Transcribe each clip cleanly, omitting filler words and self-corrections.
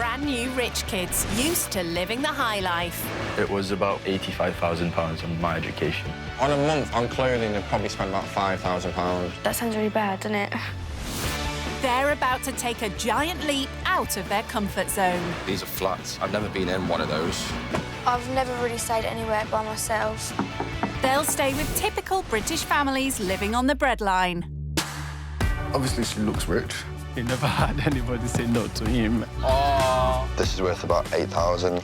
brand new rich kids used to living the high life. It was about £85,000 on my education. On a month on clothing, I'd probably spend about £5,000. That sounds really bad, doesn't it? They're about to take a giant leap out of their comfort zone. These are flats. I've never been in one of those. I've never really stayed anywhere by myself. They'll stay with typical British families living on the breadline. Obviously, she looks rich. He never had anybody say no to him. This is worth about 8,000.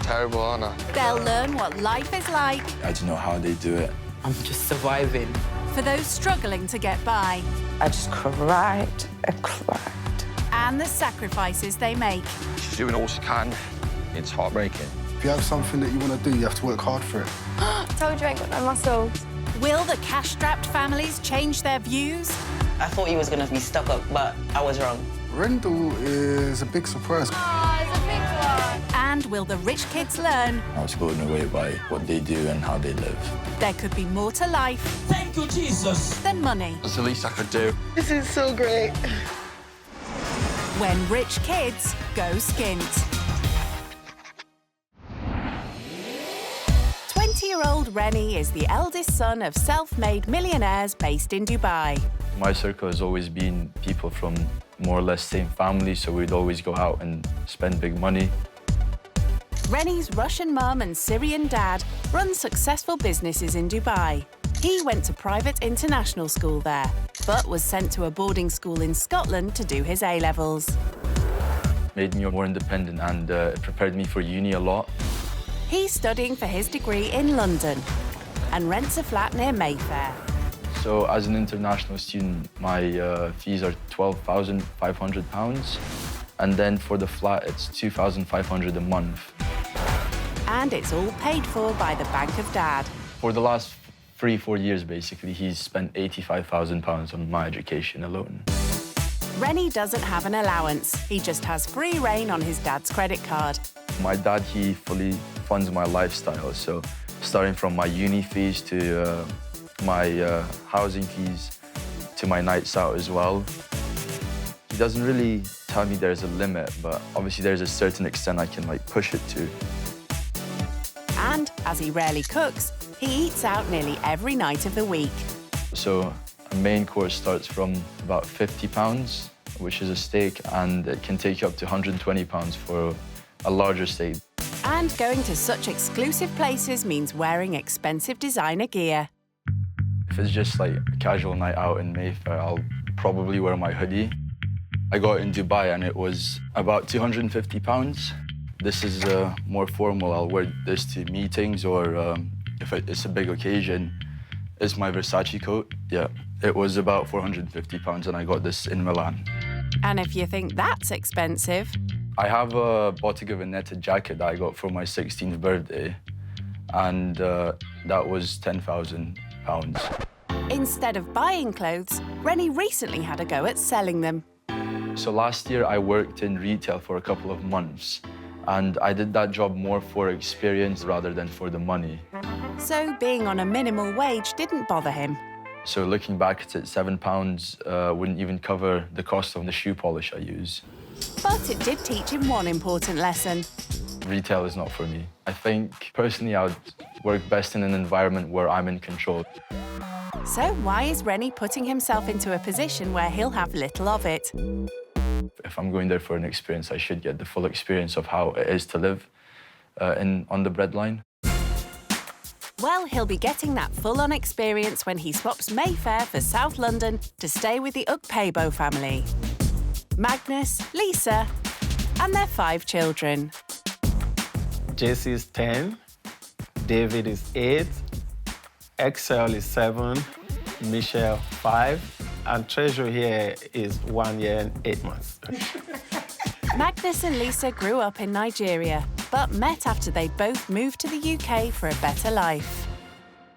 Terrible, aren't I? They'll learn what life is like. I don't know how they do it. I'm just surviving. For those struggling to get by. I just cried and cried. And the sacrifices they make. She's doing all she can. It's heartbreaking. If you have something that you want to do, you have to work hard for it. Told you I ain't got no muscles. Will the cash-strapped families change their views? I thought he was going to be stuck up, but I was wrong. Rendle is a big surprise. Oh, it's a big one. And will the rich kids learn I was blown away by what they do and how they live. there could be more to life Thank you, Jesus. than money? That's the least I could do. This is so great. When rich kids go skint. 20-year-old Renie is the eldest son of self-made millionaires based in Dubai. My circle has always been people from more or less same family, so we'd always go out and spend big money. Renie's Russian mum and Syrian dad run successful businesses in Dubai. He went to private international school there, but was sent to a boarding school in Scotland to do his A-levels. Made me more independent and it prepared me for uni a lot. He's studying for his degree in London and rents a flat near Mayfair. So as an international student, my fees are £12,500. And then for the flat, it's £2,500 a month. And it's all paid for by the Bank of Dad. For the last 3-4 years, basically, he's spent £85,000 on my education alone. Renie doesn't have an allowance. He just has free rein on his dad's credit card. My dad, he fully funds my lifestyle. So starting from my uni fees to my housing fees to my nights out as well. He doesn't really tell me there's a limit, but obviously there's a certain extent I can push it to. And as he rarely cooks, he eats out nearly every night of the week. So a main course starts from about £50, which is a steak, and it can take you up to £120 for a larger steak. And going to such exclusive places means wearing expensive designer gear. If it's just a casual night out in Mayfair, I'll probably wear my hoodie. I got it in Dubai and it was about £250. This is more formal. I'll wear this to meetings or if it's a big occasion. It's my Versace coat. Yeah, it was about £450 and I got this in Milan. And if you think that's expensive... I have a Bottega Veneta jacket that I got for my 16th birthday, and that was £10,000. Instead of buying clothes, Renie recently had a go at selling them. So last year I worked in retail for a couple of months, and I did that job more for experience rather than for the money. So being on a minimal wage didn't bother him. So looking back at it, £7 wouldn't even cover the cost of the shoe polish I use. But it did teach him one important lesson. Retail is not for me. I think, personally, I would work best in an environment where I'm in control. So why is Renie putting himself into a position where he'll have little of it? If I'm going there for an experience, I should get the full experience of how it is to live on the breadline. Well, he'll be getting that full-on experience when he swaps Mayfair for South London to stay with the Ugbo family. Magnus, Lisa, and their 5 children. Jesse is 10, David is 8, Excel is 7, Michelle 5, and Treasure here is 1 year and 8 months. Magnus and Lisa grew up in Nigeria, but met after they both moved to the UK for a better life.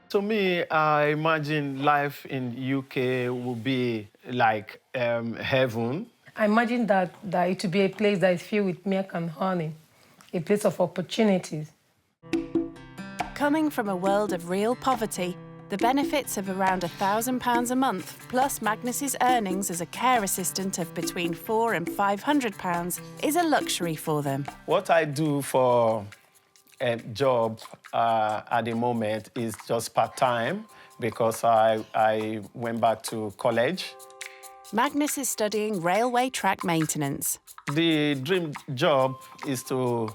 To me, I imagine life in UK would be like heaven. I imagine that it would be a place that is filled with milk and honey, a place of opportunities. Coming from a world of real poverty, The benefits of around £1,000 a month, plus Magnus's earnings as a care assistant of between £400 and £500, is a luxury for them. What I do for a job at the moment is just part-time because I went back to college. Magnus is studying railway track maintenance. The dream job is to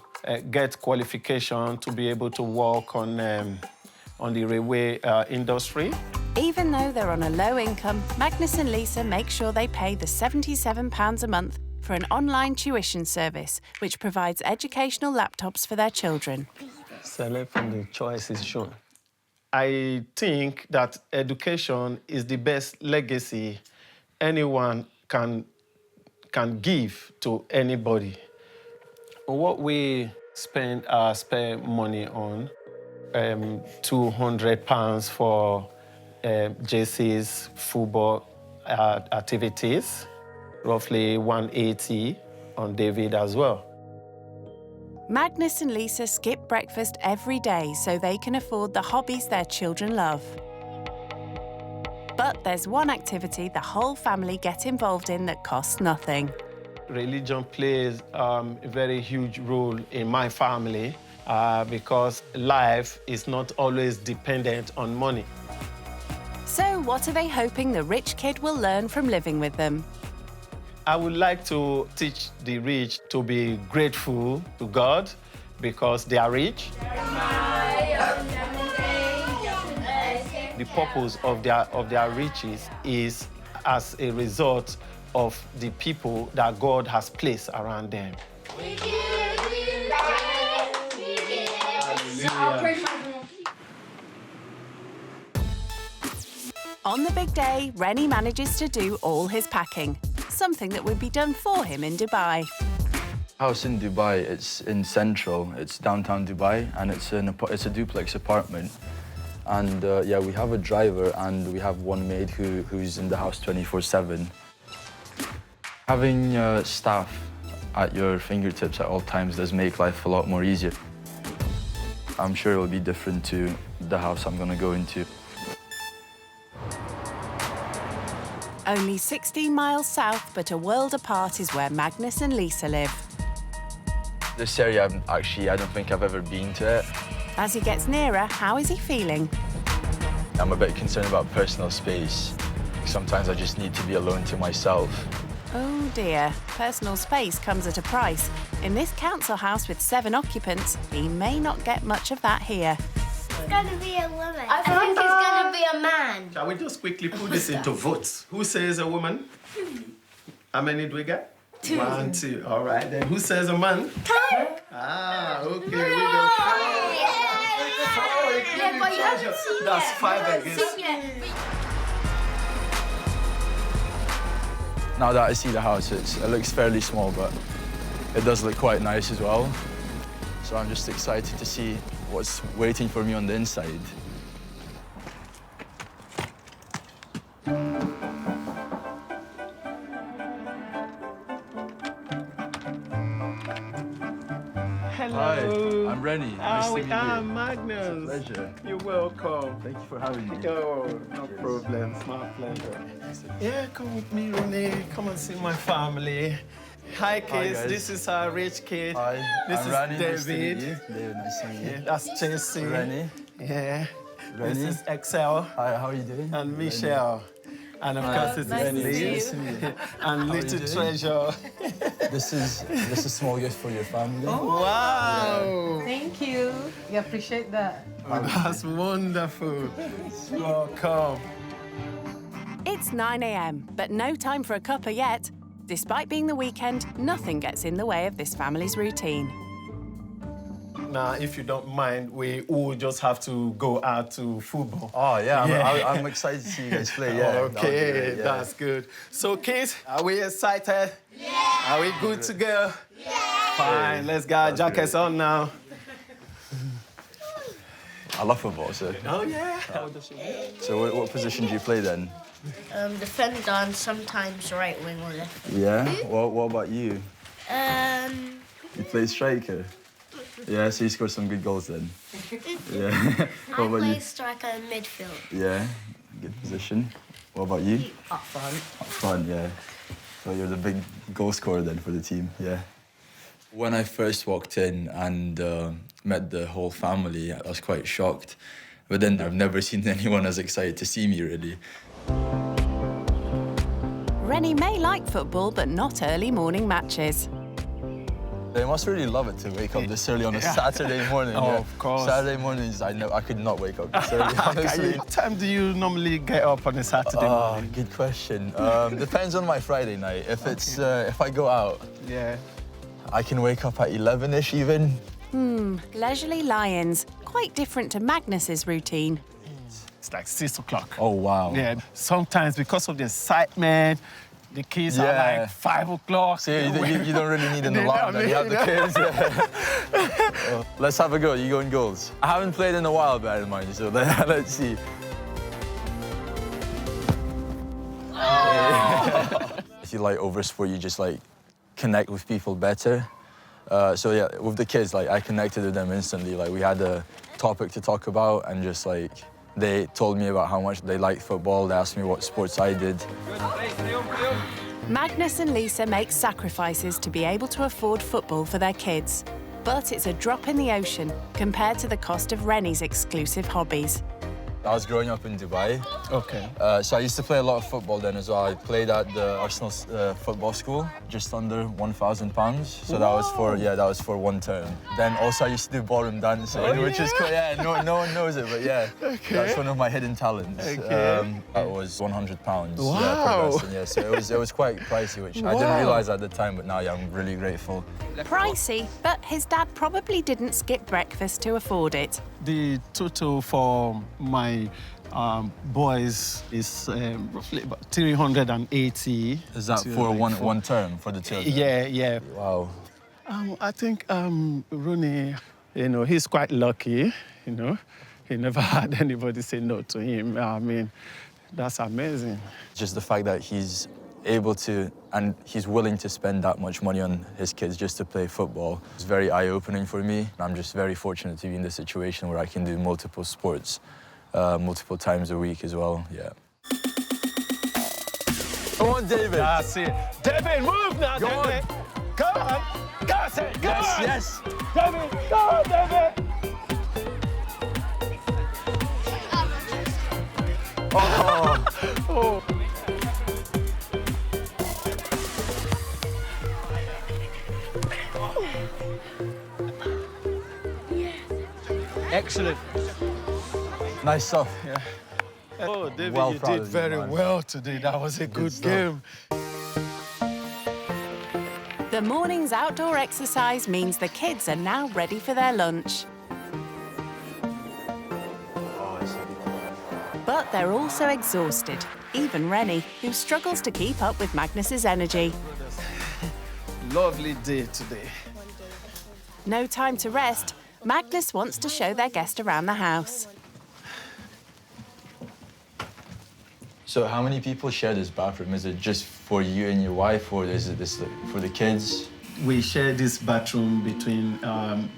get qualification to be able to work on the railway industry. Even though they're on a low income, Magnus and Lisa make sure they pay the £77 a month for an online tuition service, which provides educational laptops for their children. Select from the choices shown. I think that education is the best legacy anyone can give to anybody. What we spend our spare money on, £200 for JC's football activities, roughly 180 on David as well. Magnus and Lisa skip breakfast every day so they can afford the hobbies their children love. But there's one activity the whole family get involved in that costs nothing. Religion plays a very huge role in my family because life is not always dependent on money. So what are they hoping the rich kid will learn from living with them? I would like to teach the rich to be grateful to God because they are rich. The purpose of their riches is as a result of the people that God has placed around them. On the big day, Renie manages to do all his packing, something that would be done for him in Dubai. House in Dubai, it's in Central, it's downtown Dubai, and it's a duplex apartment. And yeah, we have a driver and we have one maid who's in the house 24/7. Having staff at your fingertips at all times does make life a lot more easier. I'm sure it will be different to the house I'm going to go into. Only 16 miles south, but a world apart, is where Magnus and Lisa live. This area, I don't think I've ever been to it. As he gets nearer, how is he feeling? I'm a bit concerned about personal space. Sometimes I just need to be alone to myself. Oh dear, personal space comes at a price. In this council house with 7 occupants, he may not get much of that here. It's going to be a woman. I think it's going to be a man. Shall we just quickly put this into votes? Who says a woman? How many do we get? 2. 1, 2. All right, then who says a man? 2. Ah, okay, we go 4. Yeah, but you haven't seen That's yet. 5 against. Now that I see the house, it looks fairly small, but it does look quite nice as well. So I'm just excited to see what's waiting for me on the inside. Hello. Hi, I'm Renie. Nice to meet you. Magnus. It's a pleasure. You're welcome. Thank you for having me. Oh, no problem. It's my pleasure. Yeah, come with me, Renie. Come and see my family. Hi, kids. guys. This is our rich kid. Hi, This I'm is Renie. David. Nice to meet you. David, nice to meet you. Yeah, that's Chelsea. Renie. Yeah. Renie. This is Excel. Hi, how are you doing? And Michelle. And of course, it's nice to Liz. see you. Nice to meet you. And How are you little doing? treasure. This is a small gift for your family. Wow. Thank you. We appreciate that. Oh, that's wonderful. Welcome. It's 9 a.m, but no time for a cuppa yet. Despite being the weekend, nothing gets in the way of this family's routine. Now, if you don't mind, we all just have to go out to football. Oh, yeah, Yeah. I'm excited to see you guys play, yeah. That'll be Okay, great, yeah. that's good. So, kids, are we excited? Yeah. Are we good to go? Yeah. Fine, let's get our jackets on now. I love football, so. Oh, yeah. So what position do you play then? Defender and sometimes right wing or left. Yeah? What about you? Um, You play striker? Yeah, so you scored some good goals then. Yeah. I play striker and midfield. Yeah, good position. What about you? Up front. Up front, yeah. So you're the big goal scorer then for the team, yeah. When I first walked in and met the whole family, I was quite shocked. But then I've never seen anyone as excited to see me, really. Renie may like football, but not early morning matches. They must really love it to wake up this early on a Saturday morning. Oh, of course. Saturday mornings, I could not wake up this early, honestly. What time do you normally get up on a Saturday morning? Good question. Depends on my Friday night. If it's if I go out, Yeah. I can wake up at 11-ish even. Leisurely Lions, quite different to Magnus's routine. It's like 6 o'clock. Oh, wow. Yeah. Sometimes because of the excitement, the kids are like 5 o'clock. So you don't really need an alarm then. You have the kids. Let's have a go. You go in goals. I haven't played in a while, bear in mind, so let's see. If you like over sport, you just like connect with people better. So yeah, with the kids, like I connected with them instantly. Like we had a topic to talk about, and just like they told me about how much they liked football. They asked me what sports I did. Magnus and Lisa make sacrifices to be able to afford football for their kids. But it's a drop in the ocean compared to the cost of Renie's exclusive hobbies. I was growing up in Dubai. Okay. So I used to play a lot of football then as well. I played at the Arsenal football school, just under £1,000. So that was for one term. Then also I used to do ballroom dancing, which is cool. Yeah, no one knows it, but yeah, that's one of my hidden talents. That was £100. Wow. Per person, yeah. So it was quite pricey, which I didn't realise at the time, but now yeah, I'm really grateful. Pricey, but his dad probably didn't skip breakfast to afford it. The total for my boys is roughly about 380. Is that for one term for the children? Yeah. Wow. I think Renie, he's quite lucky, He never had anybody say no to him. I mean, that's amazing. Just the fact that he's able to, and he's willing to spend that much money on his kids just to play football. It's very eye-opening for me. I'm just very fortunate to be in this situation where I can do multiple sports, multiple times a week as well, yeah. Come on, David. That's it. David, move now, Go David. on. Come on. Go on, go on. Yes. David, go on, David. Oh. Excellent. Nice stuff. Yeah. Oh, David, Well you proud did of you, very man. well today. That was a good stuff. game. The morning's outdoor exercise means the kids are now ready for their lunch. But they're also exhausted, even Renie, who struggles to keep up with Magnus's energy. Lovely day today. No time to rest, Magnus wants to show their guest around the house. So how many people share this bathroom? Is it just for you and your wife, or is it this for the kids? We share this bathroom between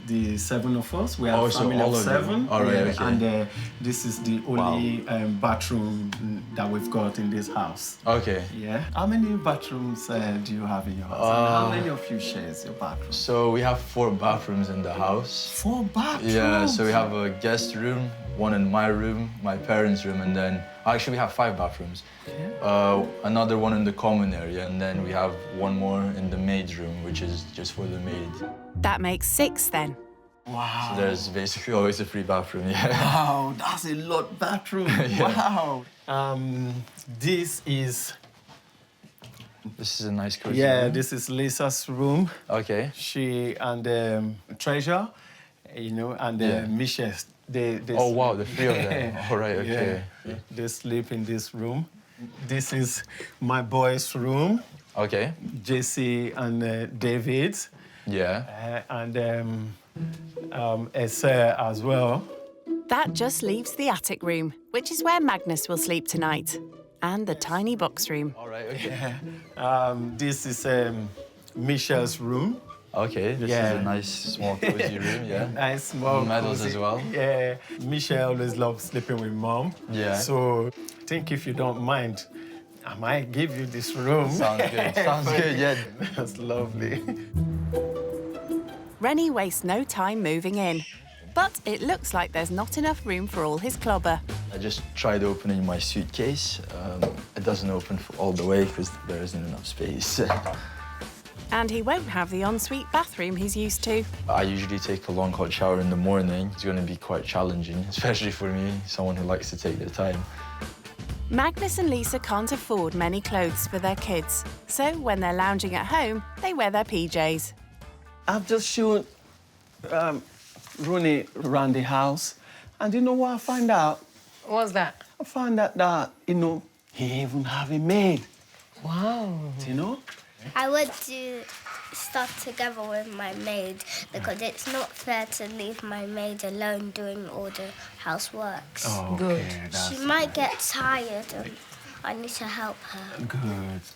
the 7 of us. We have a so family all of of you. 7. All right, okay. And this is the only bathroom that we've got in this house. Okay. Yeah. How many bathrooms do you have in your house? And how many of you shares your bathroom? So we have 4 bathrooms in the house. 4 bathrooms? Yeah, so we have a guest room, one in my room, my parents' room, and then actually we have 5 bathrooms. Yeah. Another one in the common area, and then we have one more in the maid's room, which is just for the maid. That makes 6 then. Wow. So there's basically always a free bathroom, yeah. Wow, that's a lot bathroom. Yeah. Wow. This is a nice cozy room. this is Lisa's room. Okay. She and Treasure, and Michelle. Oh, wow, the 3 of them. All right, okay. Yeah. They sleep in this room. This is my boys' room. Okay. JC and David. Yeah. And Esther as well. That just leaves the attic room, which is where Magnus will sleep tonight, and the tiny box room. All right, okay. This is Michelle's room. Okay, this is a nice, small, cozy room, yeah. Nice, small, medals cozy. as well. Yeah, Michelle always loves sleeping with Mom. Yeah. So I think if you don't mind, I might give you this room. Sounds good, sounds good, yeah. That's lovely. Renie wastes no time moving in. But it looks like there's not enough room for all his clobber. I just tried opening my suitcase. It doesn't open all the way because there isn't enough space. And he won't have the ensuite bathroom he's used to. I usually take a long hot shower in the morning. It's going to be quite challenging, especially for me, someone who likes to take their time. Magnus and Lisa can't afford many clothes for their kids. So when they're lounging at home, they wear their PJs. I've just shown Ronnie around the house. And you know what I found out? What's that? I found out that, he even have a maid. Wow. Do you know? I would do stuff together with my maid because it's not fair to leave my maid alone doing all the houseworks. Oh, Good. okay, She might get tired and I need to help her. Good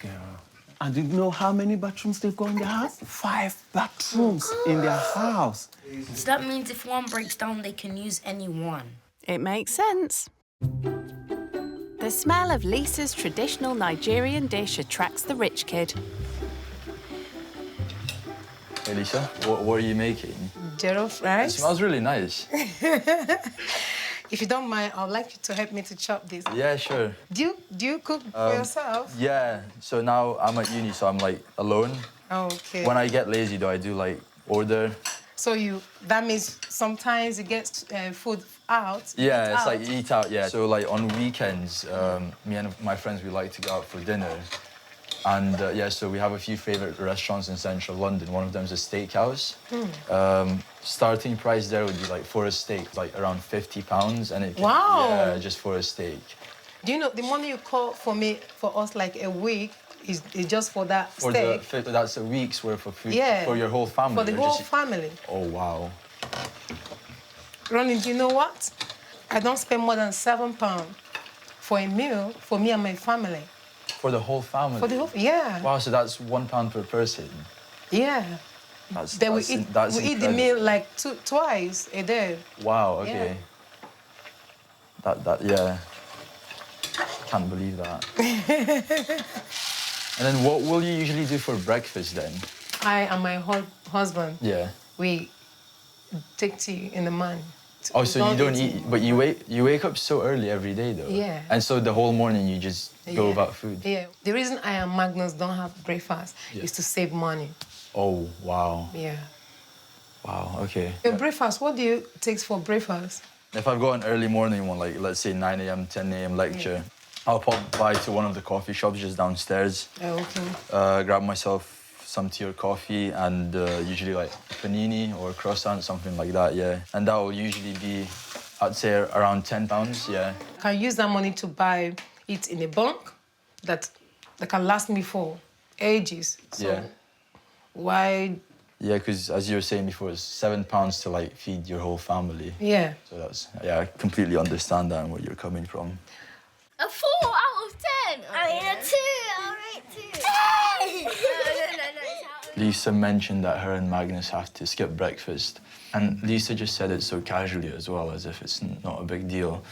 girl. And do you know how many bathrooms they've got in their house? 5 bathrooms in their house. So that means if one breaks down, they can use any one. It makes sense. The smell of Lisa's traditional Nigerian dish attracts the rich kid. Hey, Lisa, what are you making? Jollof It rice. smells really nice. If you don't mind, I'd like you to help me to chop this. Yeah, sure. Do you cook for yourself? Yeah, so now I'm at uni, so I'm, alone. Okay. When I get lazy, though, I do, order. So that means sometimes you get food out? Yeah, it's eat out. eat out, yeah. So, on weekends, me and my friends, we like to go out for dinner. And, so we have a few favourite restaurants in central London. One of them is a steakhouse. Starting price there would be, for a steak, around £50. And it can, Wow. Yeah, just for a steak. Do you know, the money you call for us a week is just for that steak? That's a week's worth of food Yeah. for your whole family. For the or whole just- family. Oh, wow. Ronnie, do you know what? I don't spend more than £7 for a meal for me and my family. For the whole family? For the whole, yeah. Wow, so that's £1 per person. Yeah. Then we eat the incredible. meal twice a day. Wow, okay. Yeah. Can't believe that. And then what will you usually do for breakfast then? I and my husband, Yeah. we take tea in the morning. Oh, so you don't eat, but you wake up so early every day though? Yeah. And so the whole morning you just go about food? Yeah. The reason I and Magnus don't have breakfast is to save money. Oh, wow. Yeah. Wow, okay. Your breakfast, what do you take for breakfast? If I've got an early morning one, let's say 9 a.m., 10 a.m. lecture, I'll pop by to one of the coffee shops just downstairs. Oh, okay. Grab myself some tea or coffee and usually panini or croissant, something like that, yeah. And that will usually be, I'd say, around £10, yeah. I can use that money to buy it in a bulk that can last me for ages. So Yeah. why? Yeah, because as you were saying before, it's £7 to feed your whole family. Yeah. So I completely understand that and where you're coming from. A 4 out of 10. I mean, a 2. I'll rate 2. Hey! No. Lisa mentioned that her and Magnus have to skip breakfast. And Lisa just said it so casually as well, as if it's not a big deal.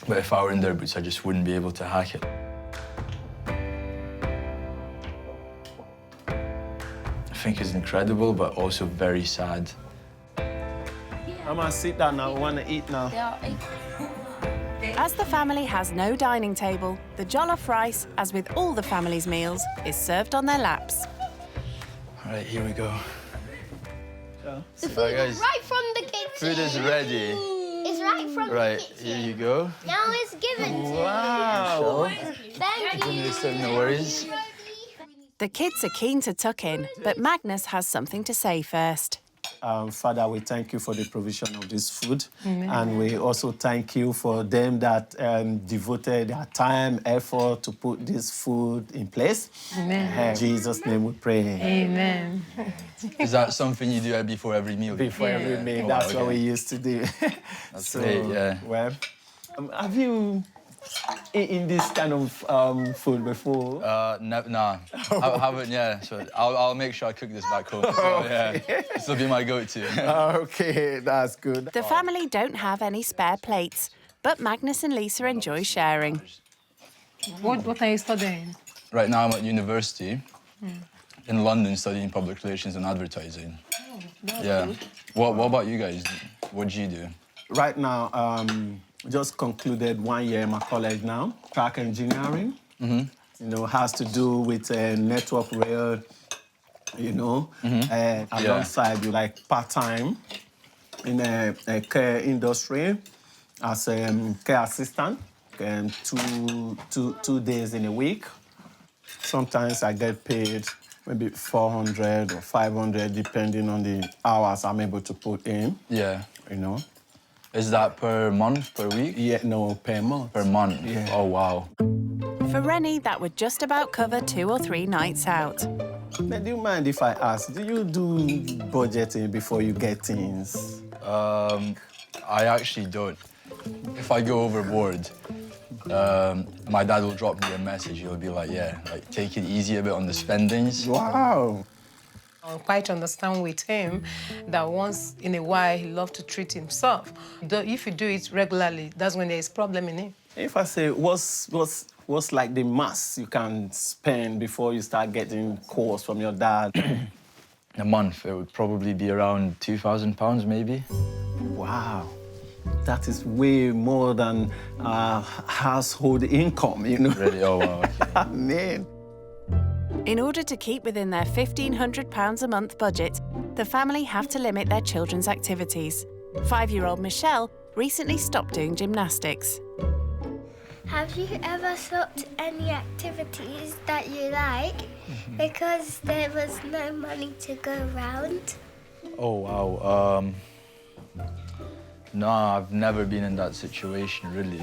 But if I were in their boots, I just wouldn't be able to hack it. I think it's incredible, but also very sad. I'm gonna sit down now. I wanna eat now. As the family has no dining table, the jollof rice, as with all the family's meals, is served on their laps. All right, here we go. The food is right from the kitchen. Food is ready. It's right from the kitchen. Here you go. Now it's given to Wow. you. Thank you. No worries. The kids are keen to tuck in, but Magnus has something to say first. Father, we thank you for the provision of this food. Amen. And we also thank you for them that devoted their time, effort to put this food in place. Amen. In Jesus' name we pray. Amen. Is that something you do before every meal? Before every meal, that's what we used to do. That's great, yeah. Well, have you eaten this kind of food before? Nah, I haven't, yeah. So I'll make sure I cook this back home. So, yeah, this will be my go-to. Okay, that's good. The family don't have any spare plates, but Magnus and Lisa enjoy sharing. What are you studying? Right now I'm at university in London studying public relations and advertising. Yeah. Good. What about you guys? What do you do? Right now, just concluded 1 year in my college now, track engineering. You know, has to do with network rail, you know, alongside you like part-time in a care industry as a care assistant, 2 days in a week. Sometimes I get paid maybe 400 or 500, depending on the hours I'm able to put in. Yeah. You know. Is that per month, per week? Yeah, no, per month. Per month? Yeah. Oh, wow. For Renie, that would just about cover 2 or 3 nights out. But do you mind if I ask, do you do budgeting before you get things? I actually don't. If I go overboard, my dad will drop me a message. He'll be like, yeah, like, take it easy a bit on the spendings. Wow. I quite understand with him that once in a while he loves to treat himself. If you do it regularly, that's when there is problem in it. If I say, what's like the max you can spend before you start getting calls from your dad? A month, it would probably be around £2,000 maybe. Wow. That is way more than household income, you know? Really? Oh, wow, okay. Man. In order to keep within their £1,500 a month budget, the family have to limit their children's activities. 5-year-old Michelle recently stopped doing gymnastics. Have you ever stopped any activities that you like because there was no money to go round? Oh, wow. No, I've never been in that situation, really.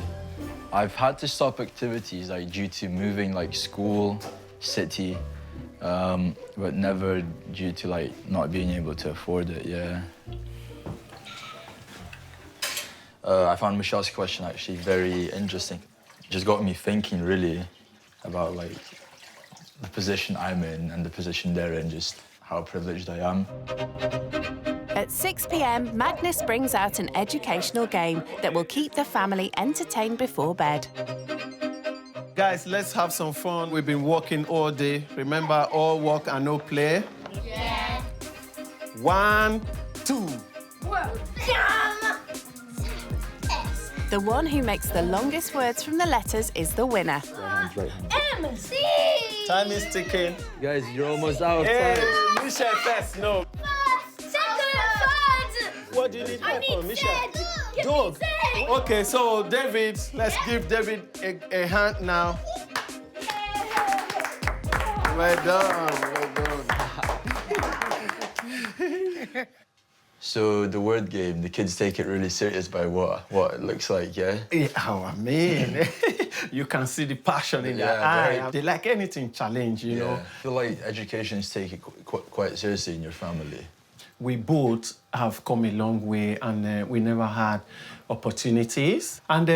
I've had to stop activities like due to moving like school, city, but never due to like not being able to afford it, yeah. I found Michelle's question actually very interesting. It just got me thinking really about like the position I'm in and the position they're in, just how privileged I am. At 6 p.m, Magnus brings out an educational game that will keep the family entertained before bed. Guys, let's have some fun. We've been working all day. Remember, all work and no play? Yeah. 1, 2. The one who makes the longest words from the letters is the winner. MC! Time is ticking. Guys, you're almost out. Hey, Michelle first, no. Second, third! What do you need help for, Michelle? Give Dog. me six. Okay, so David, let's give David a hand now. Well done, well done. So the word game, the kids take it really serious by what it looks like, yeah? Yeah, oh, I mean, you can see the passion in their eye. They like anything challenge, you know. I feel like education is taken quite seriously in your family. We both have come a long way and we never had opportunities. And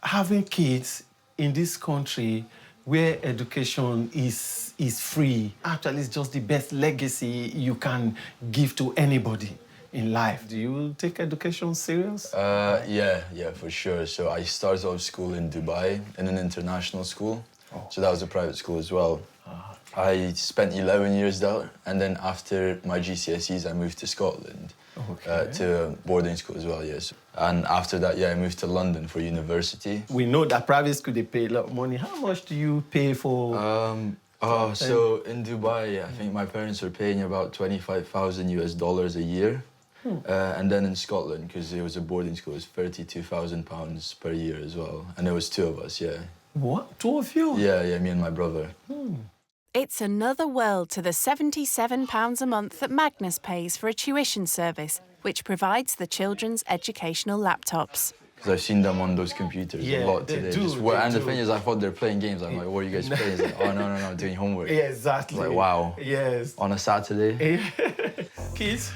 having kids in this country where education is free, actually it's just the best legacy you can give to anybody in life. Do you take education serious? Yeah, for sure. So I started off school in Dubai in an international school. Oh. So that was a private school as well. I spent 11 years there, and then after my GCSEs, I moved to Scotland to a boarding school as well, yes. And after that, I moved to London for university. We know that private school, they pay a lot of money. How much do you pay for? So in Dubai, I think my parents were paying about $25,000 a year. And then in Scotland, because it was a boarding school, it was £32,000 per year as well. And there was 2 of us, yeah. What? 2 of you? Yeah, me and my brother. It's another world to the £77 a month that Magnus pays for a tuition service, which provides the children's educational laptops. Because I've seen them on those computers a lot today. And the thing is, I thought they're playing games. I'm like, what are you guys playing? It's like, oh, no, doing homework. Yeah, exactly. Like, wow. Yes. On a Saturday. Kids?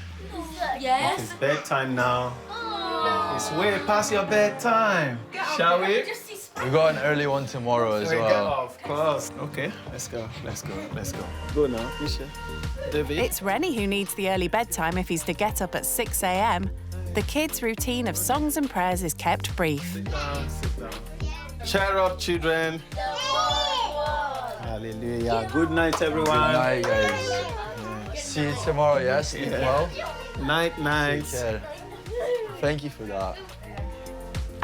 Yes? It's bedtime now. It's way past your bedtime. Shall we? We got an early one tomorrow as well. Of course. Okay, let's go. Go now, Michelle. David. It's Renie who needs the early bedtime if he's to get up at 6 a.m. The kids' routine of songs and prayers is kept brief. Sit down. Cheer up, children. Hallelujah. Good night, everyone. Good night, guys. Yeah. See you tomorrow, yeah? Sleep well. Night. Take care. Thank you for that.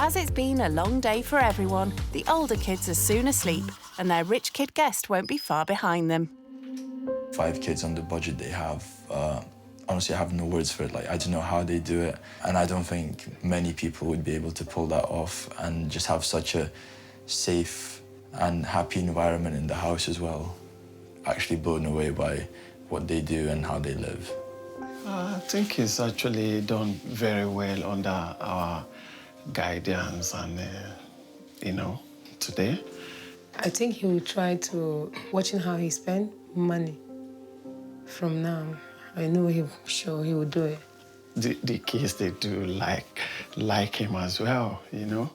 As it's been a long day for everyone, the older kids are soon asleep and their rich kid guest won't be far behind them. 5 kids on the budget they have, honestly, I have no words for it. Like, I don't know how they do it, and I don't think many people would be able to pull that off and just have such a safe and happy environment in the house as well. Actually blown away by what they do and how they live. I think he's actually done very well under our guidance and, today. I think he will try to, watching how he spend money from now. I know he'll sure he will do it. The kids, they do like him as well, Yeah.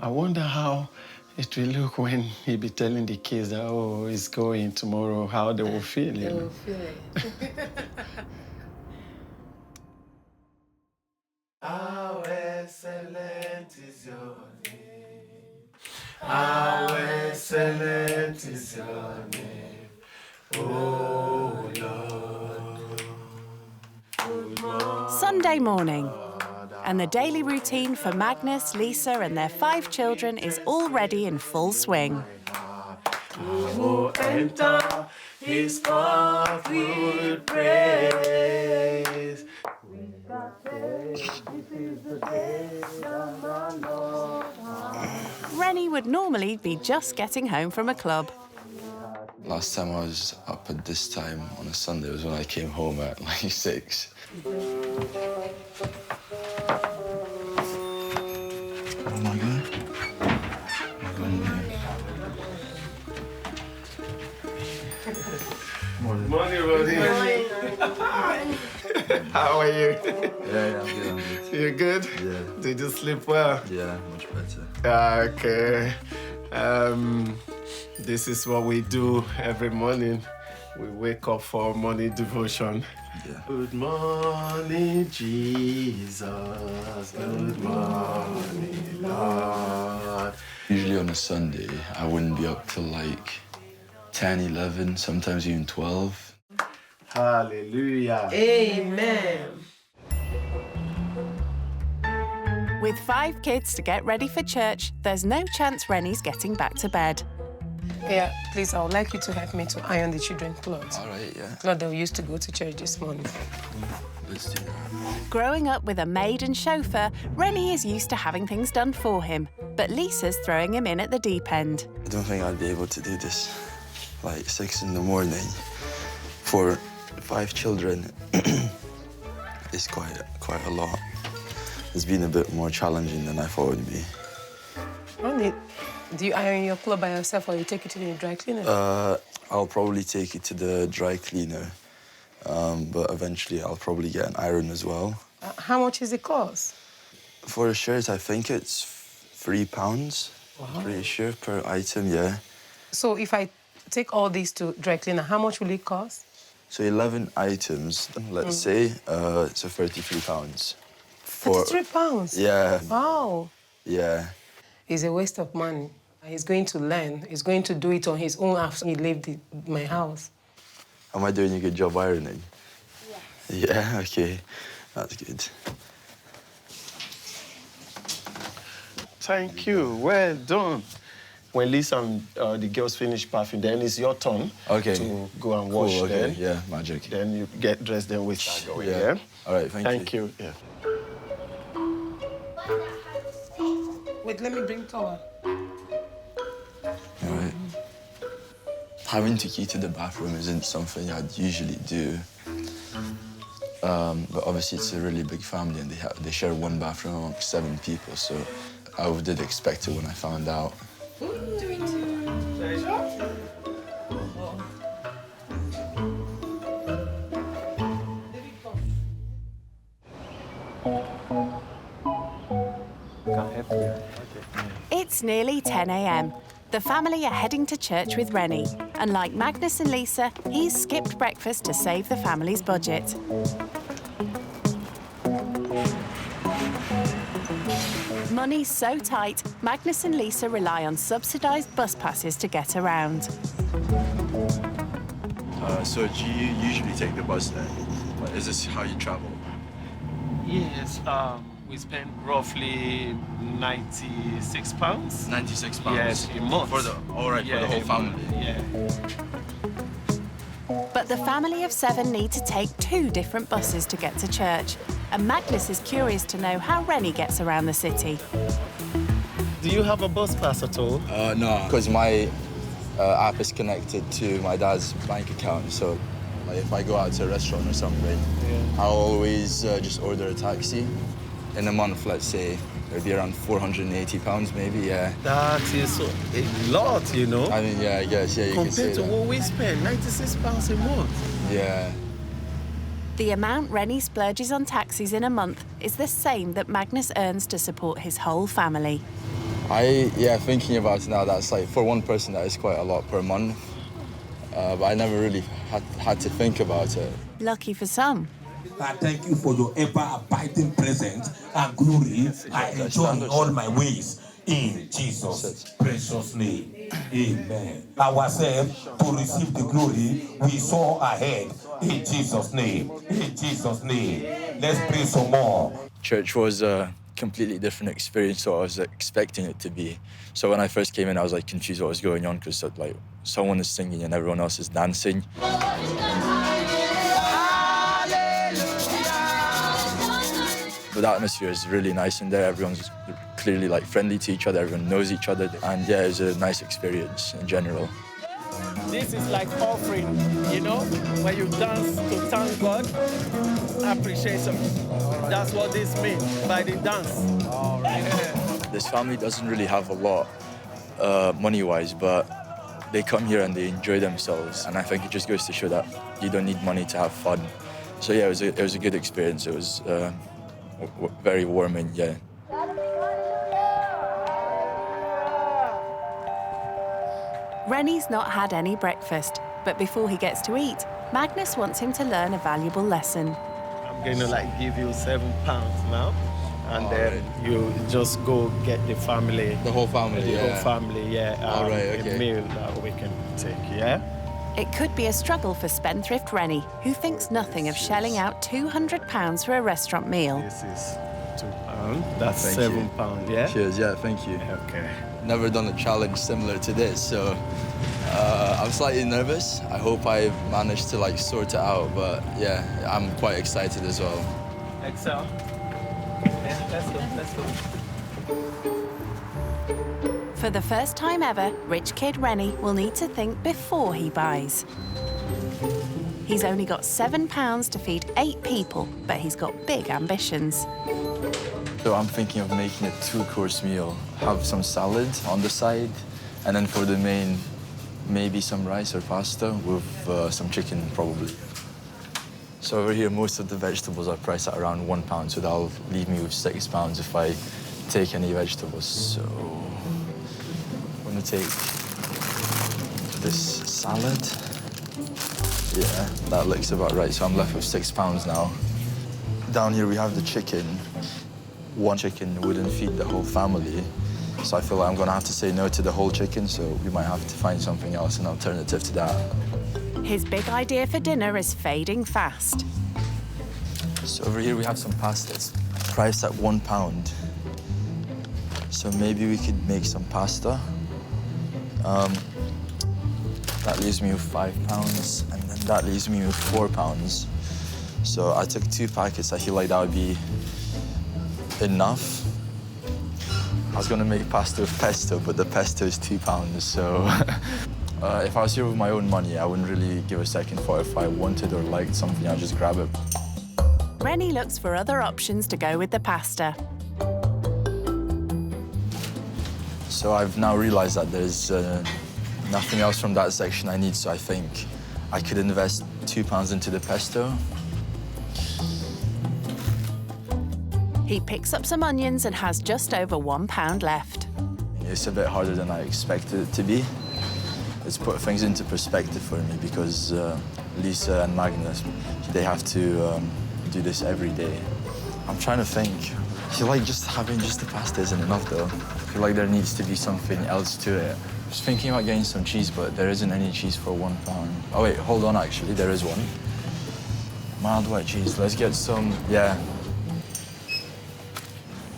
I wonder how it will look when he be telling the kids that, oh, he's going tomorrow, how they will feel, They will feel it. How excellent is your name. How excellent is your name. Oh, Lord. Sunday morning, and the daily routine for Magnus, Lisa and their 5 children is already in full swing. Oh, enter his court with praise. Renie would normally be just getting home from a club. Last time I was up at this time on a Sunday was when I came home at like 6. Oh my God. Morning, Ronnie. How are you? Yeah, I'm good. You good? Yeah. Did you sleep well? Yeah, much better. Okay. This is what we do every morning. We wake up for morning devotion. Yeah. Good morning, Jesus. Good morning, Lord. Usually on a Sunday, I wouldn't be up till like 10, 11, sometimes even 12. Hallelujah. Amen. With 5 kids to get ready for church, there's no chance Renie's getting back to bed. Yeah, please, I would like you to help me to iron the children's clothes. All right, yeah. Clothes they used to go to church this morning. Let's do that. Growing up with a maid and chauffeur, Renie is used to having things done for him, but Lisa's throwing him in at the deep end. I don't think I'd be able to do this like 6 in the morning for 5 children. It's quite a lot. It's been a bit more challenging than I thought it would be. Ronnie, do you iron your clothes by yourself or you take it to the dry cleaner? I'll probably take it to the dry cleaner, but eventually I'll probably get an iron as well. How much is it cost? For a shirt, I think it's £3. Wow. Pretty sure per item, yeah. So if I take all these to dry cleaner, how much will it cost? So 11 items, let's say, so £33. £33? Yeah. Wow. Yeah. It's a waste of money. He's going to learn. He's going to do it on his own after he left my house. Am I doing a good job ironing? Yes. Yeah, okay. That's good. Thank you. Well done. When Lisa and the girls finish bathing, then it's your turn to go and wash. Cool, okay. Then. Yeah, magic. Then you get dressed, then we start going, yeah? All right, thank you. Thank you. Yeah. Wait, let me bring towel. All right. Having to key to the bathroom isn't something I'd usually do. But obviously it's a really big family and they share one bathroom amongst 7 people, so I did expect it when I found out. It's It's nearly 10 a.m. The family are heading to church with Renie, and like Magnus and Lisa, he's skipped breakfast to save the family's budget. Money's so tight, Magnus and Lisa rely on subsidised bus passes to get around. So do you usually take the bus then? Is this how you travel? Yes, we spend roughly £96. 96 pounds? Yes, a month. For the whole family? Yeah. But the family of 7 need to take 2 different buses to get to church. And Magnus is curious to know how Renie gets around the city. Do you have a bus pass at all? No, because my app is connected to my dad's bank account. So like, if I go out to a restaurant or something, I'll always just order a taxi. In a month, let's say, it'd be around £480 maybe, yeah. That is a lot, you know? I mean, yeah, I guess, yeah, you can say compared to that. what we spend, £96 a month. Yeah. The amount Renie splurges on taxis in a month is the same that Magnus earns to support his whole family. Thinking about it now, that's like, for one person, that is quite a lot per month. But I never really had to think about it. Lucky for some. I thank you for your ever-abiding presence and glory. I enjoy in all my ways. In Jesus' precious name. Amen. Ourselves to receive the glory we saw ahead. In Jesus' name. In Jesus' name. Let's pray some more. Church was a completely different experience to what I was expecting it to be. So when I first came in, I was like confused what was going on because like someone is singing and everyone else is dancing. But the atmosphere is really nice in there. Everyone's clearly like friendly to each other. Everyone knows each other. And yeah, it was a nice experience in general. This is like offering, you know, when you dance to thank God, appreciation. That's what this means by the dance. This family doesn't really have a lot money-wise, but they come here and they enjoy themselves. And I think it just goes to show that you don't need money to have fun. So yeah, it was a good experience. It was very warming, yeah. Renie's not had any breakfast, but before he gets to eat, Magnus wants him to learn a valuable lesson. I'm going to like give you £7 now, and then you just go get the family. The whole family, The whole family, yeah. Okay. A meal that we can take, yeah? It could be a struggle for spendthrift Renie, who thinks nothing of shelling out £200 for a restaurant meal. This is £2. That's Thank you. £7, yeah? Cheers, yeah, thank you. Okay. Never done a challenge similar to this, so I'm slightly nervous. I hope I managed to like sort it out, but yeah, I'm quite excited as well. Excel. Yeah, let's go. For the first time ever, rich kid Renie will need to think before he buys. He's only got £7 to feed 8 people, but he's got big ambitions. So I'm thinking of making a 2-course meal. Have some salad on the side, and then for the main, maybe some rice or pasta with some chicken, probably. So over here, most of the vegetables are priced at around £1, so that'll leave me with £6 if I take any vegetables. So I'm gonna take this salad. Yeah, that looks about right. So I'm left with £6 now. Down here we have the chicken. One chicken wouldn't feed the whole family, so I feel like I'm gonna have to say no to the whole chicken, so we might have to find something else, an alternative to that. His big idea for dinner is fading fast. So over here we have some pasta. It's priced at £1. So maybe we could make some pasta. That leaves me with £5, and then that leaves me with £4. So I took 2 packets. I feel like that would be enough. I was gonna make pasta with pesto, but the pesto is £2, so if I was here with my own money, I wouldn't really give a second thought. If I wanted or liked something, I'd just grab it. Renie looks for other options to go with the pasta. So I've now realized that there's nothing else from that section I need, so I think I could invest £2 into the pesto. He picks up some onions and has just over £1 left. it's a bit harder than I expected it to be. It's put things into perspective for me because Lisa and Magnus, they have to do this every day. I'm trying to think. I feel like just having just the pasta isn't enough, though. I feel like there needs to be something else to it. I was thinking about getting some cheese, but there isn't any cheese for £1. Oh, wait, hold on, actually, there is one. Mild white cheese. Let's get some, yeah.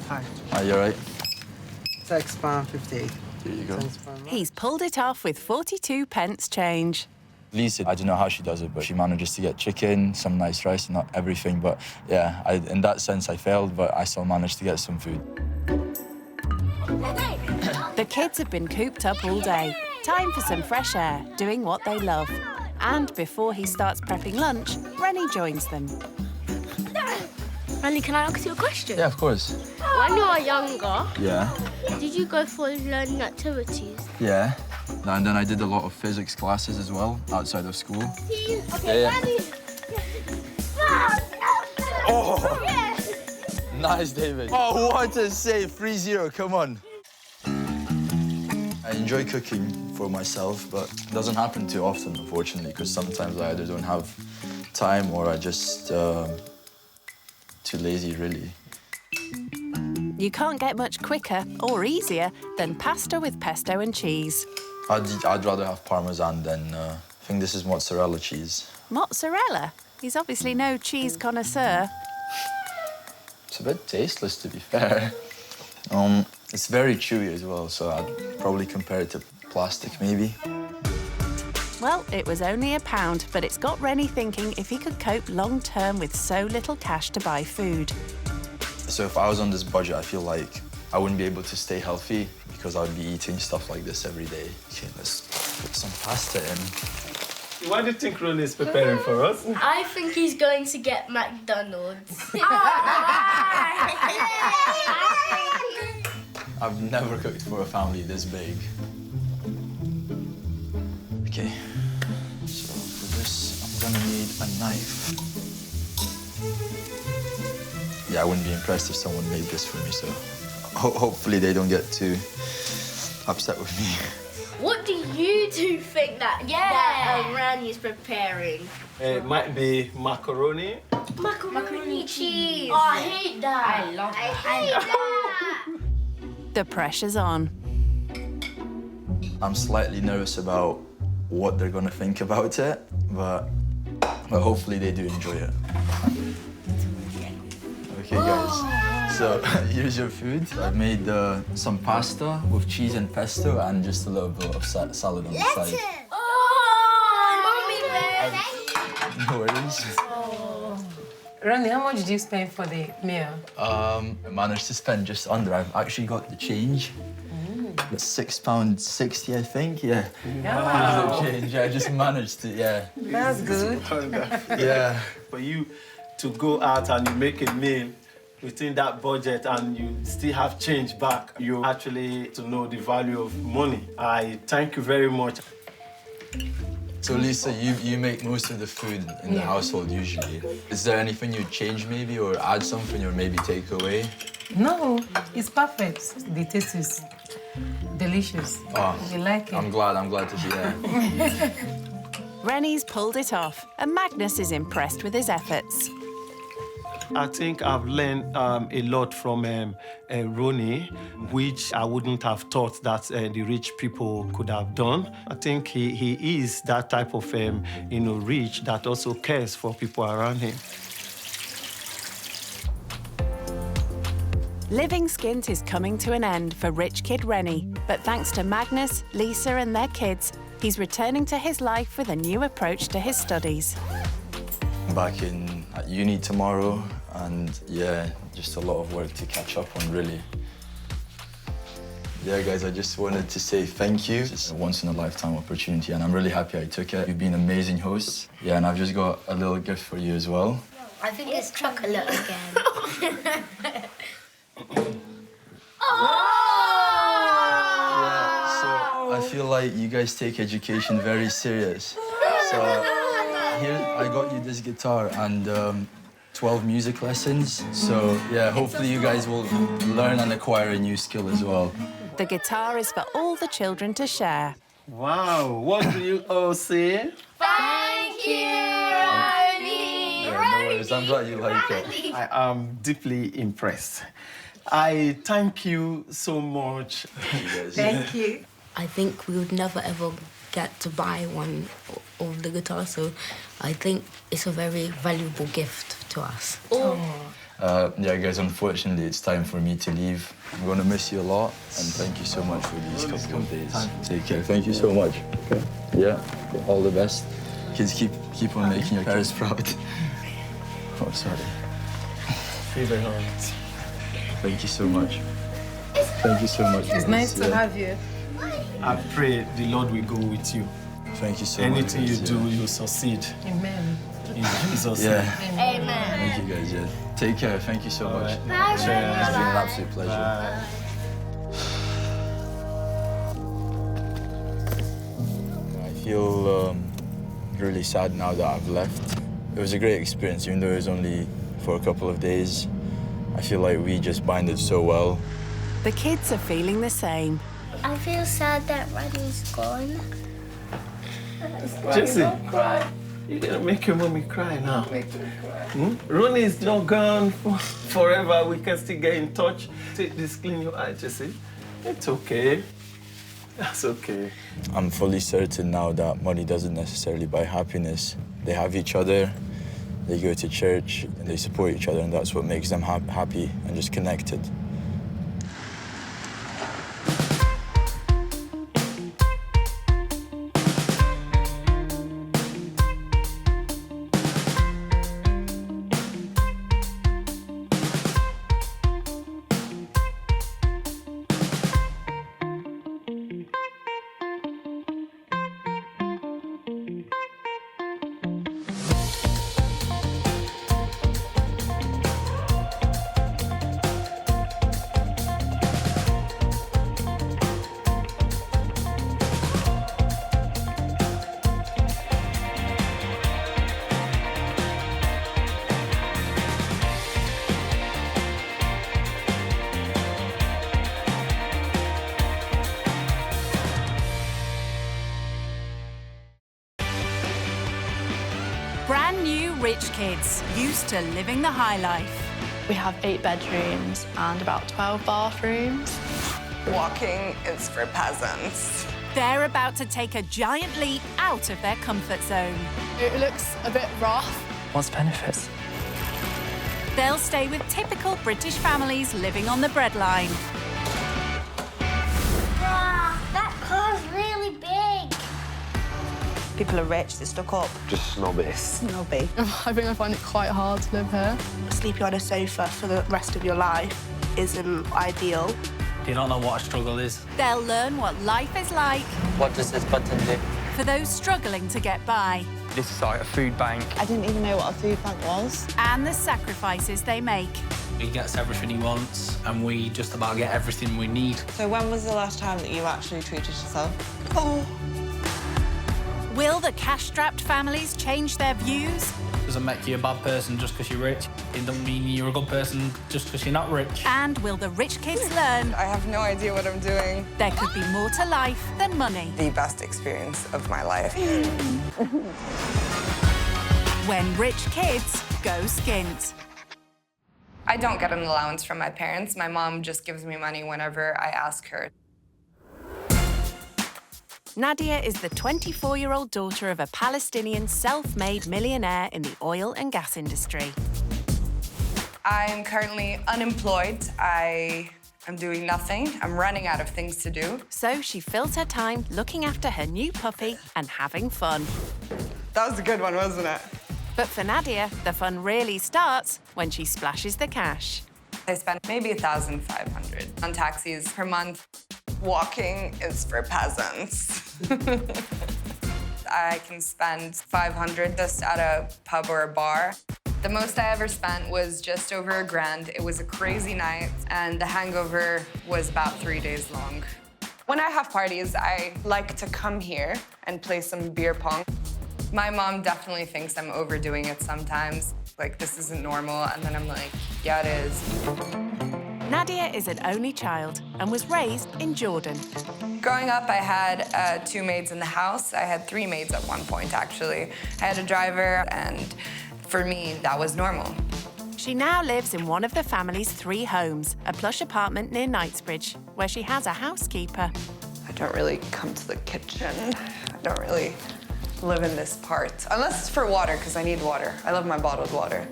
Hi. Are you all right? £6.58. Here you go. He's pulled it off with 42 pence change. Lisa, I don't know how she does it, but she manages to get chicken, some nice rice, not everything, but yeah, in that sense I failed, but I still managed to get some food. The kids have been cooped up all day. Time for some fresh air, doing what they love. And before he starts prepping lunch, Renie joins them. Renie, can I ask you a question? Yeah, of course. When you were younger, Yeah. did you go for learning activities? Yeah. And then I did a lot of physics classes as well, outside of school. Okay, Yeah. Oh! Nice, David. Oh, what a save. 3-0, come on. I enjoy cooking for myself, but it doesn't happen too often, unfortunately, because sometimes I either don't have time or I just too lazy, really. You can't get much quicker or easier than pasta with pesto and cheese. I'd rather have Parmesan than, I think this is mozzarella cheese. Mozzarella? He's obviously no cheese connoisseur. It's a bit tasteless, to be fair. It's very chewy as well, so I'd probably compare it to plastic, maybe. Well, it was only £1, but it's got Renie thinking if he could cope long-term with so little cash to buy food. So if I was on this budget, I feel like I wouldn't be able to stay healthy because I would be eating stuff like this every day. Okay, let's put some pasta in. What do you think Renie is preparing for us? I think he's going to get McDonald's. I've never cooked for a family this big. Okay, so for this, I'm gonna need a knife. Yeah, I wouldn't be impressed if someone made this for me, so hopefully they don't get too upset with me. What do you two think that Renie is preparing? It might be macaroni. Macaroni cheese. Oh, I hate that. I love that. I hate that. The pressure's on. I'm slightly nervous about what they're gonna think about it, but hopefully they do enjoy it. Okay, guys, so here's your food. I've made some pasta with cheese and pesto and just a little bit of salad on the side. No worries. Renie, how much did you spend for the meal? I managed to spend just under. I've actually got the change. It's £6.60, I think. Yeah. Wow. The change. I just managed to. Yeah. That's good. Yeah. For you to go out and you make a meal within that budget and you still have change back, you actually to know the value of money. I thank you very much. So Lisa, you make most of the food in the household usually. Is there anything you'd change maybe, or add something, or maybe take away? No, it's perfect. The taste is delicious. Oh, you like it? I'm glad to hear. Renie's pulled it off, and Magnus is impressed with his efforts. I think I've learned a lot from Renie, which I wouldn't have thought that the rich people could have done. I think he is that type of rich that also cares for people around him. Living skint is coming to an end for rich kid Renie, but thanks to Magnus, Lisa and their kids, he's returning to his life with a new approach to his studies. I'm back at uni tomorrow, and yeah, just a lot of work to catch up on, really. Yeah, guys, I just wanted to say thank you. It's a once-in-a-lifetime opportunity, and I'm really happy I took it. You've been amazing hosts. Yeah, and I've just got a little gift for you as well. I think it's chocolate again. So I feel like you guys take education very serious. So here, I got you this guitar, and 12 music lessons. So, yeah, hopefully you guys will learn and acquire a new skill as well. The guitar is for all the children to share. Wow, what do you all say? Thank you, Renie! Yeah, no worries, I'm glad you like it. I am deeply impressed. I thank you so much. Thank you. I think we would never ever get to buy one of the guitars, so I think it's a very valuable gift to us. Yeah, guys, unfortunately, it's time for me to leave. I'm going to miss you a lot, and thank you so much for these couple of days. Take care. Thank you so much. Okay. Yeah, all the best. Kids, keep on making your parents proud. Oh, sorry. Favorite. Thank you so much. Thank you so much. It's nice to have you. I pray the Lord will go with you. Thank you so much. Anything you do, you'll succeed. Amen. In Jesus' Yeah. name. Amen. Thank you, guys. Yeah. Take care. Thank you so much. Bye. It's been an absolute pleasure. I feel really sad now that I've left. It was a great experience, even though it was only for a couple of days. I feel like we just bonded so well. The kids are feeling the same. I feel sad that Renie's gone. Jesse, you're gonna make your mommy cry now. Ronnie is not gone forever. We can still get in touch. Take this, clean your eye, Jesse. It's okay. That's okay. I'm fully certain now that money doesn't necessarily buy happiness. They have each other, they go to church, and they support each other, and that's what makes them happy and just connected. Brand new rich kids, used to living the high life. We have 8 bedrooms and about 12 bathrooms. Walking is for peasants. They're about to take a giant leap out of their comfort zone. It looks a bit rough. What's the benefits? They'll stay with typical British families living on the breadline. Wow, that car's really big. People are rich, they're stuck up. Just snobby. Snobby. I think I find it quite hard to live here. Sleeping on a sofa for the rest of your life isn't ideal. You don't know what a struggle is. They'll learn what life is like What does this button do? for those struggling to get by. This is like a food bank. I didn't even know what a food bank was. And the sacrifices they make. He gets everything he wants, and we just about get everything we need. So when was the last time that you actually treated yourself? Oh. Will the cash-strapped families change their views? Doesn't make you a bad person just because you're rich. It doesn't mean you're a good person just because you're not rich. And will the rich kids learn I have no idea what I'm doing. there could be more to life than money? The best experience of my life. When rich kids go skint. I don't get an allowance from my parents. My mom just gives me money whenever I ask her. Nadia is the 24-year-old daughter of a Palestinian self-made millionaire in the oil and gas industry. I'm currently unemployed. I am doing nothing. I'm running out of things to do. So she fills her time looking after her new puppy and having fun. That was a good one, wasn't it? But for Nadia, the fun really starts when she splashes the cash. I spend maybe $1,500 on taxis per month. Walking is for peasants. I can spend $500 just at a pub or a bar. The most I ever spent was just over $1,000. It was a crazy night, and the hangover was about 3 days long. When I have parties, I like to come here and play some beer pong. My mom definitely thinks I'm overdoing it sometimes. Like, this isn't normal, and then I'm like, yeah, it is. Nadia is an only child and was raised in Jordan. Growing up, I had 2 maids in the house. I had 3 maids at one point, actually. I had a driver, and for me, that was normal. She now lives in one of the family's 3 homes, a plush apartment near Knightsbridge, where she has a housekeeper. I don't really come to the kitchen. I don't really live in this part, unless it's for water, because I need water. I love my bottled water.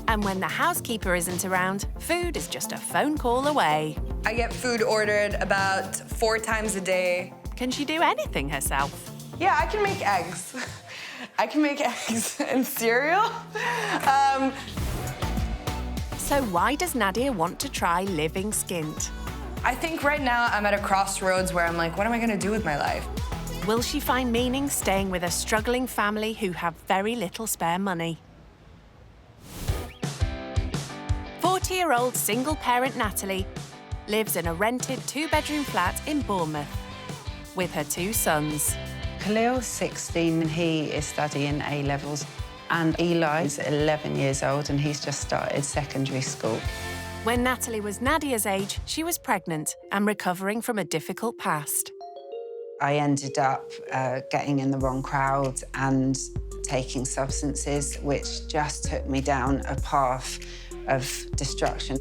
And when the housekeeper isn't around, food is just a phone call away. I get food ordered about 4 times a day. Can she do anything herself? Yeah, I can make eggs. I can make eggs and cereal. So why does Nadia want to try living skint? I think right now I'm at a crossroads where I'm like, what am I gonna do with my life? Will she find meaning staying with a struggling family who have very little spare money? 40-year-old single-parent Natalie lives in a rented 2-bedroom flat in Bournemouth with her 2 sons. Khalil's 16 and he is studying A-levels. And Eli's 11 years old and he's just started secondary school. When Natalie was Nadia's age, she was pregnant and recovering from a difficult past. I ended up getting in the wrong crowd and taking substances, which just took me down a path of destruction.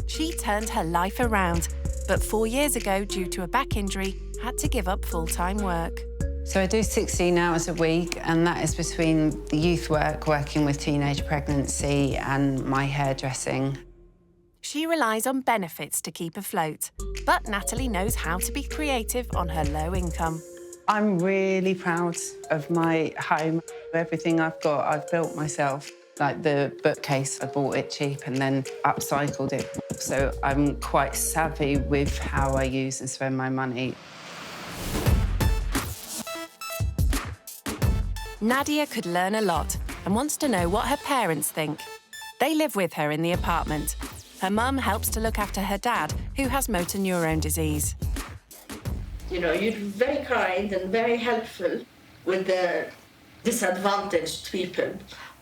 She turned her life around, but 4 years ago, due to a back injury, had to give up full-time work. So I do 16 hours a week, and that is between the youth work, working with teenage pregnancy, and my hairdressing. She relies on benefits to keep afloat, but Natalie knows how to be creative on her low income. I'm really proud of my home. Everything I've got, I've built myself. Like the bookcase, I bought it cheap and then upcycled it. So I'm quite savvy with how I use and spend my money. Nadia could learn a lot and wants to know what her parents think. They live with her in the apartment. Her mum helps to look after her dad, who has motor neurone disease. You know, you're very kind and very helpful with the disadvantaged people,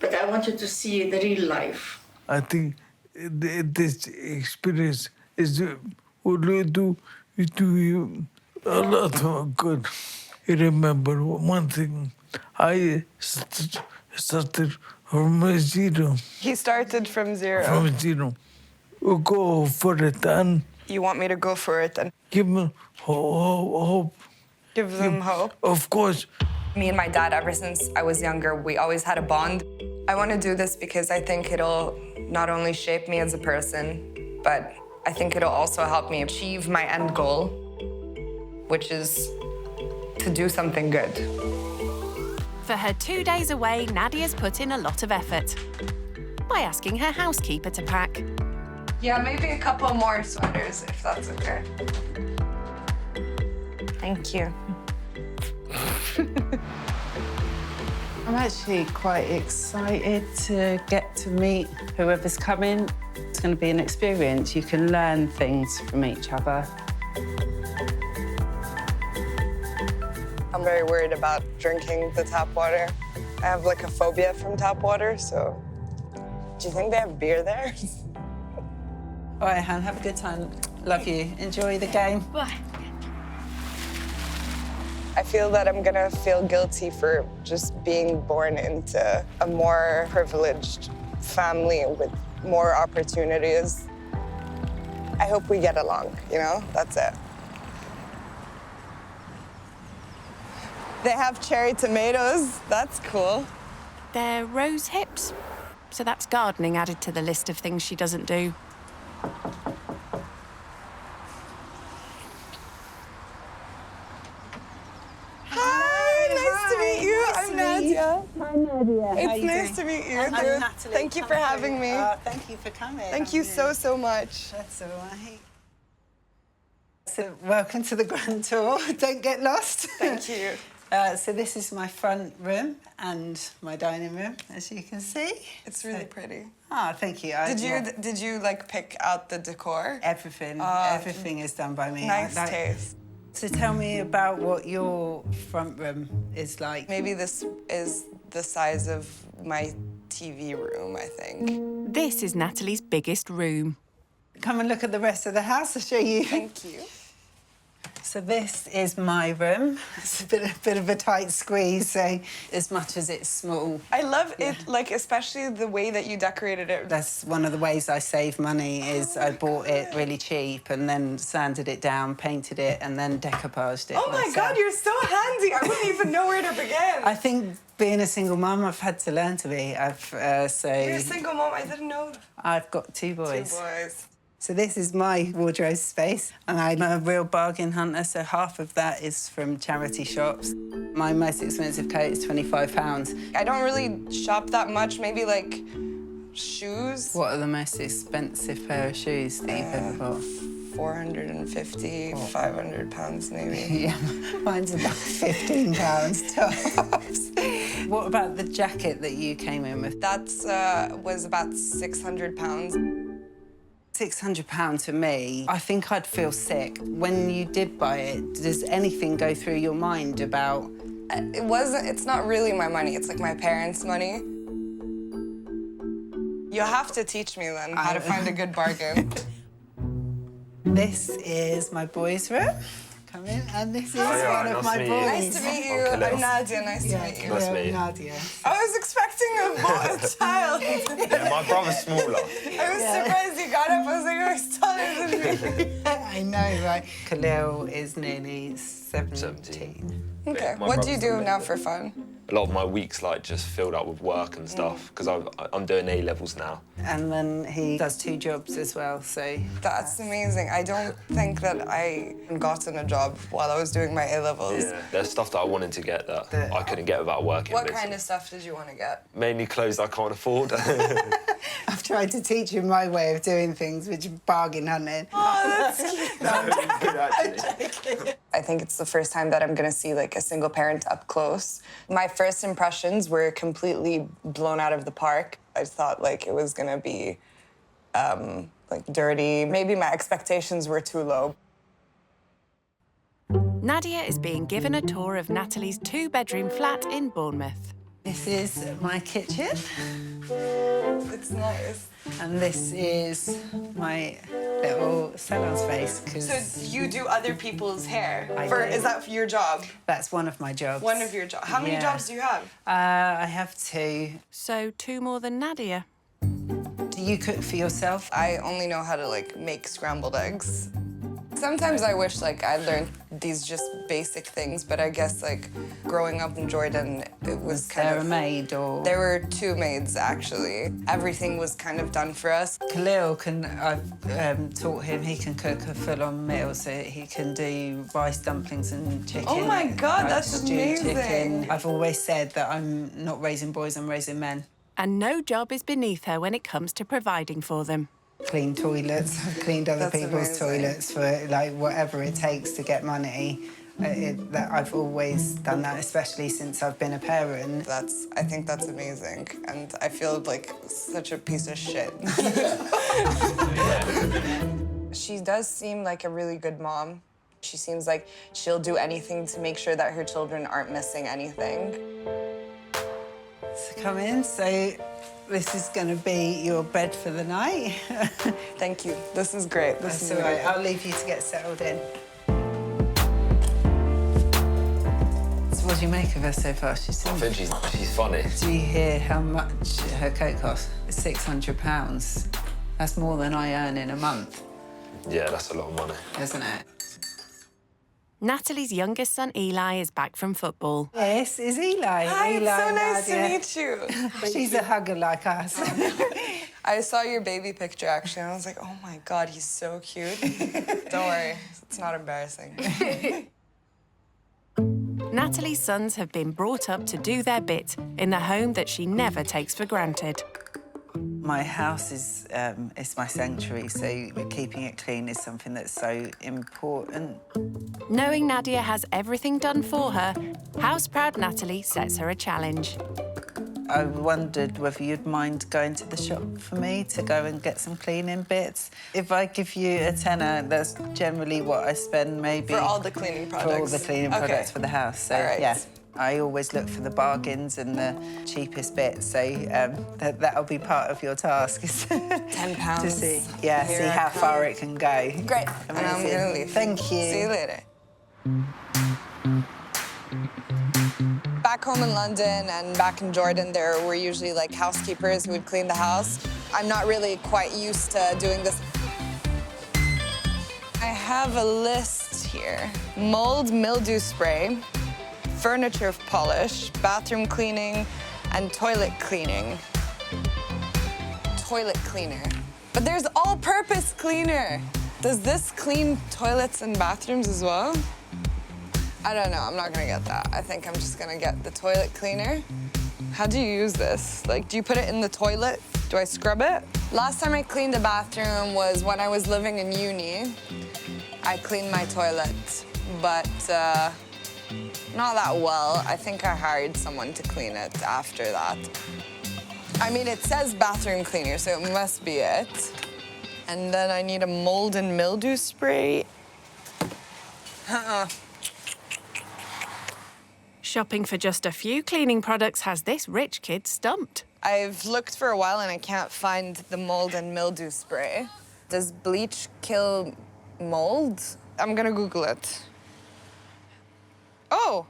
but I wanted to see the real life. I think this experience is will do you a lot of good. I remember one thing, I started from 0. He started from 0. From 0. We'll go for it and... You want me to go for it and... Give them hope. Give them hope? Of course. Me and my dad, ever since I was younger, we always had a bond. I want to do this because I think it'll not only shape me as a person, but I think it'll also help me achieve my end goal, which is to do something good. For her 2 days away, Nadia's put in a lot of effort by asking her housekeeper to pack. Yeah, maybe a couple more sweaters, if that's okay. Thank you. I'm actually quite excited to get to meet whoever's coming. It's going to be an experience. You can learn things from each other. I'm very worried about drinking the tap water. I have like a phobia from tap water, so... Do you think they have beer there? All right, Han, have a good time. Love you. Enjoy the game. Bye. I feel that I'm gonna feel guilty for just being born into a more privileged family with more opportunities. I hope we get along, you know? That's it. They have cherry tomatoes. That's cool. They're rose hips, so that's gardening added to the list of things she doesn't do. Hi, nice to meet you. I'm Nadia. Hi, Nadia. It's nice to meet you. I'm Natalie. Thank you for having me. Thank you for coming. Thank you so much. That's all right. So, welcome to the grand tour. Don't get lost. Thank you. So this is my front room and my dining room, as you can see. It's really pretty. Oh, thank you. Did you like pick out the decor? Everything is done by me. Nice taste. So tell me about what your front room is like. Maybe this is the size of my TV room, I think. This is Natalie's biggest room. Come and look at the rest of the house, I'll show you. Thank you. So this is my room. It's a bit of a tight squeeze, so as much as it's small. I love it, like, especially the way that you decorated it. That's one of the ways I save money is I bought it really cheap and then sanded it down, painted it, and then decoupaged it. Oh my God, you're so handy. I wouldn't even know where to begin. I think being a single mum, I've had to learn to be. You're a single mom, I didn't know. I've got 2 boys. 2 boys. So this is my wardrobe space, and I'm a real bargain hunter, so half of that is from charity shops. My most expensive coat is £25. I don't really shop that much, maybe like shoes. What are the most expensive pair of shoes that you've ever bought? 450, 500 pounds maybe. Yeah, mine's about £15 tops. What about the jacket that you came in with? That was about 600 pounds. £600 to me, I think I'd feel sick. When you did buy it, does anything go through your mind about... It's not really my money, it's like my parents' money. You'll have to teach me then how to find a good bargain. This is my boys' room. Come in, and this is one of my boys. Nice to meet you. I'm Nadia, nice to meet you. Nice to meet you. Nadia. I was expecting a child. Yeah, my brother's smaller. I was surprised he got up. I was like, oh, he's taller than me. I know, right? Khalil is nearly 17. Okay, Yeah, what do you do now for fun? A lot of my week's like just filled up with work and stuff because I'm doing A-levels now. And then he does 2 jobs as well, so... That's amazing. I don't think that I gotten a job while I was doing my A-levels. Yeah, there's stuff that I wanted to get that I couldn't get without working. What kind of stuff did you want to get? Mainly clothes I can't afford. I've tried to teach him my way of doing things, which is bargain hunting. Oh, that's cute. Good, actually. I think it's the first time that I'm going to see, like, a single parent up close. My first impressions were completely blown out of the park. I thought, like, it was going to be, like, dirty. Maybe my expectations were too low. Nadia is being given a tour of Natalie's 2-bedroom flat in Bournemouth. This is my kitchen. It's nice. And this is my little salon space. So you do other people's hair? I do. Is that your job? That's one of my jobs. One of your jobs. How many jobs do you have? I have 2. So 2 more than Nadia. Do you cook for yourself? I only know how to, like, make scrambled eggs. Sometimes I wish, like, I learned these just basic things, but I guess, like, growing up in Jordan, it was kind of... Was there a maid or...? There were 2 maids, actually. Everything was kind of done for us. Khalil I've taught him he can cook a full-on meal, so he can do rice dumplings and chicken. Oh my God, like that's stewed amazing. Chicken. I've always said that I'm not raising boys, I'm raising men. And no job is beneath her when it comes to providing for them. Clean toilets. I've cleaned other people's amazing. toilets for, like, whatever it takes to get money. I've always done that, especially since I've been a parent. I think that's amazing, and I feel like such a piece of shit. She does seem like a really good mom. She seems like she'll do anything to make sure that her children aren't missing anything. So come in. So this is going to be your bed for the night. Thank you. This is great. That's all right. I'll leave you to get settled in. So what do you make of her so far? I think she's funny. Do you hear how much her coat costs? It's £600. That's more than I earn in a month. Yeah, that's a lot of money. Isn't it? Natalie's youngest son, Eli, is back from football. This is Eli. Hi, Eli, it's so nice Nadia. to meet you. She's a hugger like us. I saw your baby picture, actually, and I was like, oh my God, he's so cute. Don't worry, it's not embarrassing. Natalie's sons have been brought up to do their bit in the home that she never takes for granted. My house is my sanctuary, so keeping it clean is something that's so important. Knowing Nadia has everything done for her, house-proud Natalie sets her a challenge. I wondered whether you'd mind going to the shop for me to go and get some cleaning bits. If I give you a tenner, that's generally what I spend maybe... For all the cleaning products? For all the cleaning products for the house. So, all right. yeah. I always look for the bargains and the cheapest bits, so that'll be part of your task. £10. To see, see how far it can go. Great. And I'm gonna leave. Thank you. See you later. Back home in London and back in Jordan, there were usually like housekeepers who would clean the house. I'm not really quite used to doing this. I have a list here. Mold mildew spray, furniture polish, bathroom cleaning, and toilet cleaning. Toilet cleaner. But there's all-purpose cleaner. Does this clean toilets and bathrooms as well? I don't know, I'm not gonna get that. I think I'm just gonna get the toilet cleaner. How do you use this? Like, do you put it in the toilet? Do I scrub it? Last time I cleaned a bathroom was when I was living in uni. I cleaned my toilet, but not that well. I think I hired someone to clean it after that. I mean, it says bathroom cleaner, so it must be it. And then I need a mold and mildew spray. Shopping for just a few cleaning products has this rich kid stumped. I've looked for a while and I can't find the mold and mildew spray. Does bleach kill mold? I'm gonna Google it. Oh,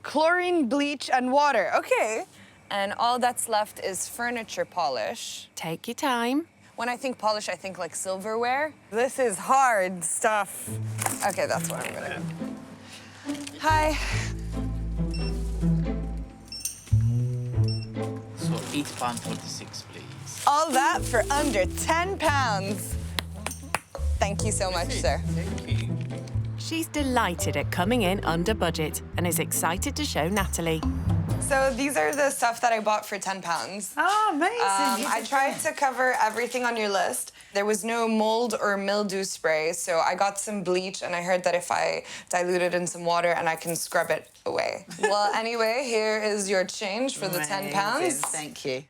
chlorine, bleach, and water. Okay. And all that's left is furniture polish. Take your time. When I think polish, I think like silverware. This is hard stuff. Okay, that's what I'm gonna do. Hi. So £8.46, please. All that for under £10. Thank you so much, sir. Thank you. She's delighted at coming in under budget and is excited to show Natalie. So these are the stuff that I bought for £10. Oh, amazing. I tried to cover everything on your list. There was no mold or mildew spray, so I got some bleach, and I heard that if I dilute it in some water and I can scrub it away. Well, anyway, here is your change for the £10. Thank you.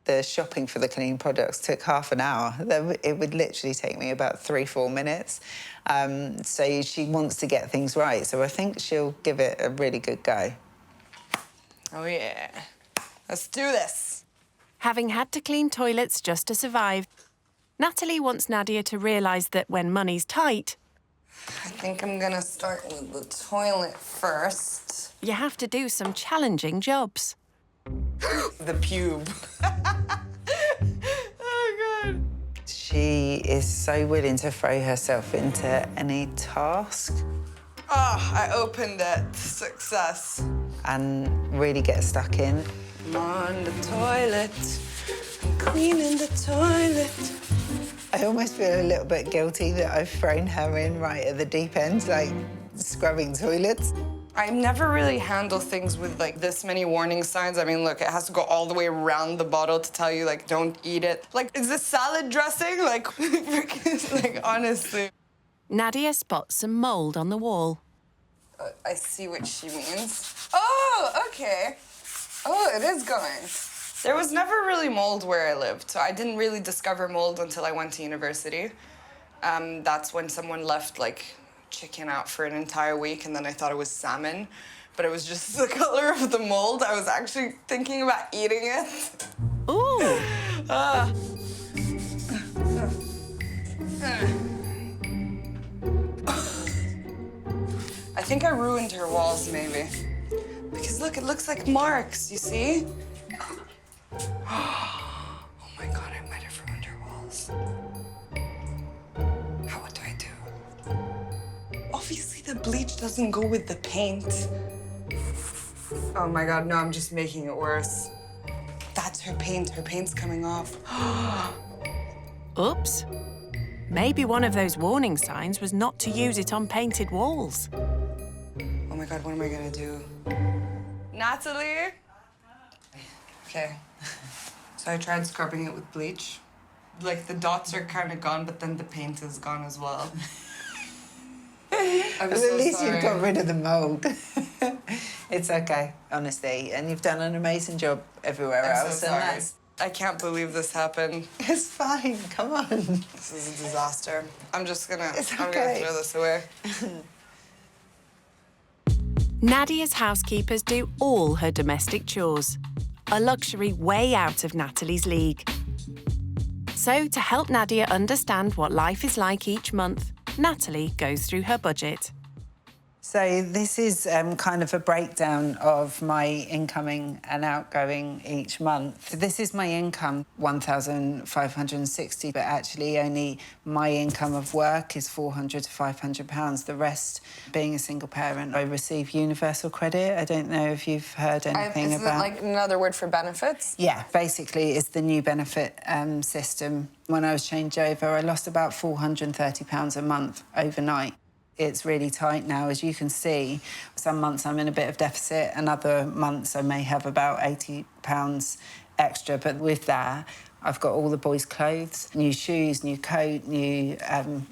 The shopping for the cleaning products took half an hour. It would literally take me about 3-4 minutes. So she wants to get things right, so I think she'll give it a really good go. Oh, yeah. Let's do this. Having had to clean toilets just to survive, Natalie wants Nadia to realise that when money's tight... I think I'm gonna start with the toilet first. You have to do some challenging jobs. The pube. Oh, God. She is so willing to throw herself into any task. Oh, I opened it. Success. And really get stuck in. I'm on the toilet. I'm cleaning the toilet. I almost feel a little bit guilty that I've thrown her in right at the deep end, like scrubbing toilets. I never really handle things with like this many warning signs. I mean, look, it has to go all the way around the bottle to tell you, like, don't eat it. Like, is this salad dressing? Like, like, honestly. Nadia spots some mould on the wall. I see what she means. Oh, okay. Oh, it is going. There was never really mold where I lived, so I didn't really discover mold until I went to university. That's when someone left, like, chicken out for an entire week, and then I thought it was salmon, but it was just the color of the mold. I was actually thinking about eating it. Ooh. I think I ruined her walls, maybe. Because look, it looks like marks, you see? Oh my God, I might have ruined her walls. What do I do? Obviously, the bleach doesn't go with the paint. Oh my God, no, I'm just making it worse. That's her paint. Her paint's coming off. Oops. Maybe one of those warning signs was not to use it on painted walls. Oh my God, what am I gonna do? Natalie? Okay. So I tried scrubbing it with bleach. Like, the dots are kind of gone, but then the paint is gone as well. I'm Well, so at least sorry. you've got rid of the mold. It's okay, honestly. And you've done an amazing job everywhere I'm else. so sorry. I can't believe this happened. It's fine, come on. This is a disaster. I'm just gonna, It's I'm okay. gonna throw this away. Nadia's housekeepers do all her domestic chores, a luxury way out of Natalie's league. So, to help Nadia understand what life is like each month, Natalie goes through her budget. So this is kind of a breakdown of my incoming and outgoing each month. This is my income, 1,560, but actually only my income of work is £400 to £500. The rest, being a single parent, I receive universal credit. I don't know if you've heard anything Is about... it like another word for benefits? Yeah, basically it's the new benefit system. When I was changed over, I lost about £430 a month overnight. It's really tight now, as you can see. Some months I'm in a bit of deficit, and other months I may have about £80 extra. But with that, I've got all the boys' clothes, new shoes, new coat, new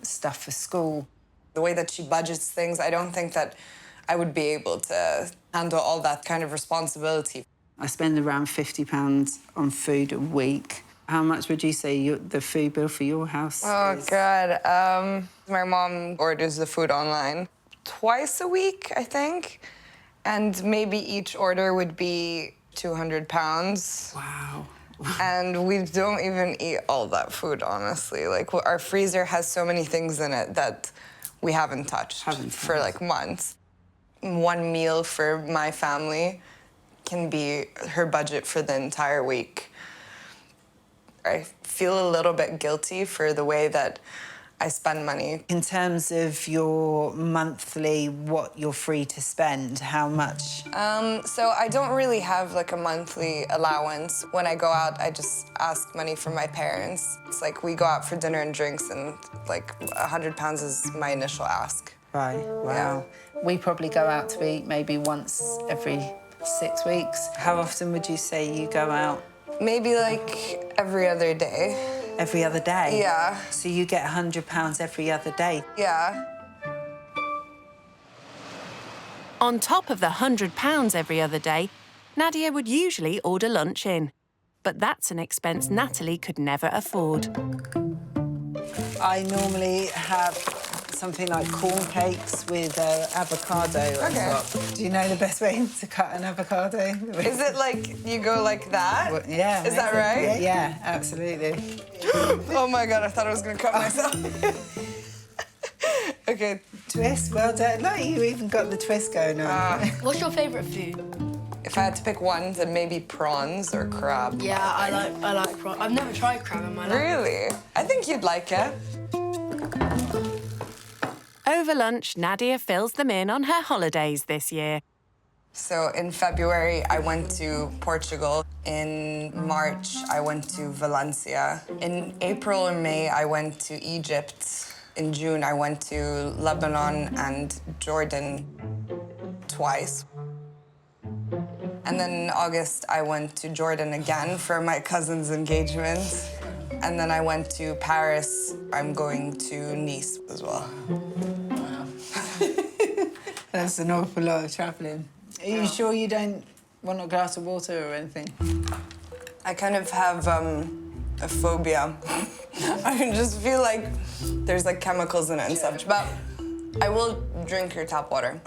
stuff for school. The way that she budgets things, I don't think that I would be able to handle all that kind of responsibility. I spend around £50 on food a week. How much would you say the food bill for your house is? God. My mom orders the food online twice a week, I think. And maybe each order would be £200. Wow. And we don't even eat all that food, honestly. Like, our freezer has so many things in it that we haven't touched for, like, months. One meal for my family can be her budget for the entire week. I feel a little bit guilty for the way that I spend money. In terms of your monthly, what you're free to spend, how much? So I don't really have like a monthly allowance. When I go out, I just ask money from my parents. It's like we go out for dinner and drinks, and like £100 is my initial ask. Right, wow. We probably go out to eat maybe once every 6 weeks. How often would you say you go out? Maybe like every other day. Every other day? Yeah. So you get £100 every other day? Yeah. On top of the £100 every other day, Nadia would usually order lunch in. But that's an expense Natalie could never afford. I normally have something like corn cakes with avocado on top. Do you know the best way to cut an avocado? Is it like you go like that? Well, yeah. Is that right? Yeah, absolutely. Oh my God, I thought I was gonna cut myself. Okay. Twist, well done. Look, you even got the twist going on. What's your favourite food? If I had to pick one, then maybe prawns or crab. Yeah, I like prawns. I've never tried crab in my life. Really? I think you'd like it. Over lunch, Nadia fills them in on her holidays this year. So in February, I went to Portugal. In March, I went to Valencia. In April or May, I went to Egypt. In June, I went to Lebanon and Jordan twice. And then in August, I went to Jordan again for my cousin's engagement. And then I went to Paris. I'm going to Nice as well. Wow. That's an awful lot of travelling. Are you sure you don't want a glass of water or anything? I kind of have a phobia. I just feel like there's like chemicals in it and such. But I will drink your tap water,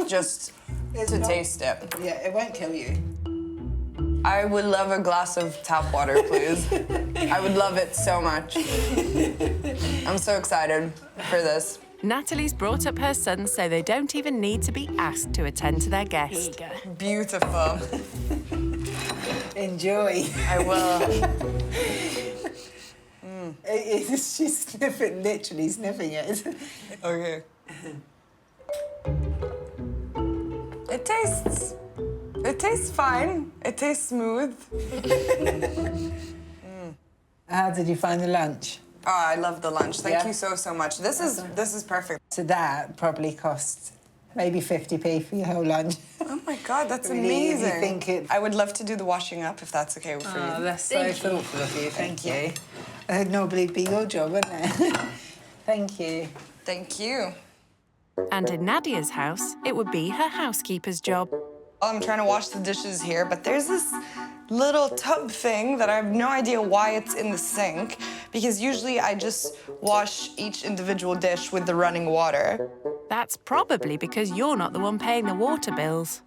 just to taste it. Yeah, it won't kill you. I would love a glass of tap water, please. I would love it so much. I'm so excited for this. Natalie's brought up her sons so they don't even need to be asked to attend to their guest. Here you go. Beautiful. Enjoy. I will. She's sniffing, literally sniffing it. Okay. It tastes fine. It tastes smooth. How did you find the lunch? Oh, I love the lunch. Thank you so much. This is perfect. So that probably cost maybe 50p for your whole lunch. Oh my God, that's Really, amazing. you think it... I would love to do the washing up if that's okay for you. Oh, that's so thoughtful of you. Thank you. That'd normally be your job, wouldn't it? Thank you. Thank you. And in Nadia's house, it would be her housekeeper's job. I'm trying to wash the dishes here, but there's this little tub thing that I have no idea why it's in the sink, because usually I just wash each individual dish with the running water. That's probably because you're not the one paying the water bills.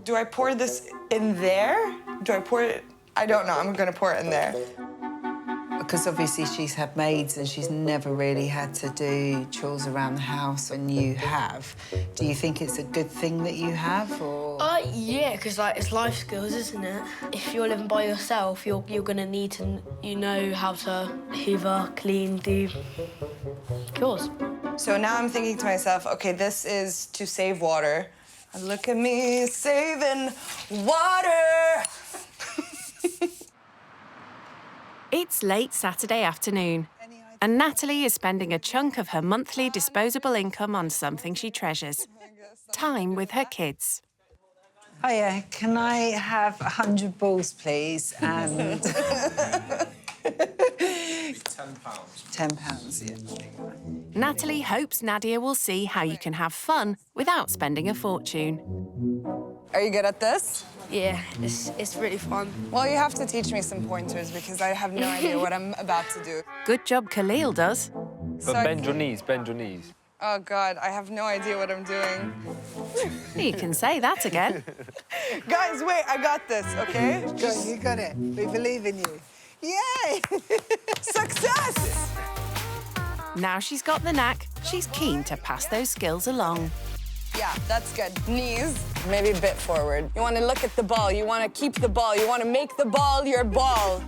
Do I pour this in there? Do I pour it? I don't know. I'm gonna pour it in there. Because obviously she's had maids and she's never really had to do chores around the house, and you have. Do you think it's a good thing that you have, or...? Yeah, because like it's life skills, isn't it? If you're living by yourself, you're gonna need to, how to hoover, clean, do chores. So now I'm thinking to myself, okay, this is to save water. Look at me saving water. It's late Saturday afternoon, and Natalie is spending a chunk of her monthly disposable income on something she treasures: time with her kids. Hiya, can I have 100 balls, please? And... £10, yeah. Natalie hopes Nadia will see how you can have fun without spending a fortune. Are you good at this? Yeah, it's really fun. Well, you have to teach me some pointers because I have no idea what I'm about to do. Good job Khalil does. But bend your knees, bend your knees. Oh, God, I have no idea what I'm doing. You can say that again. Guys, wait, I got this, okay? Good, you got it. We believe in you. Yay! Success! Now she's got the knack, she's keen to pass those skills along. Yeah, that's good. Knees, maybe a bit forward. You want to look at the ball. You want to keep the ball. You want to make the ball your ball.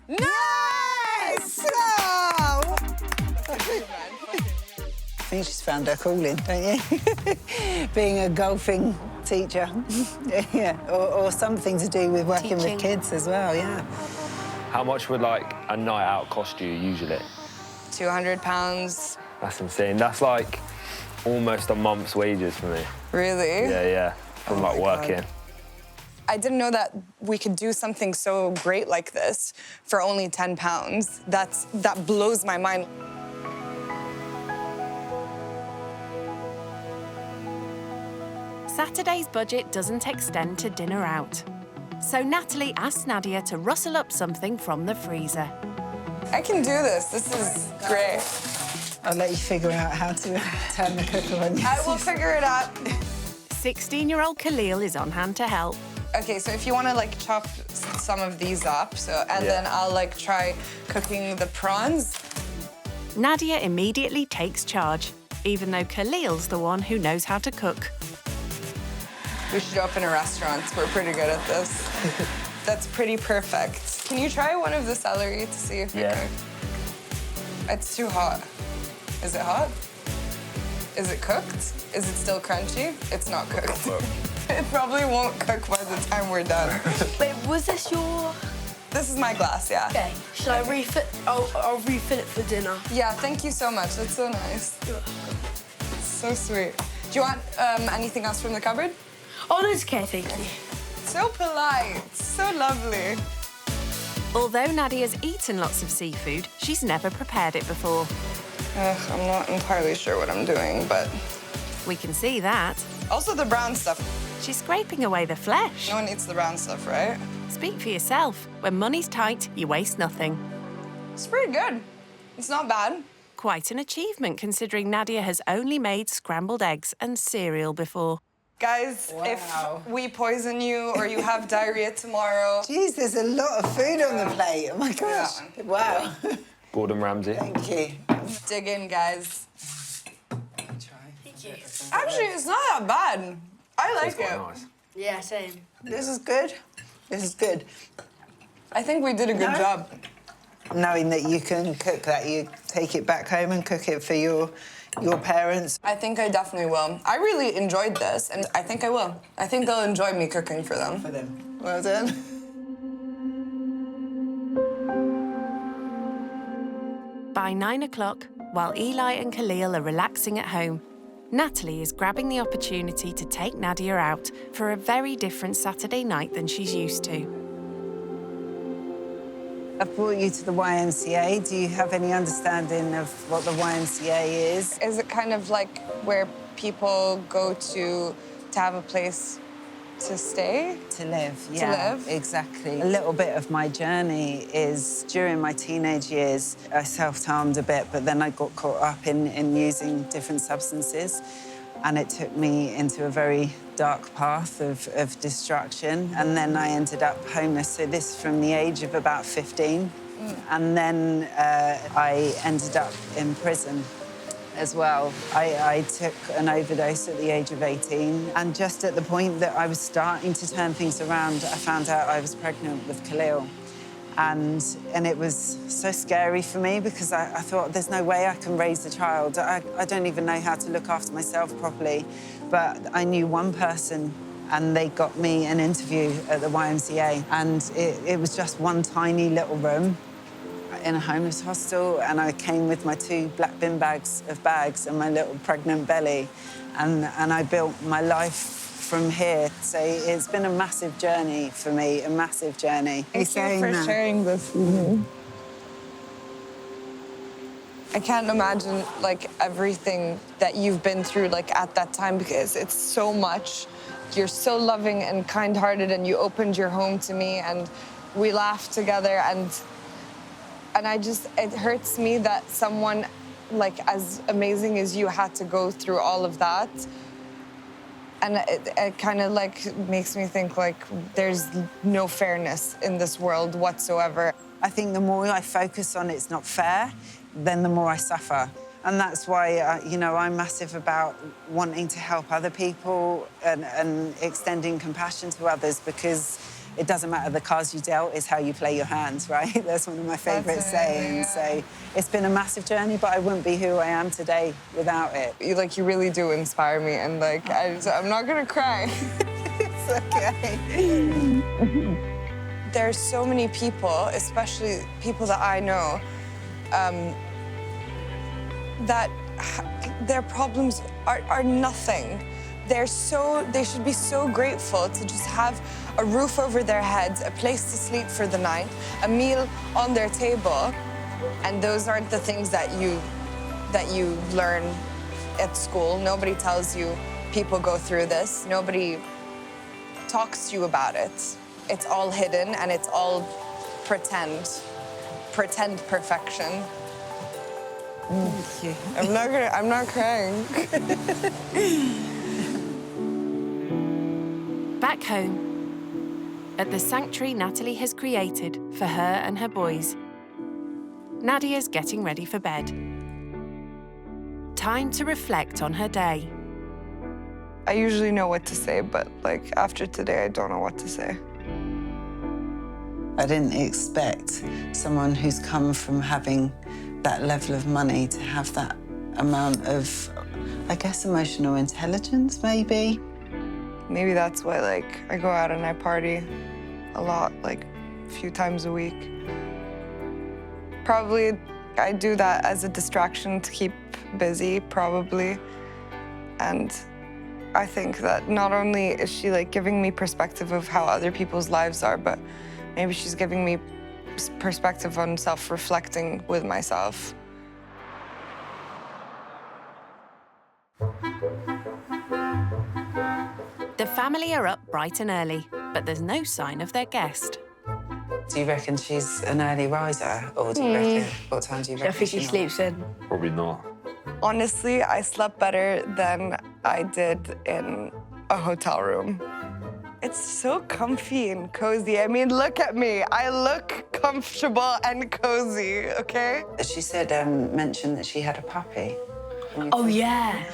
Nice! Oh! I think she's found her calling, don't you? Being a golfing teacher. Yeah, or something to do with working with kids as well, yeah. How much would, like, a night out cost you usually? £200. That's insane. That's, like, almost a month's wages for me. Really? Yeah. From, like, working. God. I didn't know that we could do something so great like this for only £10. That blows my mind. Saturday's budget doesn't extend to dinner out. So Natalie asks Nadia to rustle up something from the freezer. I can do this. This is great. I'll let you figure out how to turn the cooker on. I will figure it out. 16-year-old Khalil is on hand to help. Okay, so if you want to, like, chop some of these up, then I'll, like, try cooking the prawns. Nadia immediately takes charge, even though Khalil's the one who knows how to cook. We should open a restaurant. We're pretty good at this. That's pretty perfect. Can you try one of the celery to see if it cooks? It's too hot. Is it hot? Is it cooked? Is it still crunchy? It's not cooked. It probably won't cook by the time we're done. Wait, was this your... This is my glass, yeah. Okay, should I refill? I'll refill it for dinner. Yeah, thank you so much. That's so nice. It's so sweet. Do you want anything else from the cupboard? Oh, no, it's okay, thank you. So polite, so lovely. Although Nadia's eaten lots of seafood, she's never prepared it before. I'm not entirely sure what I'm doing, but... We can see that. Also the brown stuff. She's scraping away the flesh. No one eats the brown stuff, right? Speak for yourself. When money's tight, you waste nothing. It's pretty good. It's not bad. Quite an achievement, considering Nadia has only made scrambled eggs and cereal before. Guys, if we poison you or you have diarrhea tomorrow... Jeez, there's a lot of food on the plate. Oh, my gosh. Wow. Gordon Ramsay. Thank you. Dig in, guys. Thank you. Actually, it's not that bad. I like it. Nice. Yeah, same. This is good. This is good. I think we did a good job. Knowing that you can cook that, you take it back home and cook it for your parents. I think I definitely will. I really enjoyed this, and I think I will. I think they'll enjoy me cooking for them. Well done. By 9 o'clock, while Eli and Khalil are relaxing at home, Natalie is grabbing the opportunity to take Nadia out for a very different Saturday night than she's used to. I've brought you to the YMCA. Do you have any understanding of what the YMCA is? Is it kind of like where people go to have a place to stay? To live, To yeah. live? Exactly. A little bit of my journey is during my teenage years, I self-harmed a bit, but then I got caught up in using different substances. And it took me into a very dark path of destruction. And then I ended up homeless, so this from the age of about 15. And then I ended up in prison as well. I took an overdose at the age of 18. And just at the point that I was starting to turn things around, I found out I was pregnant with Khalil. And it was so scary for me because I thought, there's no way I can raise a child. I don't even know how to look after myself properly. But I knew one person and they got me an interview at the YMCA. And it was just one tiny little room in a homeless hostel, and I came with my 2 black bin bags of bags and my little pregnant belly, and I built my life from here. So it's been a massive journey for me, a massive journey. Thank you for sharing this with me. I can't imagine, like, everything that you've been through, like, at that time, because it's so much. You're so loving and kind-hearted, and you opened your home to me, and we laughed together, and it hurts me that someone, like, as amazing as you had to go through all of that. And it kind of, like, makes me think, like, there's no fairness in this world whatsoever. I think the more I focus on it's not fair, then the more I suffer. And that's why, you know, I'm massive about wanting to help other people and extending compassion to others, because it doesn't matter the cards you dealt, it's how you play your hands, right? That's one of my favourite sayings. So it's been a massive journey, but I wouldn't be who I am today without it. You really do inspire me, and, like, I'm not gonna cry. It's okay. There's so many people, especially people that I know, that their problems are nothing. They should be so grateful to just have a roof over their heads, a place to sleep for the night, a meal on their table. And those aren't the things that you learn at school. Nobody tells you people go through this. Nobody talks to you about it. It's all hidden, and it's all pretend perfection. Thank you. I'm not crying. Back home, at the sanctuary Natalie has created for her and her boys, Nadia's getting ready for bed. Time to reflect on her day. I usually know what to say, but, like, after today, I don't know what to say. I didn't expect someone who's come from having that level of money to have that amount of, I guess, emotional intelligence, maybe. Maybe that's why, like, I go out and I party a lot, like, a few times a week. Probably I do that as a distraction to keep busy, probably. And I think that not only is she, like, giving me perspective of how other people's lives are, but maybe she's giving me perspective on self-reflecting with myself. The family are up bright and early, but there's no sign of their guest. Do you reckon she's an early riser, or do you reckon, what time do you reckon? I think she sleeps in. Probably not. Honestly, I slept better than I did in a hotel room. It's so comfy and cozy. I mean, look at me. I look comfortable and cozy, okay? She said, mentioned that she had a puppy. Oh, yeah.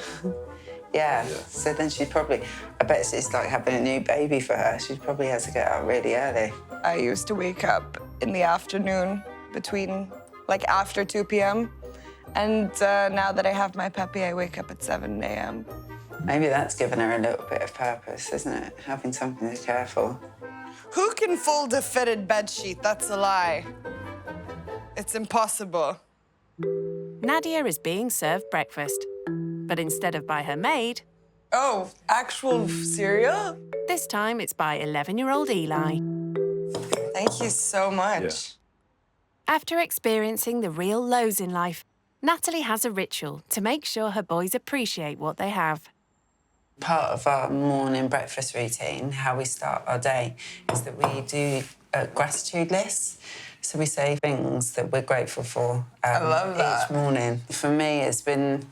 Yeah, so then she'd probably, I bet it's like having a new baby for her. She probably has to get up really early. I used to wake up in the afternoon between, like, after 2 p.m. And now that I have my puppy, I wake up at 7 a.m. Maybe that's given her a little bit of purpose, isn't it? Having something to care for. Who can fold a fitted bedsheet? That's a lie. It's impossible. Nadia is being served breakfast, but instead of by her maid... Oh, actual cereal? This time it's by 11-year-old Eli. Thank you so much. Yeah. After experiencing the real lows in life, Natalie has a ritual to make sure her boys appreciate what they have. Part of our morning breakfast routine, how we start our day, is that we do a gratitude list. So we say things that we're grateful for I love that. each morning. For me, it's been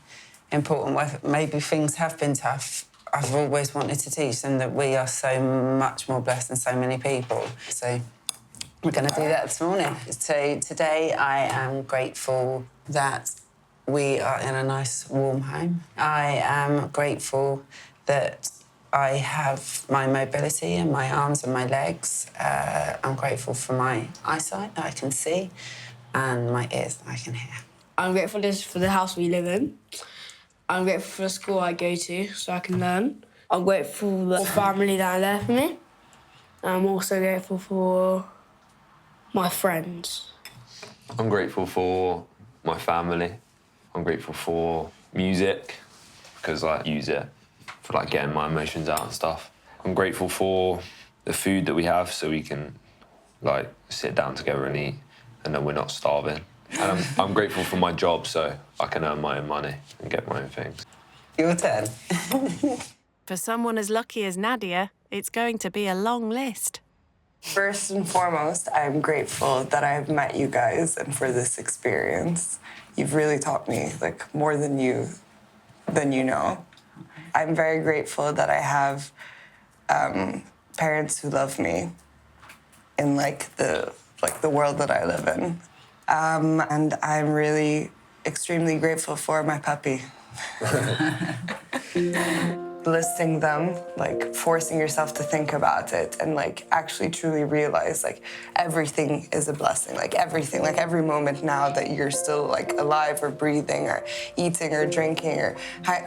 important. Maybe things have been tough. I've always wanted to teach them that we are so much more blessed than so many people. So we're going to do that this morning. So today I am grateful that we are in a nice, warm home. I am grateful that I have my mobility in my arms and my legs. I'm grateful for my eyesight that I can see and my ears that I can hear. I'm grateful for the house we live in. I'm grateful for the school I go to so I can learn. I'm grateful for the family that are there for me. I'm also grateful for my friends. I'm grateful for my family. I'm grateful for music because I use it for like getting my emotions out and stuff. I'm grateful for the food that we have so we can like sit down together and eat and then we're not starving. And I'm grateful for my job so I can earn my own money and get my own things. Your turn. For someone as lucky as Nadia, it's going to be a long list. First and foremost, I'm grateful that I've met you guys and for this experience. You've really taught me, like, more than you know. I'm very grateful that I have parents who love me in, like, the world that I live in. And I'm really extremely grateful for my puppy. Listing them, like forcing yourself to think about it and like actually truly realize like everything is a blessing, like everything, like every moment now that you're still like alive or breathing or eating or drinking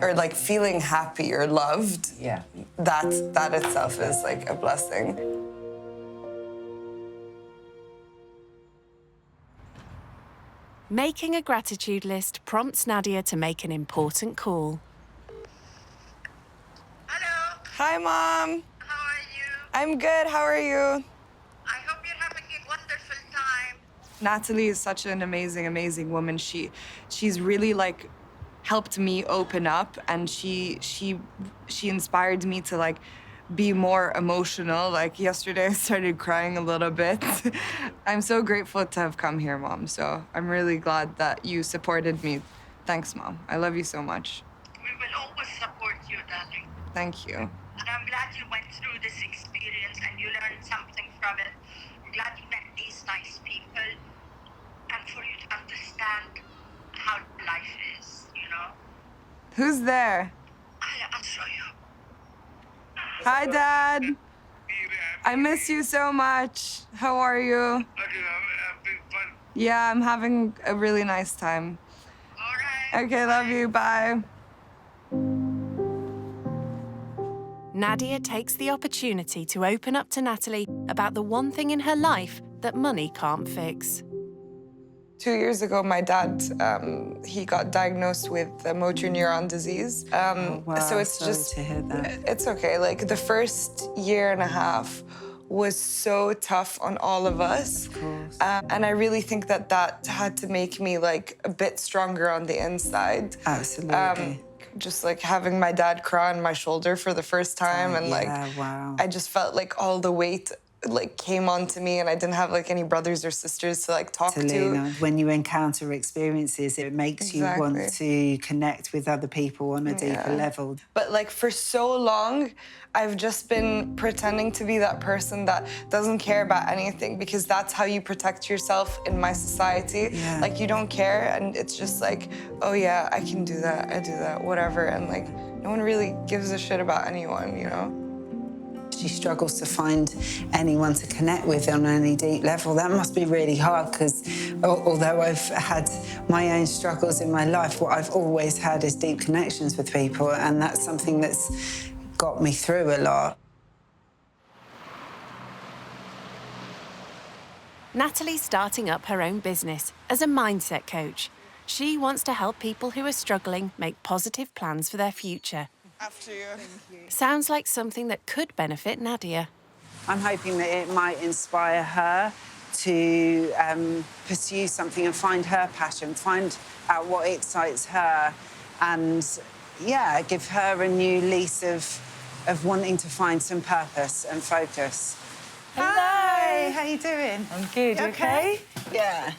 or like feeling happy or loved. Yeah. That itself is like a blessing. Making a gratitude list prompts Nadia to make an important call. Hi, Mom. How are you? I'm good. How are you? I hope you're having a wonderful time. Natalie is such an amazing, amazing woman. She's really like helped me open up, and she inspired me to like be more emotional. Like yesterday, I started crying a little bit. I'm so grateful to have come here, Mom. So I'm really glad that you supported me. Thanks, Mom. I love you so much. We will always support you, darling. Thank you. And I'm glad you went through this experience and you learned something from it. I'm glad you met these nice people and for you to understand how life is, you know? Who's there? I'll show you. Hi, Dad. I miss you so much. How are you? Yeah, I'm having a really nice time. All right. Okay, love you. Bye. Nadia takes the opportunity to open up to Natalie about the one thing in her life that money can't fix. 2 years ago, my dad, he got diagnosed with motor neuron disease. Wow, so it's sorry just, to hear that. It's okay. Like the first year and a half was so tough on all of us. Of course. And I really think that had to make me like a bit stronger on the inside. Absolutely. Just like having my dad cry on my shoulder for the first time, and like, wow. I just felt like all the weight like came onto me, and I didn't have like any brothers or sisters to like talk to. When you encounter experiences, it makes you want to connect with other people on a deeper level. But like for so long, I've just been pretending to be that person that doesn't care about anything, because that's how you protect yourself in my society. Yeah. Like you don't care, and it's just like, oh yeah, I can do that, I do that, whatever. And like no one really gives a shit about anyone, you know? She struggles to find anyone to connect with on any deep level. That must be really hard, because although I've had my own struggles in my life, what I've always had is deep connections with people, and that's something that's got me through a lot. Natalie's starting up her own business as a mindset coach. She wants to help people who are struggling make positive plans for their future. After you. Sounds like something that could benefit Nadia. I'm hoping that it might inspire her to pursue something and find her passion, find out what excites her, and yeah, give her a new lease of wanting to find some purpose and focus. Hi, how you doing? I'm good, you okay? Yeah.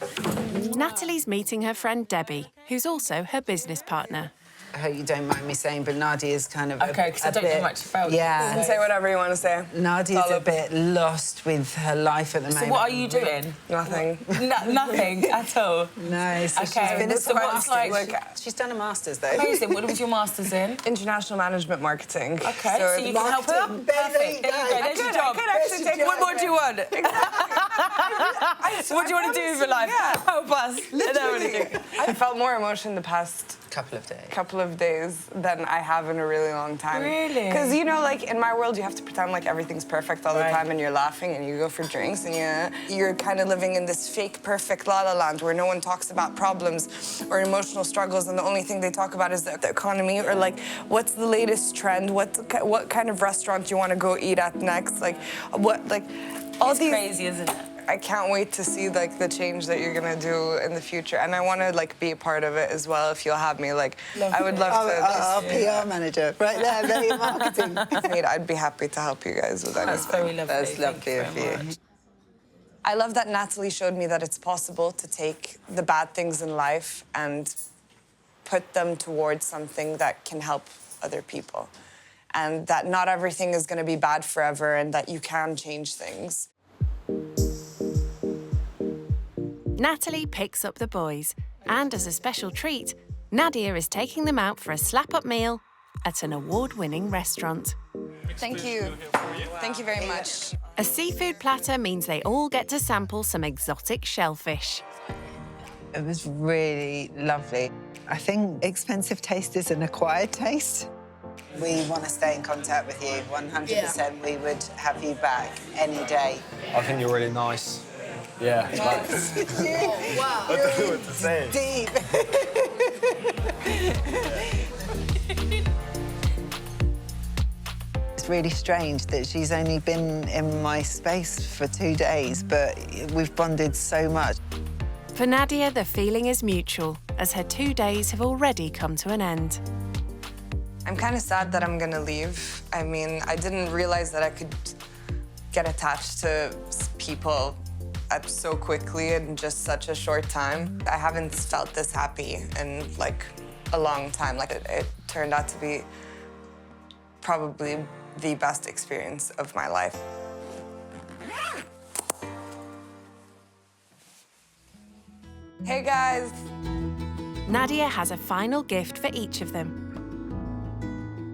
Natalie's meeting her friend Debbie, who's also her business partner. I hope you don't mind me saying, but Nadia's kind of Okay, because I don't know much about you. Yeah. You can say whatever you want to say. Nadia's a bit lost with her life at the moment. So what are you doing? Nothing. Nothing at all? No, so Okay, she's finished so her what's masters. She's done a master's, though. Amazing. What was your master's in? International management marketing. Okay, so you can help them. Perfect. There you go. There's your job. What more do you want? What do you want to do with your life? Yeah. Help us. I felt more emotion the past couple of days than I have in a really long time. Really? Because, you know, like, in my world, you have to pretend like everything's perfect all the time and you're laughing and you go for drinks and you're kind of living in this fake, perfect la-la land where no one talks about problems or emotional struggles and the only thing they talk about is the economy or, like, what's the latest trend, what kind of restaurant you want to go eat at next, like, what, like, all it's these... crazy, isn't it? I can't wait to see, like, the change that you're gonna do in the future, and I want to, like, be a part of it as well. If you'll have me, like, I would love to. Our PR manager, right there, very marketing. I'd be happy to help you guys with anything. That's very lovely. That's lovely of you. I love that Natalie showed me that it's possible to take the bad things in life and put them towards something that can help other people, and that not everything is going to be bad forever, and that you can change things. Natalie picks up the boys, and as a special treat, Nadia is taking them out for a slap-up meal at an award-winning restaurant. Thank you. Thank you very much. A seafood platter means they all get to sample some exotic shellfish. It was really lovely. I think expensive taste is an acquired taste. We want to stay in contact with you, 100%. Yeah. We would have you back any day. I think you're really nice. Yeah. Oh, wow. I don't know what to say. Deep. It's really strange that she's only been in my space for 2 days, but we've bonded so much. For Nadia, the feeling is mutual, as her 2 days have already come to an end. I'm kind of sad that I'm gonna leave. I mean, I didn't realize that I could get attached to people so quickly in just such a short time. I haven't felt this happy in, like, a long time. Like, it turned out to be probably the best experience of my life. Hey, guys. Nadia has a final gift for each of them.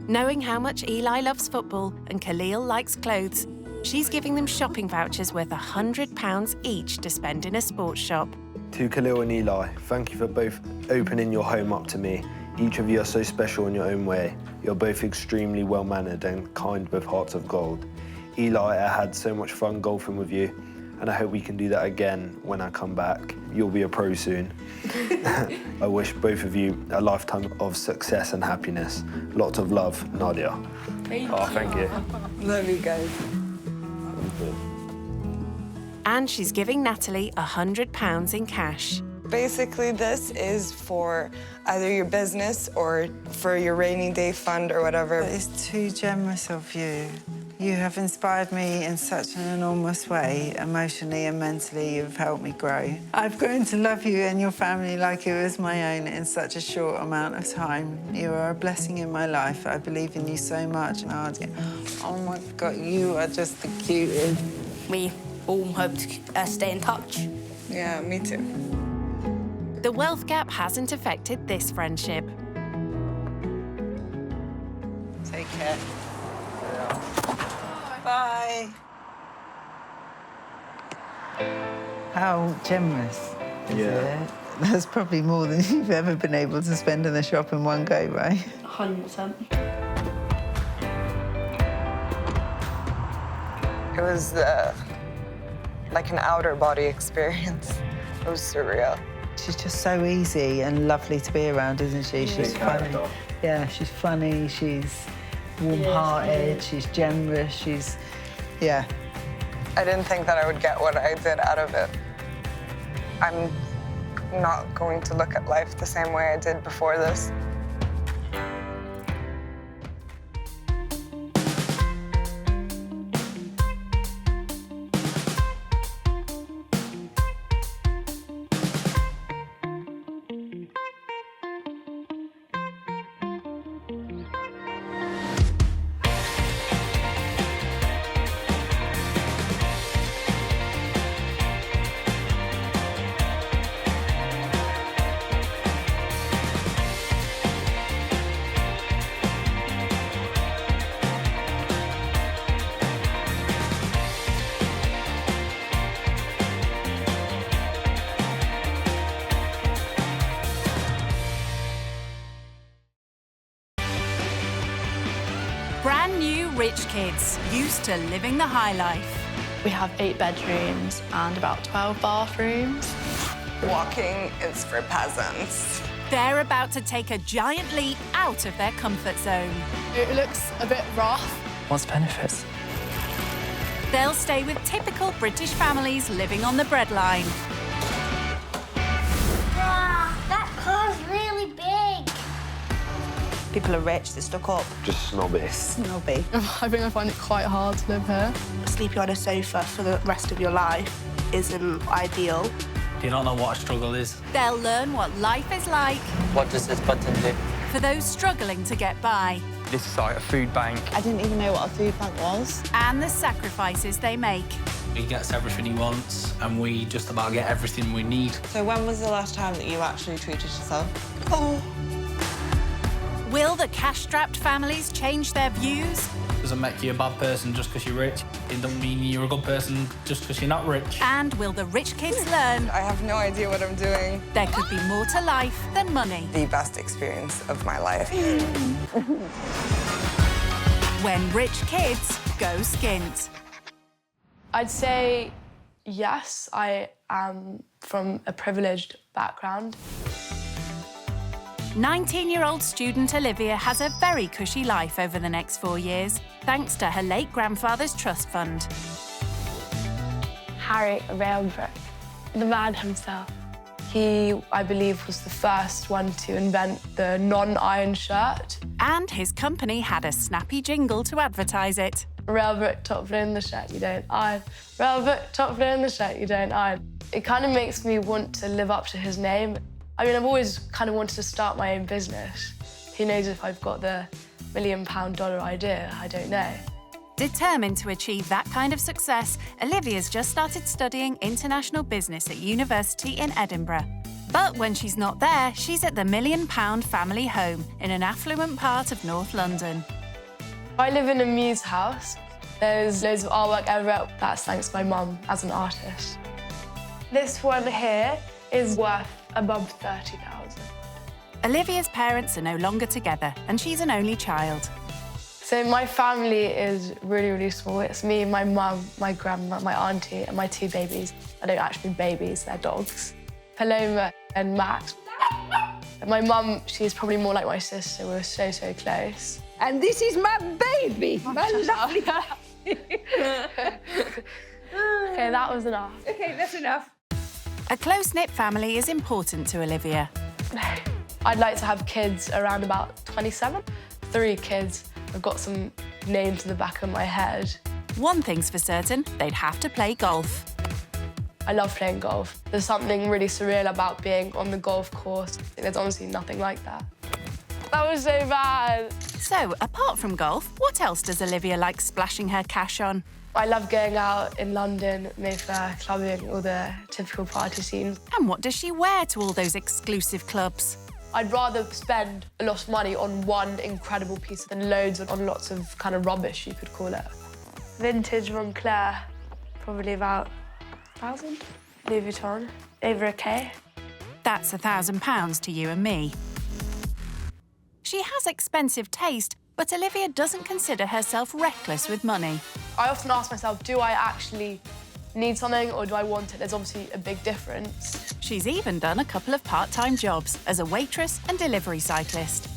Knowing how much Eli loves football and Khalil likes clothes, she's giving them shopping vouchers worth £100 each to spend in a sports shop. To Khalil and Eli, thank you for both opening your home up to me. Each of you are so special in your own way. You're both extremely well-mannered and kind with hearts of gold. Eli, I had so much fun golfing with you, and I hope we can do that again when I come back. You'll be a pro soon. I wish both of you a lifetime of success and happiness. Lots of love, Nadia. Thank you. Love you guys. And she's giving Natalie £100 in cash. Basically, this is for either your business or for your rainy day fund or whatever. It's too generous of you. You have inspired me in such an enormous way, emotionally and mentally. You've helped me grow. I've grown to love you and your family like it was my own in such a short amount of time. You are a blessing in my life. I believe in you so much, Nadia. Oh my God, you are just the cutest. We all hope to stay in touch. Yeah, me too. The wealth gap hasn't affected this friendship. Take care. Bye. How generous is it? That's probably more than you've ever been able to spend in the shop in one go, right? 100%. It was like an outer body experience. It was surreal. She's just so easy and lovely to be around, isn't she? She's funny. Yeah, she's funny, she's warm-hearted, she's generous, she's... Yeah. I didn't think that I would get what I did out of it. I'm not going to look at life the same way I did before this. rich kids, used to living the high life. We have 8 bedrooms and about 12 bathrooms. Walking is for peasants. They're about to take a giant leap out of their comfort zone. It looks a bit rough. What's the benefits? They'll stay with typical British families living on the breadline. Wow, that car's really big. People are rich, they're stuck up. Just snobby. Snobby. I think I find it quite hard to live here. Sleeping on a sofa for the rest of your life isn't ideal. Do you not know what a struggle is? They'll learn what life is like What does this button do? for those struggling to get by. This is like a food bank. I didn't even know what a food bank was. And the sacrifices they make. He gets everything he wants, and we just about get everything we need. So when was the last time that you actually treated yourself? Will the cash-strapped families change their views? Doesn't make you a bad person just because you're rich. It doesn't mean you're a good person just because you're not rich. And will the rich kids learn I have no idea what I'm doing. there could be more to life than money? The best experience of my life. When rich kids go skint. I'd say yes, I am from a privileged background. 19-year-old student Olivia has a very cushy life over the next 4 years, thanks to her late grandfather's trust fund. Harry Railbrook, the man himself. He, I believe, was the first one to invent the non-iron shirt. And his company had a snappy jingle to advertise it. Railbrook, top blue in the shirt you don't iron. Railbrook, top blue in the shirt you don't iron. It kind of makes me want to live up to his name. I mean, I've always kind of wanted to start my own business. Who knows if I've got the $1 million idea? I don't know. Determined to achieve that kind of success, Olivia's just started studying international business at university in Edinburgh. But when she's not there, she's at the £1 million family home in an affluent part of North London. I live in a muse house. There's loads of artwork everywhere. That's thanks to my mum as an artist. This one here is worth above 30,000. Olivia's parents are no longer together, and she's an only child. So my family is really, really small. It's me, my mum, my grandma, my auntie, and my 2 babies. I don't actually babies, they're dogs. Paloma and Max. And my mum, she's probably more like my sister. We're so, so close. And this is my baby, my lovely. OK, that was enough. OK, that's enough. A close-knit family is important to Olivia. I'd like to have kids around about 27. 3 kids. I've got some names in the back of my head. One thing's for certain, they'd have to play golf. I love playing golf. There's something really surreal about being on the golf course. There's honestly nothing like that. That was so bad. So, apart from golf, what else does Olivia like splashing her cash on? I love going out in London, Mayfair, clubbing, all the typical party scenes. And what does she wear to all those exclusive clubs? I'd rather spend a lot of money on one incredible piece than loads on lots of kind of rubbish, you could call it. Vintage Moncler, probably about 1,000. Louis Vuitton, over a K. That's £1,000 to you and me. She has expensive taste, but Olivia doesn't consider herself reckless with money. I often ask myself, do I actually need something or do I want it? There's obviously a big difference. She's even done a couple of part-time jobs as a waitress and delivery cyclist.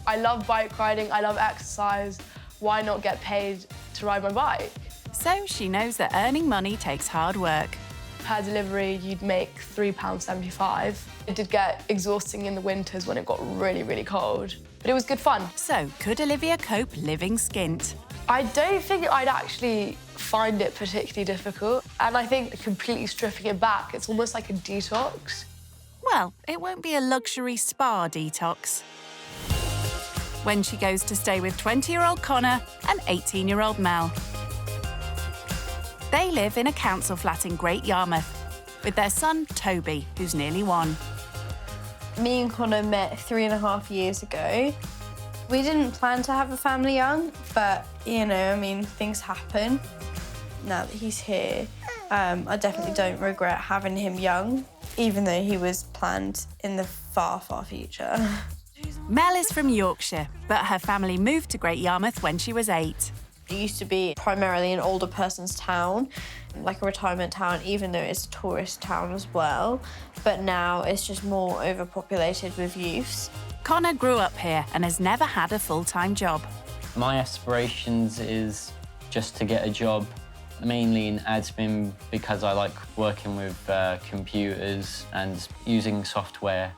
I love bike riding, I love exercise. Why not get paid to ride my bike? So she knows that earning money takes hard work. Per delivery, you'd make £3.75. It did get exhausting in the winters when it got really, really cold. But it was good fun. So, could Olivia cope living skint? I don't think I'd actually find it particularly difficult. And I think completely stripping it back, it's almost like a detox. Well, it won't be a luxury spa detox. When she goes to stay with 20-year-old Connor and 18-year-old Mel. They live in a council flat in Great Yarmouth with their son, Toby, who's nearly 1. Me and Connor met 3.5 years ago. We didn't plan to have a family young, but, you know, I mean, things happen. Now that he's here, I definitely don't regret having him young, even though he was planned in the far, far future. Mel is from Yorkshire, but her family moved to Great Yarmouth when she was 8. It used to be primarily an older person's town, like a retirement town, even though it's a tourist town as well. But now it's just more overpopulated with youths. Connor grew up here and has never had a full-time job. My aspirations is just to get a job, mainly in admin, because I like working with computers and using software.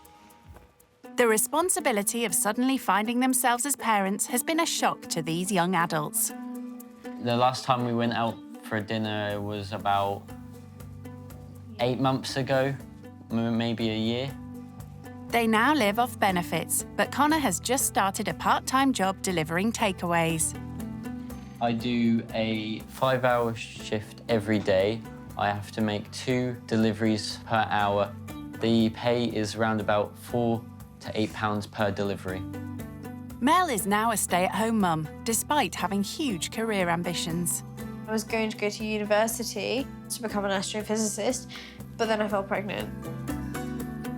The responsibility of suddenly finding themselves as parents has been a shock to these young adults. The last time we went out for dinner was about 8 months ago, maybe a year. They now live off benefits, but Connor has just started a part-time job delivering takeaways. I do a 5-hour shift every day. I have to make 2 deliveries per hour. The pay is around about £4 to £8 per delivery. Mel is now a stay-at-home mum, despite having huge career ambitions. I was going to go to university to become an astrophysicist, but then I fell pregnant.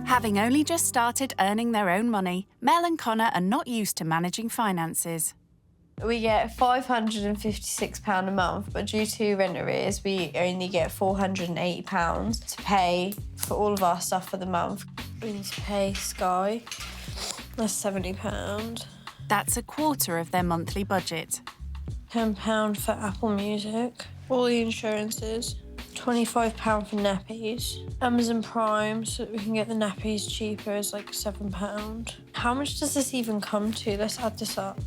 Having only just started earning their own money, Mel and Connor are not used to managing finances. We get £556 a month, but due to rent arrears, we only get £480 to pay for all of our stuff for the month. We need to pay Sky. That's £70. That's a quarter of their monthly budget. £10 for Apple Music, all the insurances, £25 for nappies. Amazon Prime, so that we can get the nappies cheaper, is like £7. How much does this even come to? Let's add this up.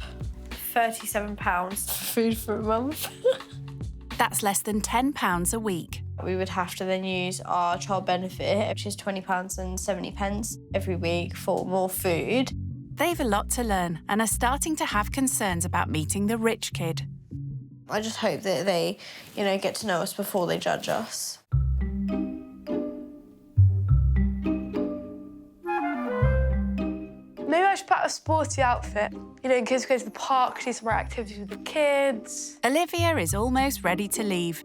£37 for food for a month. That's less than £10 a week. We would have to then use our child benefit, which is £20.70 every week for more food. They've a lot to learn and are starting to have concerns about meeting the rich kid. I just hope that they, get to know us before they judge us. Maybe I should put a sporty outfit. In case we go to the park, do some more activities with the kids. Olivia is almost ready to leave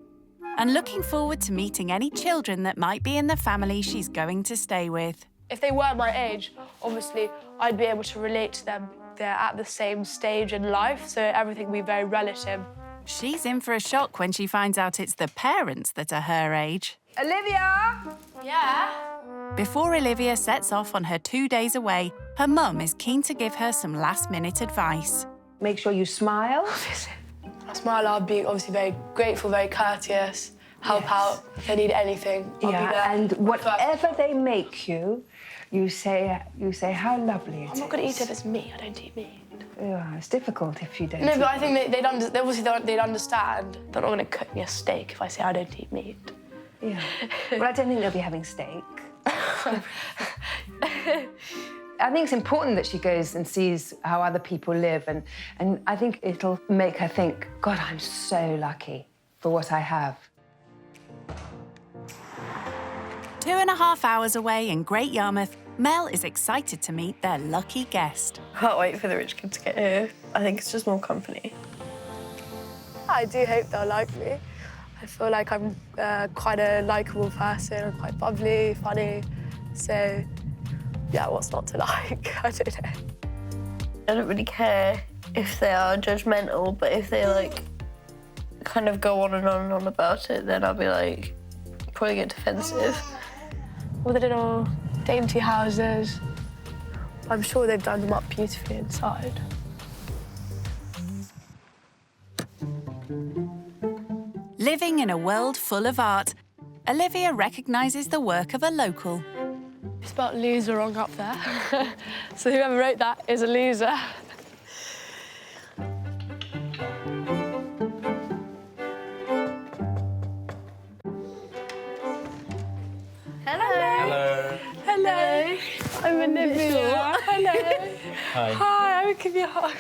and looking forward to meeting any children that might be in the family she's going to stay with. If they were my age, obviously, I'd be able to relate to them. They're at the same stage in life, so everything would be very relative. She's in for a shock when she finds out it's the parents that are her age. Olivia! Yeah? Before Olivia sets off on her 2 days away, her mum is keen to give her some last-minute advice. Make sure you smile. I smile, I'll be obviously very grateful, very courteous, help out if they need anything. I'll be there. And whatever they make you, you say how lovely it is. I'm not going to eat if it's meat. I don't eat meat. Yeah, it's difficult if you don't. No, but I think they'd understand. They're not going to cook me a steak if I say I don't eat meat. Yeah. Well, I don't think they'll be having steak. I think it's important that she goes and sees how other people live, and I think it'll make her think, God, I'm so lucky for what I have. 2.5 hours away in Great Yarmouth, Mel is excited to meet their lucky guest. Can't wait for the rich kid to get here. I think it's just more company. I do hope they'll like me. I feel like I'm quite a likeable person. I'm quite bubbly, funny. So, yeah, what's not to like? I don't know. I don't really care if they are judgmental, but if they, kind of go on and on and on about it, then I'll be, probably get defensive. All the little dainty houses. I'm sure they've done them up beautifully inside. Living in a world full of art, Olivia recognises the work of a local. You spelled loser wrong up there. So whoever wrote that is a loser. Hello. I'm Olivia. Hello. Hi. Hi, I can give you a hug.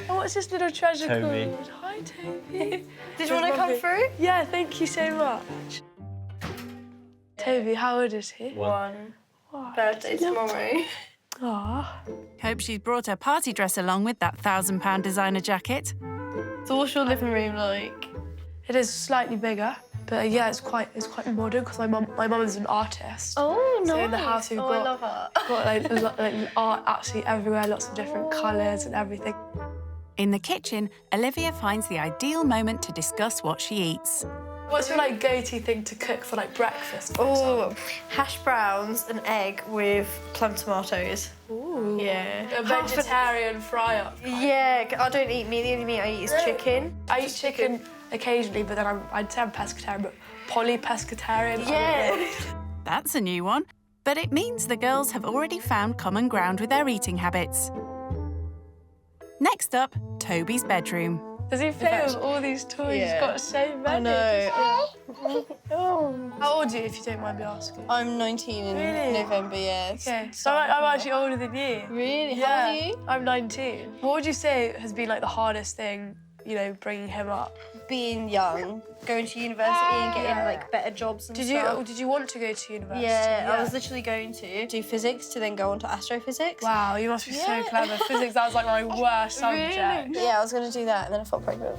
And what's this little treasure Toby. called? Hi, Toby. Did you want to come through? Yeah, thank you so much. Toby, how old is he? 1. Birthday tomorrow. Aww. Hope she's brought her party dress along with that £1,000 designer jacket. So what's your living room like? It is slightly bigger, but yeah, it's quite modern because my mum is an artist. Oh, nice. So in the house we've I love art. got art absolutely everywhere, lots of different colours and everything. In the kitchen, Olivia finds the ideal moment to discuss what she eats. What's your like go-to thing to cook for like breakfast? Oh, hash browns and egg with plum tomatoes. Ooh. Yeah. A vegetarian fry-up. Yeah, I don't eat meat. The only meat I eat is chicken. I eat chicken occasionally, but then I'd say I'm pescatarian, but poly-pescatarian. Yeah. That's a new one, but it means the girls have already found common ground with their eating habits. Next up, Toby's bedroom. Does he play with all these toys? Yeah. He's got so many. I know. Oh. How old are you, if you don't mind me asking? I'm 19 in Really? November, yeah. Okay, so I'm actually older than you. Really? Yeah. How old are you? I'm 19. What would you say has been like the hardest thing, you know, bringing him up? Being young, going to university and getting like better jobs and stuff. Did you want to go to university? Yeah, I was literally going to do physics to then go on to astrophysics. Wow, you must be so clever. Physics, that was like my worst subject. Really? Yeah, I was going to do that and then I felt pregnant.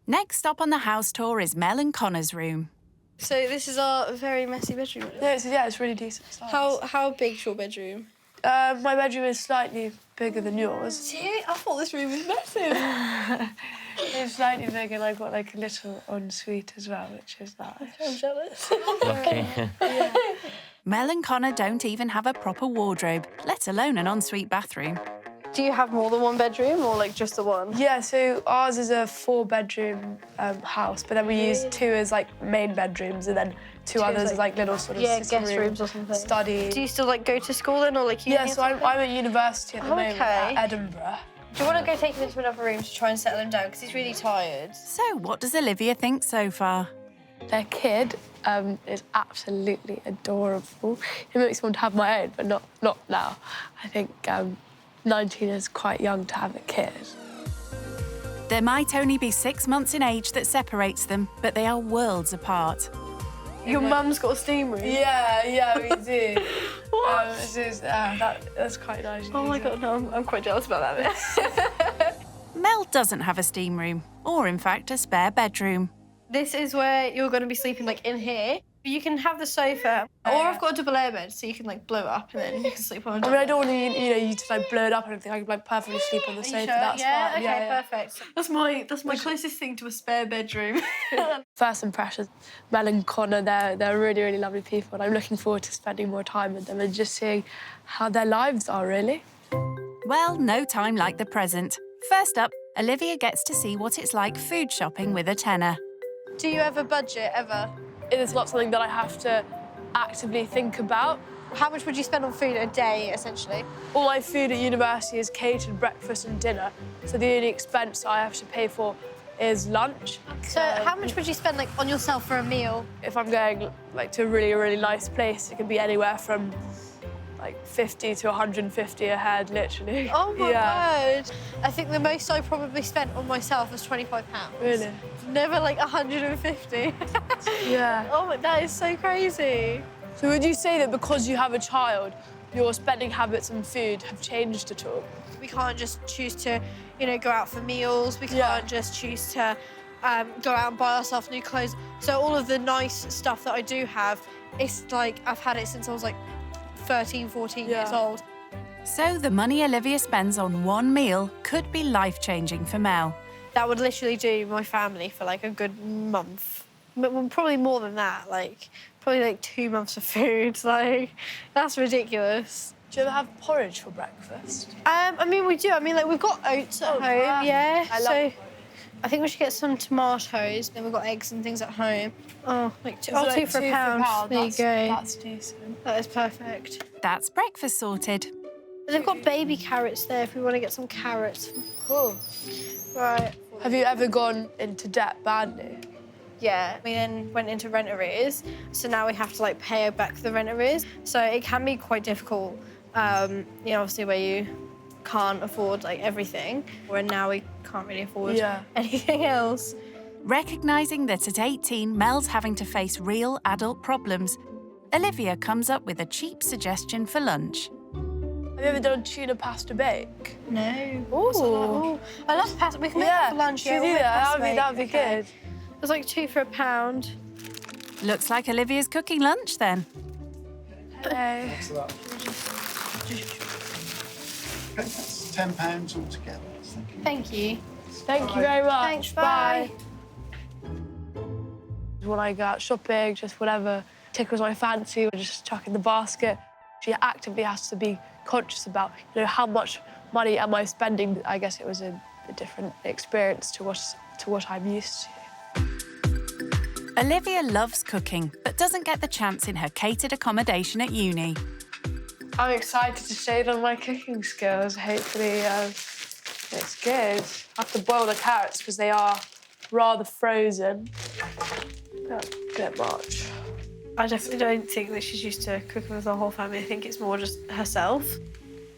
Next stop on the house tour is Mel and Connor's room. So this is our very messy bedroom. Yeah, it's really decent size. How big's your bedroom? My bedroom is slightly bigger than yours. See, I thought this room was massive. It's slightly bigger, and I've got like a little ensuite as well, which is nice. I'm jealous. Lucky. Mel and Connor don't even have a proper wardrobe, let alone an ensuite bathroom. Do you have more than one bedroom or like just the one? Yeah, so ours is a 4-bedroom house, but then we use 2 as like main bedrooms and then 2 others as like little sort of guest rooms or something. Study. Do you still like go to school then or like uni? Yeah, so I'm at university at the moment at Edinburgh. Do you want to go take him into another room to try and settle him down because he's really tired? So what does Olivia think so far? Their kid is absolutely adorable. It makes me want to have my own, but not now. I think 19 is quite young to have a kid. There might only be 6 months in age that separates them, but they are worlds apart. Your mum's got a steam room? Yeah, we do. What? That's quite nice. Oh my God, no, I'm quite jealous about that. Mel doesn't have a steam room, or in fact a spare bedroom. This is where you're going to be sleeping, like in here. You can have the sofa, or I've got a double air bed, so you can like blow it up and then you can sleep on a double. I don't want you to like blow it up or anything. I can like perfectly sleep on the sofa. Sure? That's yeah, fine. Okay, perfect. That's my closest thing to a spare bedroom. First impressions, Mel and Connor, they're really, really lovely people, and I'm looking forward to spending more time with them and just seeing how their lives are, really. Well, no time like the present. First up, Olivia gets to see what it's like food shopping with a tenner. Do you ever budget, ever? It's not something that I have to actively think about. How much would you spend on food a day, essentially? All my food at university is catered breakfast and dinner, so the only expense I have to pay for is lunch. So how much would you spend like on yourself for a meal? If I'm going like to a really, really nice place, it can be anywhere from like 50 to 150 a head, literally. Oh my word! I think the most I probably spent on myself was £25. Really? Never like 150. Yeah. Oh, that is so crazy. So would you say that because you have a child, your spending habits and food have changed at all? We can't just choose to, go out for meals. We can't just choose to go out and buy ourselves new clothes. So all of the nice stuff that I do have, it's like I've had it since I was like 13, 14 years old. So the money Olivia spends on one meal could be life-changing for Mel. That would literally do my family for like a good month. But probably more than that, probably like 2 months of food. That's ridiculous. Do you ever have porridge for breakfast? I mean, we do. I mean, we've got oats at home, yeah. I think we should get some tomatoes. Then we've got eggs and things at home. Oh, two for a pound. There you go. That's decent. That is perfect. That's breakfast sorted. They've got baby carrots there if we want to get some carrots. Cool. Right. Have you ever gone into debt badly? Yeah, we then went into rent arrears, so now we have to pay back the rent arrears. So it can be quite difficult, obviously where you can't afford everything, where now we can't really afford anything else. Recognising that at 18, Mel's having to face real adult problems, Olivia comes up with a cheap suggestion for lunch. Have you ever done tuna pasta bake? No. Ooh. I love pasta. We can make that for lunch. Should we do that? That'd be good. It was 2 for a pound. Looks like Olivia's cooking lunch then. Hey. £10 altogether. Thank you. Thank you very much. Thanks, bye. When I go out shopping, just whatever tickles my fancy, I just chuck in the basket. She actively has to be conscious about, how much money am I spending. I guess it was a different experience to what I'm used to. Olivia loves cooking, but doesn't get the chance in her catered accommodation at uni. I'm excited to shade on my cooking skills. Hopefully, it's good. I have to boil the carrots because they are rather frozen. That's a bit much. I definitely don't think that she's used to cooking with the whole family. I think it's more just herself.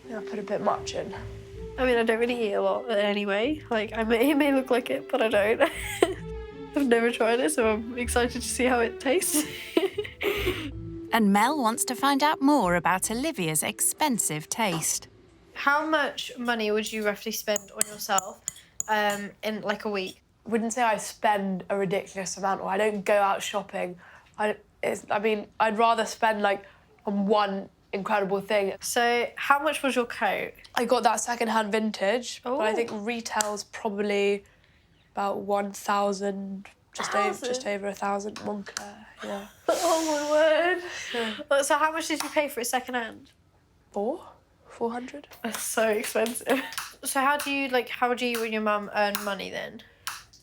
Yeah, I put a bit much in. I mean, I don't really eat a lot anyway. Like, it may look like it, but I don't. I've never tried it, so I'm excited to see how it tastes. And Mel wants to find out more about Olivia's expensive taste. How much money would you roughly spend on yourself in, like, a week? I wouldn't say I spend a ridiculous amount, or I don't go out shopping. I'd rather spend, like, on one incredible thing. So, how much was your coat? I got that second-hand vintage, but I think retail's probably about 1,000, just over 1,000 Moncler, yeah. Oh, my word. Yeah. So how much did you pay for it second-hand? 400. That's so expensive. So how do you and your mum earn money then?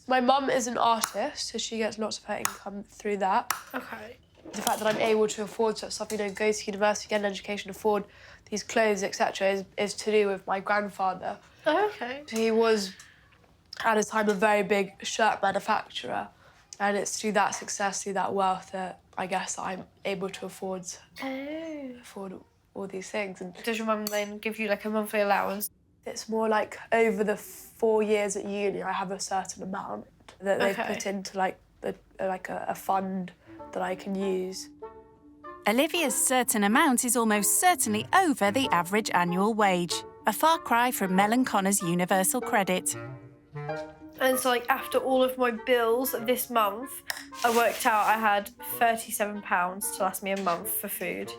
My mum is an artist, so she gets lots of her income through that. Okay. The fact that I'm able to afford such stuff, go to university, get an education, afford these clothes, etc., is to do with my grandfather. Oh, okay. He was, at his time, a very big shirt manufacturer, and it's through that success, through that wealth, that I guess I'm able to afford all these things. And does your mum then give you, like, a monthly allowance? It's more like over the 4 years at uni, I have a certain amount that they've put into, like, a fund that I can use. Olivia's certain amount is almost certainly over the average annual wage, a far cry from Mel and Connor's universal credit. And so, like, after all of my bills this month, I worked out I had £37 to last me a month for food.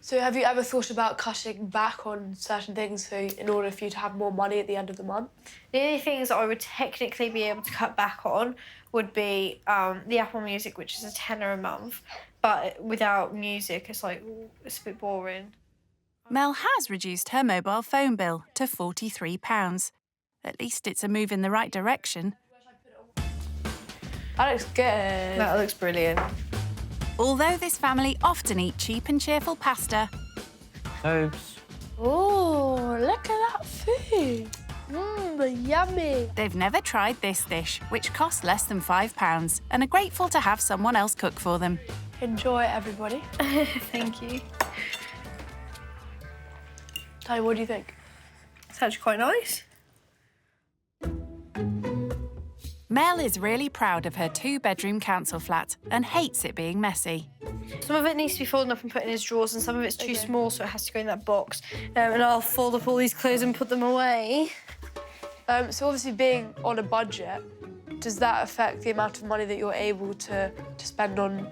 So have you ever thought about cutting back on certain things in order for you to have more money at the end of the month? The only things that I would technically be able to cut back on would be the Apple Music, which is £10 a month. But without music, it's a bit boring. Mel has reduced her mobile phone bill to £43. At least it's a move in the right direction. That looks good. That looks brilliant. Although this family often eat cheap and cheerful pasta. Oops. Oh, look at that food. Yummy. They've never tried this dish, which costs less than £5, and are grateful to have someone else cook for them. Enjoy, everybody. Thank you. Tony, what do you think? It's actually quite nice. Mel is really proud of her 2-bedroom council flat and hates it being messy. Some of it needs to be folded up and put in his drawers, and some of it's too small, so it has to go in that box. And I'll fold up all these clothes and put them away. So obviously, being on a budget, does that affect the amount of money that you're able to spend on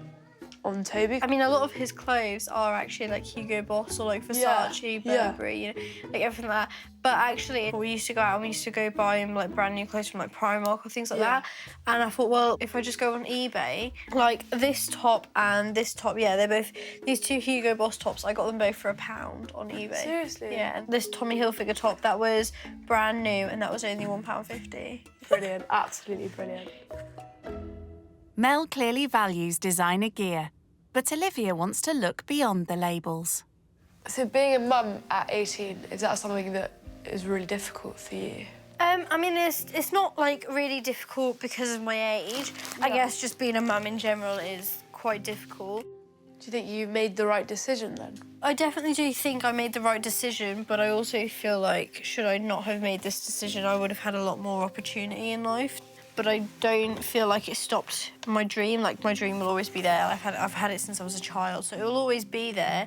Toby? I mean, a lot of his clothes are actually like Hugo Boss or like Versace, Burberry, like everything like that. But actually, we used to go out and we used to go buy him like brand new clothes from like Primark or things like that. And I thought, well, if I just go on eBay, like this top and this top, they're both, these 2 Hugo Boss tops, I got them both for £1 on eBay. Seriously? Yeah, and this Tommy Hilfiger top, that was brand new and that was only £1.50. Brilliant, absolutely brilliant. Mel clearly values designer gear, but Olivia wants to look beyond the labels. So being a mum at 18, is that something that is really difficult for you? I mean, it's not like really difficult because of my age. I guess just being a mum in general is quite difficult. Do you think you made the right decision then? I definitely do think I made the right decision, but I also feel like should I not have made this decision, I would have had a lot more opportunity in life. But I don't feel like it stopped my dream. Like, my dream will always be there. I've had it since I was a child, so it will always be there.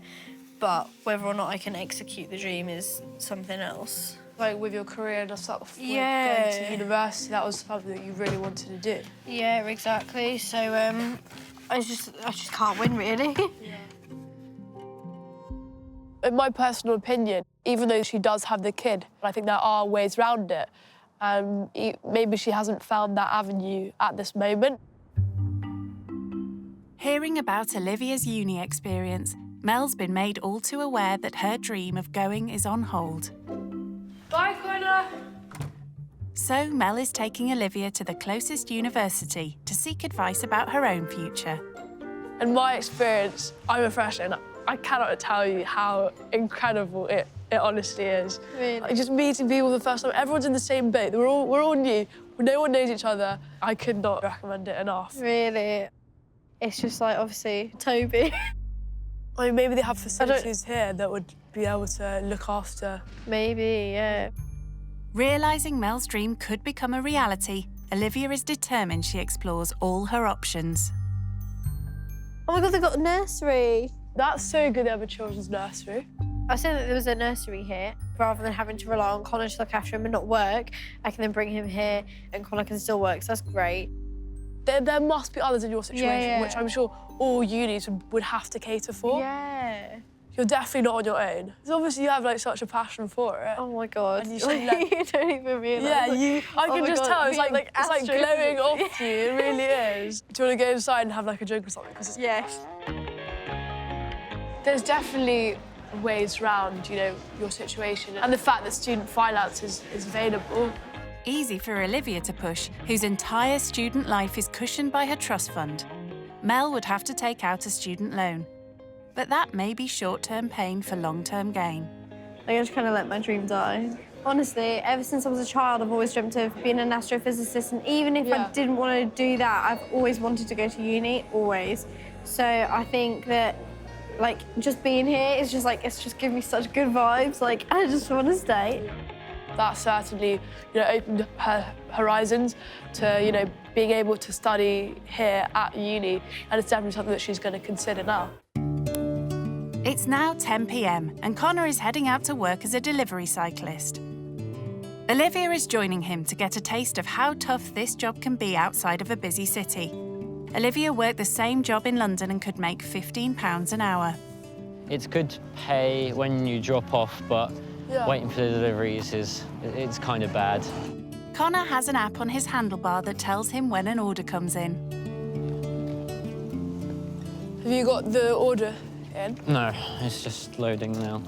But whether or not I can execute the dream is something else. Like with your career and stuff, going to university, that was something that you really wanted to do. Yeah, exactly. So I just can't win, really. In my personal opinion, even though she does have the kid, I think there are ways around it. Maybe she hasn't found that avenue at this moment. Hearing about Olivia's uni experience, Mel's been made all too aware that her dream of going is on hold. Bye, Connor. So Mel is taking Olivia to the closest university to seek advice about her own future. In my experience, I'm a freshman. I cannot tell you how incredible it honestly is. Really? Like, just meeting people the first time, everyone's in the same boat. We're all new, no one knows each other. I could not recommend it enough. Really? It's just like, obviously, Toby. I mean, maybe they have facilities here that would be able to look after. Maybe, yeah. Realising Mel's dream could become a reality, Olivia is determined she explores all her options. Oh my God, they've got a nursery. That's so good they have a children's nursery. I said that there was a nursery here. Rather than having to rely on Connor to look after him and not work, I can then bring him here and Connor can still work, so that's great. There must be others in your situation, Yeah. which I'm sure all unis would have to cater for. Yeah. You're definitely not on your own. Because obviously you have like such a passion for it. Oh my God. And you, you don't even realise. Yeah, I can my just God, tell. It's being like it's like glowing astrophysics. off you. It really is. Do you want to go inside and have like a drink or something? Yes. There's definitely ways around, you know, your situation and the fact that student finance is available. Easy for Olivia to push, whose entire student life is cushioned by her trust fund. Mel would have to take out a student loan. But that may be short-term pain for long-term gain. I just kind of let my dream die. Honestly, ever since I was a child, I've always dreamt of being an astrophysicist, and even if I didn't want to do that, I've always wanted to go to uni, always. So I think that, like, just being here is just like, it's just giving me such good vibes. Like, I just want to stay. That certainly, you know, opened her horizons to, you know, being able to study here at uni, and it's definitely something that she's going to consider now. It's now 10 p.m. and Connor is heading out to work as a delivery cyclist. Olivia is joining him to get a taste of how tough this job can be outside of a busy city. Olivia worked the same job in London and could make £15 an hour. It's good pay when you drop off, but waiting for the deliveries it's kind of bad. Connor has an app on his handlebar that tells him when an order comes in. Have you got the order in? No, it's just loading now.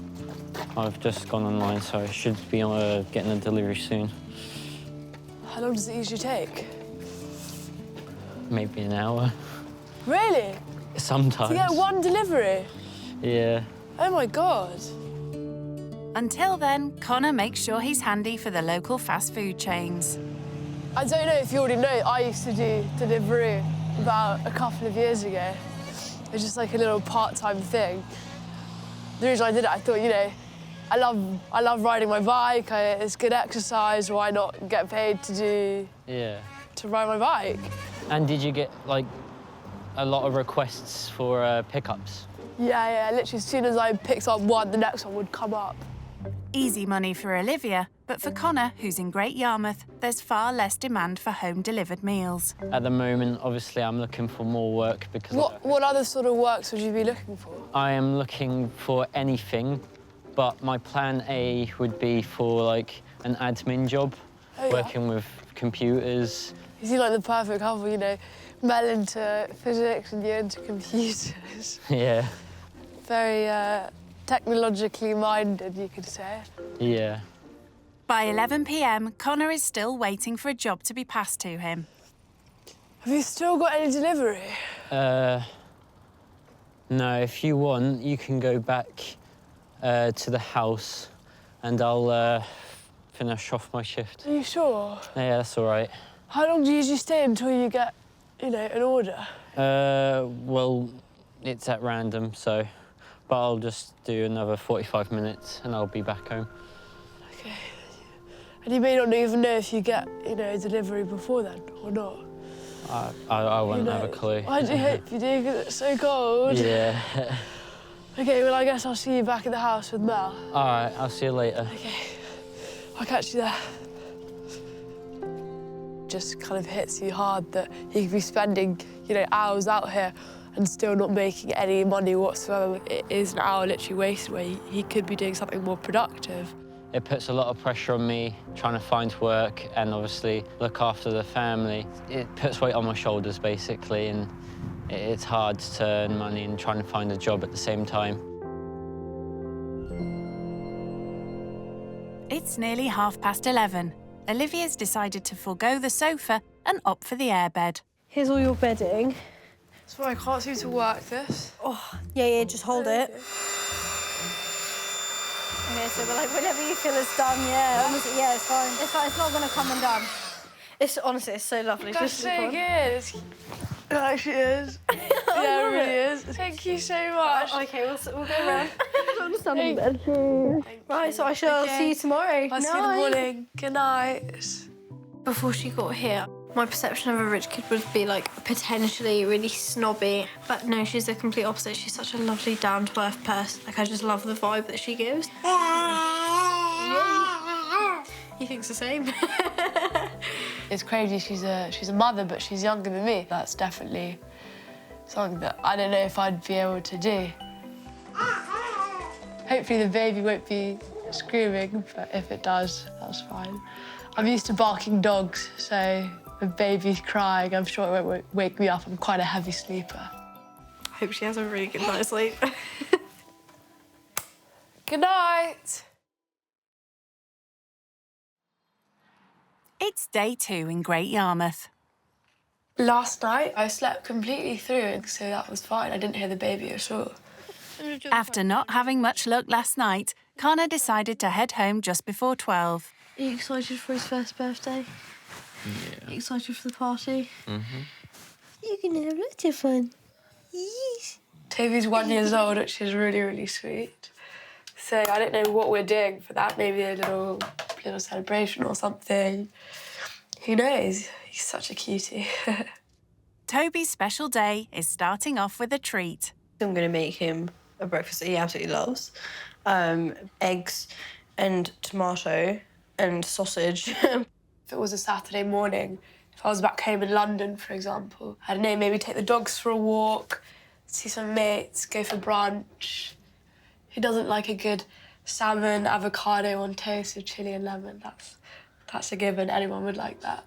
I've just gone online, so I should be getting a delivery soon. How long does it usually take? Maybe an hour. Really? Sometimes. To get one delivery? Yeah. Oh my God. Until then, Connor makes sure he's handy for the local fast food chains. I don't know if you already know, I used to do delivery about a couple of years ago. It was just like a little part-time thing. The reason I did it, I thought, you know, I love riding my bike. It's good exercise. Why not get paid to ride my bike? And did you get like a lot of requests for pickups? Yeah. Literally, as soon as I picked up one, the next one would come up. Easy money for Olivia, but for Connor, who's in Great Yarmouth, there's far less demand for home-delivered meals. At the moment, obviously, I'm looking for more work because... What other sort of works would you be looking for? I am looking for anything, but my plan A would be for, like, an admin job, working with computers. You seem like the perfect couple, you know, Mel into physics and you into computers. Yeah. Very technologically minded, you could say. Yeah. By 11 p.m, Connor is still waiting for a job to be passed to him. Have you still got any delivery? No, if you want, you can go back to the house and I'll finish off my shift. Are you sure? Yeah, that's all right. How long do you usually stay until you get, you know, an order? Well, it's at random, so... But I'll just do another 45 minutes and I'll be back home. OK. And you may not even know if you get, you know, a delivery before then, or not. I won't have a clue. I do hope you do, because it's so cold. Yeah. OK, well, I guess I'll see you back at the house with Mel. All right, I'll see you later. OK. I'll catch you there. Just kind of hits you hard that you could be spending, you know, hours out here and still not making any money whatsoever. It is an hour literally wasted where he could be doing something more productive. It puts a lot of pressure on me trying to find work and obviously look after the family. It puts weight on my shoulders, basically, and it's hard to earn money and trying to find a job at the same time. It's nearly 11:30. Olivia's decided to forego the sofa and opt for the airbed. Here's all your bedding. Sorry, I can't seem to work this. Oh, yeah, just hold it. Okay, so we're like, whenever you feel it's done, yeah. Honestly, yeah, it's fine. It's fine, it's not gonna come undone. Honestly, it's so lovely. That's so good. It actually is. Yeah, it really is. Thank you so much. Okay, we'll go around. Thank you. Right, so I shall see you tomorrow. I'll see you in the morning. Good night. Before she got here, my perception of a rich kid would be like potentially really snobby, but no, she's the complete opposite. She's such a lovely, down-to-earth person. Like, I just love the vibe that she gives. He thinks the same. It's crazy. She's a mother, but she's younger than me. That's definitely something that I don't know if I'd be able to do. Hopefully the baby won't be screaming, but if it does, that's fine. I'm used to barking dogs, so if baby's crying, I'm sure it won't wake me up. I'm quite a heavy sleeper. I hope she has a really good night's sleep. Good night. It's day 2 in Great Yarmouth. Last night, I slept completely through, so that was fine. I didn't hear the baby at all. After not having much luck last night, Connor decided to head home just before 12. Are you excited for his first birthday? Yeah. Are you excited for the party? Mm-hmm. You're gonna have lots of fun. Yes. Toby's 1 year old, which is really, really sweet. So I don't know what we're doing for that. Maybe a little celebration or something. Who knows? He's such a cutie. Toby's special day is starting off with a treat. I'm going to make him a breakfast that he absolutely loves. Eggs and tomato and sausage. If it was a Saturday morning, if I was back home in London, for example, I don't know, maybe take the dogs for a walk, see some mates, go for brunch. Who doesn't like a good salmon, avocado on toast with chilli and lemon? That's a given. Anyone would like that.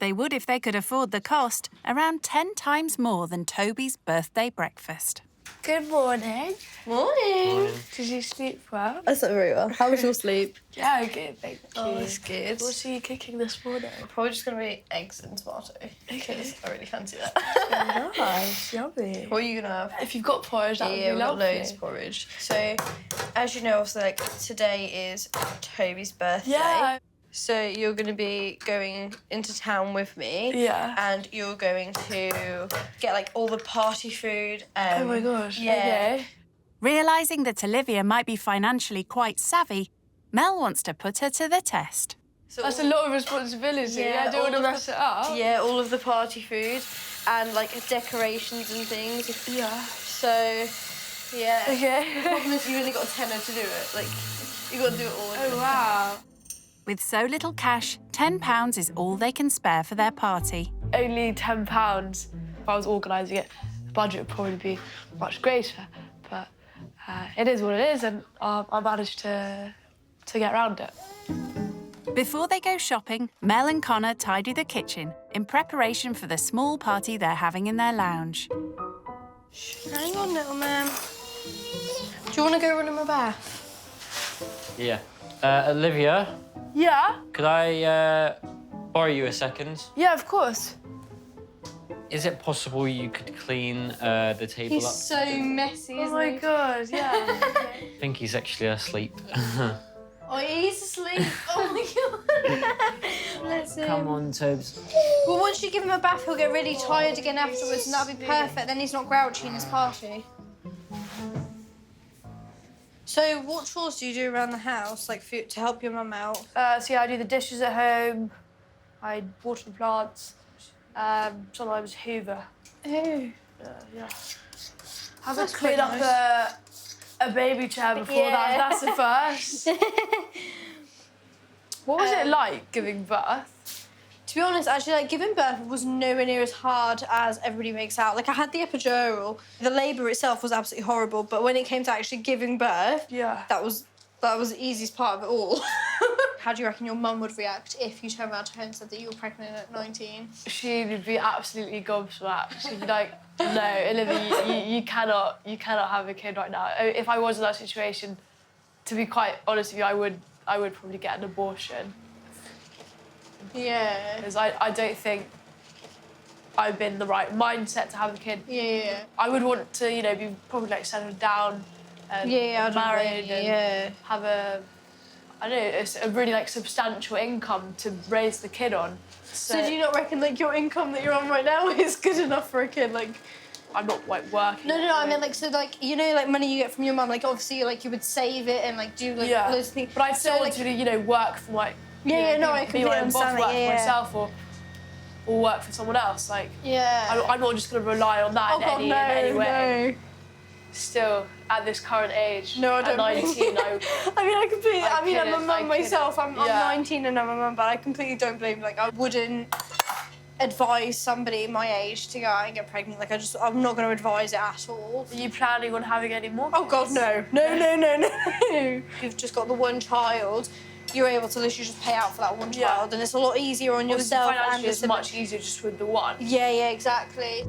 They would if they could afford the cost, around 10 times more than Toby's birthday breakfast. Good morning. Morning. Did you sleep well? I slept very well. How was your sleep? Yeah, good, thank you. Oh, that's good. What are you cooking this morning? Probably just going to be eggs and tomato. Okay. I really fancy that. Nice, yummy. What are you going to have? If you've got porridge, that would be we've got lovely. loads of porridge. So, as you know, obviously, like, today is Toby's birthday. Yeah. So you're going to be going into town with me. Yeah. And you're going to get, like, all the party food. Oh, my gosh. Yeah. Okay. Realising that Olivia might be financially quite savvy, Mel wants to put her to the test. So that's a lot of responsibility. I don't want to mess it up. Yeah, all of the party food and, like, decorations and things. Yeah. So, yeah. Okay. The problem is you only got a tenner to do it. Like, you got to do it all. Oh, wow. With so little cash, £10 is all they can spare for their party. Only £10. If I was organising it, the budget would probably be much greater. But it is what it is, and I managed to get around it. Before they go shopping, Mel and Connor tidy the kitchen in preparation for the small party they're having in their lounge. Hang on, little man. Do you want to go run in my bath? Yeah. Olivia, Yeah? could I borrow you a second? Yeah, of course. Is it possible you could clean the table up? He's so messy, isn't Oh, my he? God, yeah. I think he's actually asleep. Oh, he's asleep. Oh, my God. Bless him. Come on, Tobes. Well, once you give him a bath, he'll get really tired again afterwards, and that'll be perfect. Then he's not grouchy in his party. So, what chores do you do around the house, like, to help your mum out? So, yeah, I do the dishes at home. I water the plants. Sometimes hoover. Oh. Yeah. Have That's to clean quite up nice. a baby chair before Yeah. that's the first. What was it like giving birth? To be honest, actually, like, giving birth was nowhere near as hard as everybody makes out. Like, I had the epidural. The labour itself was absolutely horrible, but when it came to actually giving birth, that was the easiest part of it all. How do you reckon your mum would react if you turned around to her and said that you were pregnant at 19? She would be absolutely gobsmacked. She'd be like, no, Olivia, you cannot have a kid right now. If I was in that situation, to be quite honest with you, I would probably get an abortion. Yeah. Because I don't think I'm in the right mindset to have a kid. Yeah. I would want to, you know, be probably like settled down and married and have a really like substantial income to raise the kid on. So do you not reckon like your income that you're on right now is good enough for a kid? Like, I'm not like working. No, I mean like, so like, you know, like money you get from your mum, like obviously like you would save it and like do like loads of things. But I still want to, you know, work for like I be my own boss, understand work that, for myself or work for someone else. Like, I'm not just going to rely on that in any way. Still, at this current age, no, I don't. At 19, I'm a mum myself. I'm 19 and I'm a mum, but I completely don't blame. Like, I wouldn't advise somebody my age to go out and get pregnant. Like, I'm not going to advise it at all. Are you planning on having any more? Oh God, no. You've just got the one child. You're able to literally just pay out for that one child, and it's a lot easier on yourself. Financially, it's much easier just with the one. Yeah, exactly.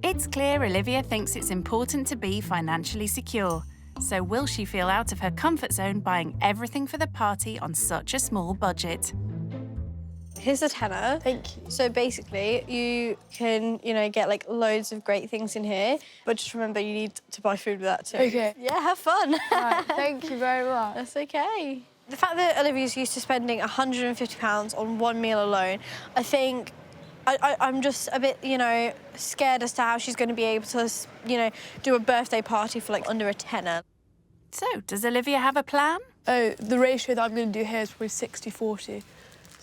It's clear Olivia thinks it's important to be financially secure. So will she feel out of her comfort zone buying everything for the party on such a small budget? Here's a tenner. Thank you. So basically, you can, you know, get like loads of great things in here, but just remember you need to buy food with that too. Okay. Yeah, have fun. Right, thank you very much. That's okay. The fact that Olivia's used to spending £150 on one meal alone, I think I'm just a bit, you know, scared as to how she's going to be able to, you know, do a birthday party for like under a tenner. So, does Olivia have a plan? Oh, the ratio that I'm going to do here is probably 60-40.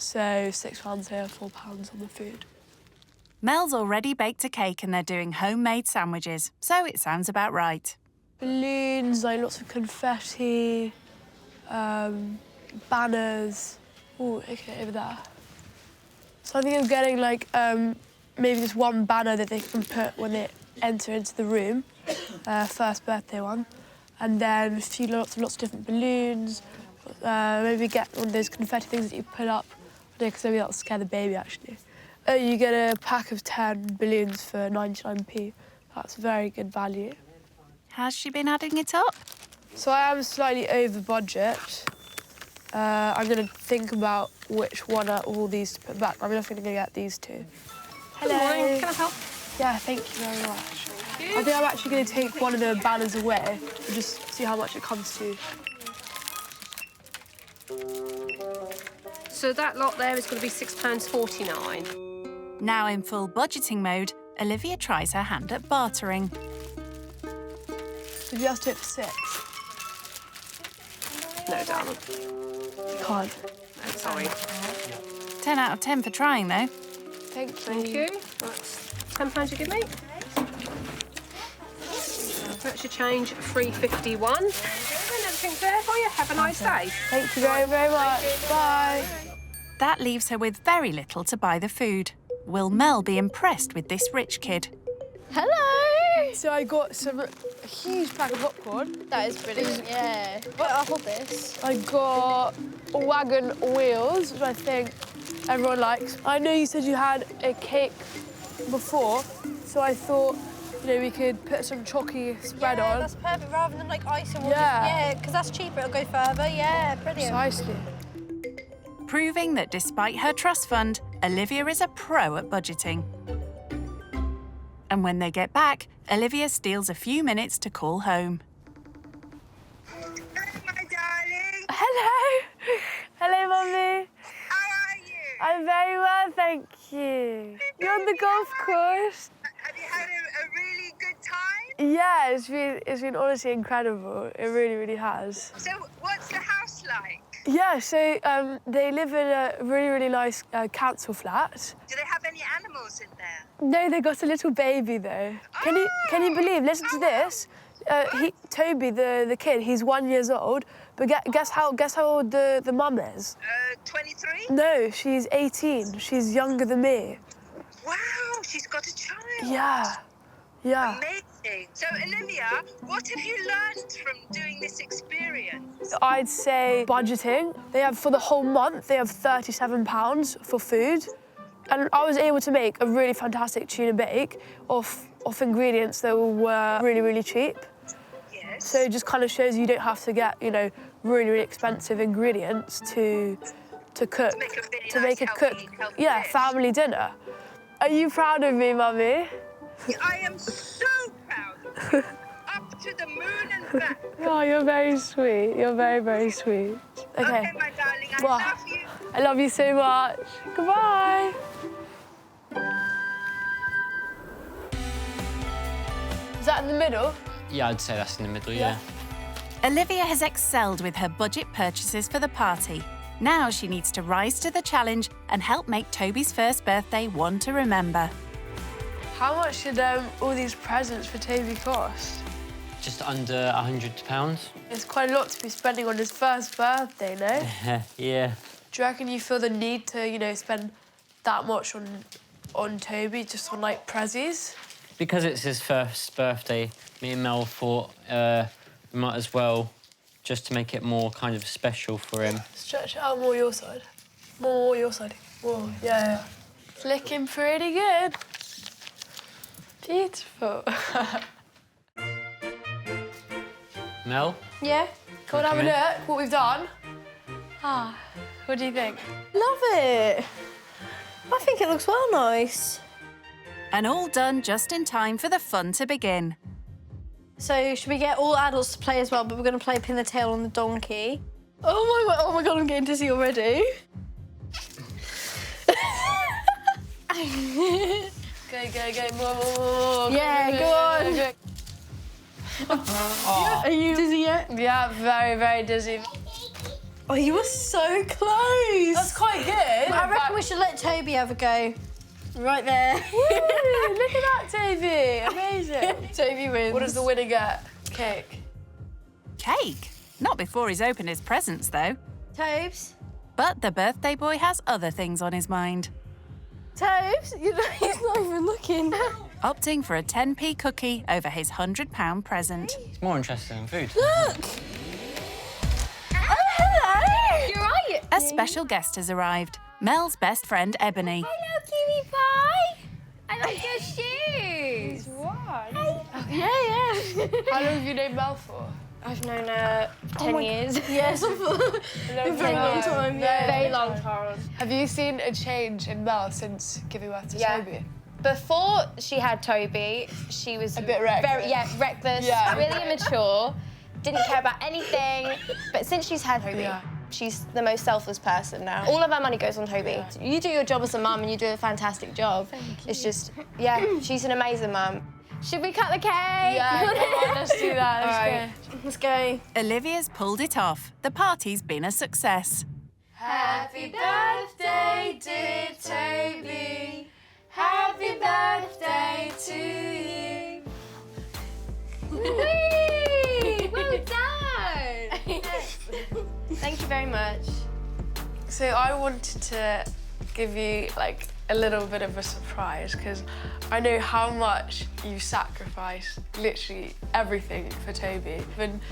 So £6 here, £4 on the food. Mel's already baked a cake and they're doing homemade sandwiches, so it sounds about right. Balloons, like lots of confetti, banners. Oh, okay, over there. So I think I'm getting like maybe just one banner that they can put when they enter into the room, first birthday one, and then a few lots of different balloons. Maybe get one of those confetti things that you put up. Because maybe that'll scare the baby, actually. Oh, you get a pack of 10 balloons for 99p. That's very good value. Has she been adding it up? So I am slightly over budget. I'm going to think about which one of all these to put back. I'm definitely going to get these two. Hello. Good morning. Can I help? Yeah, thank you very much. I think I'm actually going to take one of the banners away and just see how much it comes to. So that lot there is going to be £6.49. Now in full budgeting mode, Olivia tries her hand at bartering. Did you ask it for 6? No, darling. You can't. No, sorry. 10 out of 10 for trying, though. Thank you. That's £10 you give me. That's your change, £3.51. And everything's there for you. Have a nice day. Thank you very, very much. Bye. That leaves her with very little to buy the food. Will Mel be impressed with this rich kid? Hello! So I got a huge pack of popcorn. That is brilliant, yeah. I'll hold this. I got wagon wheels, which I think everyone likes. I know you said you had a cake before, so I thought, you know, we could put some chalky spread on. Yeah, that's perfect, rather than like icing. Yeah, because that's cheaper, it'll go further. Yeah, brilliant. Precisely. Proving that despite her trust fund, Olivia is a pro at budgeting. And when they get back, Olivia steals a few minutes to call home. Hello. Hello, Mummy. How are you? I'm very well, thank you. You're on the golf course. Have you had a really good time? Yeah, it's been honestly incredible. It really, really has. So what's the house like? Yeah, so they live in a really, really nice council flat. Do they have any animals in there? No, they got a little baby though. Can you believe? Listen to this. Toby, the kid, he's 1 year old. But guess how old the mum is? 23? No, she's 18. She's younger than me. Wow, she's got a child. Yeah. Yeah. Amazing. So, Olivia, what have you learned from doing this experience? I'd say budgeting. They have, for the whole month, they have £37 for food. And I was able to make a really fantastic tuna bake off ingredients that were really, really cheap. Yes. So it just kind of shows you don't have to get, you know, really, really expensive ingredients to cook. To make a healthy yeah, dish. family dinner. Are you proud of me, Mummy? I am so proud of you. Up to the moon and back. Oh, you're very sweet. You're very, very sweet. Okay, my darling, I love you. I love you so much. Goodbye. Is that in the middle? Yeah, I'd say that's in the middle, yeah. Olivia has excelled with her budget purchases for the party. Now she needs to rise to the challenge and help make Toby's first birthday one to remember. How much did all these presents for Toby cost? Just under £100. It's quite a lot to be spending on his first birthday, no? Yeah. Do you reckon you feel the need to, you know, spend that much on Toby, just on, like, prezzies? Because it's his first birthday, me and Mel thought we might as well, just to make it more kind of special for him. Stretch it out more your side. More your side. More, yeah. It's looking pretty good. Beautiful. Mel? Yeah? Come and have a look what we've done. Ah, what do you think? Love it. I think it looks well nice. And all done just in time for the fun to begin. So should we get all adults to play as well, but we're going to play pin the tail on the donkey. Oh my God, I'm getting dizzy already. Go, more. Yeah, go on. Are you dizzy yet? Yeah, very, very dizzy. Oh, you were so close. That's quite good. I reckon we should let Toby have a go. Right there. Woo, look at that, Toby. Amazing. Toby wins. What does the winner get? Cake. Cake? Not before he's opened his presents, though. Tobes? But the birthday boy has other things on his mind. Tobes? He's not even looking. Opting for a 10p cookie over his £100 present. He's more interested in food. Look! Oh, hello! You're right. A special guest has arrived. Mel's best friend, Ebony. Hello, cutie pie. I like your shoes. What? Yeah. How long have you known Mel for? I've known her 10 years. Yes, a very long time. Yeah. Very long time. Have you seen a change in Mel since giving birth to Toby? Before she had Toby, she was a bit reckless. Reckless, really immature, didn't care about anything. But since she's had Toby, she's the most selfless person now. All of our money goes on Toby. Yeah. You do your job as a mum and you do a fantastic job. Thank you. It's just, she's an amazing mum. Should we cut the cake? Yeah, come on, let's do that. Let's go. Olivia's pulled it off. The party's been a success. Happy birthday, dear Toby. Happy birthday to you. Whee! Well done. Thank you very much. So I wanted to give you like a little bit of a surprise because I know how much you sacrifice literally everything for Toby. And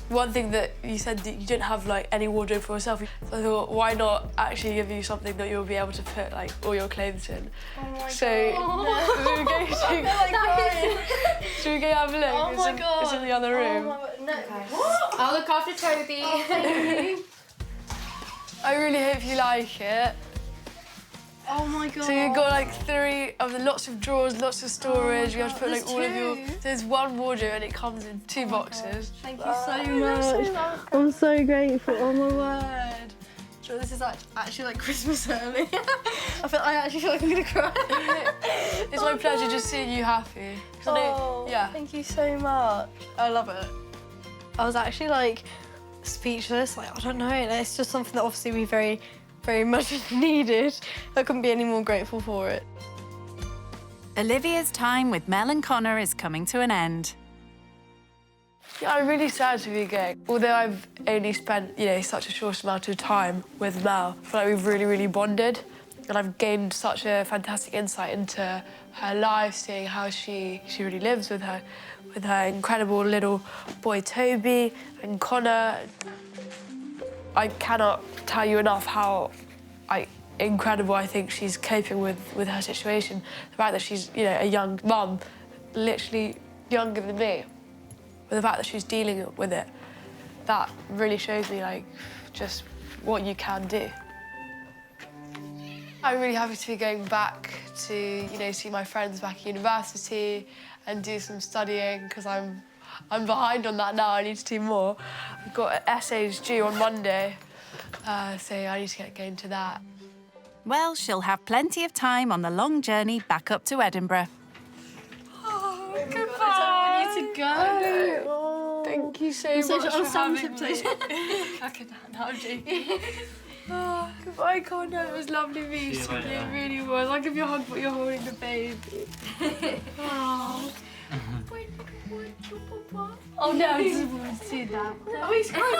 one thing that you said that you didn't have like any wardrobe for yourself, so I thought why not actually give you something that you'll be able to put like all your clothes in. Oh my God. Should we go have a look? Oh my God. It's in the other room. Oh my, no. I'll look after Toby. I really hope you like it. Oh my God. So you've got like 3 of the lots of drawers, lots of storage. You have to put like there's all of your. 2. There's one wardrobe and it comes in 2 boxes. Thank you so much. I'm so grateful. Oh my word. Sure, this is actually like Christmas early. I actually feel like I'm gonna cry. It's my pleasure just seeing you happy. Thank you so much. I love it. I was actually like speechless. Like I don't know. It's just something that obviously we very much needed. I couldn't be any more grateful for it. Olivia's time with Mel and Connor is coming to an end. Yeah, I'm really sad to be going. Although I've only spent, such a short amount of time with Mel, I feel like we've really, really bonded. And I've gained such a fantastic insight into her life, seeing how she really lives with her incredible little boy Toby and Connor. I cannot tell you enough how incredible I think she's coping with her situation. The fact that she's, a young mum, literally younger than me, but the fact that she's dealing with it, that really shows me, just what you can do. I'm really happy to be going back to, see my friends back at university and do some studying, because I'm behind on that now. I need to do more. I've got essays due on Monday, so I need to get going to that. Well, she'll have plenty of time on the long journey back up to Edinburgh. Oh, goodbye. I need to go. Oh, thank you so much for having me. I'm joking. Oh, goodbye, Connor. It was lovely meeting you. It really was. I'll give you a hug, but you're holding the baby. Oh. Oh no, I just want to see that. Oh, he's crying.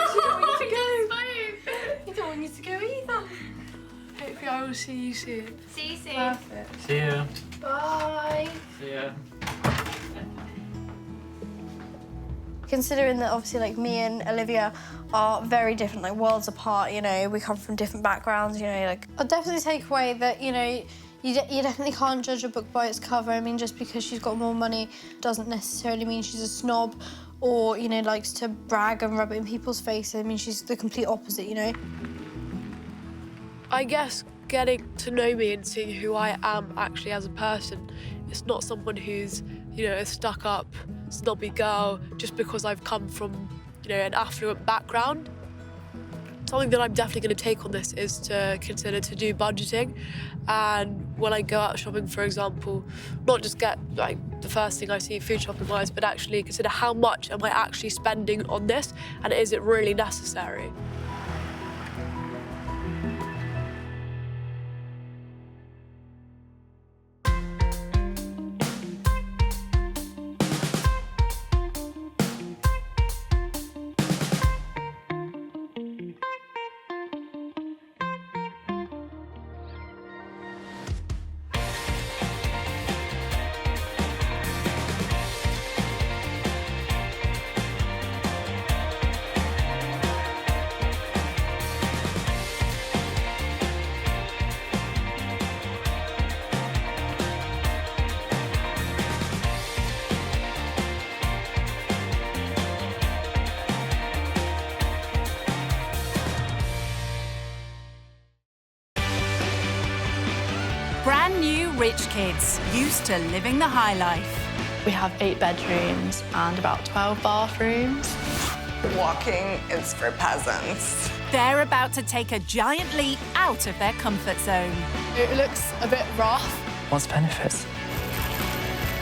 You don't want me to go either. Hopefully I will see you soon. See you soon. Perfect. See ya. Bye. See ya. Considering that obviously me and Olivia are very different, worlds apart, we come from different backgrounds, I'll definitely take away that, you definitely can't judge a book by its cover. I mean, just because she's got more money doesn't necessarily mean she's a snob or, likes to brag and rub it in people's faces. I mean, she's the complete opposite, I guess getting to know me and seeing who I am actually as a person, it's not someone who's, a stuck-up, snobby girl just because I've come from, an affluent background. Something that I'm definitely going to take on this is to consider to do budgeting, and when I go out shopping, for example, not just get the first thing I see food shopping wise, but actually consider how much am I actually spending on this, and is it really necessary? Brand new rich kids, used to living the high life. We have 8 bedrooms and about 12 bathrooms. Walking is for peasants. They're about to take a giant leap out of their comfort zone. It looks a bit rough. What's the benefits?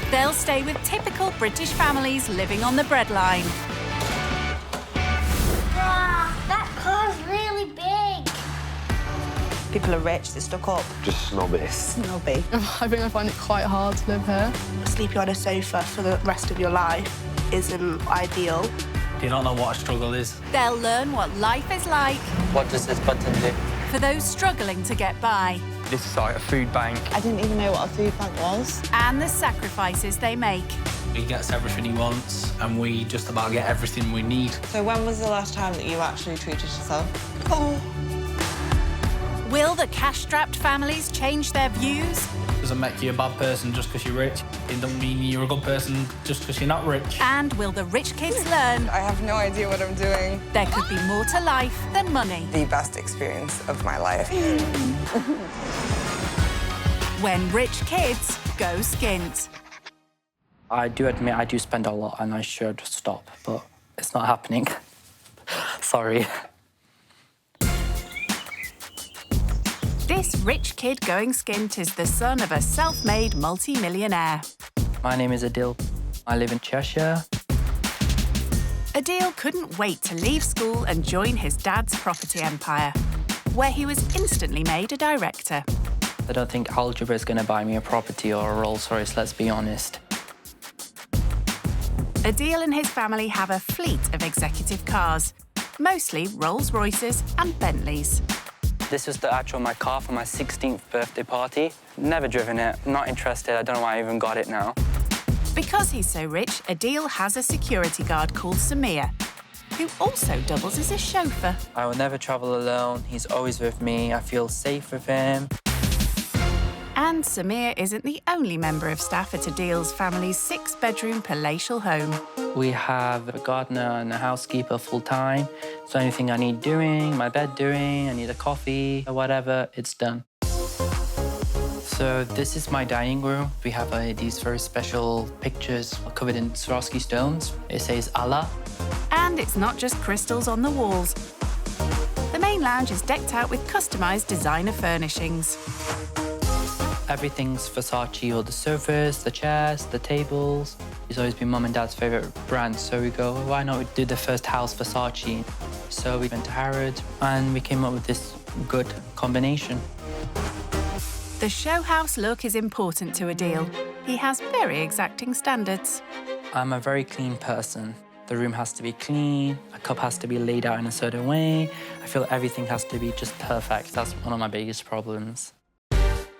They'll stay with typical British families living on the breadline. Wow, that car's really big. People are rich, they're stuck up. Just snobby. Snobby. I think I find it quite hard to live here. Sleeping on a sofa for the rest of your life isn't ideal. Do you not know what a struggle is? They'll learn what life is like What does this button do? for those struggling to get by. This is like a food bank. I didn't even know what a food bank was. And the sacrifices they make. He gets everything he wants, and we just about get everything we need. So when was the last time that you actually treated yourself? Oh. Will the cash-strapped families change their views? Doesn't make you a bad person just because you're rich. It doesn't mean you're a good person just because you're not rich. And will the rich kids learn? I have no idea what I'm doing. There could be more to life than money. The best experience of my life. When rich kids go skint. I do admit I do spend a lot and I should stop, but it's not happening. Sorry. This rich kid going skint is the son of a self-made multi-millionaire. My name is Adil. I live in Cheshire. Adil couldn't wait to leave school and join his dad's property empire, where he was instantly made a director. I don't think algebra is going to buy me a property or a Rolls Royce, let's be honest. Adil and his family have a fleet of executive cars, mostly Rolls-Royces and Bentleys. This is my car for my 16th birthday party. Never driven it, not interested. I don't know why I even got it now. Because he's so rich, Adil has a security guard called Samir, who also doubles as a chauffeur. I will never travel alone. He's always with me. I feel safe with him. And Samir isn't the only member of staff at Adil's family's 6-bedroom palatial home. We have a gardener and a housekeeper full-time. So anything I need doing, my bed doing, I need a coffee or whatever, it's done. So this is my dining room. We have these very special pictures covered in Swarovski stones. It says Allah. And it's not just crystals on the walls. The main lounge is decked out with customised designer furnishings. Everything's Versace, all the sofas, the chairs, the tables. It's always been Mum and Dad's favourite brand, so we go, well, why not we do the first house Versace? So we went to Harrods and we came up with this good combination. The show house look is important to Adil. He has very exacting standards. I'm a very clean person. The room has to be clean, a cup has to be laid out in a certain way. I feel everything has to be just perfect. That's one of my biggest problems.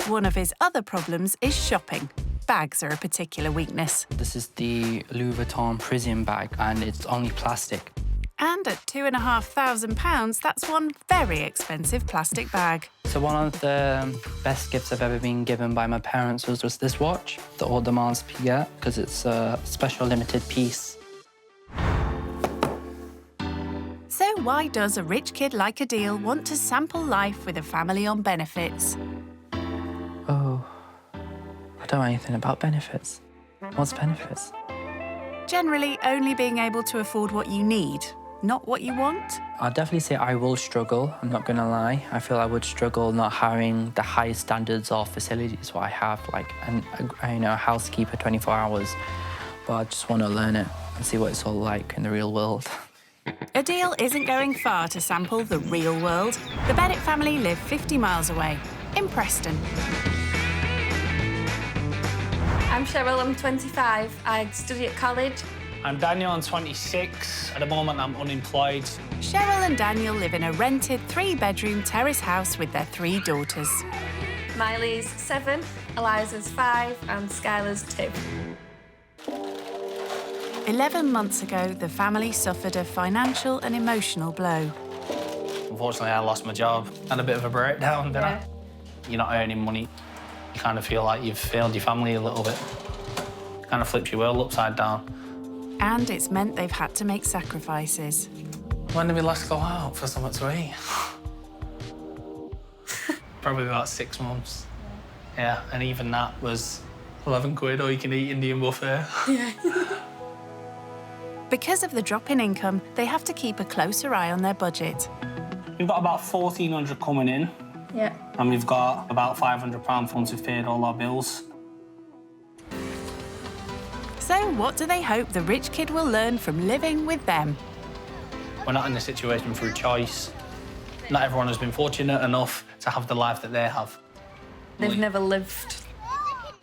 One of his other problems is shopping. Bags are a particular weakness. This is the Louis Vuitton Prisium bag, and it's only plastic. And at £2,500, that's one very expensive plastic bag. So one of the best gifts I've ever been given by my parents was just this watch, the Audemars Piguet, because it's a special limited piece. So why does a rich kid like Adil want to sample life with a family on benefits? Oh, I don't know anything about benefits. What's benefits? Generally, only being able to afford what you need, not what you want. I'll definitely say I will struggle, I'm not gonna lie. I feel I would struggle not having the highest standards of facilities what I have, like a housekeeper 24 hours. But I just want to learn it and see what it's all like in the real world. Adil isn't going far to sample the real world. The Bennett family live 50 miles away, in Preston. I'm Cheryl, I'm 25. I study at college. I'm Daniel, I'm 26. At the moment, I'm unemployed. Cheryl and Daniel live in a rented 3-bedroom terrace house with their 3 daughters. Miley's 7, Eliza's 5, and Skylar's 2. 11 months ago, the family suffered a financial and emotional blow. Unfortunately, I lost my job. Had a bit of a breakdown, didn't I? You're not earning money. You kind of feel like you've failed your family a little bit. Kind of flips your world upside down. And it's meant they've had to make sacrifices. When did we last go out for something to eat? Probably about 6 months. Yeah, and even that was 11 quid, or you can eat Indian buffet. Yeah. Because of the drop in income, they have to keep a closer eye on their budget. We've got about 1,400 coming in. Yeah. And we've got about £500 once we've paid all our bills. So what do they hope the rich kid will learn from living with them? We're not in this situation through choice. Not everyone has been fortunate enough to have the life that they have. They've never lived.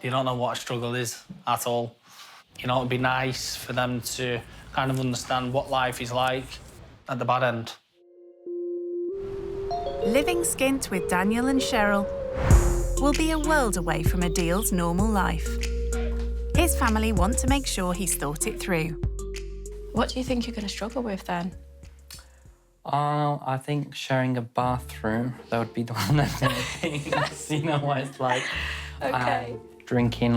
You don't know what a struggle is at all. You know, it'd be nice for them to kind of understand what life is like at the bad end. Living skint with Daniel and Cheryl will be a world away from Adil's normal life. His family want to make sure he's thought it through. What do you think you're going to struggle with then? I think sharing a bathroom, that would be the one of the things, you know what it's like. Okay. Drinking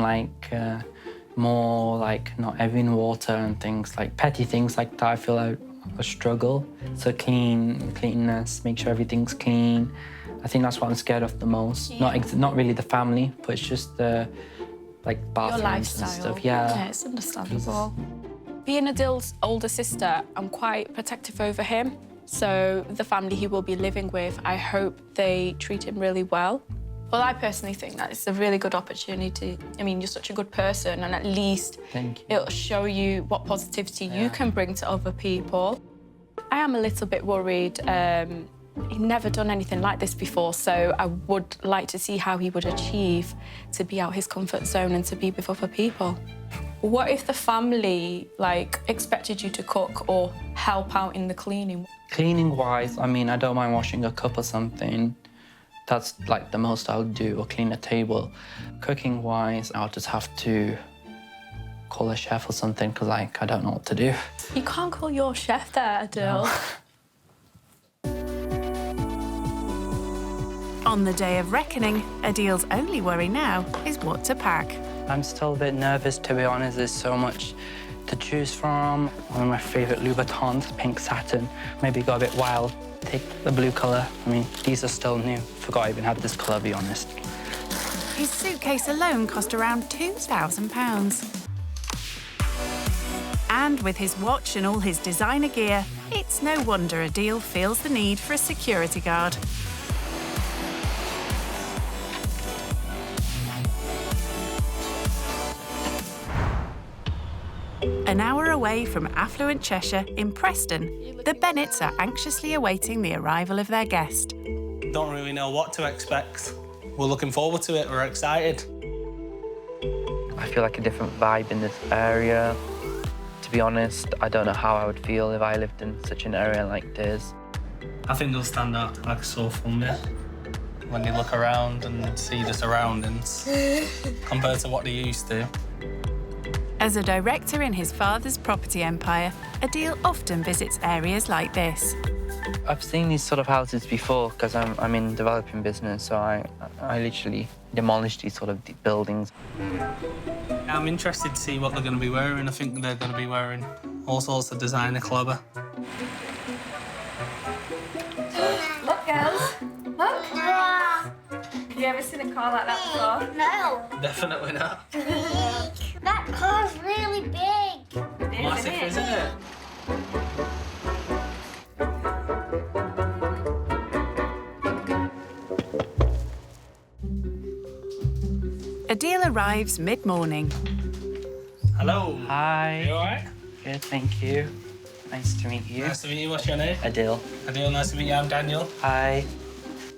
more not having water and things like petty things like that, I feel like a struggle. So cleanness, make sure everything's clean. I think that's what I'm scared of the most. Yeah. Not really the family, but it's just the bathrooms Your lifestyle. and stuff. Yeah, it's understandable. Being Adil's older sister, I'm quite protective over him. So the family he will be living with, I hope they treat him really well. Well, I personally think that it's a really good opportunity. I mean, you're such a good person, and at least it'll show you what positivity you can bring to other people. I am a little bit worried. He'd never done anything like this before, so I would like to see how he would achieve to be out his comfort zone and to be with other people. What if the family, like, expected you to cook or help out in the cleaning? Cleaning-wise, I mean, I don't mind washing a cup or something. That's, like, the most I'll do, or clean a table. Cooking-wise, I'll just have to call a chef or something, because, like, I don't know what to do. You can't call your chef there, Adil. On the day of reckoning, Adil's only worry now is what to pack. I'm still a bit nervous, to be honest. There's so much to choose from. One of my favourite Louboutins, pink satin. Maybe go a bit wild, take the blue colour. I mean, these are still new. Forgot I even had this colour, to be honest. His suitcase alone cost around £2,000. And with his watch and all his designer gear, it's no wonder Adil feels the need for a security guard. An hour away from affluent Cheshire, in Preston, the Bennetts are anxiously awaiting the arrival of their guest. Don't really know what to expect. We're looking forward to it, we're excited. I feel like a different vibe in this area. To be honest, I don't know how I would feel if I lived in such an area like this. I think they'll stand out like a sore thumb, yeah. When you look around and see the surroundings compared to what they used to. As a director in his father's property empire, Adil often visits areas like this. I've seen these sort of houses before because I'm in developing business, so I literally demolish these sort of buildings. I'm interested to see what they're going to be wearing. I think they're going to be wearing all sorts of designer clobber. Look, girls. Look. Have you ever seen a car like that before? No. Definitely not. That car's really big. Massive, isn't it? Adil arrives mid-morning. Hello. Hi. You all right? Good, thank you. Nice to meet you. Nice to meet you. What's your name? Adil. Adil, nice to meet you. I'm Daniel. Hi.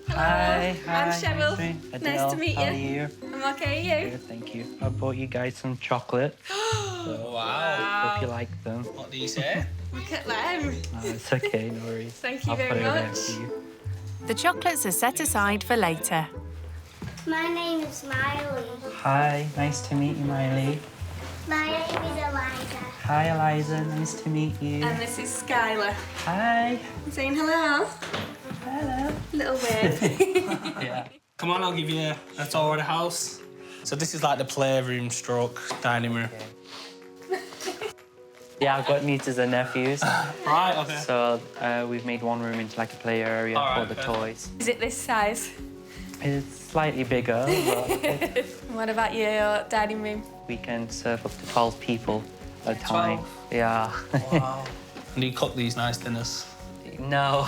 Hi. I'm Cheryl. Adil, Nice to meet you. How are you? I'm okay, you? Good, thank you. I bought you guys some chocolate. Oh, wow. Hope you like them. What do you say? Look at them. No, it's okay, no worries. Thank you I'll very put it over there much. for you. The chocolates are set aside for later. My name is Miley. Hi, nice to meet you, Miley. My name is Eliza. Hi, Eliza. Nice to meet you. And this is Skylar. Hi. Saying hello. Hello. Little wave. Yeah. Come on, I'll give you a tour of the house. So this is like the playroom stroke dining room. Yeah, I've got nieces and nephews. Right, okay. So we've made one room into like a play area All for right, the toys. Is it this size? It's slightly bigger, but What about your dining room? we can serve up to 12 people at a time. 12? Yeah. Wow. And do you cook these nice dinners? No.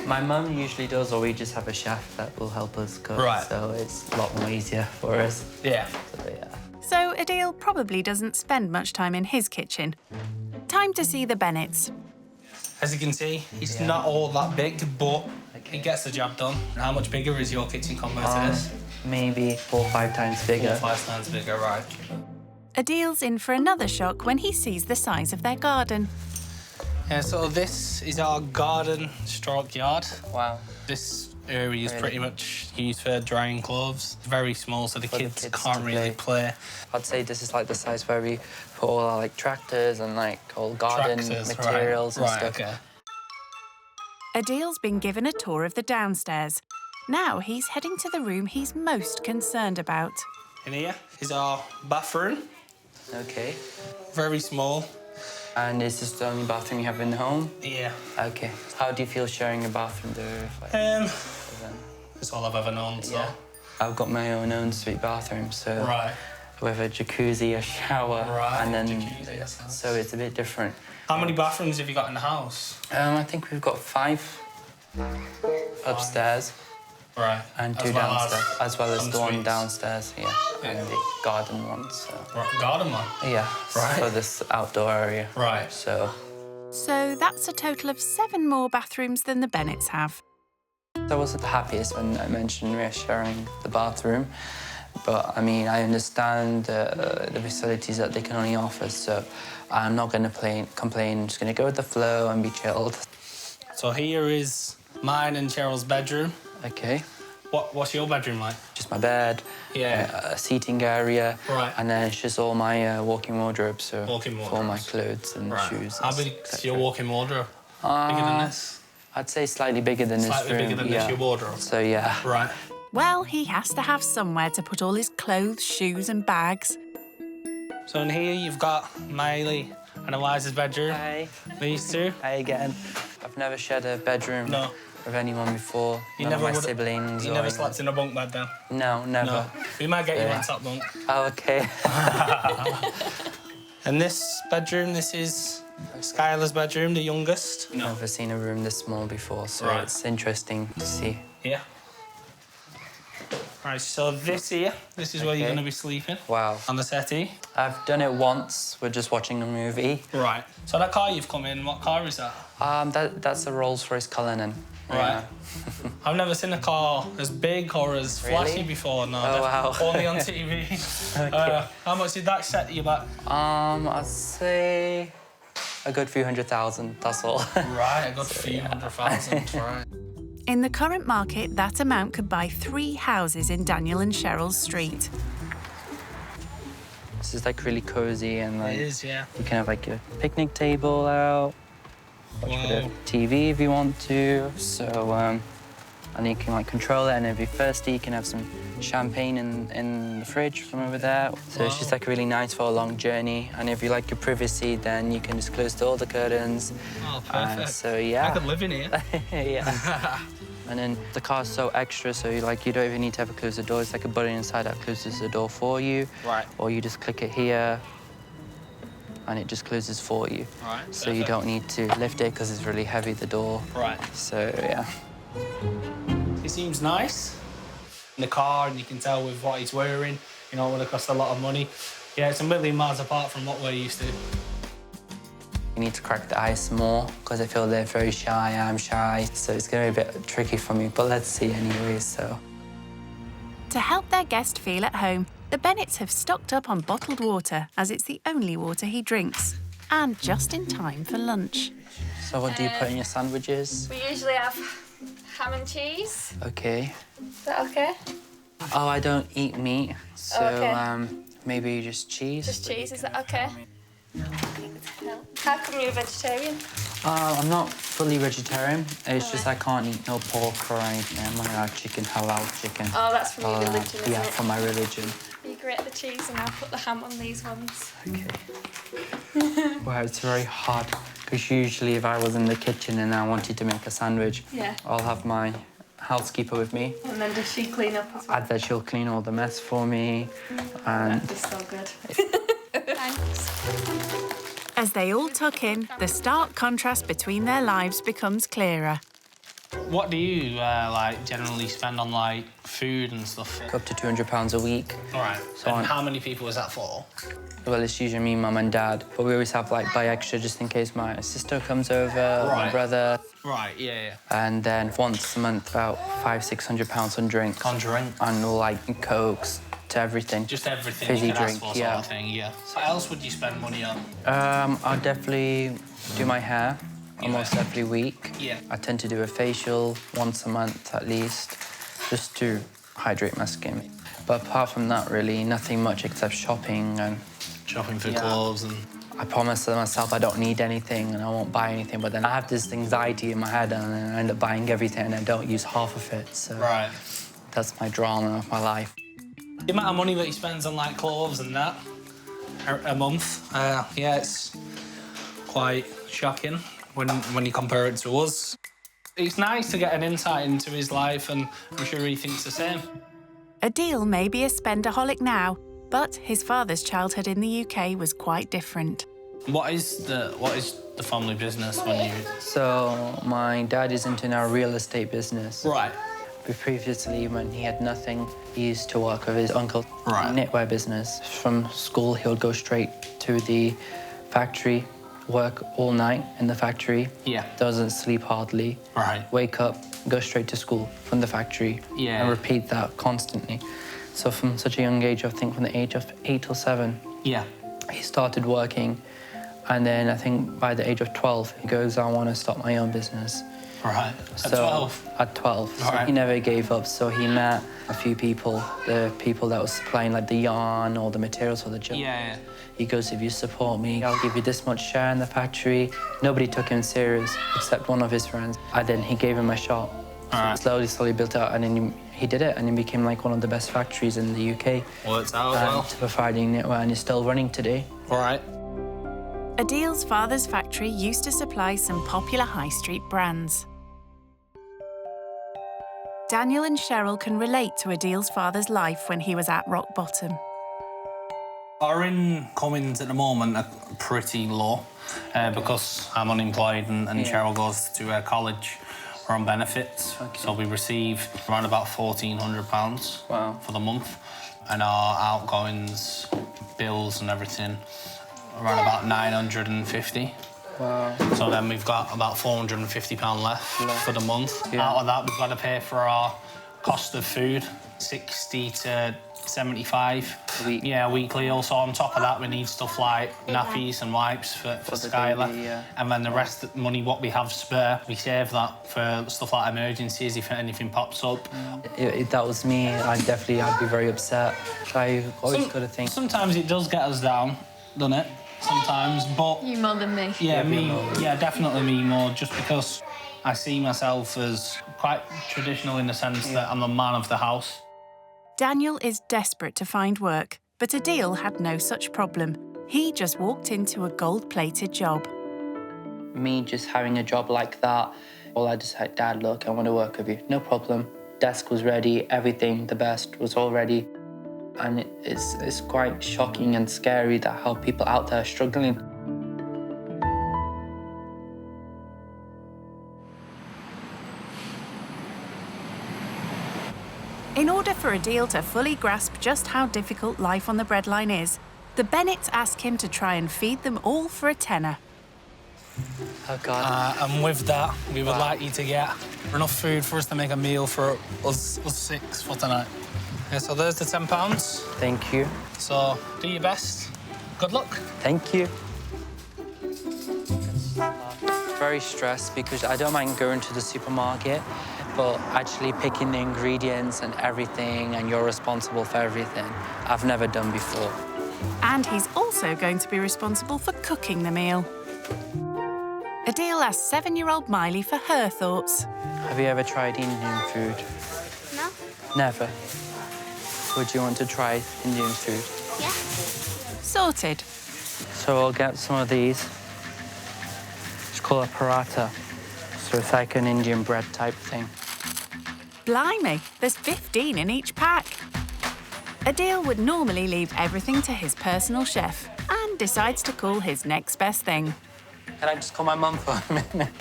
My mum usually does, or we just have a chef that will help us cook. Right. So it's a lot more easier for us. Yeah. So, yeah. So Adil probably doesn't spend much time in his kitchen. Time to see the Bennetts. As you can see, it's not all that big, but it gets the job done. How much bigger is your kitchen compared to this? Maybe 4 or 5 times bigger. 4 or 5 times bigger, right. Adil's in for another shock when he sees the size of their garden. Yeah, so this is our garden stroke yard. Wow. This area is Really? pretty much used for drying clothes. It's very small, so the For the kids kids can't to really play. I'd say this is like the size where we put all our like tractors and like all garden Tractors, materials and right, stuff. okay. Adil's been given a tour of the downstairs. Now he's heading to the room he's most concerned about. In here is our bathroom. Okay. Very small. And is this the only bathroom you have in the home? Yeah. Okay. How do you feel sharing a bathroom there? Like, It's all I've ever known, so. yeah. I've got my own ensuite bathroom, so Right. we have a jacuzzi, a shower, Right, and then jacuzzi, that's nice. so it's a bit different. How many bathrooms have you got in the house? I think we've got 5 upstairs. Right. And As 2 well as downstairs, as well as the one en-suites. downstairs, yeah, and the garden one. So. Right, garden one? Yeah, Right. for this outdoor area. Right. So. So that's a total of 7 more bathrooms than the Bennetts have. I wasn't the happiest when I mentioned we are sharing the bathroom. But I mean, I understand the facilities that they can only offer, so I'm not going to complain. I'm just going to go with the flow and be chilled. So here is mine and Cheryl's bedroom. Okay. What's your bedroom like? Just my bed, a seating area, and then it's just all my walk-in wardrobe, so for all my clothes and shoes. How big is your walk-in wardrobe? Bigger than this? I'd say slightly bigger than this room. Slightly bigger than this, your wardrobe? So, yeah. Right. Well, he has to have somewhere to put all his clothes, shoes and bags. So in here you've got Miley and Eliza's bedroom. Hey. These two. Hey again. I've never shared a bedroom with anyone before. None of my siblings. You never slept in a bunk bed then? No, never. No. We might get you on top bunk. Oh, okay. And this bedroom, this is Skylar's bedroom, the youngest. I've never seen a room this small before, so it's interesting to see. Yeah. Right, so this here, this is where you're going to be sleeping. Wow. On the settee. I've done it once. We're just watching a movie. Right. So that car you've come in, what car is that? That's a Rolls-Royce Cullinan. Right. I've never seen a car as big or as flashy before. No. Oh, wow. Only on TV. Okay. How much did that set you back? I'd say a good few $100,000, that's all. Right, a good few $100,000, right. In the current market, that amount could buy 3 houses in Daniel and Cheryl's street. This is like really cozy and like... It is, yeah. You can have like a picnic table out, watch a bit of TV if you want to. So, and you can like control it, and if you're thirsty, you can have some champagne in the fridge from over there. So it's just like really nice for a long journey. And if you like your privacy, then you can just close all the curtains. Oh, perfect. So yeah. I could live in here. Yeah. And then the car's so extra, so you don't even need to ever close the door. It's like a button inside that closes the door for you. Right. Or you just click it here, and it just closes for you. Right. So you don't need to lift it because it's really heavy, the door. Right. So yeah. It seems nice. In the car, and you can tell with what he's wearing, you know, it would have cost a lot of money. Yeah, it's a million miles apart from what we're used to. You need to crack the ice more because I feel they're very shy, I'm shy, so it's going to be a bit tricky for me, but let's see anyway, so. To help their guest feel at home, the Bennetts have stocked up on bottled water, as it's the only water he drinks. And just in time for lunch. So what do you put in your sandwiches? We usually have ham and cheese. Okay. Is that okay? Oh, I don't eat meat, so Okay. maybe just cheese. Just cheese, is that okay? How come you're a vegetarian? I'm not fully vegetarian. It's just I can't eat no pork or anything. I'm not allowed chicken, halal chicken. Oh, that's from your religion, isn't yeah, it? from my religion. You grate the cheese and I'll put the ham on these ones. Okay. Wow, it's very hard. Because usually if I was in the kitchen and I wanted to make a sandwich, I'll have my housekeeper with me. And then does she clean up as well? And then she'll clean all the mess for me. And That is so good. Thanks. As they all tuck in, the stark contrast between their lives becomes clearer. What do you like generally spend on like food and stuff? up to £200 a week. All right. So and how many people is that for? Well, it's usually me, mum and dad, but we always have like buy extra just in case my sister comes over, or my brother. Right, yeah. And then once a month, about £500–600 on drinks. On drink? And all like Cokes to everything. Just everything Fizzy you can drink, ask for, sort of thing, yeah. So what else would you spend money on? I'll definitely do my hair almost every week. Yeah. I tend to do a facial once a month at least, just to hydrate my skin. But apart from that, really, nothing much except shopping and... Shopping for clothes and... I promise to myself I don't need anything and I won't buy anything, but then I have this anxiety in my head and then I end up buying everything and I don't use half of it, so... Right. That's my drama of my life. The amount of money that he spends on like clothes and that a month, yeah, it's quite shocking when you compare it to us. It's nice to get an insight into his life, and I'm sure he thinks the same. Adil may be a spendaholic now, but his father's childhood in the UK was quite different. What is the family business when you... So my dad is into our real estate business. Right. But previously, when he had nothing, he used to work with his uncle knitwear business. From school, he would go straight to the factory, work all night in the factory. Yeah. Doesn't sleep hardly. Right. Wake up, go straight to school from the factory. Yeah. And repeat that constantly. So from such a young age, I think from the age of 8 or 7, Yeah. he started working. And then I think by the age of 12, he goes, I want to start my own business. Right. At 12? At 12. So Right. he never gave up. So he met a few people, the people that was supplying like the yarn or the materials for the job. Yeah. He goes, if you support me, I'll give you this much share in the factory. Nobody took him serious except one of his friends. And then he gave him a shot. So he slowly built out, and then he did it, and it became like one of the best factories in the UK. Worked out well. Providing it well, and it's still running today. All right. Adil's father's factory used to supply some popular high street brands. Daniel and Cheryl can relate to Adil's father's life when he was at rock bottom. Our incomings at the moment are pretty low because I'm unemployed and Cheryl goes to college. We're on benefits, so we receive around about £1,400 for the month, and our outgoings, bills and everything, around about 950. Wow. So then we've got about £450 left for the month. Yeah. Out of that, we've got to pay for our cost of food, 60 to 75 weekly. Also on top of that, we need stuff like nappies and wipes for Skylar, baby, yeah. and then the rest of the money what we have spare, we save that for stuff like emergencies if anything pops up. If that was me, I'd be very upset. I always got to think. Sometimes it does get us down, doesn't it? Sometimes, but You more than me. yeah, me, yeah, definitely me more, just because I see myself as quite traditional in the sense that I'm the man of the house. Daniel is desperate to find work, but Adil had no such problem. He just walked into a gold-plated job. Me just having a job like that, well, I just said, Dad, look, I want to work with you. No problem. Desk was ready, everything, the best was all ready. And it's quite shocking and scary that how people out there are struggling. In order for Adil to fully grasp just how difficult life on the breadline is, the Bennetts ask him to try and feed them all for a tenner. Oh, God. And with that, we would like you to get enough food for us to make a meal for us 6 for tonight. Yeah, so there's the £10. Thank you. So do your best. Good luck. Thank you. Very stressed because I don't mind going to the supermarket, but actually picking the ingredients and everything, and you're responsible for everything, I've never done before. And he's also going to be responsible for cooking the meal. Adil asks 7-year-old Miley for her thoughts. Have you ever tried Indian food? No. Never. Would you want to try Indian food? Yeah. Sorted. So I'll get some of these. It's called a paratha. So it's like an Indian bread type thing. Blimey, there's 15 in each pack. Adil would normally leave everything to his personal chef and decides to call his next best thing. Can I just call my mum for a minute?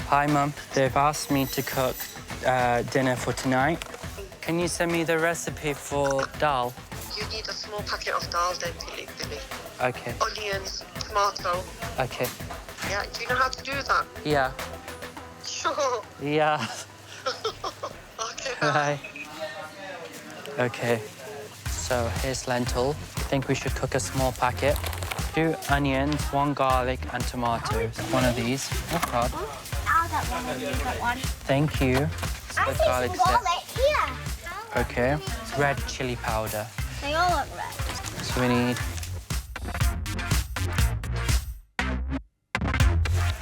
Hi, Mum. They've asked me to cook dinner for tonight. Can you send me the recipe for dal? You need a small packet of dal, Billy. Okay. Onions, tomato. Okay. Yeah, do you know how to do that? Yeah. Sure. Yeah. Okay. Bye. Okay. So here's lentil. I think we should cook a small packet. 2 onions, 1 garlic, and tomatoes. One of these. Oh, God. I'll get one. You got one. Thank you. So I the see garlic some garlic here. Okay. Red chili powder. They all look red. So we need...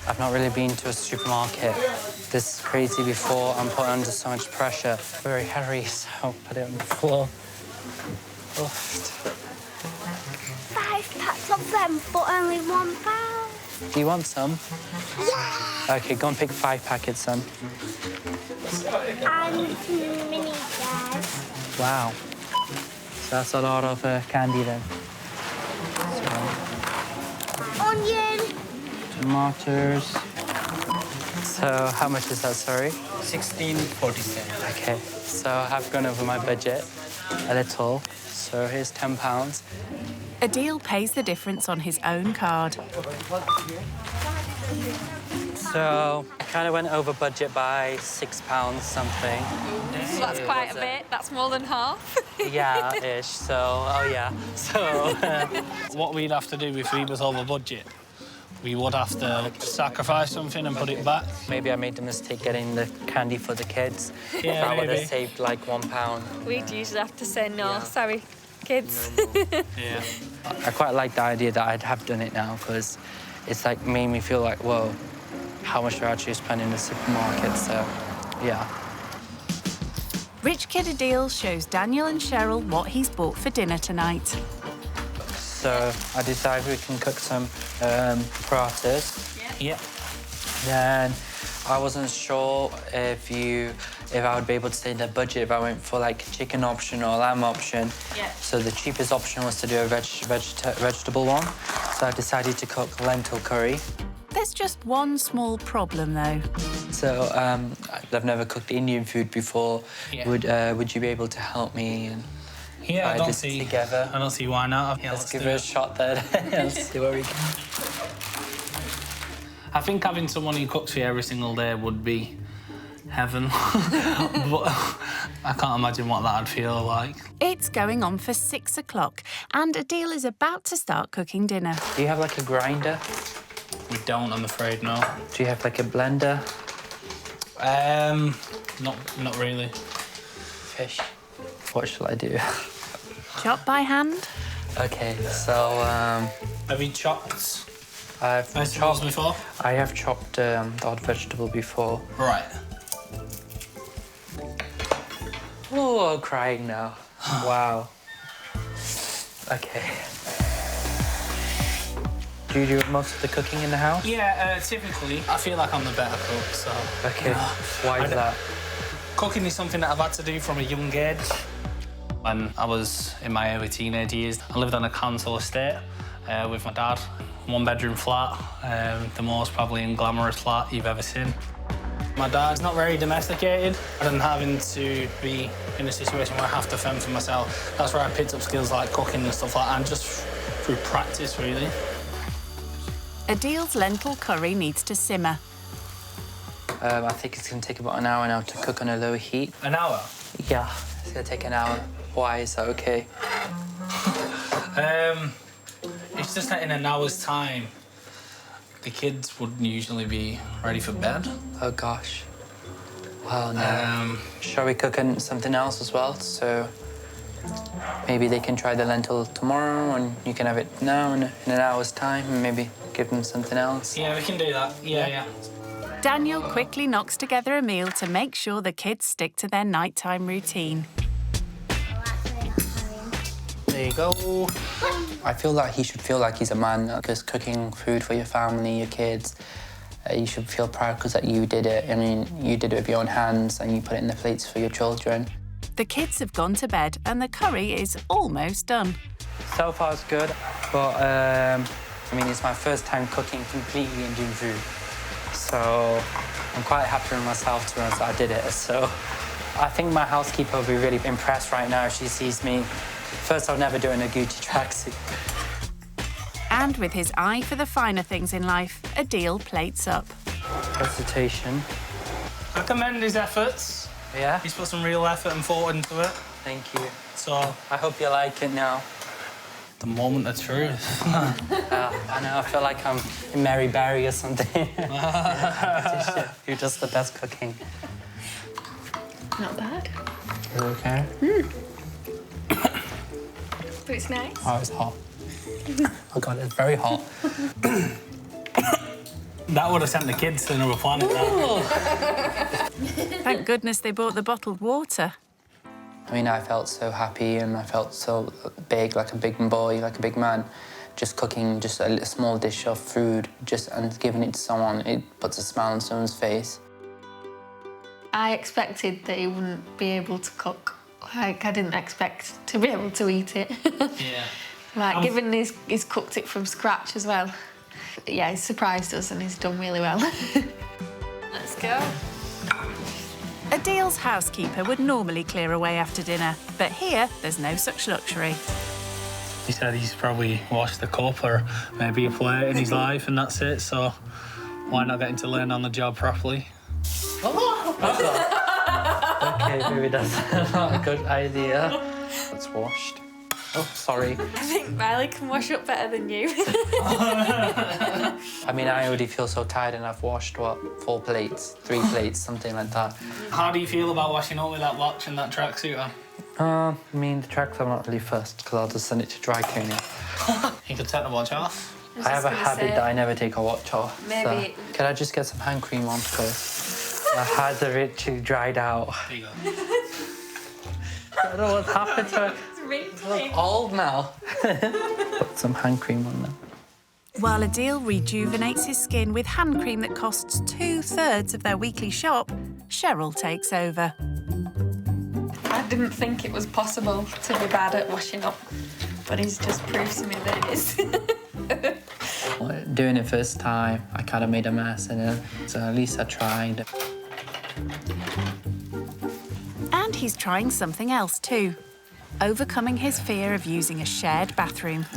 I've not really been to a supermarket this crazy before. I'm put under so much pressure. Very hairy, so I'll put it on the floor. Oh. 5 packs of them for only £1. Do you want some? Yeah. Okay, go and pick 5 packets then. And mini jars. Wow. So that's a lot of candy then. Onion. Tomatoes. So how much is that, sorry? 16.47. Okay, so I've gone over my budget a little. So here's £10. Adil pays the difference on his own card. So I kind of went over budget by £6 something. So that's quite a bit. That's more than half. Yeah, ish. So, oh yeah. So what we'd have to do if we was over budget, we would have to sacrifice something and put it back. Maybe I made the mistake getting the candy for the kids. Yeah, if I would maybe. have saved like £1. We'd usually have to say no. Sorry, kids. Yeah. I quite like the idea that I'd have done it now because it's like made me feel like, whoa, how much do I actually spend in the supermarket? So, yeah. Rich Kid Adil shows Daniel and Cheryl what he's bought for dinner tonight. So I decided we can cook some parathas. Yeah. Then I wasn't sure if I would be able to stay in the budget if I went for like chicken option or lamb option. Yeah. So the cheapest option was to do a vegetable one. So I decided to cook lentil curry. There's just one small problem, though. So I've never cooked Indian food before. Yeah. Would you be able to help me? And Yeah, I try don't this see. together? I don't see why not. Yeah, Let's give do it a shot then. Let's see where we go. I think having someone who cooks for you every single day would be heaven. But I can't imagine what that'd feel like. It's going on for 6 o'clock, and Adil is about to start cooking dinner. Do you have like a grinder? We don't, I'm afraid, no. Do you have like a blender? Not really. Fish. What shall I do? Chop by hand? Okay, so have you chopped vegetables before? I have chopped the odd vegetable before. Right. Oh, I'm crying now. Wow. Okay. Do you do most of the cooking in the house? Yeah, typically. I feel like I'm the better cook, so... Okay, why is that? Cooking is something that I've had to do from a young age. When I was in my early teenage years, I lived on a council estate with my dad. 1-bedroom flat, the most probably unglamorous flat you've ever seen. My dad's not very domesticated, and having to be in a situation where I have to fend for myself, that's where I picked up skills like cooking and stuff like that, and just through practice, really. Adil's lentil curry needs to simmer. I think it's going to take about an hour now to cook on a low heat. An hour? Yeah, it's going to take an hour. Why is that okay? It's just that in an hour's time, the kids would usually be ready for bed. Oh, gosh. Well, no. Shall we cook something else as well? So maybe they can try the lentil tomorrow and you can have it now in an hour's time and maybe give them something else. Yeah, we can do that. Yeah. Daniel quickly knocks together a meal to make sure the kids stick to their nighttime routine. There you go. I feel like he should feel like he's a man, because cooking food for your family, your kids, you should feel proud because that you did it. I mean, you did it with your own hands and you put it in the plates for your children. The kids have gone to bed and the curry is almost done. So far, it's good, but I mean, it's my first time cooking completely Indian food. So I'm quite happy with myself to be honest that I did it. So I think my housekeeper will be really impressed right now if she sees me. First, I'll never do it in a Gucci tracksuit. And with his eye for the finer things in life, Adil plates up. Presentation. I commend his efforts. Yeah? He's put some real effort and thought into it. Thank you. So I hope you like it now. The moment of truth. I know, I feel like I'm in Mary Berry or something. You're just the best cooking. Not bad. You okay? But it's nice. Oh, it's hot. Oh, God, it's very hot. That would have sent the kids to another planet. Thank goodness they bought the bottled water. I mean, I felt so happy and I felt so big, like a big boy, like a big man. Just cooking just a small dish of food and giving it to someone, it puts a smile on someone's face. I expected that he wouldn't be able to cook. Like, I didn't expect to be able to eat it. Yeah. Like, given he's cooked it from scratch as well. Yeah, he's surprised us and he's done really well. Let's go. Adil's housekeeper would normally clear away after dinner, but here there's no such luxury. He said he's probably washed a cup or maybe a plate in his life and that's it, so Why not getting to learn on the job properly? Okay, maybe that's not a good idea. It's washed. Oh, sorry. I think Riley can wash up better than you. I mean, I already feel so tired and I've washed, what, 4 plates, 3 plates, something like that. How do you feel about washing up with that watch and that tracksuit on? I mean, the tracks I'm not really fussed because I'll just send it to dry cleaning. You could take the watch off. I have a habit that I never take a watch off. Maybe. So, could I just get some hand cream on because my hands are literally dried out. There you go. I don't know what's happened to it. It's look old now. Put some hand cream on now. While Adil rejuvenates his skin with hand cream that costs 2/3 of their weekly shop, Cheryl takes over. I didn't think it was possible to be bad at washing up, but he's just proved to me that it is. Doing it first time, I kind of made a mess, and then so at least I tried. And he's trying something else too, overcoming his fear of using a shared bathroom.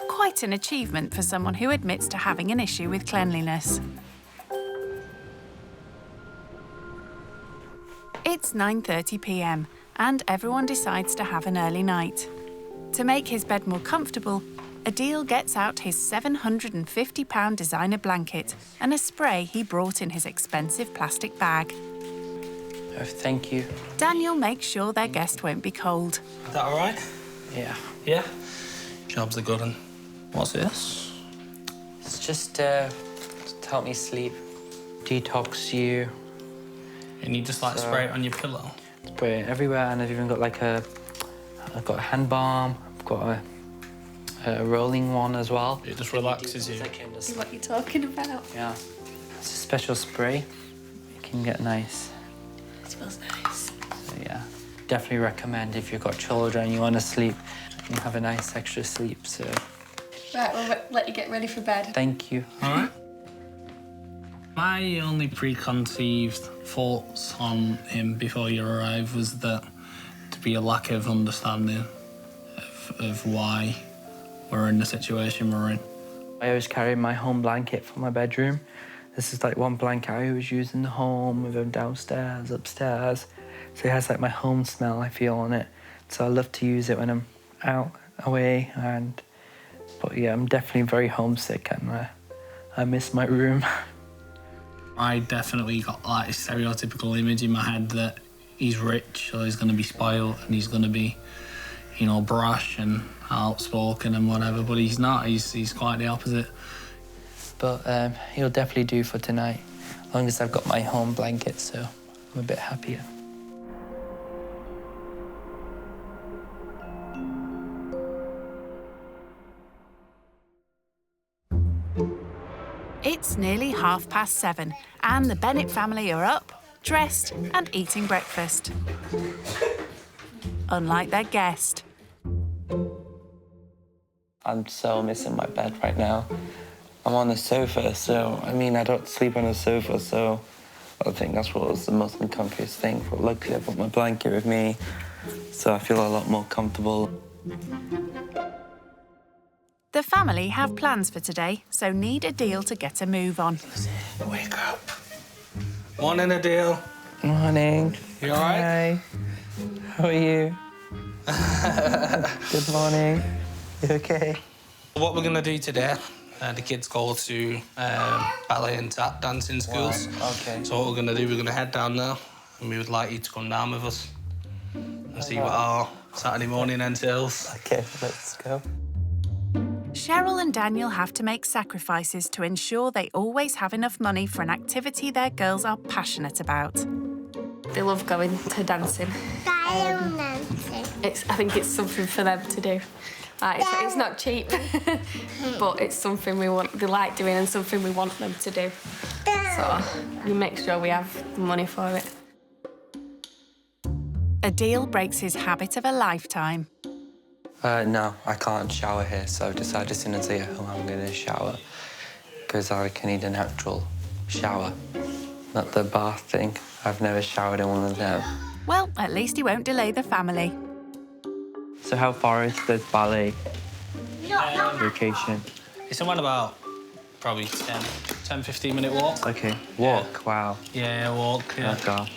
Quite an achievement for someone who admits to having an issue with cleanliness. It's 9:30 p.m. and everyone decides to have an early night. To make his bed more comfortable, Adil gets out his £750 designer blanket and a spray he brought in his expensive plastic bag. Oh, thank you. Daniel makes sure their guest won't be cold. Is that all right? Yeah. Yeah? Jobs are good. And what's this? It's just to help me sleep, detox you. And you just like spray it on your pillow? Spray it everywhere, and I've even got like I've got a hand balm, I've got a rolling one as well. It just relaxes you. What are you talking about? Yeah. It's a special spray. It can get nice. It smells nice. So, yeah. Definitely recommend if you've got children and you want to sleep, you have a nice extra sleep, so. Right, we'll let you get ready for bed. Thank you. All right. My only preconceived thoughts on him before you arrived was that to be a lack of understanding of why we're in the situation we're in. I always carry my home blanket for my bedroom. This is like one blanket I always use in the home, with them downstairs, upstairs. So it has like my home smell I feel on it. So I love to use it when I'm out, away, but yeah, I'm definitely very homesick and I miss my room. I definitely got like a stereotypical image in my head that he's rich, so he's going to be spoiled and he's going to be, you know, brash and outspoken and whatever, but he's not. He's quite the opposite. But he'll definitely do for tonight, as long as I've got my home blanket, so I'm a bit happier. It's nearly 7:30 and the Bennett family are up, dressed and eating breakfast. Unlike their guest. I'm so missing my bed right now. I'm on the sofa, so, I mean, I don't sleep on the sofa, so I think that's what was the most uncomfiest thing. But luckily, I've got my blanket with me, so I feel a lot more comfortable. The family have plans for today, so need Adil to get a move on. Wake up. Morning, Adil. Morning. You all right? Hi. How are you? Good morning. You okay? What we're going to do today, the kids go to ballet and tap dancing schools. Wow. Okay. So what we're going to do, we're going to head down there, and we would like you to come down with us and see what our Saturday morning entails. Okay, let's go. Cheryl and Daniel have to make sacrifices to ensure they always have enough money for an activity their girls are passionate about. They love going to dancing. I think it's something for them to do. It's not cheap, but it's something they like doing and something we want them to do. So we make sure we have the money for it. Adil breaks his habit of a lifetime. No, I can't shower here, so I've decided as soon as I get home I'm going to shower, because I can need an actual shower, not the bath thing. I've never showered in one of them. Well, at least he won't delay the family. So how far is the ballet location? It's around about probably 10 10, 15-minute walk. Okay, walk, wow. Yeah, walk, yeah. Oh, God.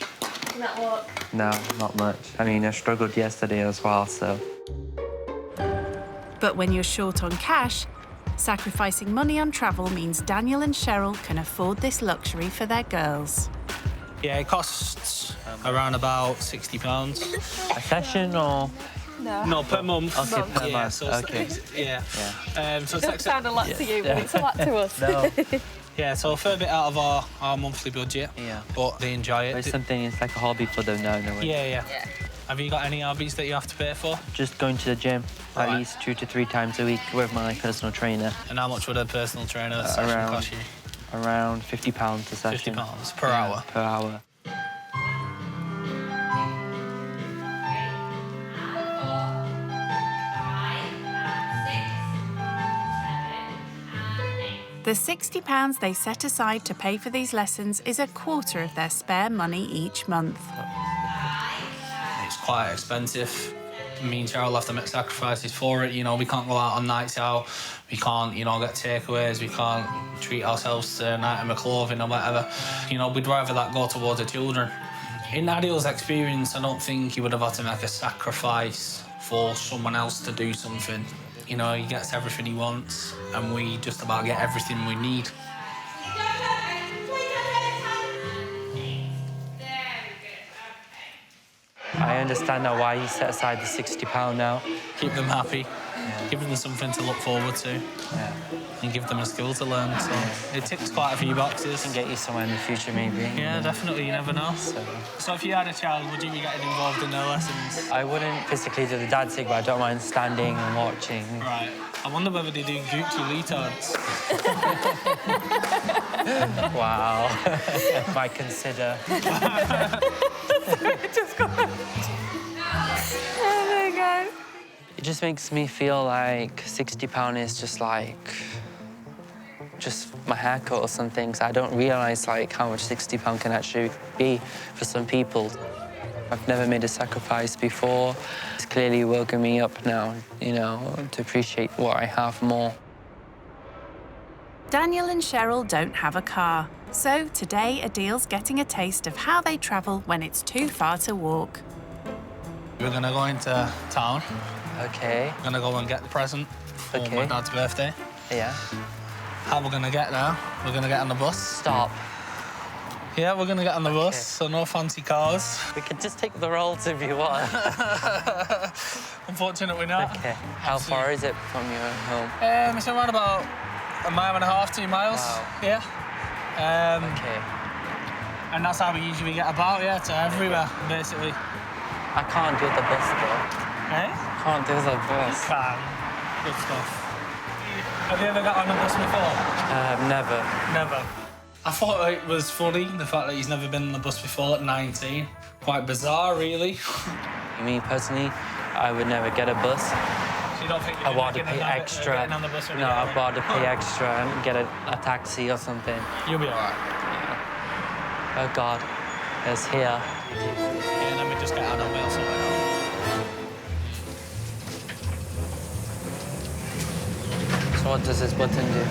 That walk. No, not much. I mean, I struggled yesterday as well, so. But when you're short on cash, sacrificing money on travel means Daniel and Cheryl can afford this luxury for their girls. Yeah, it costs around about £60. A session or? No, per month. Okay, per month. So okay. Yeah. So It doesn't sound a lot to you, but it's a lot to us. No. Yeah, so a fair bit out of our monthly budget. Yeah. But they enjoy it. But it's something, it's like a hobby for them now, no way. Yeah. Have you got any hobbies that you have to pay for? Just going to the gym at least 2 to 3 times a week with my personal trainer. And how much would a personal trainer session cost you? Around £50 a session. £50 per hour? Per hour. The £60 they set aside to pay for these lessons is a quarter of their spare money each month. It's quite expensive. Me and Cheryl have to make sacrifices for it. You know, we can't go out on nights out. We can't, get takeaways. We can't treat ourselves to an item of clothing or whatever. You know, we'd rather that go towards the children. In Adil's experience, I don't think he would have had to make a sacrifice for someone else to do something. You know, he gets everything he wants, and we just about get everything we need. I understand now why you set aside the £60 now. Keep them happy, give them something to look forward to, and give them a skill to learn. So it ticks quite a few boxes. Can get you somewhere in the future, maybe. Yeah, definitely, you never know. So if you had a child, would you be getting involved in their lessons? I wouldn't physically do the dad thing, but I don't mind standing and watching. Right. I wonder whether they do Gucci leotards. Wow. Might consider. Oh my God. It just makes me feel like £60 is just my haircut or something. So I don't realise how much £60 can actually be for some people. I've never made a sacrifice before. It's clearly woken me up now, to appreciate what I have more. Daniel and Cheryl don't have a car, so today Adil's getting a taste of how they travel when it's too far to walk. We're gonna go into town. Okay. We're gonna go and get the present for my dad's birthday. Yeah. How we're gonna get there? We're gonna get on the bus. Stop. Yeah, we're gonna get on the bus, so no fancy cars. We could just take the rolls if you want. Unfortunately not. Okay. How far is it from your home? It's around about 1.5 miles, 2 miles. Wow. Yeah. Okay. And that's how we usually get about, to everywhere, basically. I can't do the bus, though. Eh? Can't do the bus. You can. Good stuff. Have you ever got on a bus before? Never. Never. I thought it was funny, the fact that he's never been on the bus before at 19. Quite bizarre, really. Me, personally, I would never get a bus. So you don't think you're I want to pay extra. on the bus when No, you get I'd rather pay extra and get a taxi or something. You'll be all right. Oh, God. It's here. Yeah, let me just get out of the wheel somewhere now. So what does this button do?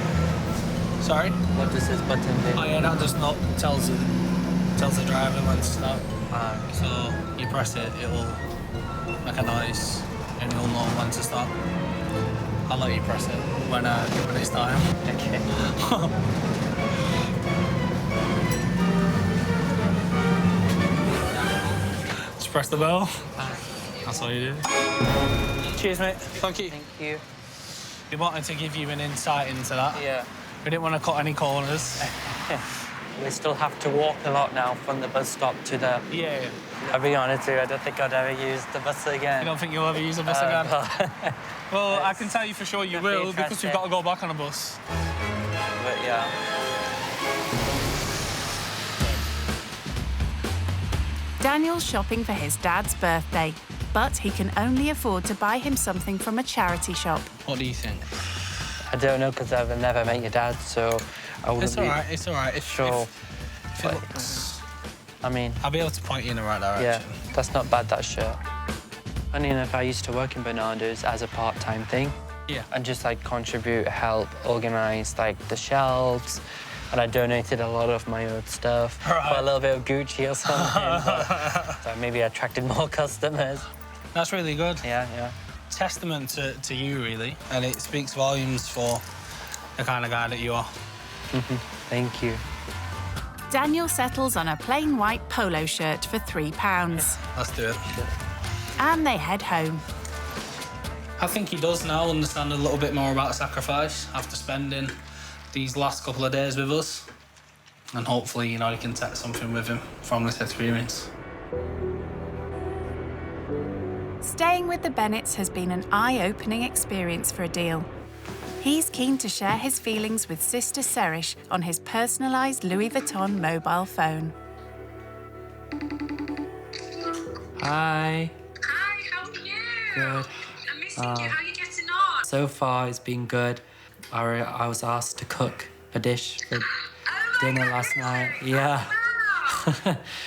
Sorry? What does this button do? Oh, yeah, that just tells the driver when to stop. So you press it, it'll make a noise, and you'll know when to stop. I'll let you press it when it's time. Okay. Just press the bell. That's all you do. Cheers, mate. Thank you. Thank you. We wanted to give you an insight into that. Yeah. We didn't want to cut any corners. We still have to walk a lot now from the bus stop to the... Yeah. I'll be honest with you, I don't think I'd ever use the bus again. You don't think you'll ever use a bus again? Well, I can tell you for sure you will, because you've got to go back on a bus. But yeah. Daniel's shopping for his dad's birthday, but he can only afford to buy him something from a charity shop. What do you think? I don't know, because I've never met your dad, so I wouldn't It's all right, it's all right. sure. If it looks... I mean... I'll be able to point you in the right direction. Yeah, that's not bad, that shirt. Funny enough, I used to work in Bernardo's as a part-time thing. Yeah. And just, contribute, help, organise, the shelves, And I donated a lot of my old stuff for a little bit of Gucci or something. So maybe I attracted more customers. That's really good. Yeah, yeah. Testament to you, really. And it speaks volumes for the kind of guy that you are. Thank you. Daniel settles on a plain white polo shirt for £3. Let's do it. And they head home. I think he does now understand a little bit more about sacrifice after spending these last couple of days with us. And hopefully, you know, he can take something with him from this experience. Staying with the Bennetts has been an eye-opening experience for Adil. He's keen to share his feelings with sister Serish on his personalised Louis Vuitton mobile phone. Hi. Hi, how are you? Good. I'm missing you. How are you getting on? So far, it's been good. I was asked to cook a dish for dinner last night. Yeah.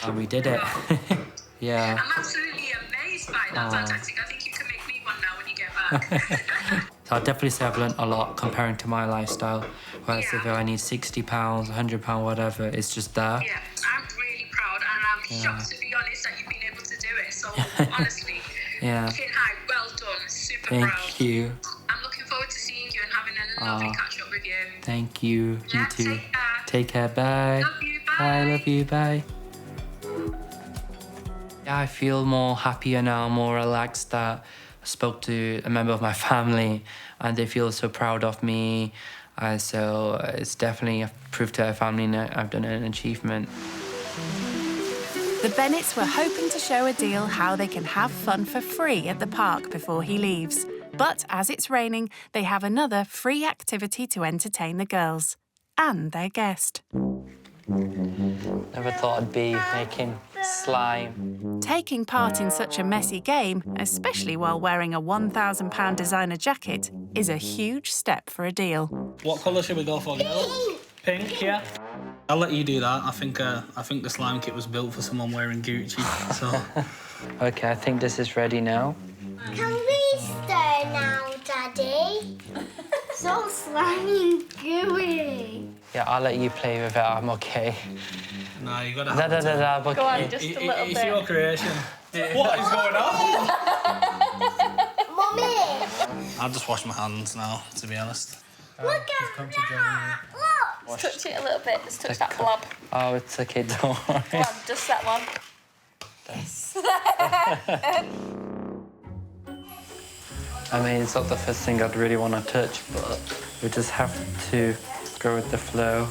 And we did it. Yeah. I'm absolutely amazed by that. Fantastic. I think you can make me one now when you get back. So I'd definitely say I've learned a lot comparing to my lifestyle. Whereas if I need £60, £100, whatever, it's just there. Yeah, I'm really proud and I'm shocked, to be honest, that you've been able to do it. So, honestly, Yeah. King High, well done. Super Thank proud. you. I'm looking forward to seeing you and having a lovely catch up with you. Thank you. Yeah, You too. take care. Take care. Bye. Love you. Bye. Bye. Love you. Bye. Yeah, I feel more happier now, more relaxed that I spoke to a member of my family and they feel so proud of me. So it's definitely a proof to our family that I've done an achievement. The Bennetts were hoping to show Adil how they can have fun for free at the park before he leaves. But as it's raining, they have another free activity to entertain the girls and their guest. Never thought I'd be making slime. Taking part in such a messy game, especially while wearing a £1,000 designer jacket, is a huge step for Adil. What colour should we go for, girl? Pink, yeah. I'll let you do that. I think the slime kit was built for someone wearing Gucci. So. Okay, I think this is ready now. Can we stir now, Daddy? So slimy and gooey. Yeah, I'll let you play with it. I'm okay. No, you gotta have it. Go on, just a little bit. It's your creation. What is going on? Mommy! I'll just wash my hands now, to be honest. Look at that! Look! Just touch it a little bit. Just touch that blob. Oh, it's okay, don't worry. Go on, just that one. I mean, it's not the first thing I'd really want to touch, but we just have to go with the flow.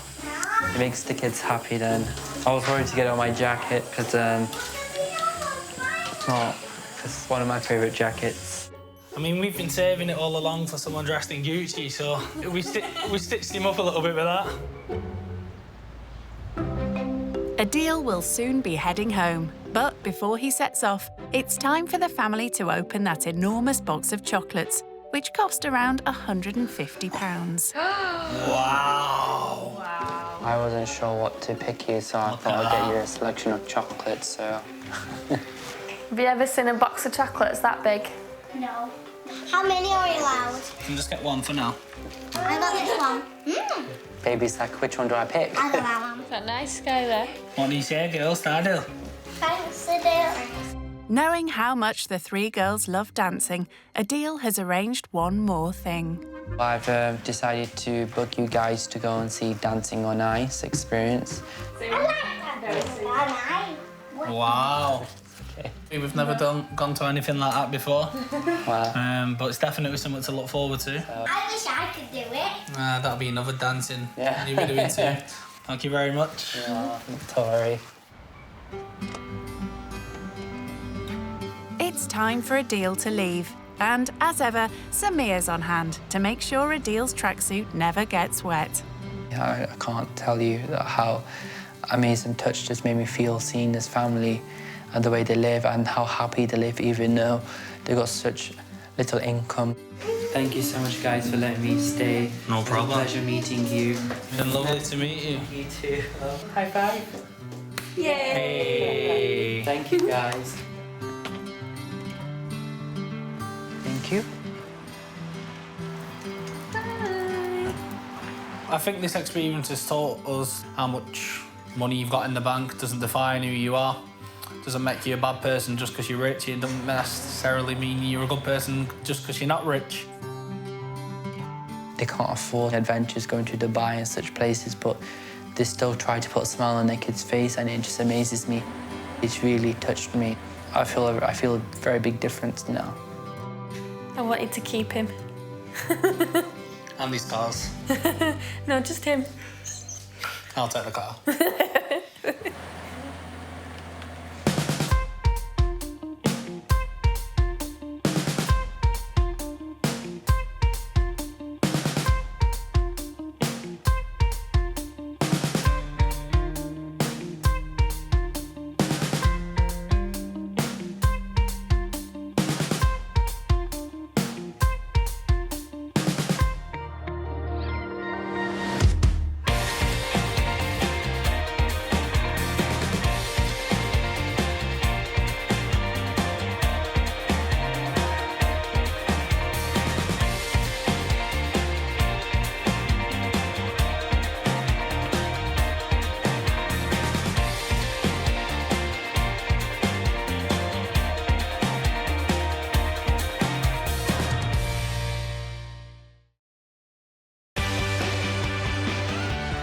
It makes the kids happy then. I was worried to get on my jacket because it's one of my favourite jackets. I mean, we've been saving it all along for someone dressed in Gucci, so we stitched him up a little bit with that. Adil will soon be heading home, but before he sets off, it's time for the family to open that enormous box of chocolates, which cost around £150. Wow. I wasn't sure what to pick you, so I thought I'd get you a selection of chocolates, so... Have you ever seen a box of chocolates that big? No. How many are you allowed? You can just get one for now. I got this one. Baby sack, which one do I pick? I got that one. Is that nice guy there? What do you say, girls? Adil? Thanks, Adil. Knowing how much the three girls love dancing, Adil has arranged one more thing. I've decided to book you guys to go and see Dancing on Ice experience. I like dancing on ice. Wow. Okay. We've never gone to anything like that before. Wow. But it's definitely something to look forward to. I wish I could do it. That'll be another dancing Yeah. you'll be doing too. Thank you very much. Yeah, don't worry. It's time for Adil to leave. And as ever, Samir's on hand to make sure Adil's tracksuit never gets wet. Yeah, I can't tell you how amazing touch just made me feel seeing this family and the way they live and how happy they live even though they got such little income. Thank you so much, guys, for letting me stay. No problem. It's a pleasure meeting you. It's been lovely to meet you. You too. High five. Yay! Hey. Thank you, guys. Thank you. I think this experience has taught us how much money you've got in the bank doesn't define who you are. Doesn't make you a bad person just because you're rich. It doesn't necessarily mean you're a good person just because you're not rich. They can't afford adventures going to Dubai and such places, but they still try to put a smile on their kid's face, and it just amazes me. It's really touched me. I feel a very big difference now. I wanted to keep him. And these cars. No, just him. I'll take the car.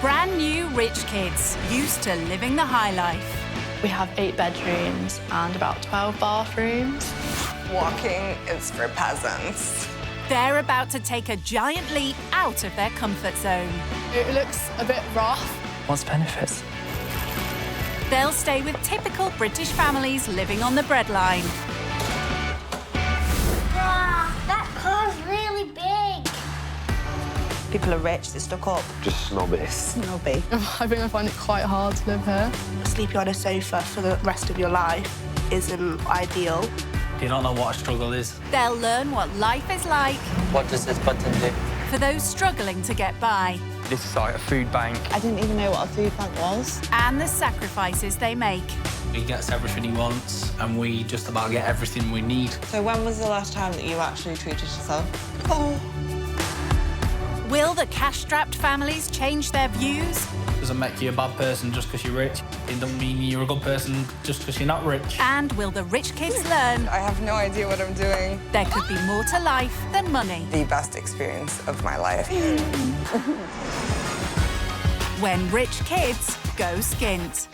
Brand new rich kids, used to living the high life. We have 8 bedrooms and about 12 bathrooms. Walking is for peasants. They're about to take a giant leap out of their comfort zone. It looks a bit rough. What's benefits? They'll stay with typical British families living on the breadline. That car's really big. People are rich, they're stuck up. Just snobby. Snobby. I think I find it quite hard to live here. Sleeping on a sofa for the rest of your life isn't ideal. You don't know what a struggle is. They'll learn what life is like What does this button do? for those struggling to get by This is like a food bank. I didn't even know what a food bank was. and the sacrifices they make. He gets everything he wants, and we just about get everything we need. So when was the last time that you actually treated yourself? Will the cash-strapped families change their views? Doesn't make you a bad person just because you're rich. It doesn't mean you're a good person just because you're not rich. And will the rich kids learn I have no idea what I'm doing. there could be more to life than money? The best experience of my life. When rich kids go skint.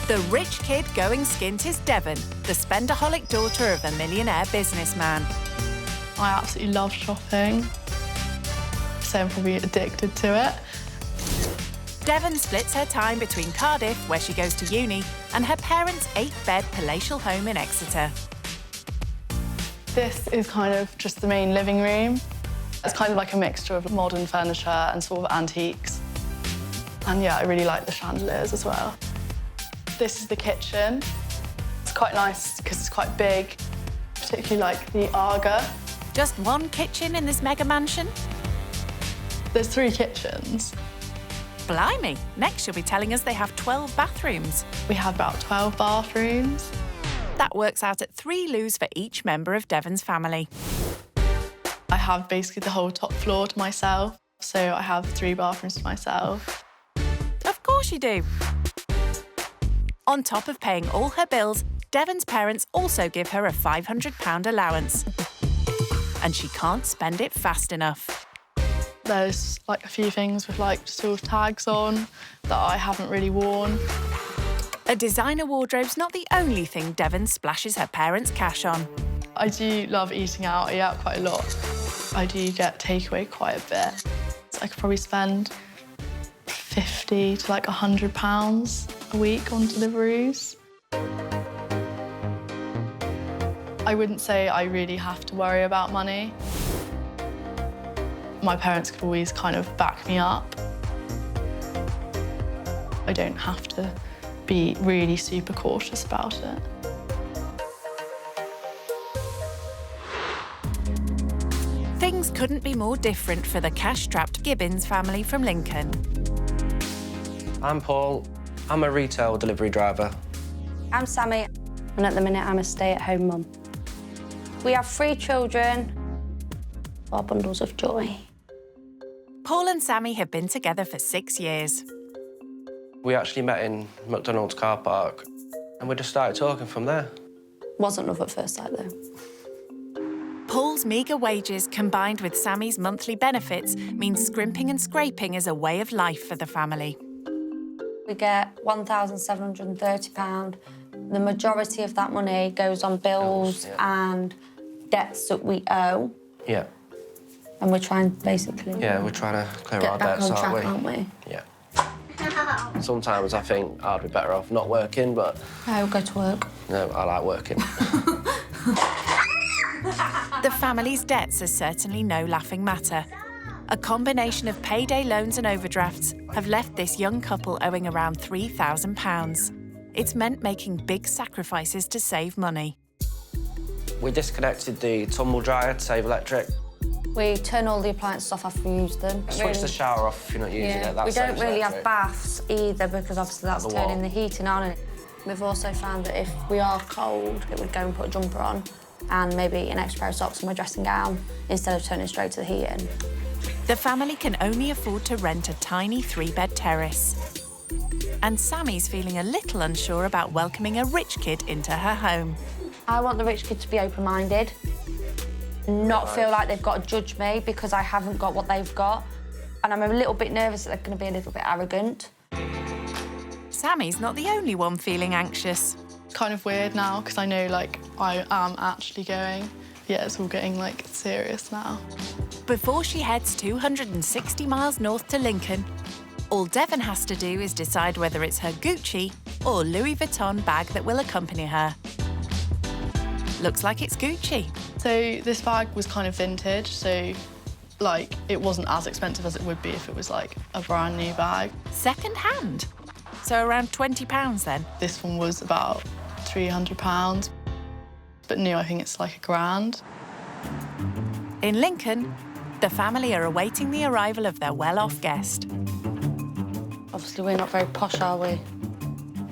The rich kid going skint is Devon, the spendaholic daughter of a millionaire businessman. I absolutely love shopping. So I'm probably addicted to it. Devon splits her time between Cardiff, where she goes to uni, and her parents' 8-bed palatial home in Exeter. This is kind of just the main living room. It's kind of like a mixture of modern furniture and sort of antiques. And yeah, I really like the chandeliers as well. This is the kitchen. It's quite nice because it's quite big, particularly like the Aga. Just one kitchen in this mega mansion? There's 3 kitchens. Blimey, next she'll be telling us they have 12 bathrooms. We have about 12 bathrooms. That works out at 3 loos for each member of Devon's family. I have basically the whole top floor to myself, so I have 3 bathrooms to myself. Of course you do. On top of paying all her bills, Devon's parents also give her a £500 allowance. And she can't spend it fast enough. There's like a few things with like sort of tags on that I haven't really worn. A designer wardrobe's not the only thing Devon splashes her parents' cash on. I do love eating out. I eat out quite a lot. I do get takeaway quite a bit. So I could probably spend £50 to like £100 a week on deliveries. I wouldn't say I really have to worry about money. My parents could always kind of back me up. I don't have to be really super cautious about it. Things couldn't be more different for the cash-strapped Gibbons family from Lincoln. I'm Paul. I'm a retail delivery driver. I'm Sammy, and at the minute I'm a stay-at-home mum. We have 3 children. our bundles of joy. Paul and Sammy have been together for 6 years. We actually met in McDonald's car park and we just started talking from there. Wasn't love at first sight, though. Paul's meagre wages combined with Sammy's monthly benefits means scrimping and scraping is a way of life for the family. We get £1,730. The majority of that money goes on bills and debts that we owe. Yeah. And we're trying, basically... Yeah, we're trying to clear our get back debts, on track, aren't we? aren't we? Yeah. Sometimes I think I'd be better off not working, but... No, go to work. No, I like working. The family's debts are certainly no laughing matter. A combination of payday loans and overdrafts have left this young couple owing around £3,000. It's meant making big sacrifices to save money. We disconnected the tumble dryer to save electric. We turn all the appliances off after we use them. Switch the shower off if you're not using it. That we don't saves really electric. have baths either because obviously that's The turning wall. the heating on. And we've also found that if we are cold, it would go and put a jumper on and maybe an extra pair of socks and my dressing gown instead of turning straight to the heating. The family can only afford to rent a tiny 3-bed terrace. And Sammy's feeling a little unsure about welcoming a rich kid into her home. I want the rich kid to be open-minded, not feel like they've got to judge me because I haven't got what they've got. And I'm a little bit nervous that they're going to be a little bit arrogant. Sammy's not the only one feeling anxious. It's kind of weird now because I know, like, I am actually going. Yeah, it's all getting, like, serious now. Before she heads 260 miles north to Lincoln, all Devon has to do is decide whether it's her Gucci or Louis Vuitton bag that will accompany her. Looks like it's Gucci. So this bag was kind of vintage, so, like, it wasn't as expensive as it would be if it was, like, a brand new bag. Second hand? So around £20 then? This one was about £300, but new, I think it's like £1,000. In Lincoln, the family are awaiting the arrival of their well-off guest. Obviously, we're not very posh, are we?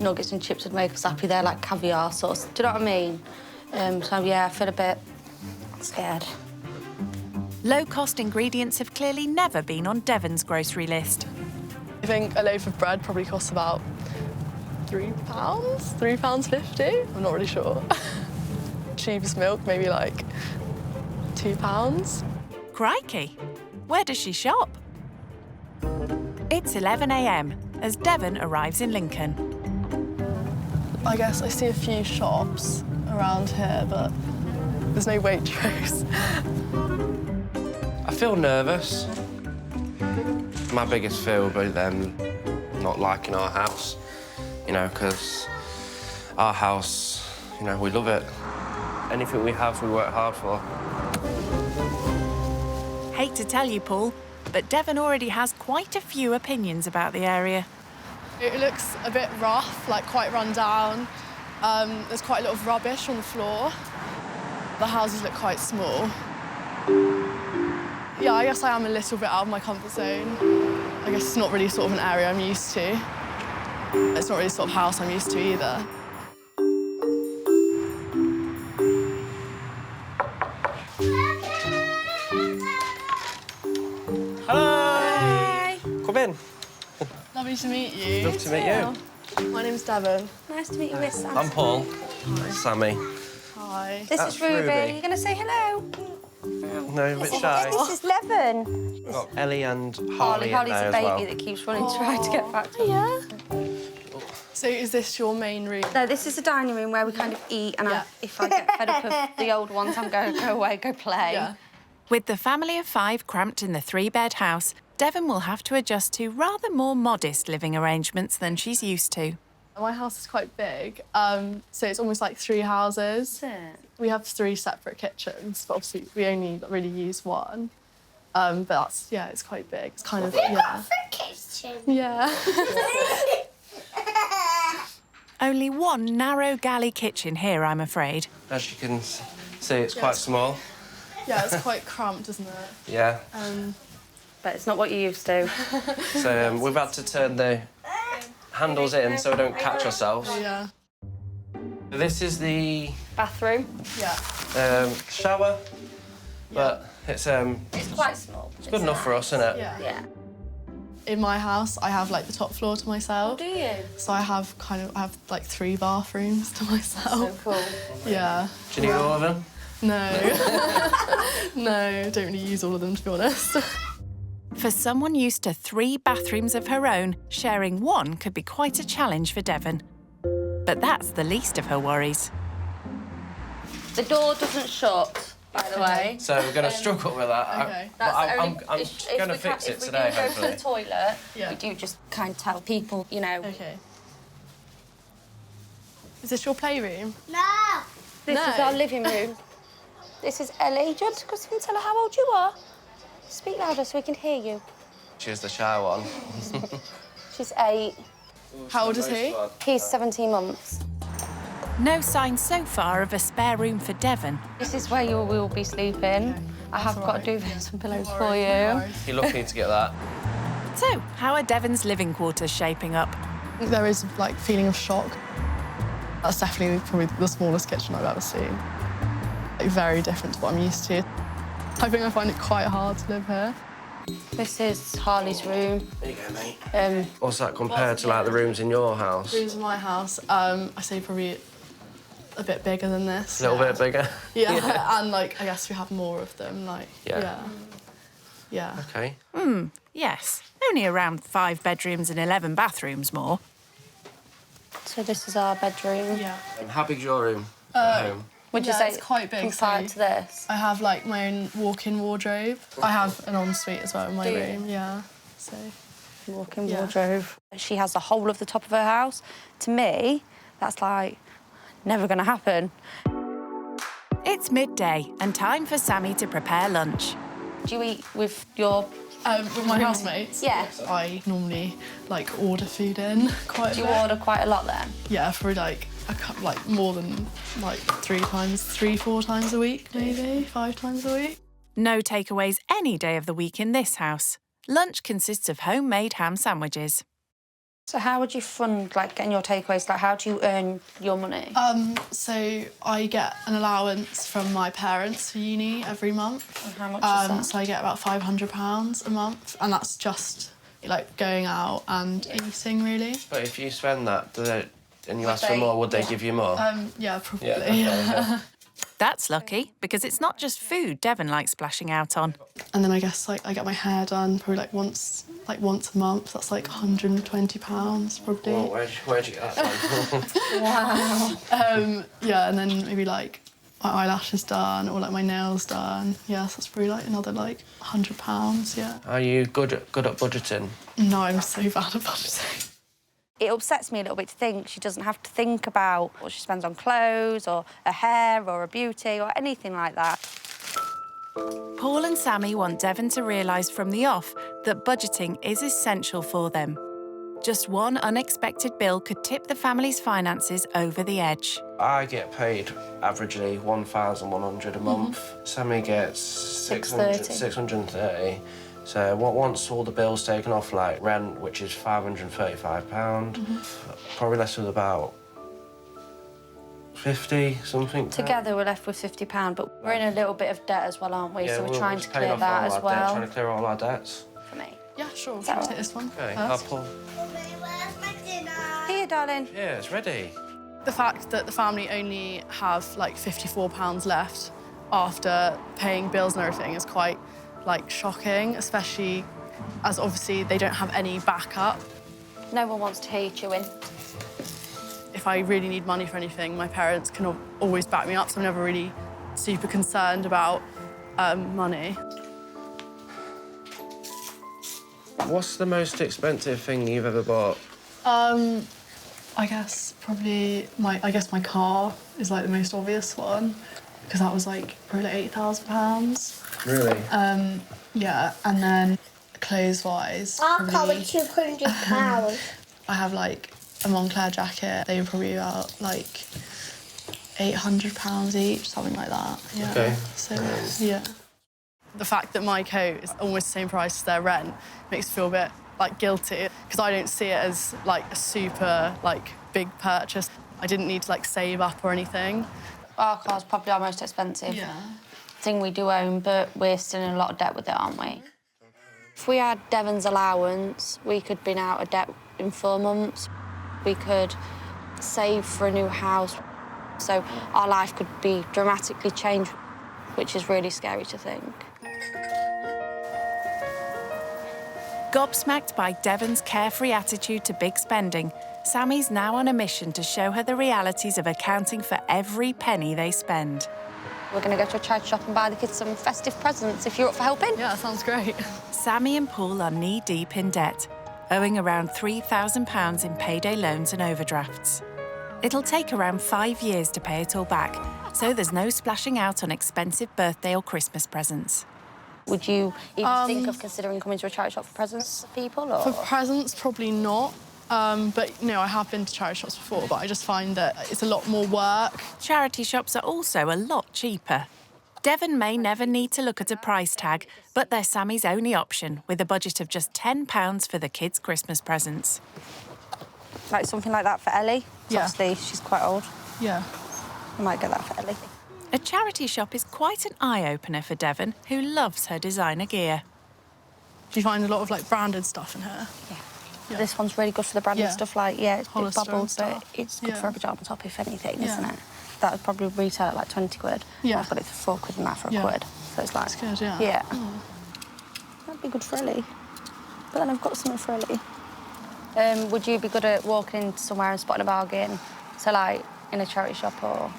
Nuggets and chips would make us happy. They're like caviar sauce. Do you know what I mean? So, yeah, I feel a bit scared. Low-cost ingredients have clearly never been on Devon's grocery list. I think a loaf of bread probably costs about £3, £3.50. I'm not really sure. Cheapest milk, maybe like £2. Crikey! Where does she shop? It's 11 a.m. as Devon arrives in Lincoln. I guess I see a few shops around here, but there's no Waitrose. I feel nervous. My biggest fear will be them not liking our house, you know, because our house, you know, we love it. Anything we have, we work hard for. Hate to tell you, Paul, but Devon already has quite a few opinions about the area. It looks a bit rough, like quite run down. There's quite a lot of rubbish on the floor. The houses look quite small. Yeah, I guess I am a little bit out of my comfort zone. I guess it's not really sort of an area I'm used to. It's not really the sort of house I'm used to either. Hi! Come in. Lovely to meet you. Love to meet you. My name's Devon. Nice to meet you, Miss Sam. I'm Paul. Sammy. Hi. This That's is Ruby. Ruby. You're going to say hello? No, a bit shy. This is Levin. We've got Ellie and Harley in Harley's there a as baby well. that keeps running to try to get back to us. So is this your main room? No, this is the dining room where we kind of eat, and if I get fed up of the old ones, I'm going to go away, go play. Yeah. With the family of 5 cramped in the 3-bed house, Devon will have to adjust to rather more modest living arrangements than she's used to. My house is quite big, so it's almost like 3 houses. We have 3 separate kitchens, but obviously we only really use one. But that's, yeah, it's quite big. It's kind of, yeah. Yeah. Only one narrow galley kitchen here, I'm afraid. As you can see, it's quite small. Yeah, it's quite cramped, isn't it? Yeah. But it's not what you're used to. So we've had to turn the handles in so we don't catch ourselves. Yeah. This is the bathroom. Yeah. shower, but It's quite small. It's good enough for us, isn't it? Yeah. In my house, I have like the top floor to myself. Do you? So I have like 3 bathrooms to myself. So cool. Yeah. Do you need all of them? No. No, don't really use all of them, to be honest. For someone used to 3 bathrooms of her own, sharing one could be quite a challenge for Devon. But that's the least of her worries. The door doesn't shut, by the way. So we're going to struggle with that. Okay. But I'm going to fix it today, hopefully. If we do go to the toilet, we do just kind of tell people, you know. Okay. Is this your playroom? No! This is our living room. This is Ellie. Do you want to go and tell her how old you are? Speak louder so we can hear you. She's the shy one. She's 8. How old is he? He's 17 months. No sign so far of a spare room for Devon. This is where you will be sleeping. I have got to do some pillows for you. You're lucky to get that. So, how are Devon's living quarters shaping up? There is like feeling of shock. That's definitely probably the smallest kitchen I've ever seen. Like, very different to what I'm used to. I think I find it quite hard to live here. This is Harley's room. There you go, mate. What's that compared to like the rooms in your house? Rooms in my house, I say probably a bit bigger than this. A little bit bigger? Yeah, and like I guess we have more of them. Like yeah. Okay. Yes. Only around 5 bedrooms and 11 bathrooms more. So this is our bedroom. Yeah. How big's your room at home? Would you say it's quite big compared to this? I have like my own walk-in wardrobe. I have an ensuite as well in my Do you? room. Yeah. So walk-in wardrobe. She has the whole of the top of her house. To me, that's like never going to happen. It's midday and time for Sammy to prepare lunch. Do you eat with your... with my housemates? Yeah. I normally like order food in quite a Do you bit. order quite a lot then? Yeah, for like more than like 3, 4 times a week, maybe 5 times a week. No takeaways any day of the week in this house. Lunch consists of homemade ham sandwiches. So how would you fund like getting your takeaways? Like how do you earn your money? So I get an allowance from my parents for uni every month. And how much is that? So I get about £500 a month, and that's just like going out and eating really. But if you spend that, and you ask for more, would they give you more? Yeah, probably. Yeah, okay. That's lucky, because it's not just food Devon likes splashing out on. And then I guess like I get my hair done probably like once a month. That's like £120 probably. Well, where'd you get that from? Wow. Yeah, and then maybe like my eyelashes done or like my nails done. Yeah, so that's probably like another like £100. Yeah. Are you good at budgeting? No, I'm so bad at budgeting. It upsets me a little bit to think she doesn't have to think about what she spends on clothes or her hair or her beauty or anything like that. Paul and Sammy want Devon to realise from the off that budgeting is essential for them. Just one unexpected bill could tip the family's finances over the edge. I get paid averagely £1,100 a month. Sammy gets 630. So once all the bills taken off, like rent, which is £535, probably less with about 50 something. Together we're left with £50, but we're in a little bit of debt as well, aren't we? Yeah, so we're trying to clear off that all as our well. Debts, trying to clear all our debts. For me. Yeah, sure. Shall I'll we take this one Okay, first. I'll pull. Where's my dinner? Here, darling. Yeah, it's ready. The fact that the family only have like £54 left after paying bills and everything is quite like shocking, especially as obviously they don't have any backup. No one wants to hear you chewing. If I really need money for anything, my parents can always back me up, so I'm never really super concerned about money. What's the most expensive thing you've ever bought? I guess probably my car is like the most obvious one, because that was like probably like £8,000. Really? Yeah, and then clothes-wise, Our car probably, was £200. I have like a Moncler jacket. They were probably about like £800 each, something like that. Yeah. Okay. So yeah. The fact that my coat is almost the same price as their rent makes me feel a bit like guilty, because I don't see it as like a super like big purchase. I didn't need to like save up or anything. Our car's probably our most expensive. Yeah. thing we do own, but we're still in a lot of debt with it, aren't we? If we had Devon's allowance, we could be out of debt in 4 months. We could save for a new house, so our life could be dramatically changed, which is really scary to think. Gobsmacked by Devon's carefree attitude to big spending, Sammy's now on a mission to show her the realities of accounting for every penny they spend. We're going to go to a charity shop and buy the kids some festive presents, if you're up for helping. Yeah, that sounds great. Sammy and Paul are knee-deep in debt, owing around £3,000 in payday loans and overdrafts. It'll take around 5 years to pay it all back, so there's no splashing out on expensive birthday or Christmas presents. Would you even think of considering coming to a charity shop for presents for people? Or? For presents, probably not. But, you know, I have been to charity shops before, but I just find that it's a lot more work. Charity shops are also a lot cheaper. Devon may never need to look at a price tag, but they're Sammy's only option, with a budget of just £10 for the kids' Christmas presents. Like something like that for Ellie? Yeah. Obviously, she's quite old. Yeah. I might get that for Ellie. A charity shop is quite an eye-opener for Devon, who loves her designer gear. Do you find a lot of, like, branded stuff in here? Yeah. This one's really good for the branded stuff, like, yeah, it's big Hollister bubbles, but stuff. it's good for a pyjama top, if anything, Yeah. isn't it? That would probably retail at, like, 20 quid. Yeah. I've got it for 4 quid and that for a quid. So it's like... That's good, yeah. Yeah. That'd be good for Ellie. But then I've got something for Ellie. Would you be good at walking into somewhere and spotting a bargain? So, like, in a charity shop or...?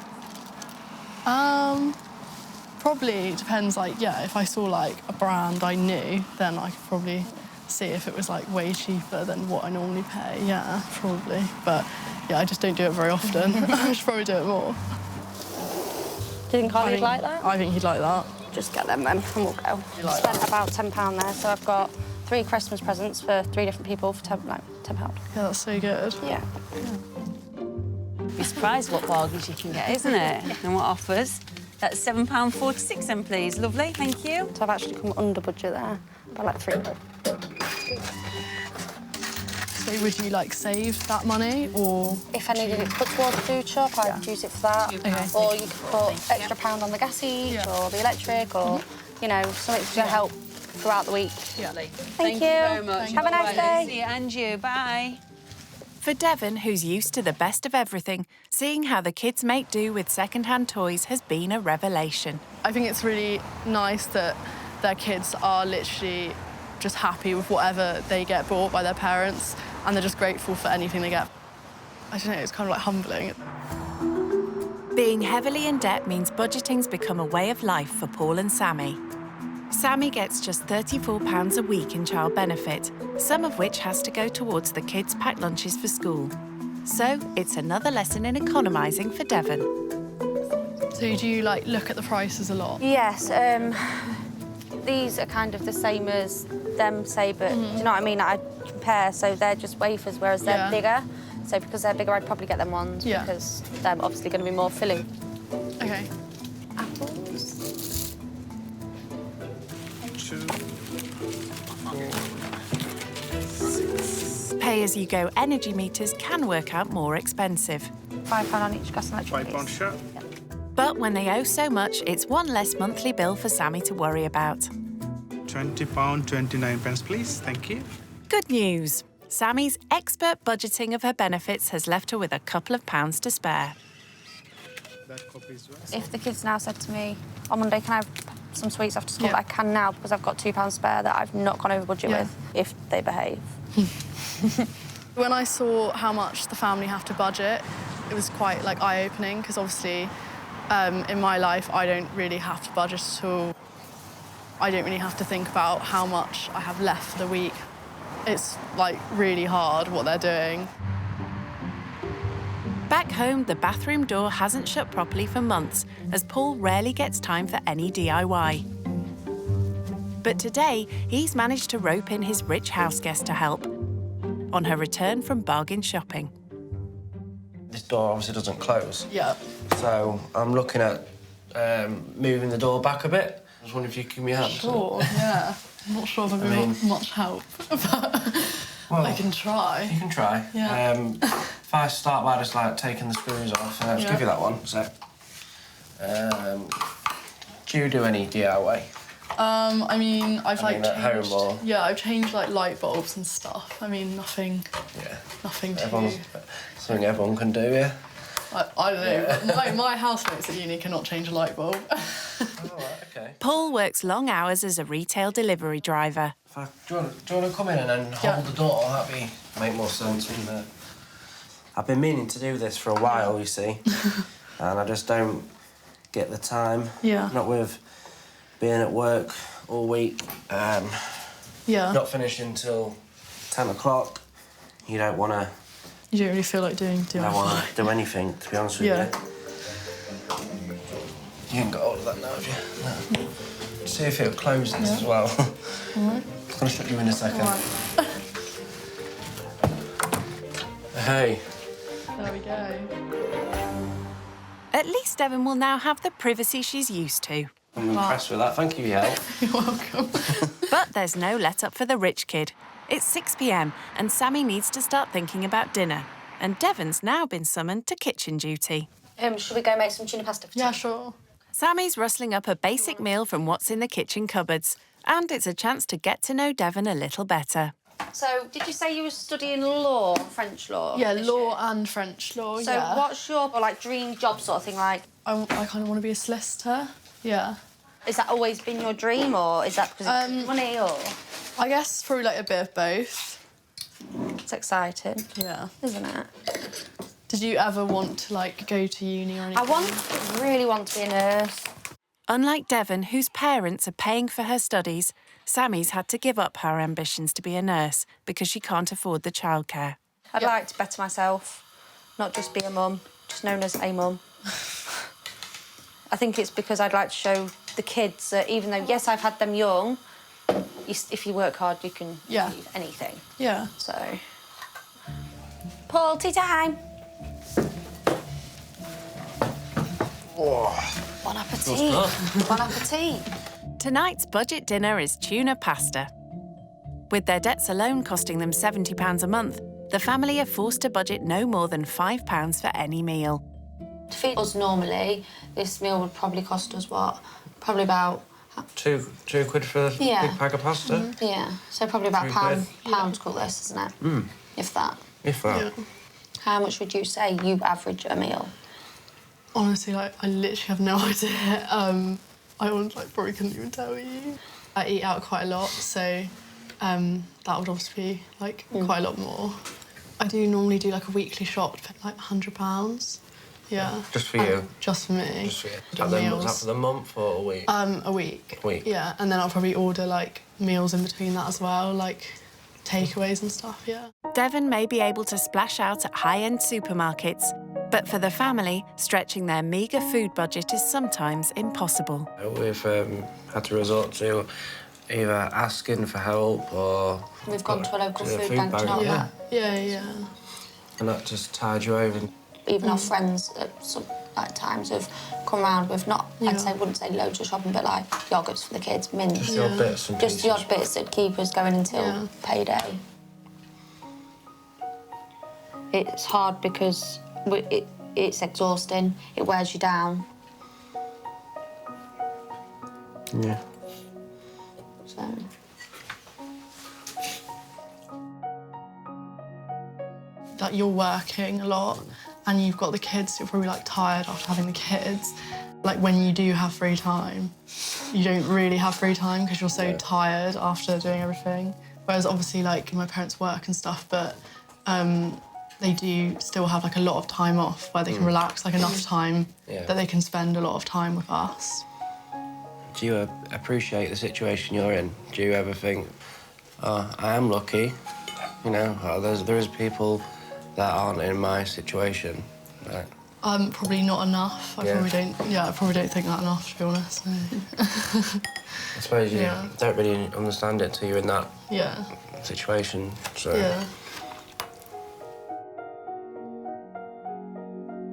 Probably depends, like, yeah, if I saw, like, a brand I knew, then I could probably see if it was, like, way cheaper than what I normally pay. Yeah, probably. But, yeah, I just don't do it very often. I should probably do it more. Do you think Ollie'd like that? I think he'd like that. Just get them then, and we'll go. Like Spent about £10 there, so I've got 3 Christmas presents for 3 different people for £10. Yeah, that's so good. Yeah. Be surprised what bargains you can get, isn't it? And what offers. That's £7.46 then, please. Lovely, thank you. So I've actually come under budget there by like 3 quid. So would you, like, save that money, or...? If I needed it put towards the food shop, I would use it for that. Okay. Or you could put extra £1 on the gas each, or the electric, or, you know, something to help throughout the week. Yeah. Thank you. Very much. Have a nice day. See you, and you. Bye. For Devon, who's used to the best of everything, seeing how the kids make do with second-hand toys has been a revelation. I think it's really nice that their kids are literally just happy with whatever they get bought by their parents, and they're just grateful for anything they get. I don't know, it's kind of like humbling. Being heavily in debt means budgeting's become a way of life for Paul and Sammy. Sammy gets just £34 a week in child benefit, some of which has to go towards the kids' packed lunches for school. So it's another lesson in economising for Devon. So do you, like, look at the prices a lot? Yes, these are kind of the same as them, say, but do you know what I mean? I compare, so they're just wafers, whereas they're bigger. So because they're bigger, I'd probably get them ones because they're obviously going to be more filling. Okay. Apples. Pay-as-you-go energy meters can work out more expensive. £5 on each gas and electric. £5 sure. But when they owe so much, it's one less monthly bill for Sammy to worry about. £20.29, please. Thank you. Good news. Sammy's expert budgeting of her benefits has left her with a couple of pounds to spare. If the kids now said to me, on Monday, can I have some sweets after school? I can now because I've got £2 spare that I've not gone over budget with, if they behave. When I saw how much the family have to budget, it was quite, like, eye-opening, because obviously in my life I don't really have to budget at all. I don't really have to think about how much I have left for the week. It's, like, really hard what they're doing. Back home, the bathroom door hasn't shut properly for months, as Paul rarely gets time for any DIY. But today, he's managed to rope in his rich houseguest to help on her return from bargain shopping. This door obviously doesn't close. Yeah. So I'm looking at moving the door back a bit. I was wondering if you could give me a hand. Sure, yeah. I'm not sure if I've got much help, but I can try. You can try. Yeah. If I start by just, like, taking the screws off, I'll just give you that one. So, Do you do any DIY? I mean, I've at home or? Yeah, I've changed like light bulbs and stuff. I mean, nothing. Yeah. Nothing Something everyone can do, yeah. I don't know. But my housemates at uni cannot change a light bulb. Okay. Paul works long hours as a retail delivery driver. Do you want to come in and then hold the door? That'd make more sense, wouldn't it? I've been meaning to do this for a while, you see, and I just don't get the time. Yeah. Not with being at work all week. Yeah. Not finishing till 10 o'clock. You don't want to. You don't really feel like doing I don't want to do anything, to be honest with you. You haven't got hold of that now, have you? No. See if it'll close this as well. All right. I'm going to shut you in a second. All right. Hey. There we go. At least Devon will now have the privacy she's used to. I'm impressed with that. Thank you for your help. You're welcome. But there's no let-up for the rich kid. It's 6 p.m. and Sammy needs to start thinking about dinner. And Devon's now been summoned to kitchen duty. Should we go make some tuna pasta for tea? Yeah, sure. Sammy's rustling up a basic meal from what's in the kitchen cupboards. And it's a chance to get to know Devon a little better. So, did you say you were studying law, French law? Yeah, law and French law, So what's your, dream job sort of thing, like? I kind of want to be a solicitor, yeah. Has that always been your dream, or is that because of money, or...? I guess probably, like, a bit of both. It's exciting. Yeah. Isn't it? Did you ever want to, like, go to uni or anything? I really want to be a nurse. Unlike Devon, whose parents are paying for her studies, Sammy's had to give up her ambitions to be a nurse because she can't afford the childcare. I'd like to better myself, not just be a mum, just known as a mum. I think it's because I'd like to show the kids that even though, yes, I've had them young, if you work hard, you can achieve anything. Yeah. So... Paul, tea time. Whoa. Bon appetit. Bon appetit. Tonight's budget dinner is tuna pasta. With their debts alone costing them £70 a month, the family are forced to budget no more than £5 for any meal. To feed us normally, this meal would probably cost us, what? Probably about... Two quid for a big pack of pasta? Yeah, so probably about £3. pound to cook this, isn't it? Mm. If that. If that. Yeah. How much would you say you average a meal? Honestly, like, I literally have no idea. I probably couldn't even tell you. I eat out quite a lot, so that would obviously be, quite a lot more. I do normally do, a weekly shop for, £100. Yeah. Just for you? Just for me. Just for you. And then was that for the month or a week? A week. A week? Yeah, and then I'll probably order, meals in between that as well, takeaways and stuff, yeah. Devon may be able to splash out at high-end supermarkets, but for the family, stretching their meagre food budget is sometimes impossible. We've had to resort to either asking for help or... We've gone to a local food bank, do you know that? Yeah. And that just tied you over. Even our friends at some times have come round with not, wouldn't say loads of shopping, but yogurts for the kids, mint. Just the odd bits and Just the odd bits that keep us going until payday. It's hard because it's exhausting. It wears you down. Yeah. So... That you're working a lot and you've got the kids, you're probably tired after having the kids. When you do have free time, you don't really have free time because you're so tired after doing everything. Whereas obviously my parents work and stuff, but they do still have a lot of time off where they can relax, enough time that they can spend a lot of time with us. Do you appreciate the situation you're in? Do you ever think, oh, I am lucky, there is people that aren't in my situation, right? Probably not enough. I probably don't think that enough, to be honest. No. I suppose you don't really understand it until you're in that situation, so... Yeah.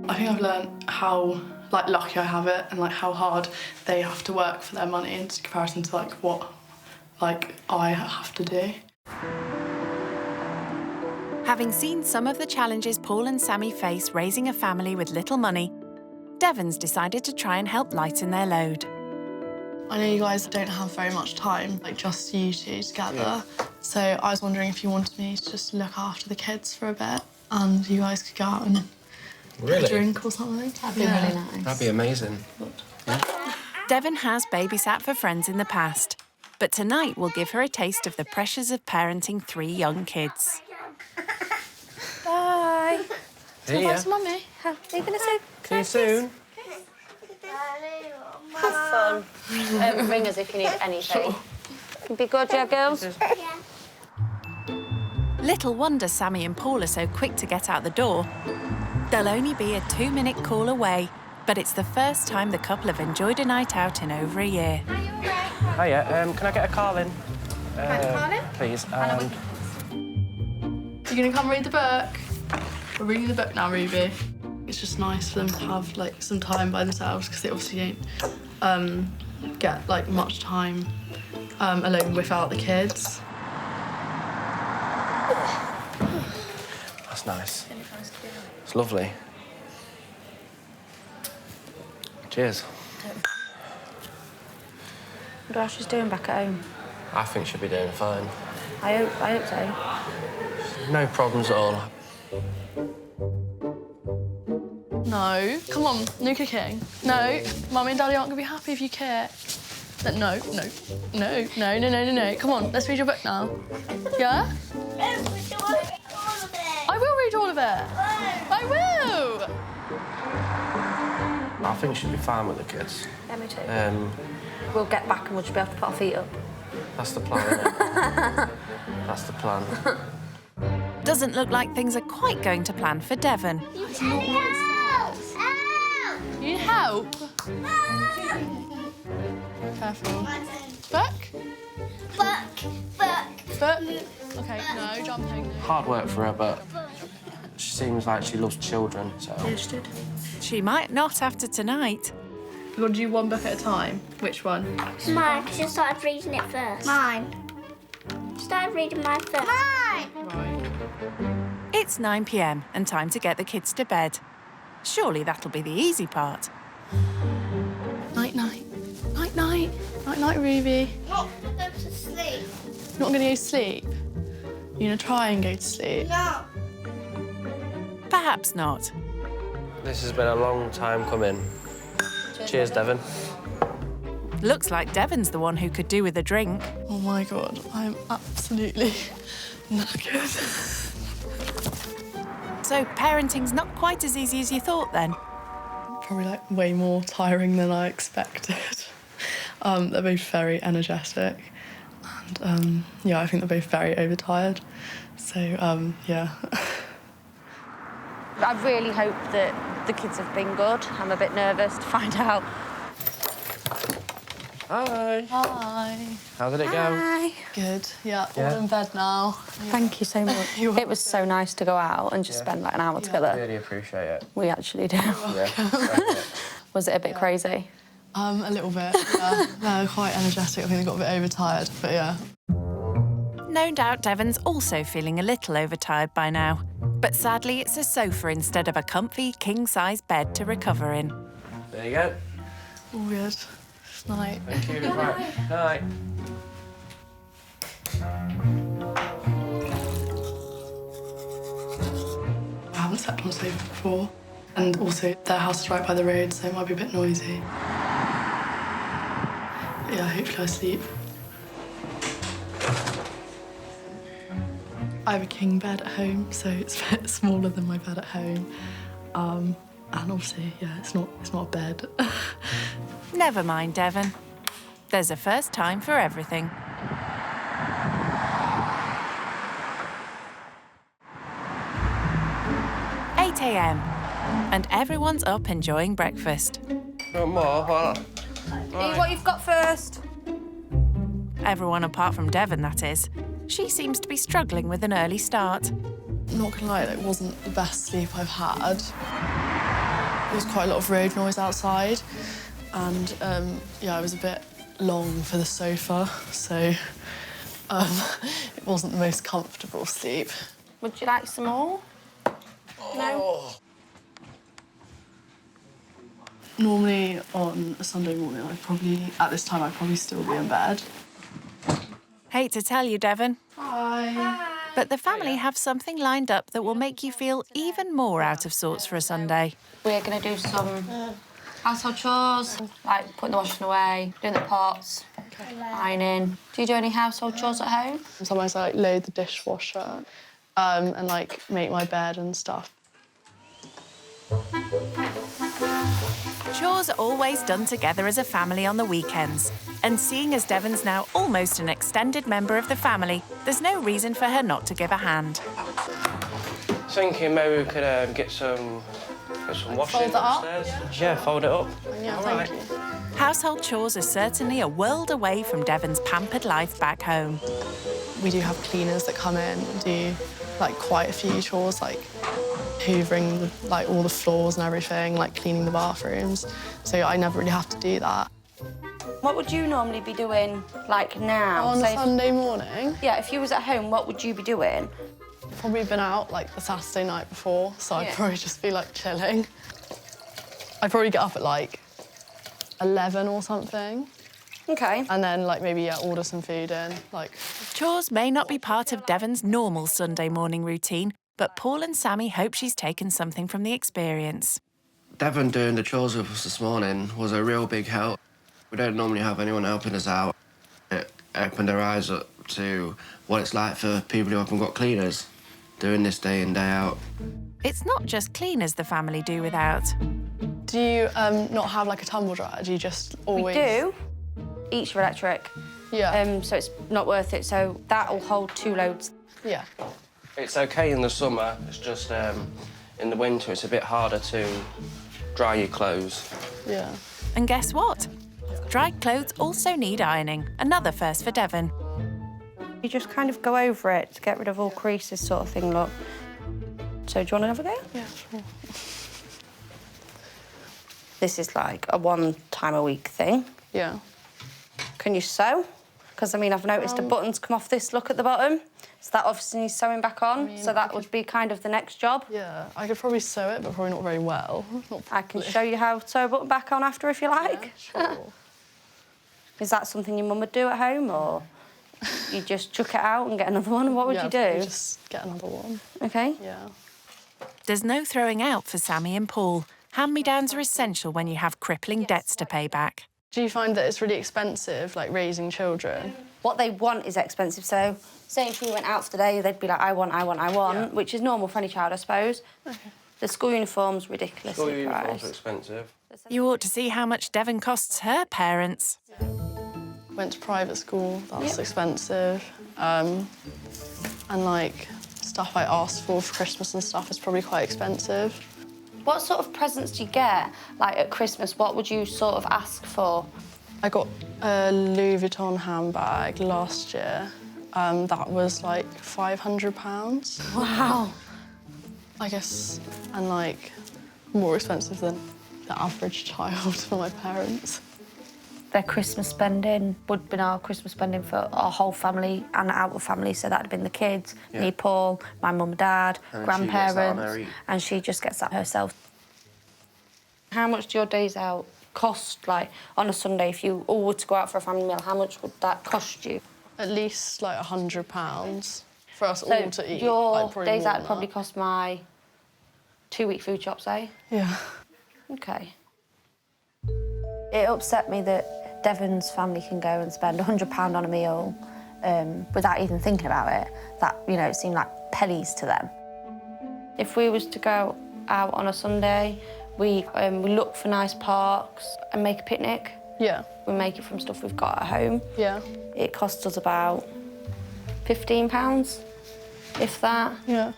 I think I've learned how lucky I have it and how hard they have to work for their money in comparison to what I have to do. Having seen some of the challenges Paul and Sammy face raising a family with little money, Devon's decided to try and help lighten their load. I know you guys don't have very much time, like just you two together. Yeah. So I was wondering if you wanted me to just look after the kids for a bit and you guys could go out and get a drink or something. That'd be really nice. That'd be amazing. Yeah. Devon has babysat for friends in the past, but tonight will give her a taste of the pressures of parenting 3 young kids. Bye. See ya. Bye to Mummy. Are you going to say? See you soon. Have fun. Ring us if you need anything. Be good, yeah, girls? Little wonder Sammy and Paul are so quick to get out the door. They'll only be a 2-minute call away, but it's the first time the couple have enjoyed a night out in over a year. Hiya, can I get a Carlin? Please, and... You're going to come read the book? We're reading the book now, Ruby. It's just nice for them to have, like, some time by themselves because they obviously don't get, like, much time alone without the kids. That's nice. It's lovely. Cheers. What else she's doing back at home? I think she'll be doing fine. I hope so. No problems at all. No, come on, no kicking. No, Mummy and Daddy aren't going to be happy if you kick. No. Come on, let's read your book now. Yeah? I will read all of it. I will. I think she'll be fine with the kids. Yeah, me too. We'll get back and we'll just be able to put our feet up. That's the plan, isn't it? That's the plan. Doesn't look like things are quite going to plan for Devon. You need help? Careful. Book? Book. OK, no jumping. Hard work for her, but she seems like she loves children, so... She might not after tonight. You want to do one book at a time? Which one? Mine, because you started reading it first. Mine. Started reading mine first. Mine! Right. It's 9 p.m. and time to get the kids to bed. Surely that'll be the easy part. Night-night. Night-night. Night-night, Ruby. Not go to sleep. Not going to go to sleep? You're going to try and go to sleep? No. Perhaps not. This has been a long time coming. Cheers, Devon. Looks like Devon's the one who could do with a drink. Oh, my God. I'm absolutely knackered. So parenting's not quite as easy as you thought, then? Probably, like, way more tiring than I expected. They're both very energetic. And, yeah, I think they're both very overtired. So, yeah. I really hope that the kids have been good. I'm a bit nervous to find out. Hi. Hi. How did it go? Hi. Good. Yeah, all in bed now. Thank you so much. It was so nice to go out and just spend like an hour together. I really appreciate it. We actually do. Yeah. Was it a bit crazy? A little bit, yeah. They're quite energetic. I think they got a bit overtired, but yeah. No doubt Devon's also feeling a little overtired by now. But sadly, it's a sofa instead of a comfy, king-size bed to recover in. There you go. All good. Night. Thank you. Right. Night. I haven't slept on a sofa before. And also, their house is right by the road, so it might be a bit noisy. But yeah, hopefully I sleep. I have a king bed at home, so it's a bit smaller than my bed at home. And obviously, yeah, it's not a bed. Never mind, Devon. There's a first time for everything. "8 a.m. and everyone's up enjoying breakfast. Eat what you've got first. Everyone apart from Devon, that is. She seems to be struggling with an early start. Not gonna lie, it wasn't the best sleep I've had. There was quite a lot of road noise outside, and yeah, I was a bit long for the sofa, so it wasn't the most comfortable sleep. Would you like some more? No? Normally on a Sunday morning, at this time, I'd probably still be in bed. Hate to tell you, Devon, Hi. but the family have something lined up that will make you feel even more out of sorts for a Sunday. We're going to do some household chores, like putting the washing away, doing the pots, ironing. Do you do any household chores at home? Sometimes I load the dishwasher and make my bed and stuff. Chores are always done together as a family on the weekends. And seeing as Devon's now almost an extended member of the family, there's no reason for her not to give a hand. Thinking maybe we could get some washing upstairs. Yeah, fold it up. Yeah, thank you. Household chores are certainly a world away from Devon's pampered life back home. We do have cleaners that come in and do quite a few chores, like hoovering all the floors and everything, cleaning the bathrooms. So I never really have to do that. What would you normally be doing, now? On a Sunday morning? Yeah, if you was at home, what would you be doing? Probably been out, the Saturday night before, so I'd probably just be, chilling. I'd probably get up at, 11 or something. OK. And then, maybe, order some food in, Chores may not be part of Devon's normal Sunday morning routine, but Paul and Sammy hope she's taken something from the experience. Devon doing the chores with us this morning was a real big help. We don't normally have anyone helping us out. It opened our eyes up to what it's like for people who haven't got cleaners doing this day in, day out. It's not just cleaners the family do without. Do you not have, a tumble dryer? Do you just always... We do. Each are electric. Yeah. So it's not worth it. So that'll hold 2 loads. Yeah. It's OK in the summer. It's just in the winter, it's a bit harder to dry your clothes. Yeah. And guess what? Dried clothes also need ironing. Another first for Devon. You just kind of go over it to get rid of all creases sort of thing, look. So do you want another go? Yeah, sure. This is a 1 time a week thing. Yeah. Can you sew? Because, I've noticed the buttons come off this look at the bottom. So that obviously needs sewing back on. So that would be kind of the next job. Yeah, I could probably sew it, but probably not very well. I can show you how to sew a button back on after if you like. Yeah, sure. Is that something your mum would do at home, or you just chuck it out and get another one? What would you do? Just get another one. OK. Yeah. There's no throwing out for Sammy and Paul. Hand-me-downs are essential when you have crippling debts to pay back. Do you find that it's really expensive, raising children? What they want is expensive. So, say if we went out today, they'd be like, I want, Yeah. which is normal for any child, I suppose. Okay. The school uniform's ridiculously School uniforms priced. are expensive. You ought to see how much Devon costs her parents. Went to private school, that's expensive. And, stuff I asked for Christmas and stuff is probably quite expensive. What sort of presents do you get? At Christmas, what would you sort of ask for? I got a Louis Vuitton handbag last year. That was £500. Wow. I guess, and more expensive than the average child for my parents. Their Christmas spending would have been our Christmas spending for our whole family and our family, so that'd have been the kids, me, Paul, my mum and dad, And grandparents, and she just gets that herself. How much do your days out cost? On a Sunday, if you all were to go out for a family meal, how much would that cost you? At least £100 for us So all to eat. your probably days more out than would probably that. cost my 2-week food shop, say? Yeah. OK. It upset me that Devon's family can go and spend £100 on a meal without even thinking about it. That, it seemed like pennies to them. If we was to go out on a Sunday, we look for nice parks and make a picnic. Yeah. We make it from stuff we've got at home. Yeah. It costs us about £15, if that. Yeah.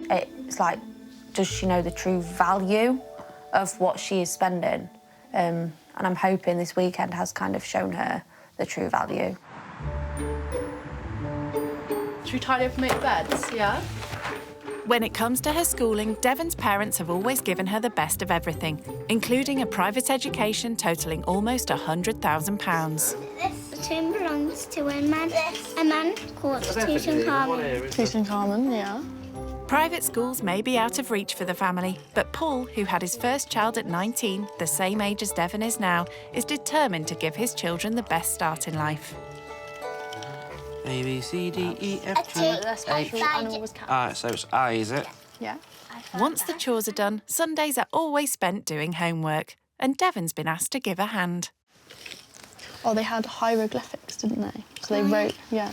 It's does she know the true value of what she is spending? And I'm hoping this weekend has kind of shown her the true value. Should we tidy up and make beds? Yeah. When it comes to her schooling, Devon's parents have always given her the best of everything, including a private education totalling almost £100,000. This tomb belongs to a man called Tutankhamun. Tutankhamun, yeah. Private schools may be out of reach for the family, but Paul, who had his first child at 19, the same age as Devon is now, is determined to give his children the best start in life. A, B, C, D, E, F, G, H. Alright, so it's I, is it? Yeah. Once the chores are done, Sundays are always spent doing homework, and Devon's been asked to give a hand. Oh, they had hieroglyphics, didn't they? So they wrote, yeah.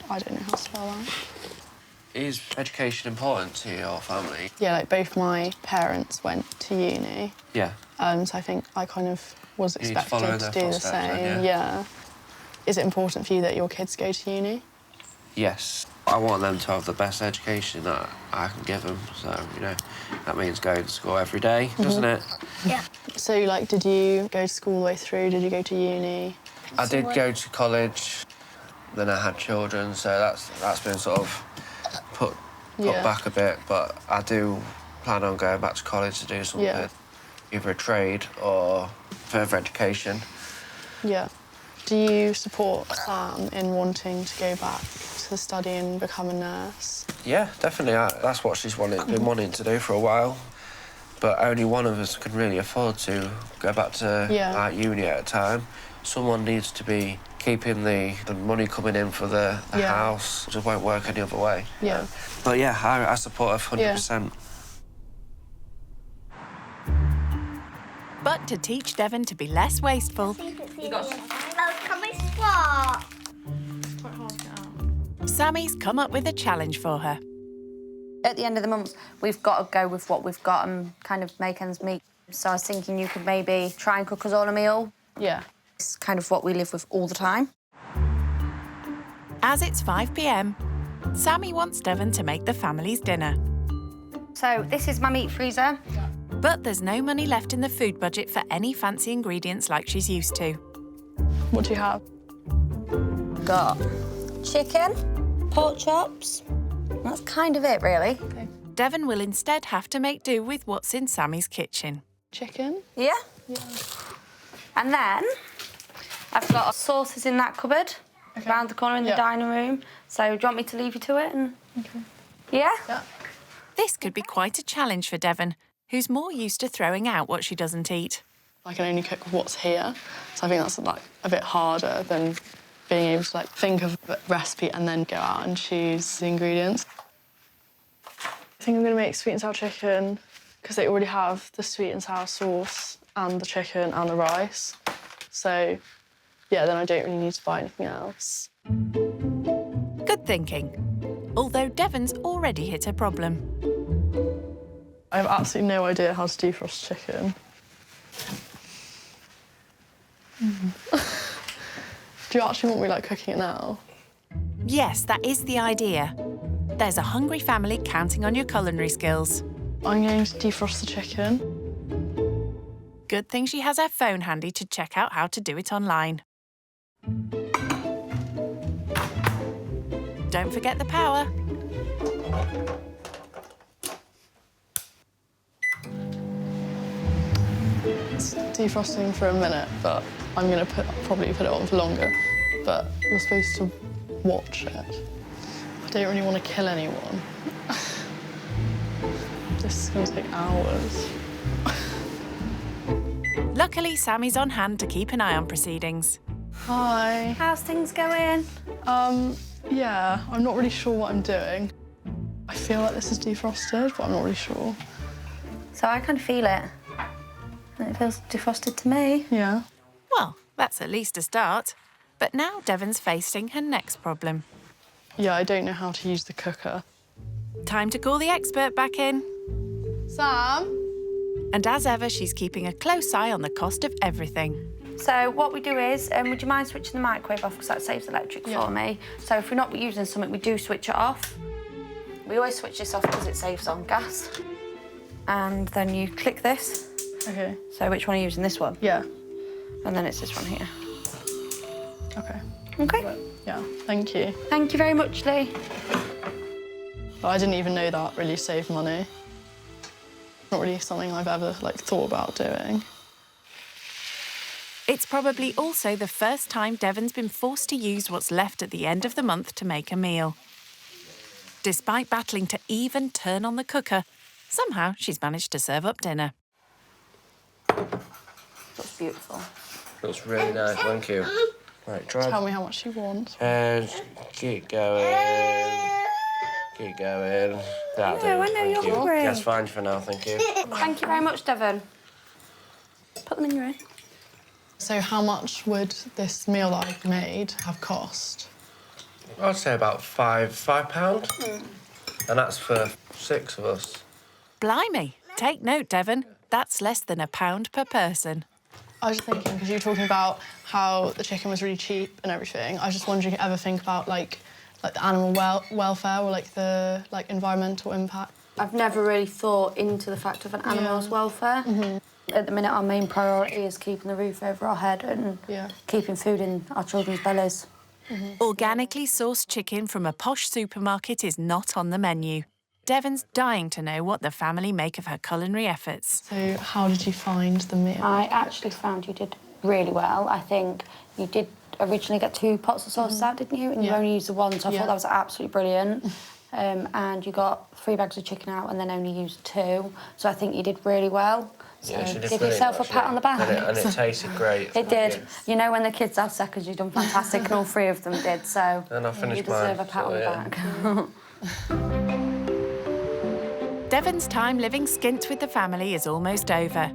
I don't know how to spell that. Is education important to your family? Yeah, like both my parents went to uni. Yeah. So I think I kind of was You need to follow expected to their do the footsteps same. then, Yeah. Is it important for you that your kids go to uni? Yes. I want them to have the best education that I can give them. So, you know, that means going to school every day, doesn't it? Yeah. So, like, did you go to school all the way through? Did you go to uni? I did go to college, then I had children, so that's been sort of put back a bit, but I do plan on going back to college to do something, either a trade or further education. Yeah. Do you support Sam in wanting to go back to study and become a nurse? Yeah, definitely. That's what she's been wanting to do for a while. But only one of us can really afford to go back to uni at a time. Someone needs to be keeping the money coming in for the house. It just won't work any other way. Yeah. But yeah, I support her 100%. But to teach Devon to be less wasteful, Sammy's come up with a challenge for her. At the end of the month, we've got to go with what we've got and kind of make ends meet. So I was thinking you could maybe try and cook us all a meal. Yeah. It's kind of what we live with all the time. As it's 5 p.m, Sammy wants Devon to make the family's dinner. So this is my meat freezer. But there's no money left in the food budget for any fancy ingredients like she's used to. What do you have? Got chicken, pork chops. That's kind of it, really. Okay. Devon will instead have to make do with what's in Sammy's kitchen. Chicken? Yeah. Yeah. And then I've got sauces in that cupboard around the corner in the dining room. So do you want me to leave you to it? Okay. Yeah? Yeah. This could be quite a challenge for Devon, who's more used to throwing out what she doesn't eat. I can only cook what's here, so I think that's like a bit harder than being able to like think of a recipe and then go out and choose the ingredients. I think I'm going to make sweet and sour chicken because they already have the sweet and sour sauce and the chicken and the rice. So, yeah, then I don't really need to buy anything else. Good thinking. Although Devon's already hit a problem. I have absolutely no idea how to defrost chicken. Do you actually want me like cooking it now? Yes, that is the idea. There's a hungry family counting on your culinary skills. I'm going to defrost the chicken. Good thing she has her phone handy to check out how to do it online. Don't forget the power. It's defrosting for a minute, but I'm going to probably put it on for longer. But you're supposed to watch it. I don't really want to kill anyone. This is going to take hours. Luckily, Sammy's on hand to keep an eye on proceedings. Hi. How's things going? Yeah, I'm not really sure what I'm doing. I feel like this is defrosted, but I'm not really sure. So I kind of feel it. And it feels defrosted to me. Yeah. Well, that's at least a start. But now Devon's facing her next problem. Yeah, I don't know how to use the cooker. Time to call the expert back in. Sam? And as ever, she's keeping a close eye on the cost of everything. So what we do is, would you mind switching the microwave off because that saves electric for me? So if we're not using something, we do switch it off. We always switch this off because it saves on gas. And then you click this. Okay. So which one are you using? This one? Yeah. And then it's this one here. Okay. Okay. Yeah, thank you. Thank you very much, Lee. But I didn't even know that really saved money. Not really something I've ever thought about doing. It's probably also the first time Devon's been forced to use what's left at the end of the month to make a meal. Despite battling to even turn on the cooker, somehow she's managed to serve up dinner. Looks beautiful. Looks really nice, thank you. Right, try. Tell me how much you want. Keep going. Keep going. That'll do. I know you're hungry. That's fine for now, thank you. Thank you very much, Devon. Put them in your ear. So how much would this meal that I've made have cost? I'd say about £5. And that's for 6 of us. Blimey, take note, Devon. That's less than £1 per person. I was just thinking, because you were talking about how the chicken was really cheap and everything, I was just wondering if you ever think about, like the animal welfare or, the environmental impact. I've never really thought into the fact of an animal's welfare. At the minute, our main priority is keeping the roof over our head and keeping food in our children's bellies. Organically sourced chicken from a posh supermarket is not on the menu. Devon's dying to know what the family make of her culinary efforts. So how did you find the meal? I actually found you did really well. I think you did originally get 2 pots of sauce out, didn't you? And you only used the one, so I thought that was absolutely brilliant. And you got 3 bags of chicken out and then only used 2. So I think you did really well. So give yourself a pat on the back. And it tasted great. It did. You know, when the kids have seconds, you've done fantastic, and all 3 of them did, so and I finished you deserve mine, a pat on the back. Devon's time living skint with the family is almost over.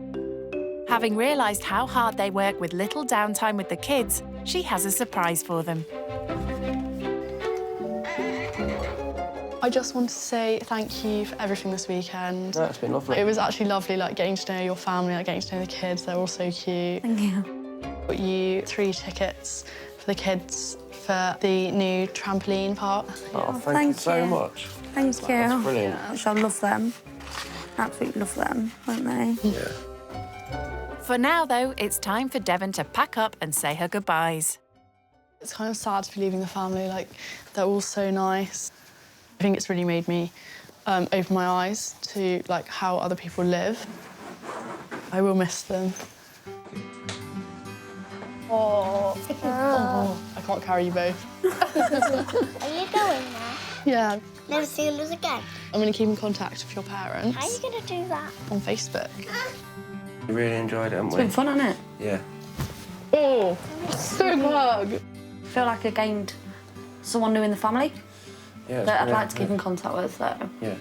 Having realised how hard they work with little downtime with the kids, she has a surprise for them. I just want to say thank you for everything this weekend. No, it's been lovely. It was actually lovely, getting to know your family, getting to know the kids. They're all so cute. Thank you. Got you 3 tickets for the kids for the new trampoline park. Oh, thank you so much. Thank you. That's brilliant. I love them. Absolutely love them, won't they? Yeah. For now, though, it's time for Devon to pack up and say her goodbyes. It's kind of sad to be leaving the family. They're all so nice. I think it's really made me open my eyes to how other people live. I will miss them. Oh, I can't carry you both. Are you going there? Yeah. Never seeing us again. I'm going to keep in contact with your parents. How are you going to do that? On Facebook. We really enjoyed it, haven't It's we? been fun, hasn't it? Yeah. Oh, so hug. I feel like I gained someone new in the family that I'd like to keep in contact with, so. Yeah.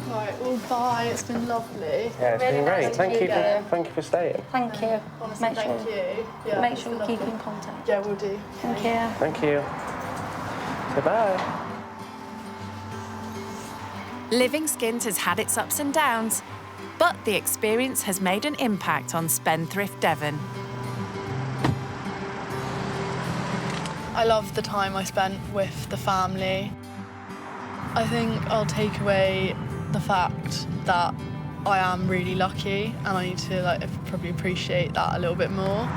Right, well, bye. It's been lovely. Yeah, it's been great. Thank you for staying. Thank you. Honestly, thank you. Yeah, Make sure we keep in contact. Yeah, we'll do. Thank you. Thank you. Goodbye. Living skint has had its ups and downs, but the experience has made an impact on spendthrift Devon. I love the time I spent with the family. I think I'll take away the fact that I am really lucky, and I need to probably appreciate that a little bit more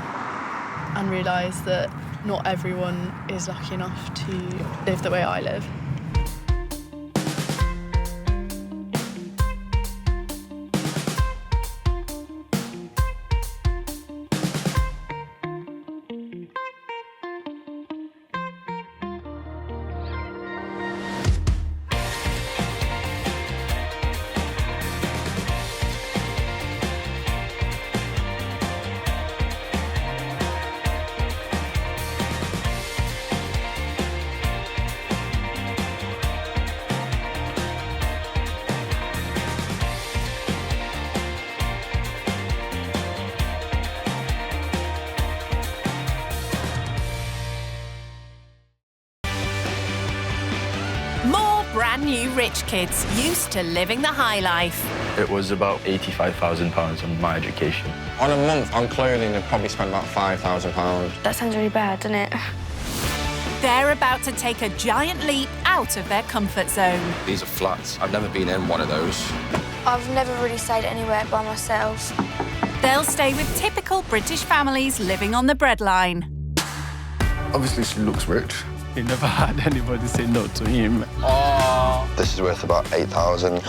and realise that not everyone is lucky enough to live the way I live. Brand new rich kids used to living the high life. It was about £85,000 on my education. On a month on clothing, I'd probably spend about £5,000. That sounds really bad, doesn't it? They're about to take a giant leap out of their comfort zone. These are flats. I've never been in one of those. I've never really stayed anywhere by myself. They'll stay with typical British families living on the breadline. Obviously, she looks rich. He never had anybody say no to him. Oh. This is worth about £8,000.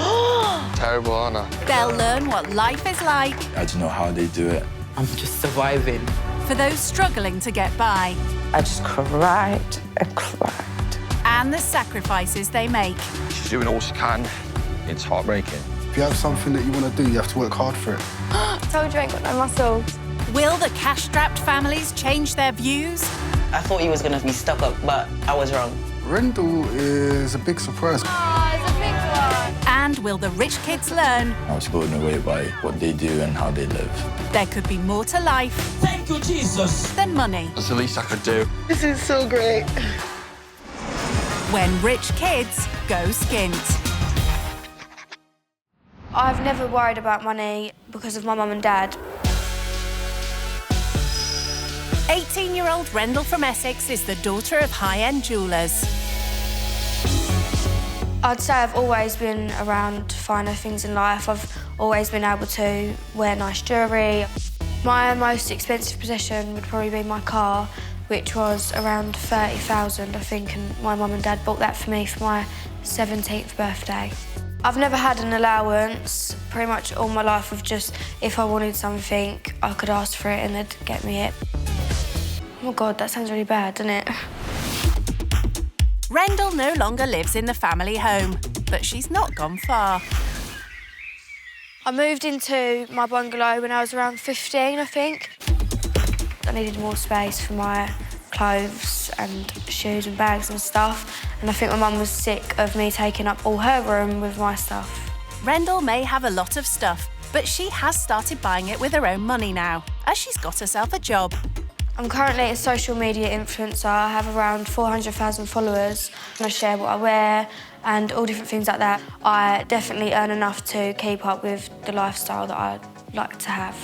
Terrible, aren't I? They'll learn what life is like. I don't know how they do it. I'm just surviving. for those struggling to get by. I just cried and cried. And the sacrifices they make. She's doing all she can. It's heartbreaking. If you have something that you want to do, you have to work hard for it. Told you I ain't got no muscles. Will the cash-strapped families change their views? I thought he was going to be stuck up, but I was wrong. Rendle is a big surprise. Oh, it's a big one. And will the rich kids learn? I was blown away by what they do and how they live. There could be more to life. Thank you, Jesus. Than money. That's the least I could do. This is so great. When rich kids go skint. I've never worried about money because of my mum and dad. 18-year-old Rendle from Essex is the daughter of high-end jewellers. I'd say I've always been around finer things in life. I've always been able to wear nice jewellery. My most expensive possession would probably be my car, which was around 30,000, I think, and my mum and dad bought that for me for my 17th birthday. I've never had an allowance. Pretty much all my life of just, if I wanted something, I could ask for it and they'd get me it. Oh my God, that sounds really bad, doesn't it? Rendle no longer lives in the family home, but she's not gone far. I moved into my bungalow when I was around 15, I think. I needed more space for my clothes and shoes and bags and stuff, and I think my mum was sick of me taking up all her room with my stuff. Rendle may have a lot of stuff, but she has started buying it with her own money now, as she's got herself a job. I'm currently a social media influencer. I have around 400,000 followers. I share what I wear and all different things like that. I definitely earn enough to keep up with the lifestyle that I like to have.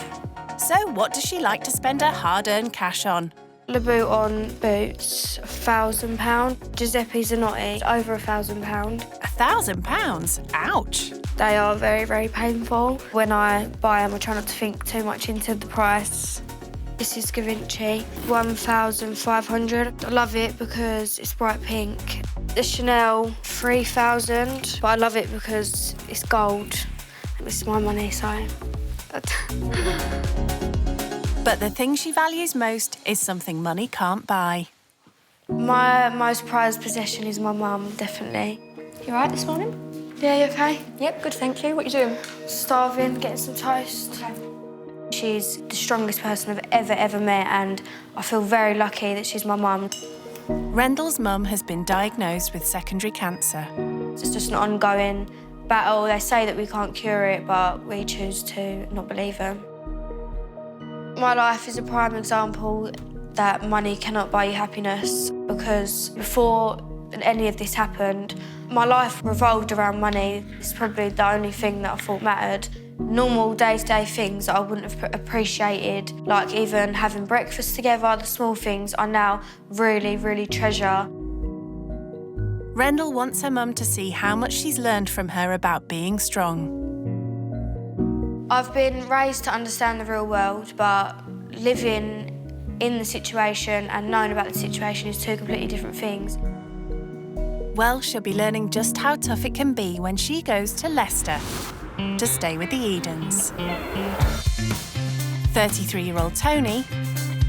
So what does she like to spend her hard-earned cash on? Louboutin boots, £1,000. Giuseppe Zanotti, over £1,000. £1,000? Ouch. They are very, very painful. When I buy them, I try not to think too much into the price. This is Givenchy, 1,500. I love it because it's bright pink. The Chanel, 3,000, but I love it because it's gold. It's my money, so... But the thing she values most is something money can't buy. My most prized possession is my mum, definitely. You all right this morning? Yeah, you okay? Yep, good, thank you. What are you doing? Starving, getting some toast. Okay. She's the strongest person I've ever met, and I feel very lucky that she's my mum. Rendle's mum has been diagnosed with secondary cancer. It's just an ongoing battle. They say that we can't cure it, but we choose to not believe them. My life is a prime example that money cannot buy you happiness, because before any of this happened, my life revolved around money. It's probably the only thing that I thought mattered. Normal day-to-day things that I wouldn't have appreciated, like even having breakfast together, the small things I now really, really treasure. Rendle wants her mum to see how much she's learned from her about being strong. I've been raised to understand the real world, but living in the situation and knowing about the situation is two completely different things. Well, she'll be learning just how tough it can be when she goes to Leicester to stay with the Edens. 33-year-old Tony,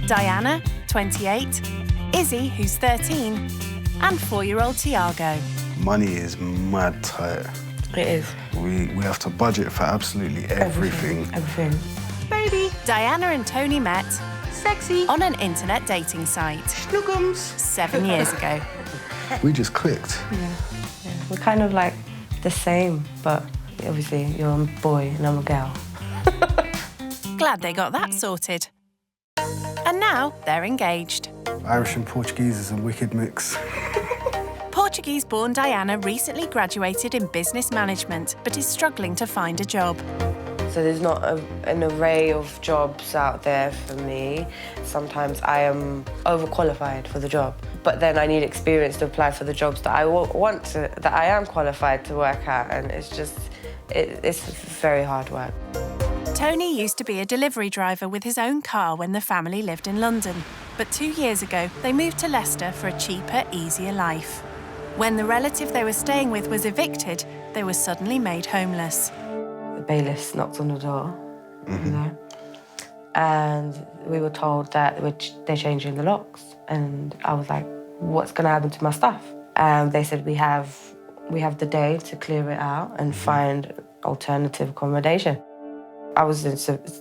Diana, 28, Izzy, who's 13, and 4-year-old Tiago. Money is mad tight. It is. We have to budget for absolutely everything. Everything. Baby. Diana and Tony met sexy on an internet dating site. Schnoogums. 7 years ago. We just clicked. Yeah. We're kind of like the same, but obviously you're a boy and I'm a girl. Glad they got that sorted. And now they're engaged. Irish and Portuguese is a wicked mix. Portuguese-born Diana recently graduated in business management, but is struggling to find a job. So there's not an array of jobs out there for me. Sometimes I am overqualified for the job, but then I need experience to apply for the jobs that I that I am qualified to work at, and it's just, it's very hard work. Tony used to be a delivery driver with his own car when the family lived in London, but 2 years ago they moved to Leicester for a cheaper, easier life. When the relative they were staying with was evicted, they were suddenly made homeless. The bailiffs knocked on the door, you know, and we were told that they're changing the locks. And I was like, what's going to happen to my stuff? And they said, we have the day to clear it out and find alternative accommodation. I was in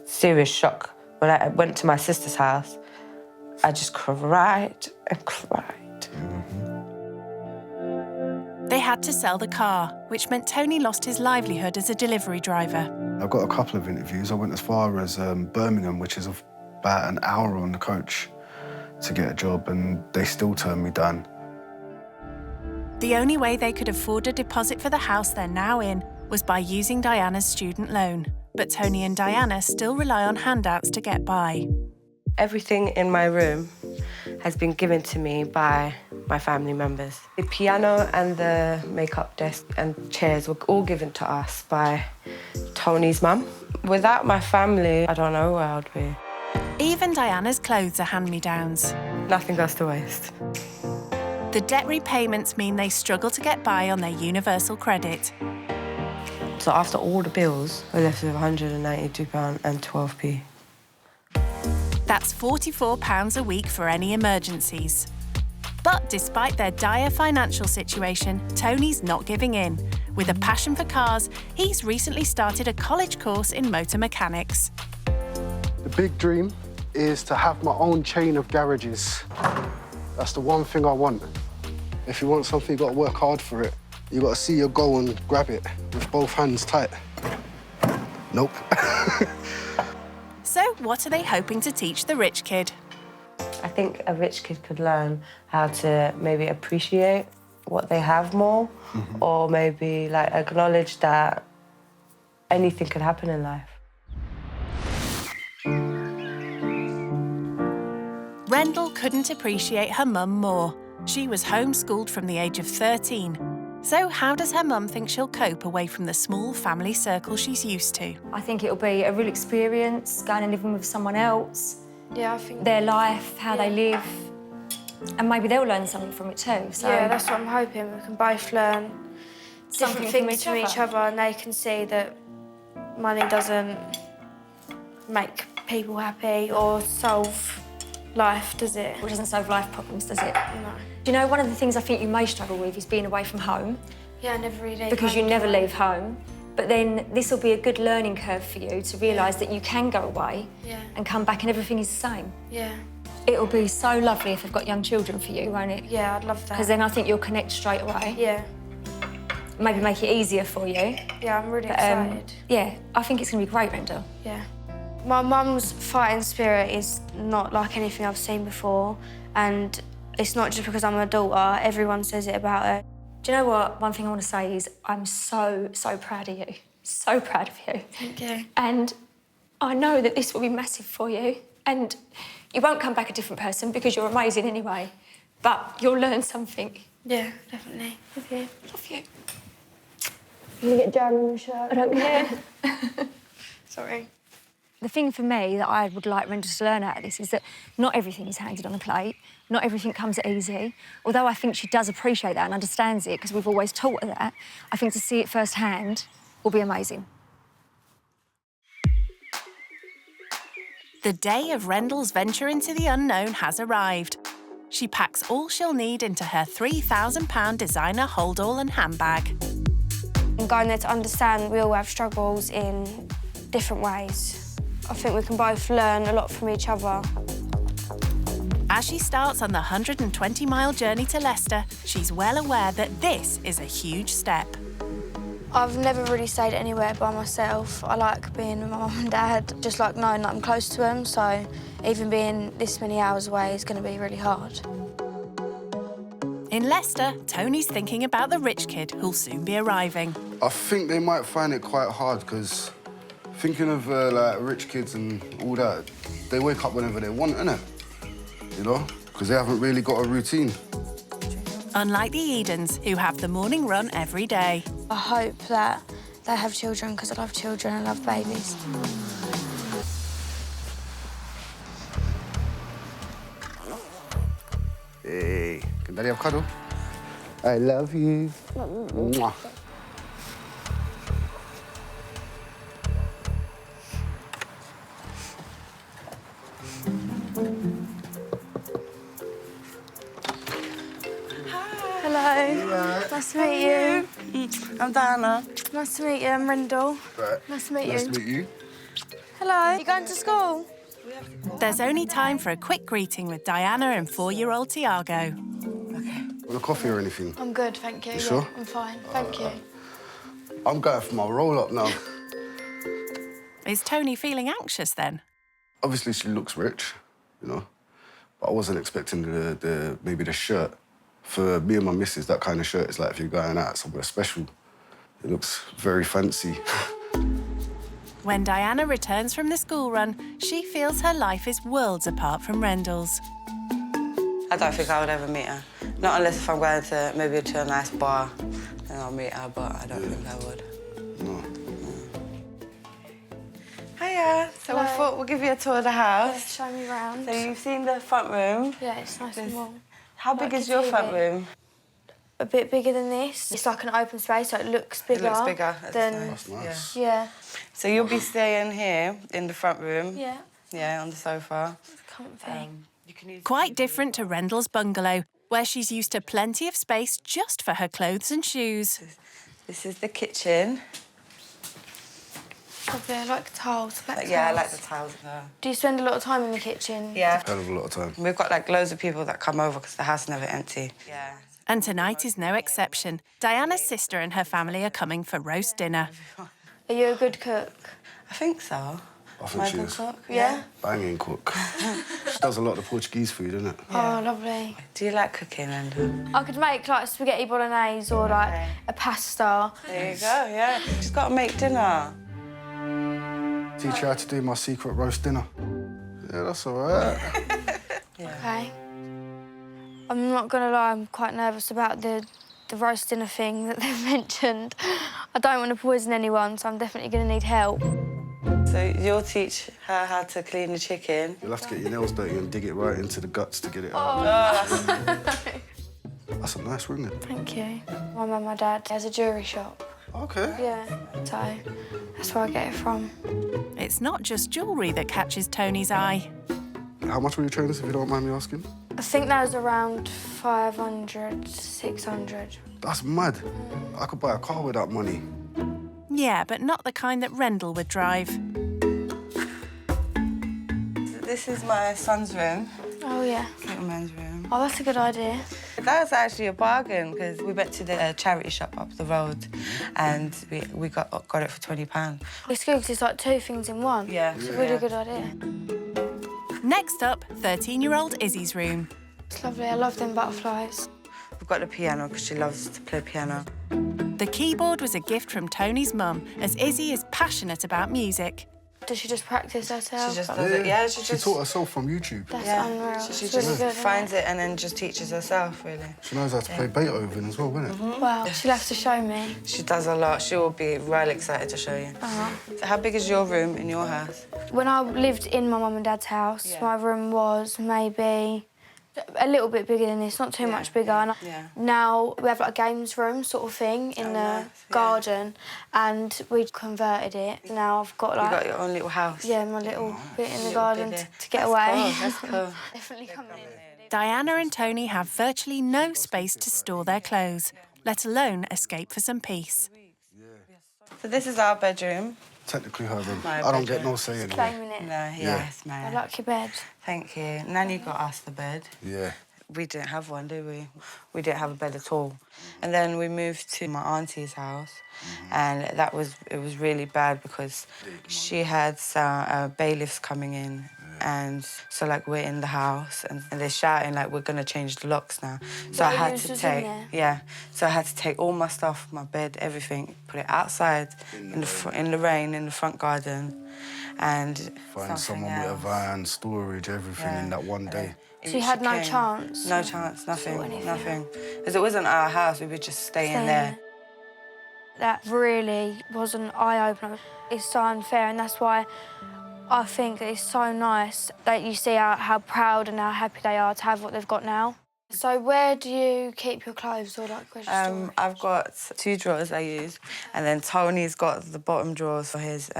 serious shock. When I went to my sister's house, I just cried and cried. They had to sell the car, which meant Tony lost his livelihood as a delivery driver. I've got a couple of interviews. I went as far as Birmingham, which is about an hour on the coach to get a job, and they still turned me down. The only way they could afford a deposit for the house they're now in was by using Diana's student loan. But Tony and Diana still rely on handouts to get by. Everything in my room has been given to me by my family members. The piano and the makeup desk and chairs were all given to us by Tony's mum. Without my family, I don't know where I'd be. Even Diana's clothes are hand-me-downs. Nothing goes to waste. The debt repayments mean they struggle to get by on their universal credit. So after all the bills, we're left with £192 and 12p. That's £44 a week for any emergencies. But despite their dire financial situation, Tony's not giving in. With a passion for cars, he's recently started a college course in motor mechanics. The big dream is to have my own chain of garages. That's the one thing I want. If you want something, you've got to work hard for it. You've got to see your goal and grab it with both hands tight. Nope. So what are they hoping to teach the rich kid? I think a rich kid could learn how to maybe appreciate what they have more, or maybe like acknowledge that anything could happen in life. Rendle couldn't appreciate her mum more. She was homeschooled from the age of 13. So how does her mum think she'll cope away from the small family circle she's used to? I think it'll be a real experience, going and living with someone else. Yeah, I think... Their life, how they live, and maybe they'll learn something from it too. So yeah, that's what I'm hoping. We can both learn different things from each other, and they can see that money doesn't make people happy or solve life, does it? Well, it doesn't solve life problems, does it? No. Do you know, one of the things I think you may struggle with is being away from home. Yeah, I never really leave because home, you never do I? leave home. But then this will be a good learning curve for you to realise that you can go away and come back and everything is the same. Yeah. It'll be so lovely if they've got young children for you, won't it? Yeah, I'd love that. Because then I think you'll connect straight away. Yeah. Maybe make it easier for you. Yeah, I'm really excited. Yeah, I think it's going to be great, Rendle. Yeah. My mum's fighting spirit is not like anything I've seen before, and it's not just because I'm her daughter. Everyone says it about her. Do you know what? One thing I want to say is I'm so proud of you. So proud of you. Thank you. And I know that this will be massive for you, and you won't come back a different person because you're amazing anyway, but you'll learn something. Yeah, definitely. Love you. Love you. You gonna get jam on your shirt? I don't care. Sorry. The thing for me that I would like Rendle to learn out of this is that not everything is handed on a plate, not everything comes easy. Although I think she does appreciate that and understands it because we've always taught her that, I think to see it firsthand will be amazing. The day of Rendle's venture into the unknown has arrived. She packs all she'll need into her £3,000 designer hold-all and handbag. I'm going there to understand we all have struggles in different ways. I think we can both learn a lot from each other. As she starts on the 120-mile journey to Leicester, she's well aware that this is a huge step. I've never really stayed anywhere by myself. I like being with my mum and dad, just like knowing that I'm close to them, so even being this many hours away is going to be really hard. In Leicester, Tony's thinking about the rich kid who'll soon be arriving. I think they might find it quite hard because thinking of like rich kids and all that, they wake up whenever they want, innit? You know, because they haven't really got a routine. Unlike the Edens, who have the morning run every day. I hope that they have children because I love children, I love babies. Hey, can Daddy have a cuddle? I love you. Mwah. Hello. Nice to meet you. I'm Diana. Nice to meet you. I'm Rendle. Right. Nice to meet you. Nice to meet you. Hello. You going to school? There's only time for a quick greeting with Diana and 4-year-old Tiago. Want a coffee or anything? I'm good, thank you. You sure? I'm fine, thank you. I'm going for my roll-up now. Is Tony feeling anxious then? Obviously, she looks rich, you know, but I wasn't expecting maybe the shirt. For me and my missus, that kind of shirt is like if you're going out somewhere special. It looks very fancy. When Diana returns from the school run, she feels her life is worlds apart from Rendle's. I don't think I would ever meet her. Not unless if I'm going to maybe to a nice bar, then I'll meet her, but I don't think I would. No. Hiya. So I thought we'll give you a tour of the house. Yeah, show me around. So you've seen the front room. Yeah, it's nice and warm. How big is your front room? A bit bigger than this. It's like an open space, so it looks bigger. It looks bigger. Than... That's nice. Yeah. So you'll be staying here in the front room. Yeah. Yeah, on the sofa. Comfy. Quite different to Rendle's bungalow, where she's used to plenty of space just for her clothes and shoes. This is the kitchen. Lovely, I like the tiles. Yeah, I like the tiles. Do you spend a lot of time in the kitchen? Yeah. Hell of a lot of time. We've got like loads of people that come over because the house is never empty. Yeah. And tonight is no exception. Diana's sister and her family are coming for roast dinner. Are you a good cook? I think so. I think she good is. cook? Yeah? Banging cook. She does a lot of the Portuguese food, doesn't it? Oh, lovely. Do you like cooking, Rendle? I could make like spaghetti bolognese or like a pasta. There you go, yeah. She's got to make dinner. Teach you how to do my secret roast dinner. Yeah, that's all right. Okay. I'm not gonna lie, I'm quite nervous about the roast dinner thing that they've mentioned. I don't want to poison anyone, so I'm definitely gonna need help. So you'll teach her how to clean the chicken. You'll have to get your nails dirty and dig it right into the guts to get it out. That's a nice room, isn't it? Thank you. My mum and my dad has a jewellery shop. Okay. Yeah, so that's where I get it from. It's not just jewellery that catches Tony's eye. How much were your trainers, if you don't mind me asking? I think that was around 500, 600. That's mad. I could buy a car with that money. Yeah, but not the kind that Rendle would drive. This is my son's room. Oh, yeah. Little man's room. Oh, that's a good idea. That was actually a bargain because we went to the charity shop up the road and we got it for £20. It's good because it's like two things in one. Yeah. It's a really good idea. Next up, 13-year-old Izzy's room. It's lovely. I love them butterflies. We've got the piano because she loves to play piano. The keyboard was a gift from Tony's mum, as Izzy is passionate about music. Does she just practice herself? She just does it. Yeah, she taught herself from YouTube. That's yeah. unreal. She It's just really good, finds it and then just teaches herself, really. She knows how to play Beethoven as well, doesn't it? Wow, she'll have to show me. She does a lot. She will be really excited to show you. So how big is your room in your house? When I lived in my mum and dad's house, my room was maybe a little bit bigger than this, not too much bigger. And now we have like a games room sort of thing in the garden, and we converted it. Now I've got like... You got your own little house? Yeah, my little bit in the Little garden bit to get That's away. Cool. That's cool. Definitely coming in. Diana and Tony have virtually no space to store their clothes, let alone escape for some peace. So this is our bedroom. Technically her room. My I don't get bedroom. no say in it. Claiming it. No, Yeah. yes, man. I like your bed. Thank you. Nanny got us the bed. Yeah. We didn't have one, did we? We didn't have a bed at all. And then we moved to my auntie's house, and it was really bad because she had some bailiffs coming in, and so like we're in the house and they're shouting like we're gonna change the locks now. So I had to take So I had to take all my stuff, my bed, everything, put it outside in the rain in the front garden, and Find someone with a van, storage, everything in that one day. So you had no chance? No chance, nothing, nothing. Because it wasn't our house, we would just stay in there. That really was an eye-opener. It's so unfair, and that's why I think it's so nice that you see how proud and how happy they are to have what they've got now. So where do you keep your clothes, or like where's your storage? I've got 2 drawers I use, and then Tony's got the bottom drawers for his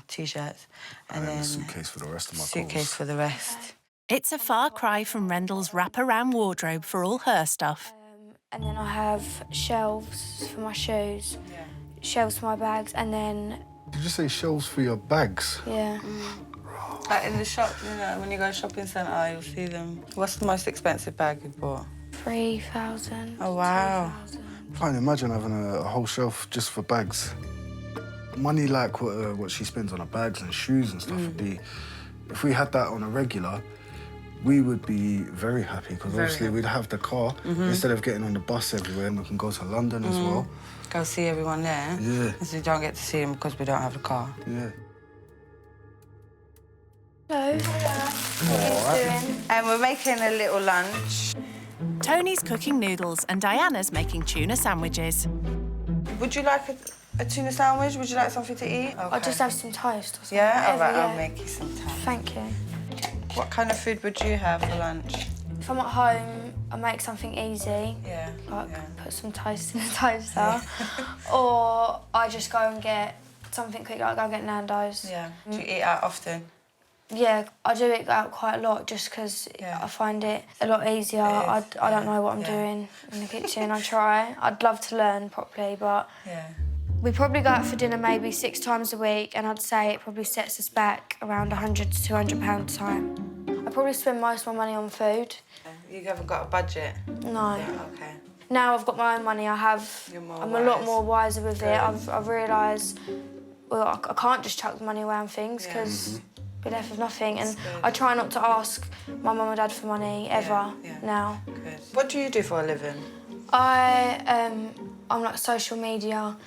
T-shirts, and then a suitcase for the rest of my suitcase for the rest. It's a far cry from Rendle's wrap-around wardrobe for all her stuff. And then I have shelves for my shoes, shelves for my bags, and then... Did you say shelves for your bags? Yeah. Like in the shop, you know, when you go to shopping centre, you'll see them. What's the most expensive bag you bought? 3,000. Oh, wow. I can't imagine having a whole shelf just for bags. Money like what she spends on her bags and shoes and stuff would be... If we had that on a regular, we would be very happy because obviously we'd have the car instead of getting on the bus everywhere, and we can go to London as well. Go see everyone there. Yeah. Because we don't get to see them because we don't have a car. Yeah. Hello. What are you doing? And we're making a little lunch. Tony's cooking noodles and Diana's making tuna sandwiches. Would you like a tuna sandwich? Would you like something to eat? Okay. I'll just have some toast or something. Yeah? All right, yeah. I'll make you some toast. Thank you. What kind of food would you have for lunch? If I'm at home, I make something easy. Yeah. Like put some toast in the toaster. Or I just go and get something quick, like go get Nando's. Yeah. Do you eat out often? Yeah, I do eat out quite a lot just because I find it a lot easier. I don't know what I'm doing in the kitchen. I try. I'd love to learn properly, but we probably go out for dinner maybe 6 times a week, and I'd say it probably sets us back around £100 to £200 a time. I probably spend most of my money on food. You haven't got a budget? No. Yeah, okay. Now I've got my own money, I'm a lot more wiser with it. I've realised, well, I can't just chuck the money away on things because be left with nothing, and I try not to ask my mum and dad for money ever now. Good. What do you do for a living? I'm like a social media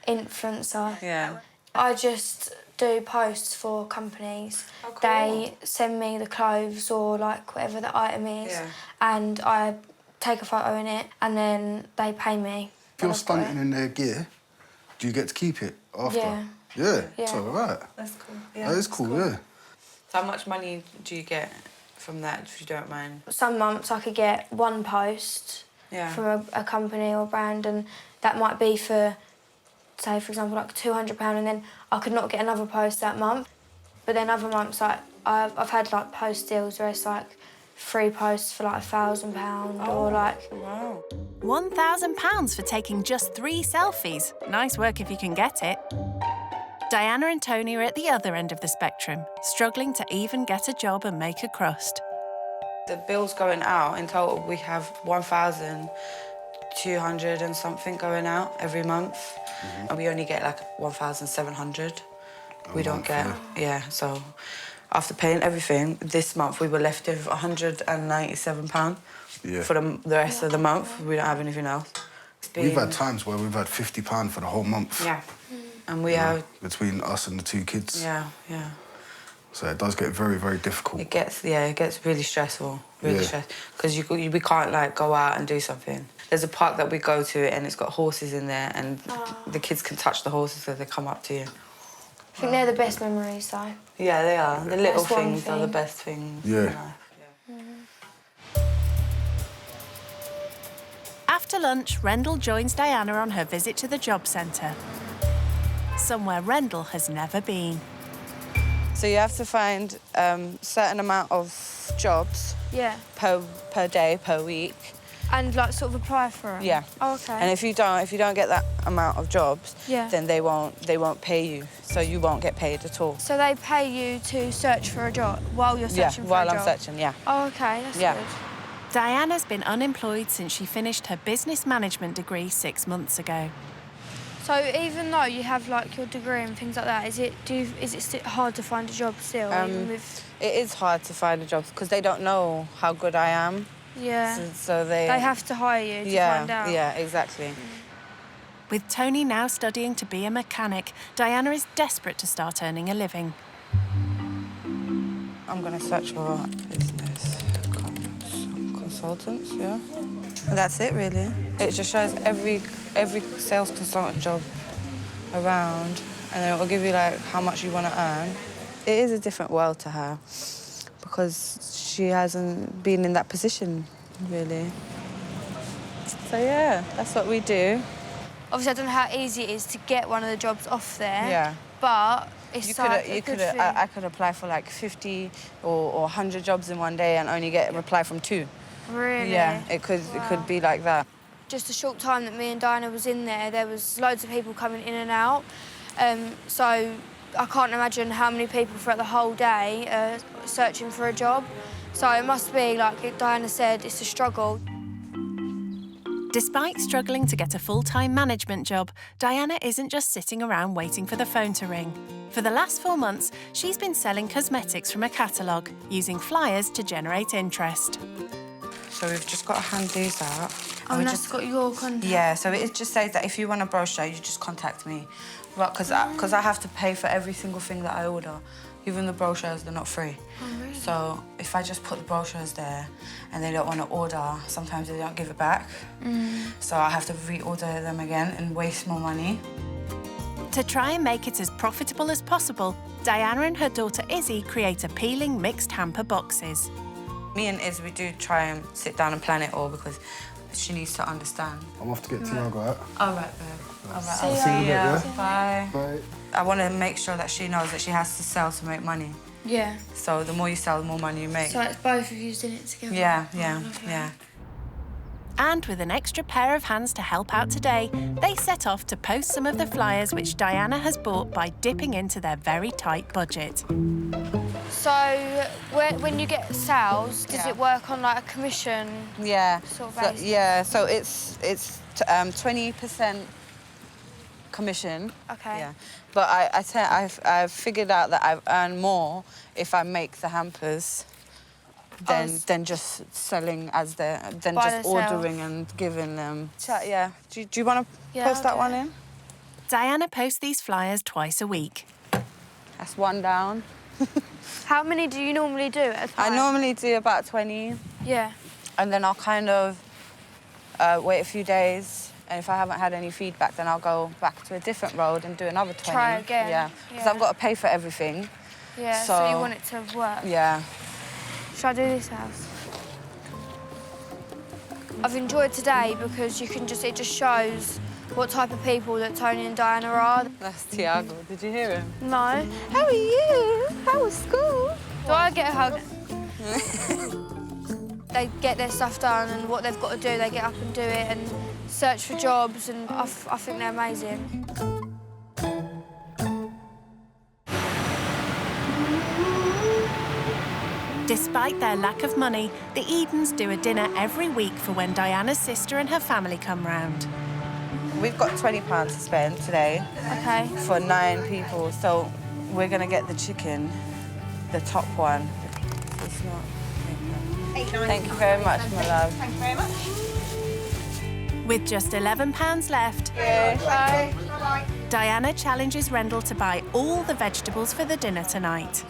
influencer. Yeah. I just do posts for companies. Oh, cool. They send me the clothes or like whatever the item is, and I take a photo in it, and then they pay me. If you're stunting in their gear, do you get to keep it after? Yeah, it's all right. That's cool. Yeah, that is cool, yeah. So how much money do you get from that, if you don't mind? Some months I could get one post from a company or a brand, and that might be for, say, for example, like £200, and then I could not get another post that month. But then other months, like I've had like post deals where it's like 3 posts for like £1,000 or like... Wow. £1,000 for taking just 3 selfies. Nice work if you can get it. Diana and Tony are at the other end of the spectrum, struggling to even get a job and make a crust. The bills going out, in total, we have 1,200 and something going out every month. And we only get like 1,700. We don't get, so after paying everything, this month we were left with £197 for the rest of the month. We don't have anything else. We've had times where we've had £50 for the whole month. Yeah. And we have... Between us and the 2 kids. Yeah. So it does get very, very difficult. It gets really stressful, really stressful. Because we can't, like, go out and do something. There's a park that we go to and it's got horses in there, and the kids can touch the horses so they come up to you. I think they're the best memories, though. Yeah, they are. The little That's one things are the best things. Yeah. After lunch, Rendle joins Diana on her visit to the job centre, somewhere Rendle has never been. So you have to find certain amount of jobs per day, per week. And like sort of apply for it? Yeah. Oh, okay. And if you don't get that amount of jobs, then they won't pay you, so you won't get paid at all. So they pay you to search for a job while you're searching for a job? Yeah, while I'm searching, yeah. Oh, okay, that's good. Diana's been unemployed since she finished her business management degree 6 months ago. So even though you have like your degree and things like that, is it hard to find a job still? Even with... It is hard to find a job because they don't know how good I am. Yeah. So they have to hire you to find out. Yeah, exactly. With Tony now studying to be a mechanic, Diana is desperate to start earning a living. I'm going to search for business consultants, yeah. And that's it, really. It just shows every sales consultant job around, and then it will give you, like, how much you want to earn. It is a different world to her because she hasn't been in that position, really. So, yeah, that's what we do. Obviously, I don't know how easy it is to get one of the jobs off there. Yeah. But it's I could apply for, like, 50 or 100 jobs in one day and only get a reply from 2. Really? Yeah, it could be like that. just a short time that me and Diana was in there was loads of people coming in and out. So I can't imagine how many people throughout the whole day searching for a job. So it must be, like Diana said, it's a struggle. Despite struggling to get a full-time management job, Diana isn't just sitting around waiting for the phone to ring. For the last 4 months, she's been selling cosmetics from a catalogue, using flyers to generate interest. So we've just got to hand these out. Oh, and that's got your contact? Yeah, so it just says that if you want a brochure, you just contact me. Right, because I have to pay for every single thing that I order. Even the brochures, they're not free. Oh, really? So if I just put the brochures there and they don't want to order, sometimes they don't give it back. So I have to reorder them again and waste more money. To try and make it as profitable as possible, Diana and her daughter Izzy create appealing mixed hamper boxes. Me and Iz, we do try and sit down and plan it all because she needs to understand. I'm off to get Tiana out. All right, babe. All right, See you in a bit, yeah? Bye. Bye. I want to make sure that she knows that she has to sell to make money. Yeah. So the more you sell, the more money you make. So it's both of you in it together? Yeah. And with an extra pair of hands to help out today, they set off to post some of the flyers which Diana has bought by dipping into their very tight budget. So when you get sales, does it work on like a commission? Yeah. Sort of So, basis? yeah. So it's 20% commission. Okay. Yeah. But I've figured out that I've earned more if I make the hampers than just selling ordering and giving them. Yeah. Do you want to post that one in? Diana posts these flyers twice a week. That's one down. How many do you normally do at a time? I normally do about 20. Yeah. And then I'll kind of wait a few days. And if I haven't had any feedback, then I'll go back to a different road and do another 20. Try again. Yeah. Because I've got to pay for everything. Yeah, so you want it to work? Yeah. Should I do this house? I've enjoyed today because it just shows what type of people that Tony and Diana are. That's Tiago. Did you hear him? No. How are you? How was school? Do I get a hug? They get their stuff done and what they've got to do, they get up and do it and search for jobs, and I think they're amazing. Despite their lack of money, the Edens do a dinner every week for when Diana's sister and her family come round. We've got £20 to spend today. Okay. For 9 people, so we're gonna get the chicken, the top one. It's not. Thank you very much, my love. Thank you very much. With just £11 left, Bye. Diana challenges Rendle to buy all the vegetables for the dinner tonight.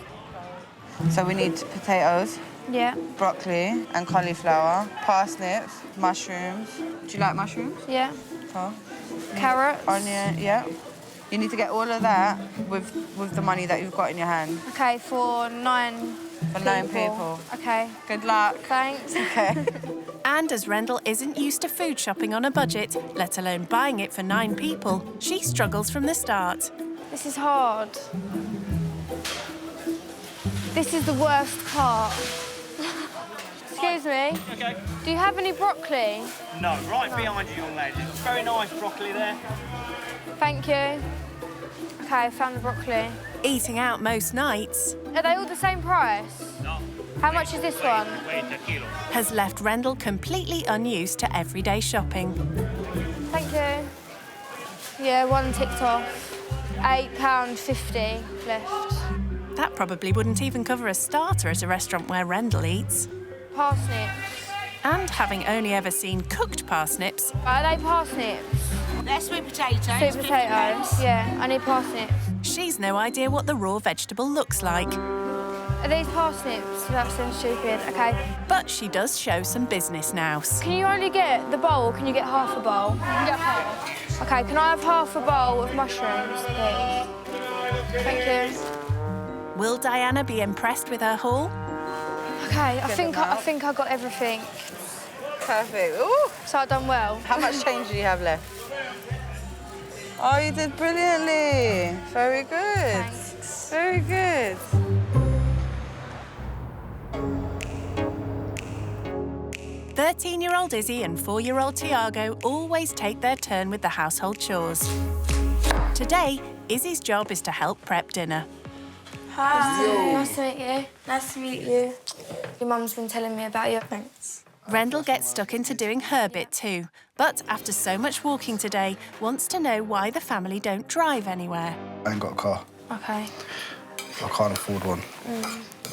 So we need potatoes, Yeah. broccoli and cauliflower, parsnips, mushrooms. Do you like mushrooms? Yeah. Oh. Carrots. Onion, yeah. You need to get all of that with the money that you've got in your hand. Okay, for 9 For 9 people. Okay. Good luck. Thanks. Okay. And as Rendle isn't used to food shopping on a budget, let alone buying it for 9 people, she struggles from the start. This is hard. This is the worst part. Excuse me. Okay. Do you have any broccoli? No, right behind you, young lady. Very nice broccoli there. Thank you. Okay, I found the broccoli. Eating out most nights Are they all the same price? No. How much is this one? Wait a kilo. has left Rendle completely unused to everyday shopping. Thank you. Yeah, one ticked off. £8.50 left. That probably wouldn't even cover a starter at a restaurant where Rendle eats. Parsnips. And having only ever seen cooked parsnips, Are they parsnips? They're sweet potatoes. Sweet potatoes. Yeah, I need parsnips. she's no idea what the raw vegetable looks like. Are these parsnips? That sounds stupid. Okay. But she does show some business nous. Can you only get the bowl or can you get half a bowl? You can get half. Okay, can I have half a bowl of mushrooms, please? Thank you. Will Diana be impressed with her haul? Okay, I think I got everything. Perfect. Ooh. So I've done well. How much change do you have left? Oh, you did brilliantly. Very good. Thanks. Very good. 13-year-old Izzy and 4-year-old Tiago always take their turn with the household chores. Today, Izzy's job is to help prep dinner. Hi. Nice to meet you. Nice to meet you. Your mum's been telling me about you. Thanks. Rendle gets stuck into doing her bit too, but after so much walking today, wants to know why the family don't drive anywhere. I ain't got a car. Okay. I can't afford one.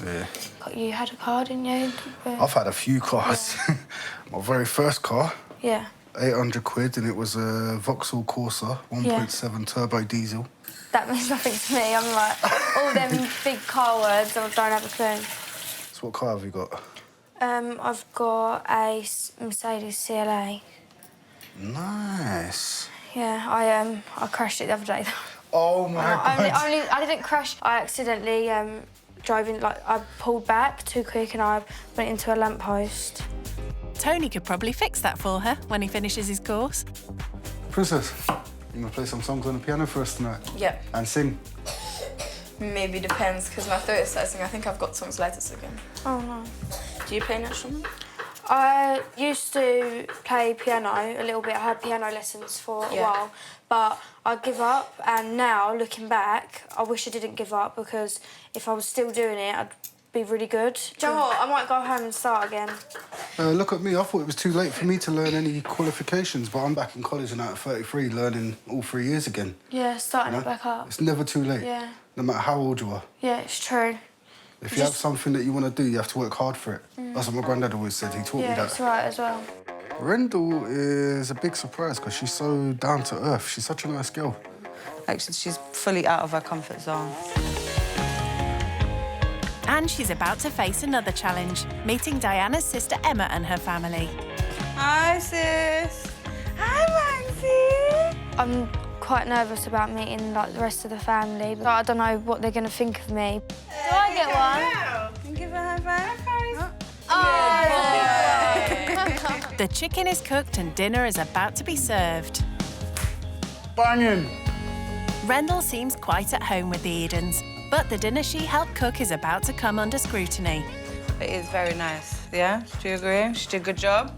Yeah. You had a car, didn't you? I've had a few cars. Yeah. My very first car, yeah. 800 quid, and it was a Vauxhall Corsa, 1.7 turbo diesel. That means nothing to me. I'm like, all them big car words, I don't have a clue. So what car have you got? I've got a Mercedes CLA. Nice. Yeah, I crashed it the other day. Oh my God. I didn't crash. I accidentally drove in, like, I pulled back too quick and I went into a lamppost. Tony could probably fix that for her when he finishes his course. Princess, you want to play some songs on the piano for us tonight? Yeah. And sing? Maybe depends, because my throat is starting. I think I've got songs later to sing. Oh, no. Do you play an instrument? I used to play piano a little bit. I had piano lessons for a while, but I give up. And now, looking back, I wish I didn't give up, because if I was still doing it, I'd be really good. Do you know what? I might go home and start again. Look at me. I thought it was too late for me to learn any qualifications, but I'm back in college and at 33, learning all 3 years again. Yeah, starting it back up. It's never too late. Yeah. No matter how old you are. Yeah, it's true. If you have something that you want to do, you have to work hard for it. That's what my granddad always said. He taught me that. Yeah, that's right as well. Rendle is a big surprise because she's so down to earth. She's such a nice girl. Actually, she's fully out of her comfort zone. And she's about to face another challenge, meeting Diana's sister Emma and her family. Hi, sis. Hi, Maxie. I'm quite nervous about meeting, like, the rest of the family, but I don't know what they're going to think of me. Do I get one? Give her a high five. Oh! The chicken is cooked and dinner is about to be served. Banging! Rendle seems quite at home with the Edens, but the dinner she helped cook is about to come under scrutiny. It is very nice, yeah? Do you agree? She did a good job.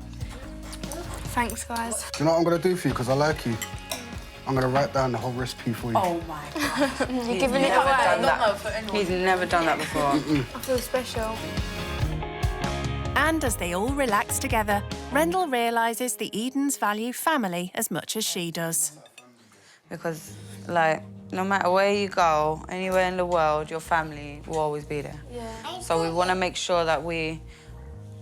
Thanks, guys. Do you know what I'm going to do for you? Because I like you. I'm going to write down the whole recipe for you. Oh, my God. You're giving it away. He's never done that before. I feel special. And as they all relax together, Rendle realises the Edens value family as much as she does. Because, like, no matter where you go, anywhere in the world, your family will always be there. Yeah. So we want to make sure that we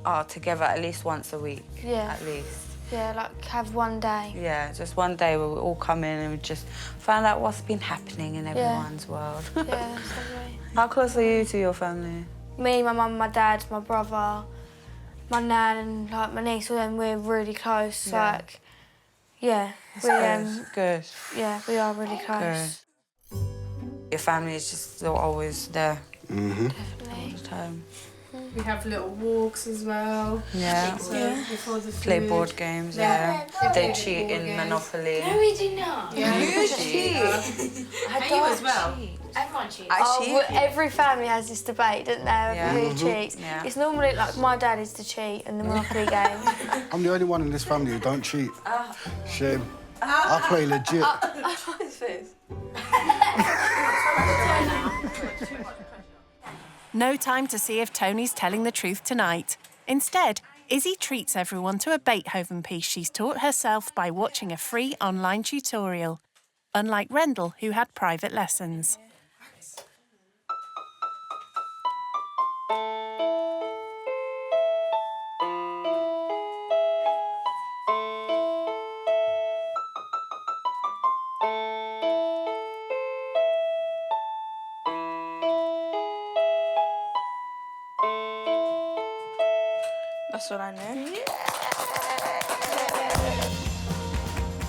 are together at least once a week. Yeah. At least. Yeah, like, have one day. Yeah, just one day where we all come in and we just find out what's been happening in everyone's world. Yeah, that's lovely. How close are you to your family? Me, my mum, my dad, my brother, my nan and, like, my niece, all them, we're really close. Yeah. Like, yeah. Good. Yeah, we are really close. Good. Your family is just always there. Mm-hmm. Definitely. All the time. We have little walks as well. Yeah. Before the food. Play board games, yeah. They cheat in Monopoly. No, we do not. Yeah. You cheat. I you as well. cheat. Everyone cheats. Every family has this debate, don't they? Yeah. Who cheats? Yeah. It's normally, like, my dad is to cheat in the Monopoly game. I'm the only one in this family who don't cheat. Shame. I play legit. What is this? No time to see if Tony's telling the truth tonight. Instead, Izzy treats everyone to a Beethoven piece she's taught herself by watching a free online tutorial, unlike Rendle, who had private lessons. That's what I know.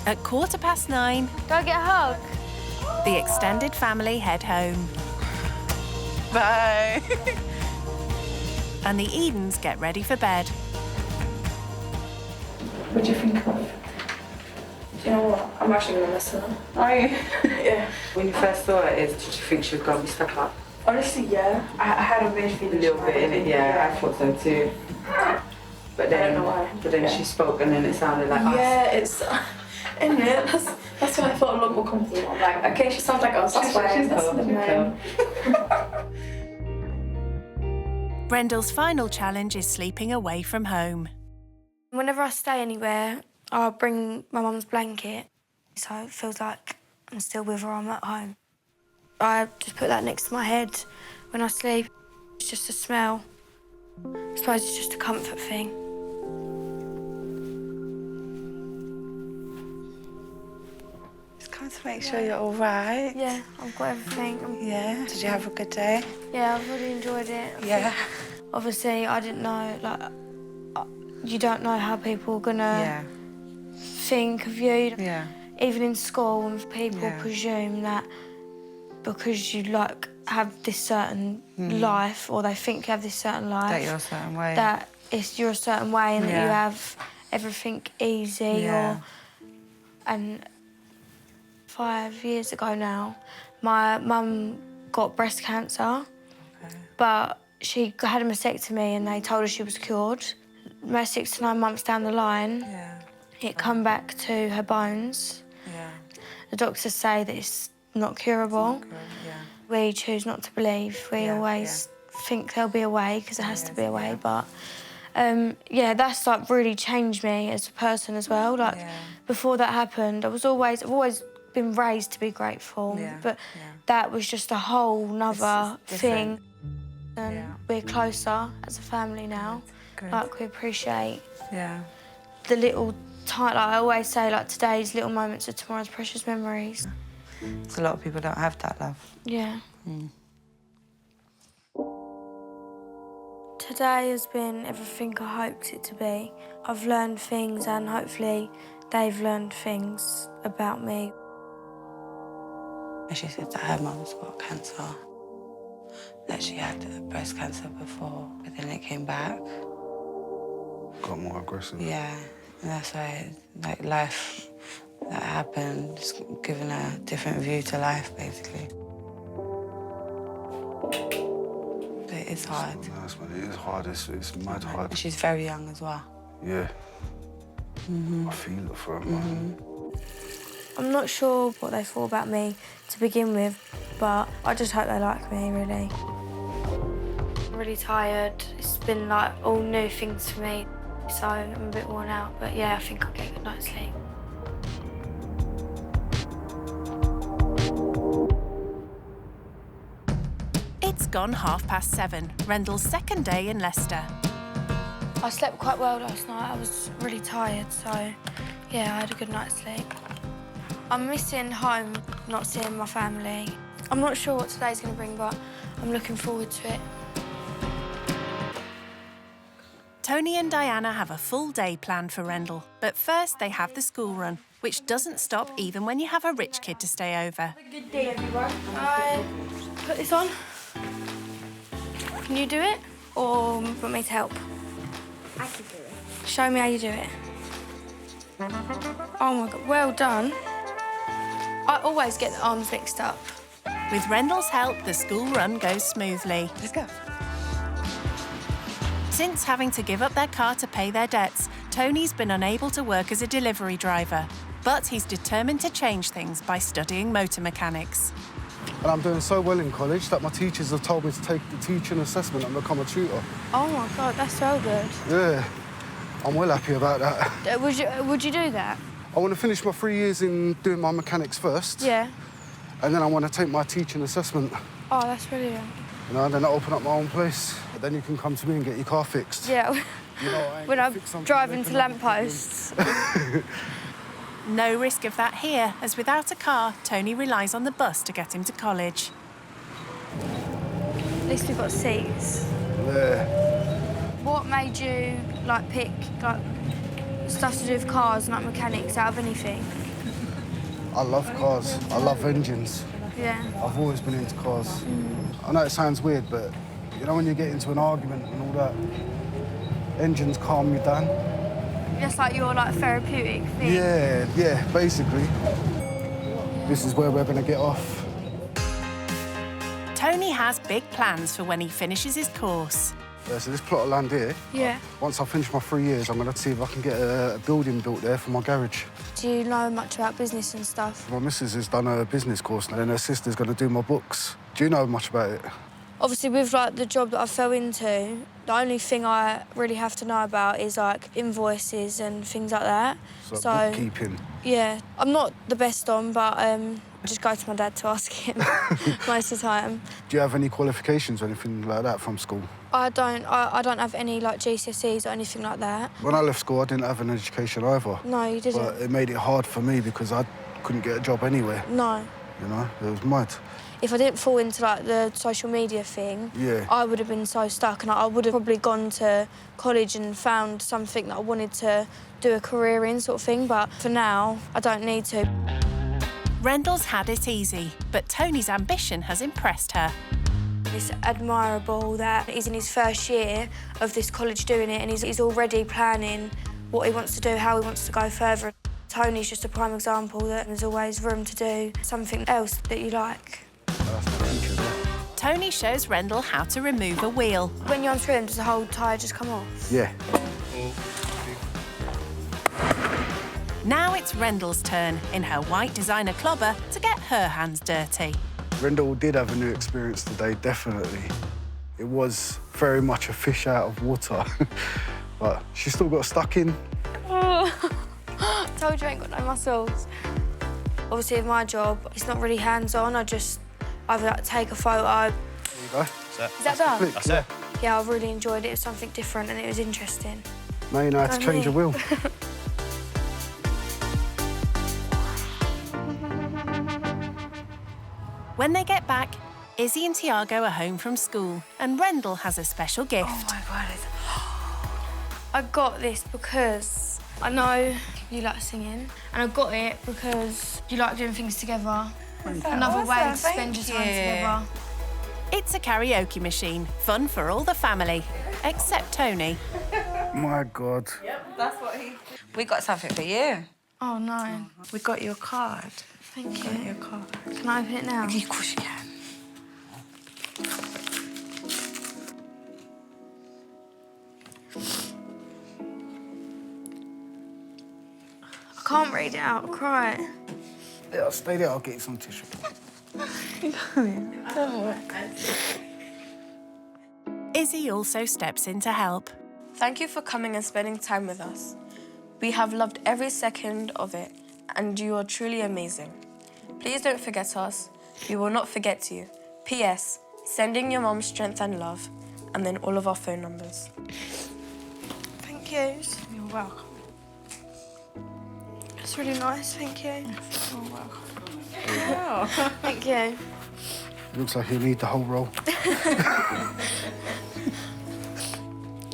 At 9:15, Go get a hug. the extended family head home. Bye. And the Edens get ready for bed. What do you think of? Do you know what? I'm actually going to miss her. Are you? Yeah. When you first saw it, did you think she was going to be stuck up? Honestly, yeah. I had a weird feeling. A little bit in it, yeah. I thought so too. But then, I don't know why. But then she spoke and then it sounded like us. Yeah, it's... Isn't it? That's when I felt a lot more comfortable. I'm like, okay, she sounds like us. That's why she's the Rendle's final challenge is sleeping away from home. Whenever I stay anywhere, I'll bring my mum's blanket, so it feels like I'm still with her, I'm at home. I just put that next to my head when I sleep. It's just a smell. I suppose it's just a comfort thing. Just come to make sure you're all right. Yeah, I've got everything. Yeah, did you have a good day? Yeah, I've really enjoyed it. Yeah. Obviously, I didn't know, like, you don't know how people are gonna think of you. Yeah. Even in school, when people presume that because you, like, have this certain life, or they think you have this certain life... That you're a certain way. That you're a certain way and that you have everything easy, or... And 5 years ago now, my mum got breast cancer, but she had a mastectomy and they told her she was cured. 6 to 9 months down the line, it come back to her bones. The doctors say that it's not curable. We choose not to believe. We always think there'll be a way, because there has to be a way, but... yeah, that's, like, really changed me as a person as well. Like, before that happened, I've always been raised to be grateful, but that was just a whole nother thing. And we're closer as a family now. Like, we appreciate the little time. Like I always say, like, today's little moments are tomorrow's precious memories. A lot of people don't have that love. Yeah. Today has been everything I hoped it to be. I've learned things, and hopefully they've learned things about me. She said that her mum's got cancer, that she had breast cancer before, but then it came back. Got more aggressive. Yeah, and that's why, like, life that happened, just giving her a different view to life, basically. But it's hard. Nice, man. It is hard. It's mad hard. And she's very young as well. Yeah. I feel it for her, man. I'm not sure what they thought about me to begin with, but I just hope they like me, really. I'm really tired. It's been, like, all new things for me, so I'm a bit worn out. But, yeah, I think I'll get a good night's sleep. It's gone 7:30, Rendle's second day in Leicester. I slept quite well last night. I was really tired, so, yeah, I had a good night's sleep. I'm missing home, not seeing my family. I'm not sure what today's going to bring, but I'm looking forward to it. Tony and Diana have a full day planned for Rendle, but first they have the school run, which doesn't stop even when you have a rich kid to stay over. Have a good day, everyone. Put this on. Can you do it, or want me to help? I can do it. Show me how you do it. Oh my God, well done. I always get the arms mixed up. With Rendle's help, the school run goes smoothly. Let's go. Since having to give up their car to pay their debts, Tony's been unable to work as a delivery driver. But he's determined to change things by studying motor mechanics. And I'm doing so well in college that my teachers have told me to take the teaching assessment and become a tutor. Oh my God, that's so good. Yeah, I'm well happy about that. Would you do that? I want to finish my 3 years in doing my mechanics first. Yeah. And then I want to take my teaching assessment. Oh, that's brilliant. You know, and then I open up my own place. But then you can come to me and get your car fixed. Yeah. You know, when I'm driving to lampposts. No risk of that here, as without a car, Tony relies on the bus to get him to college. At least we've got seats. Yeah. What made you, like, pick, like, stuff to do with cars and, like, mechanics out of anything? I love cars. I love engines. Yeah. I've always been into cars. I know it sounds weird, but, you know, when you get into an argument and all that, engines calm you down. Just like your, like, therapeutic thing? Yeah, basically. This is where we're going to get off. Tony has big plans for when he finishes his course. So this plot of land here, Yeah. once I finish my 3 years, I'm going to see if I can get a building built there for my garage. Do you know much about business and stuff? My missus has done a business course and then her sister's going to do my books. Do you know much about it? Obviously, with like the job that I fell into, the only thing I really have to know about is like invoices and things like that. So bookkeeping. Yeah, I'm not the best on, but I just go to my dad to ask him most of the time. Do you have any qualifications or anything like that from school? I don't have any like GCSEs or anything like that. When I left school, I didn't have an education either. No, you didn't. But it made it hard for me because I couldn't get a job anywhere. No. You know, it was mad. If I didn't fall into like the social media thing, I would have been so stuck, and I would have probably gone to college and found something that I wanted to do a career in, sort of thing. But for now, I don't need to. Rendle's had it easy, but Tony's ambition has impressed her. It's admirable that he's in his first year of this college doing it, and he's already planning what he wants to do, how he wants to go further. Tony's just a prime example that there's always room to do something else that you like. Tony shows Rendle how to remove a wheel. When you unscrew them, does the whole tyre just come off? Yeah. Now it's Rendle's turn in her white designer clobber to get her hands dirty. Rendle did have a new experience today, definitely. It was very much a fish out of water, but she still got stuck in. Oh. Told you I ain't got no muscles. Obviously, with my job, it's not really hands-on. I just either like, take a photo. There you go. Is that done? That's it. Yeah, I really enjoyed it. It was something different and it was interesting. Now you know how to change your wheel. When they get back, Izzy and Tiago are home from school and Rendle has a special gift. Oh, my God. I got this because I know you like singing, and I got it because you like doing things together. Another way to spend your time together. It's a karaoke machine, fun for all the family, except Tony. My God. Yep, that's what he... We got something for you. Oh, no. We got your card. Thank you. Got your card. Can I open it now? Of course you can. I can't read it out, I'll cry. Yeah, stay there, I'll get you some tissue. Izzy also steps in to help. Thank you for coming and spending time with us. We have loved every second of it, and you are truly amazing. Please don't forget us. We will not forget you. P.S. Sending your mom strength and love, and then all of our phone numbers. Thank you. You're welcome. It's really nice, thank you. You're welcome. Thank you. Looks like you need the whole roll.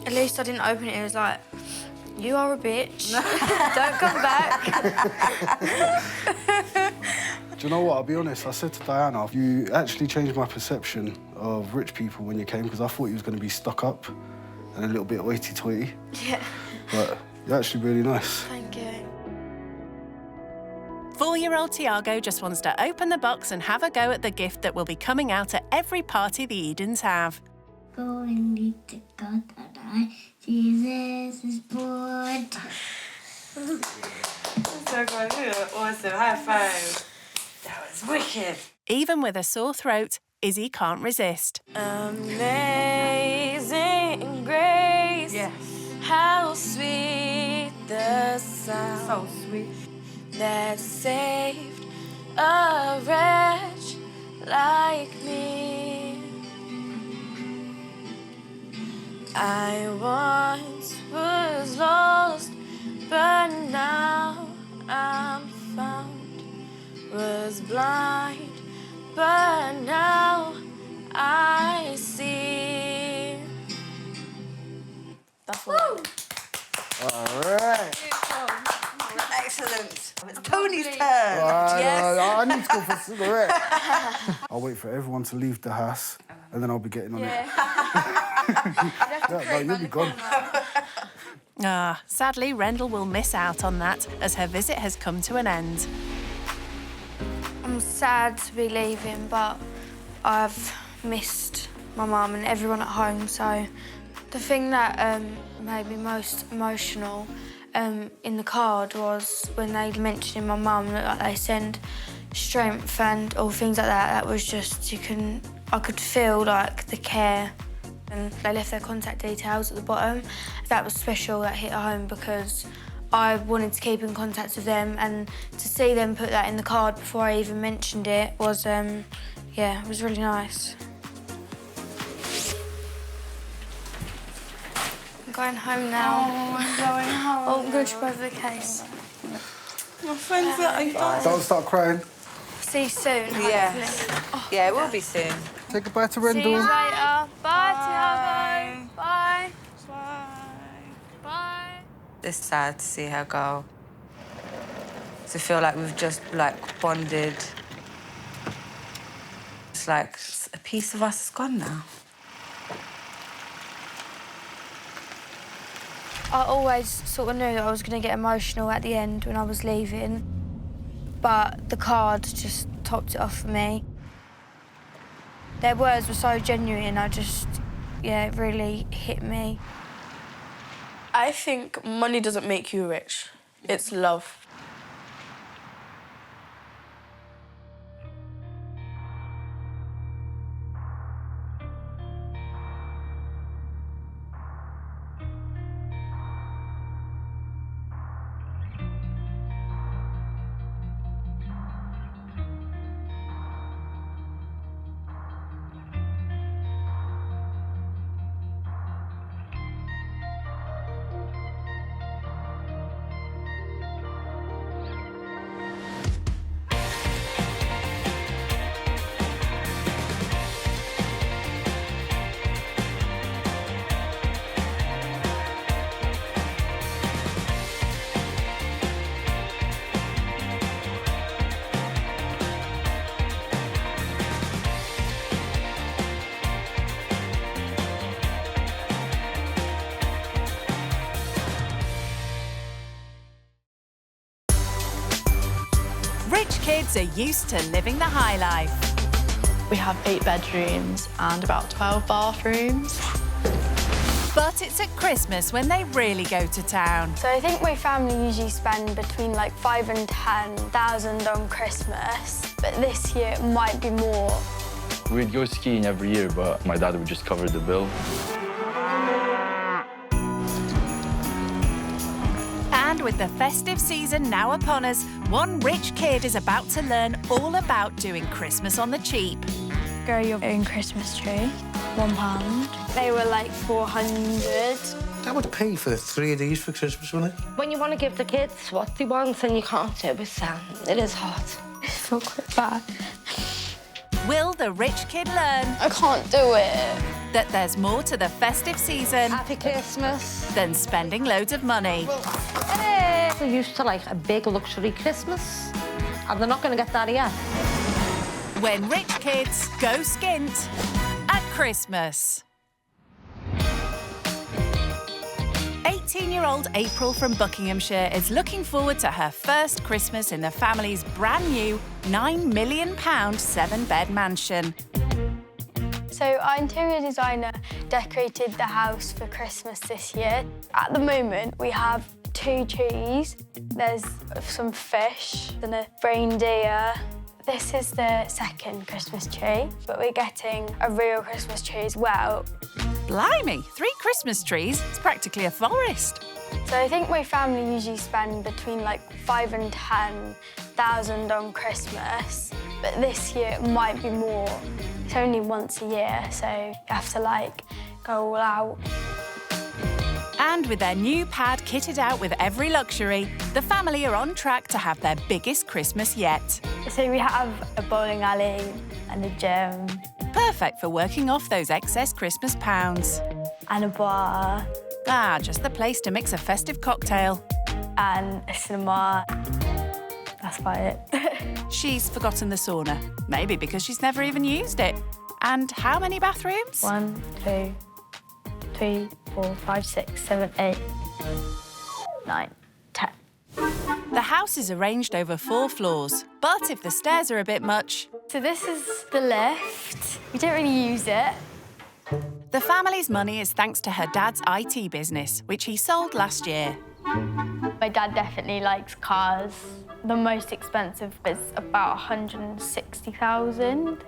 At least I didn't open it. It was like, you are a bitch. Don't come back. Do you know what? I'll be honest, I said to Diana, you actually changed my perception of rich people when you came, because I thought you was going to be stuck up and a little bit hoity-toity. Yeah. But you're actually really nice. Thank you. 4-year-old Tiago just wants to open the box and have a go at the gift that will be coming out at every party the Edens have. Going to God that Jesus is born. So good. Awesome. High five. That was wicked. Even with a sore throat, Izzy can't resist. Amazing grace. Yes. How sweet the sound. So sweet. That saved a wretch like me. I once was lost, but now I'm found. Was blind, but now I see. That's what. All right. Excellent. It's Tony's turn. Yes. I need to go for a cigarette. I'll wait for everyone to leave the house, and then I'll be getting on it. Yeah, you'll be gone. Sadly, Rendle will miss out on that as her visit has come to an end. I'm sad to be leaving, but I've missed my mum and everyone at home, so The thing that made me most emotional in the card was when they mentioned in my mum that like, they send strength and all things like that. That was just, I could feel like the care. And they left their contact details at the bottom. That was special, that hit home, because I wanted to keep in contact with them, and to see them put that in the card before I even mentioned it was, yeah, it was really nice. I'm going home now. Oh, I'm going home. Oh, I'm going to over the case. My friends are... Don't start crying. See you soon. Yeah. Oh, Yeah, it will be soon. Say goodbye to see you Rendle. later. Bye, Tiago. Bye. Bye. Bye. It's sad to see her go. To feel like we've just, like, bonded. It's like a piece of us is gone now. I always sort of knew that I was going to get emotional at the end when I was leaving, but the card just topped it off for me. Their words were so genuine, yeah, it really hit me. I think money doesn't make you rich. It's love. Rich kids are used to living the high life. We have 8 bedrooms and about 12 bathrooms. But it's at Christmas when they really go to town. So I think my family usually spend between like 5,000 and 10,000 on Christmas, but this year it might be more. We'd go skiing every year, but my dad would just cover the bill. And with the festive season now upon us, one rich kid is about to learn all about doing Christmas on the cheap. Grow your own Christmas tree, £1. They were like 400. That would pay for 3 of these for Christmas, wouldn't it? When you want to give the kids what they want and you can't do it, it is hard. I feel quite bad. Will the rich kid learn? I can't do it. That there's more to the festive season. Happy Christmas. Than spending loads of money. We're used to like a big luxury Christmas, and they're not going to get that yet. When rich kids go skint at Christmas. 18-year-old April from Buckinghamshire is looking forward to her first Christmas in the family's brand new £9 million 7-bed mansion. So our interior designer decorated the house for Christmas this year. At the moment, we have 2 trees. There's some fish and a reindeer. This is the second Christmas tree, but we're getting a real Christmas tree as well. Blimey, 3 Christmas trees? It's practically a forest. So I think my family usually spend between like 5,000 and 10,000 on Christmas, but this year it might be more. It's only once a year, so you have to like go all out. And with their new pad kitted out with every luxury, the family are on track to have their biggest Christmas yet. So we have a bowling alley and a gym. Perfect for working off those excess Christmas pounds. And a bar. Ah, just the place to mix a festive cocktail. And a cinema. That's about it. She's forgotten the sauna, maybe because she's never even used it. And how many bathrooms? 1, 2, 3, 4, 5, 6, 7, 8, 9, 10. The house is arranged over 4 floors, but if the stairs are a bit much... So this is the lift. We don't really use it. The family's money is thanks to her dad's IT business, which he sold last year. My dad definitely likes cars. The most expensive is about 160,000.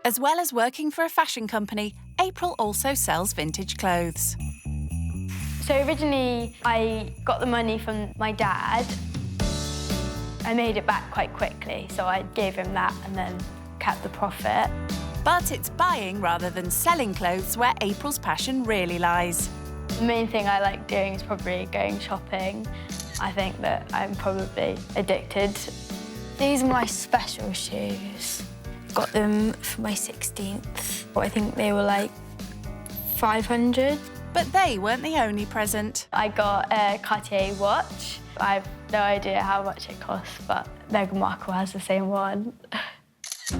As well as working for a fashion company, April also sells vintage clothes. So originally, I got the money from my dad. I made it back quite quickly, so I gave him that and then kept the profit. But it's buying rather than selling clothes where April's passion really lies. The main thing I like doing is probably going shopping. I think that I'm probably addicted. These are my special shoes. Got them for my 16th. I think they were like 500. But they weren't the only present. I got a Cartier watch. I have no idea how much it costs, but Meghan Markle has the same one.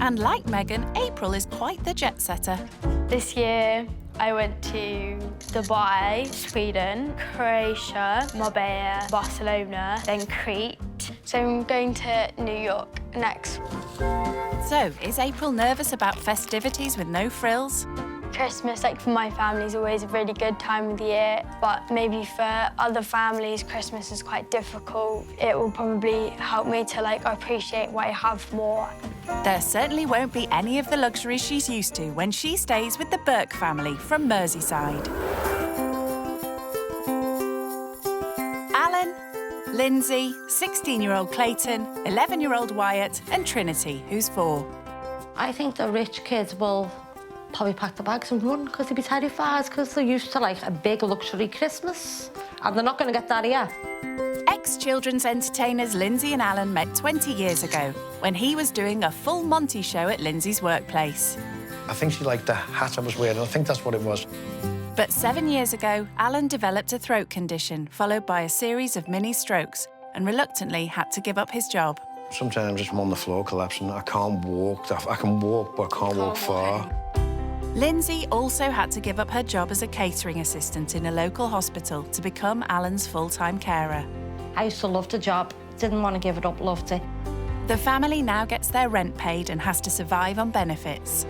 And like Meghan, April is quite the jet setter. This year, I went to Dubai, Sweden, Croatia, Marbella, Barcelona, then Crete. So I'm going to New York next. So, is April nervous about festivities with no frills? Christmas, like for my family, is always a really good time of the year, but maybe for other families, Christmas is quite difficult. It will probably help me to appreciate what I have more. There certainly won't be any of the luxuries she's used to when she stays with the Burke family from Merseyside. Alan, Lindsay, 16-year-old Clayton, 11-year-old Wyatt, and Trinity, who's 4. I think the rich kids will probably pack the bags and run because they'd be terrified because they're used to a big luxury Christmas and they're not going to get that here. Ex-children's entertainers Lindsay and Alan met 20 years ago when he was doing a full Monty show at Lindsay's workplace. I think she liked the hat I was wearing. I think that's what it was. But 7 years ago, Alan developed a throat condition followed by a series of mini strokes and reluctantly had to give up his job. Sometimes I'm on the floor collapsing. I can't walk. I can walk, but I can't walk far. Lindsay also had to give up her job as a catering assistant in a local hospital to become Alan's full-time carer. I used to love the job, didn't want to give it up, loved it. The family now gets their rent paid and has to survive on benefits.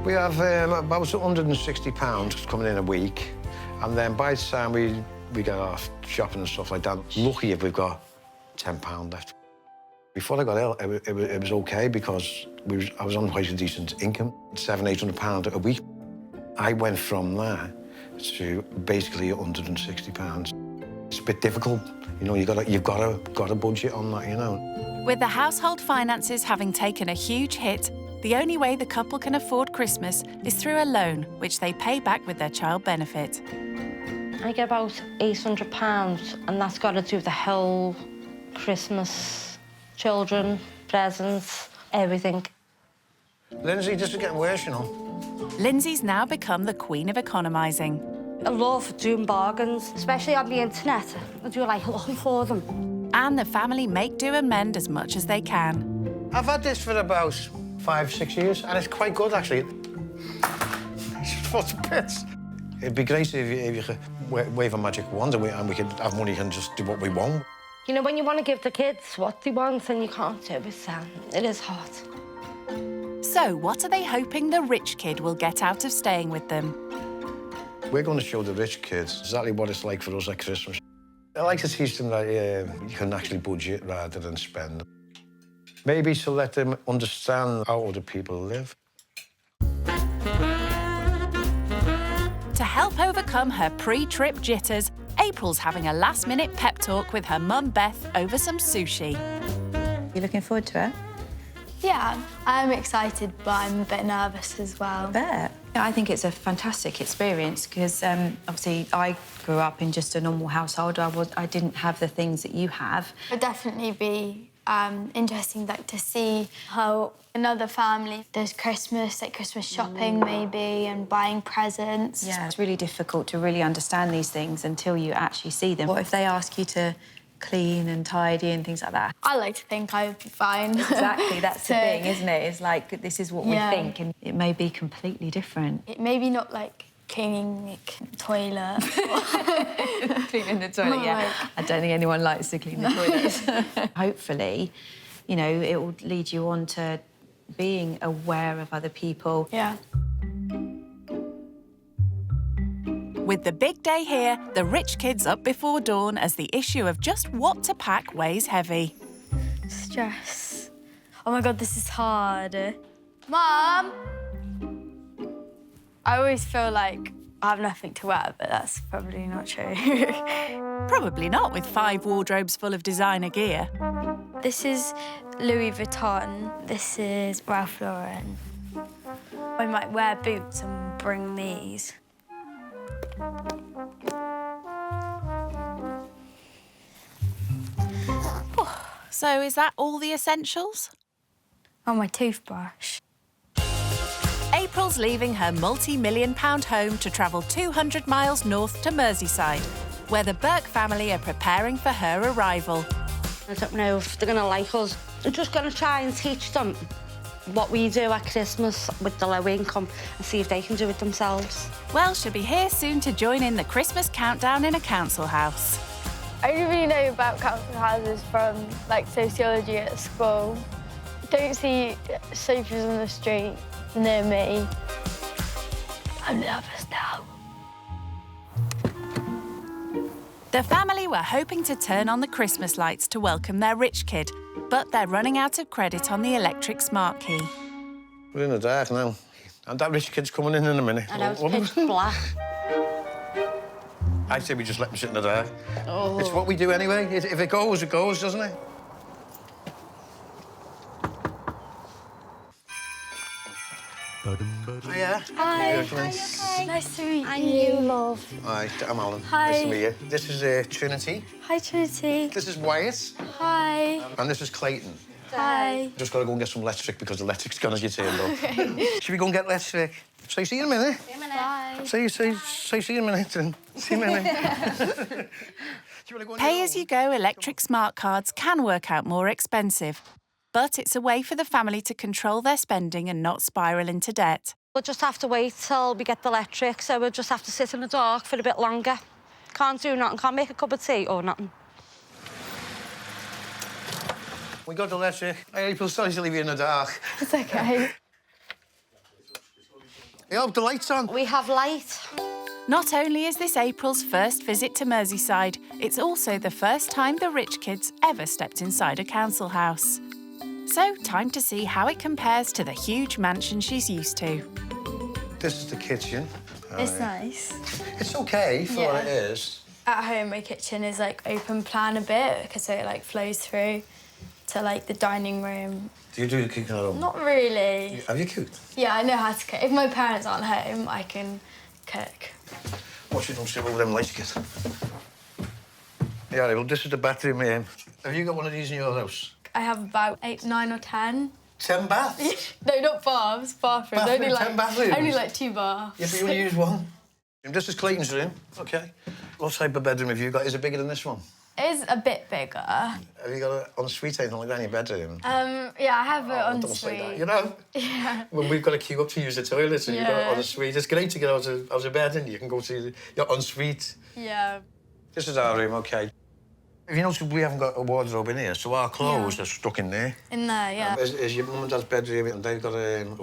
We have about £160 coming in a week, and then by the time we get our shopping and stuff like that, lucky if we've got £10 left. Before I got ill, it was OK because I was on quite a decent income, £700–800 a week. I went from there to basically £160. It's a bit difficult, you know. You've got a budget on that, you know. With the household finances having taken a huge hit, the only way the couple can afford Christmas is through a loan, which they pay back with their child benefit. I get about £800, and that's got to do with the whole Christmas. Children, presents, everything. Lindsay, this is getting worse, you know. Lindsay's now become the queen of economising. I love doing bargains, especially on the internet. I do looking for them. And the family make do and mend as much as they can. I've had this for about 5–6 years, and it's quite good, actually. It's just for the bits. It'd be great if you could wave a magic wand and we could have money and just do what we want. You know, when you want to give the kids what they want and you can't do it, it is hard. So, what are they hoping the rich kid will get out of staying with them? We're going to show the rich kids exactly what it's like for us at Christmas. I like to teach them that you can actually budget rather than spend. Maybe to let them understand how other people live. To help overcome her pre-trip jitters, April's having a last-minute pep talk with her mum, Beth, over some sushi. You looking forward to it? Yeah, I'm excited, but I'm a bit nervous as well. I bet. I think it's a fantastic experience because obviously I grew up in just a normal household. I didn't have the things that you have. It'd definitely be interesting to see how another family does Christmas, Christmas shopping maybe, and buying presents. Yeah, it's really difficult to really understand these things until you actually see them. What if they ask you to clean and tidy and things like that? I like to think I would be fine. Exactly, that's the thing, isn't it? It's this is what we think, and it may be completely different. It may be not cleaning the toilet. Cleaning the toilet, yeah. I don't think anyone likes to clean the toilets. Hopefully, you know, it will lead you on to being aware of other people. Yeah. With the big day here, the rich kid's up before dawn as the issue of just what to pack weighs heavy. Stress. Oh my God, this is hard. Mum! I always feel like I have nothing to wear, but that's probably not true. Probably not with 5 wardrobes full of designer gear. This is Louis Vuitton. This is Ralph Lauren. I might wear boots and bring these. So is that all the essentials? Oh, my toothbrush. April's leaving her multi-million-pound home to travel 200 miles north to Merseyside, where the Burke family are preparing for her arrival. I don't know if they're going to like us. I'm just going to try and teach them what we do at Christmas with the low income and see if they can do it themselves. Well, she'll be here soon to join in the Christmas countdown in a council house. I only really know about council houses from, like, sociology at school. Don't see sofas on the street near me. I'm nervous now. The family were hoping to turn on the Christmas lights to welcome their rich kid, but they're running out of credit on the electric smart key. We're in the dark now. And that rich kid's coming in a minute. I know, it's pitch black. I say we just let them sit in the dark. Oh. It's what we do anyway. If it goes, doesn't it? Hiya. Hi. Hi. Nice to meet you. And you, love. Hi, I'm Alan. Hi. Nice to meet you. This is Trinity. Hi, Trinity. This is Wyatt. Hi. And this is Clayton. Hi. Just got to go and get some electric because the electric's gone as you turned up. Okay. Should we go and get electric? Say see you in a minute. Bye. Say see you in a minute and see you in a minute. Pay-as-you-go electric smart cards can work out more expensive, but it's a way for the family to control their spending and not spiral into debt. We'll just have to wait till we get the electric, so we'll just have to sit in the dark for a bit longer. Can't do nothing, can't make a cup of tea or nothing. We got the electric. Hey, April, sorry to leave you in the dark. It's okay. You have the lights on. We have light. Not only is this April's first visit to Merseyside, it's also the first time the rich kids ever stepped inside a council house. So, time to see how it compares to the huge mansion she's used to. This is the kitchen. It's nice. It's OK for what it is. At home, my kitchen is, like, open plan a bit because it, like, flows through to, like, the dining room. Do you do the cooking at home? Not really. Have you cooked? Yeah, I know how to cook. If my parents aren't home, I can cook. What you don't see over them lights, kid? Yeah, well, this is the bathroom here. Have you got one of these in your house? I have about 8, 9 or 10. 10 baths? No, not baths, bathrooms. Bathroom, only, like, 10 bathrooms? Only, like, 2 baths. Yeah, but you only use one. This is Clayton's room. OK. What type of bedroom have you got? Is it bigger than this one? It is a bit bigger. Have you got an ensuite, anything like that in your bedroom? Yeah, I have an Don't say that. ensuite. You know? Yeah. When we've got to queue up to use the toilet and you've got an ensuite, it's great to get out of bed and you can go to your ensuite. Yeah. This is our room, OK. Have you noticed we haven't got a wardrobe in here, so our clothes are stuck in there. In there, yeah. Is your mum and dad's bedroom, and they've got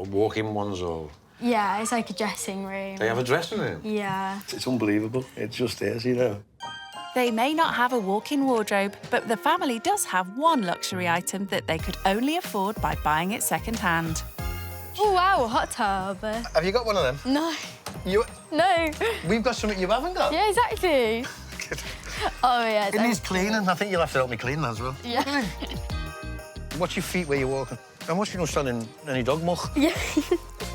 walk-in ones, or...? Yeah, it's like a dressing room. They have a dressing room? Yeah. It's unbelievable. It just is, you know. They may not have a walk-in wardrobe, but the family does have one luxury item that they could only afford by buying it second-hand. Oh, wow, a hot tub. Have you got one of them? No. You? No. We've got something you haven't got? Yeah, exactly. Oh, yeah. It needs cleaning. I think you'll have to help me clean that as well. Yeah. Watch your feet where you're walking. And watch you not standing any dog muck. Yeah.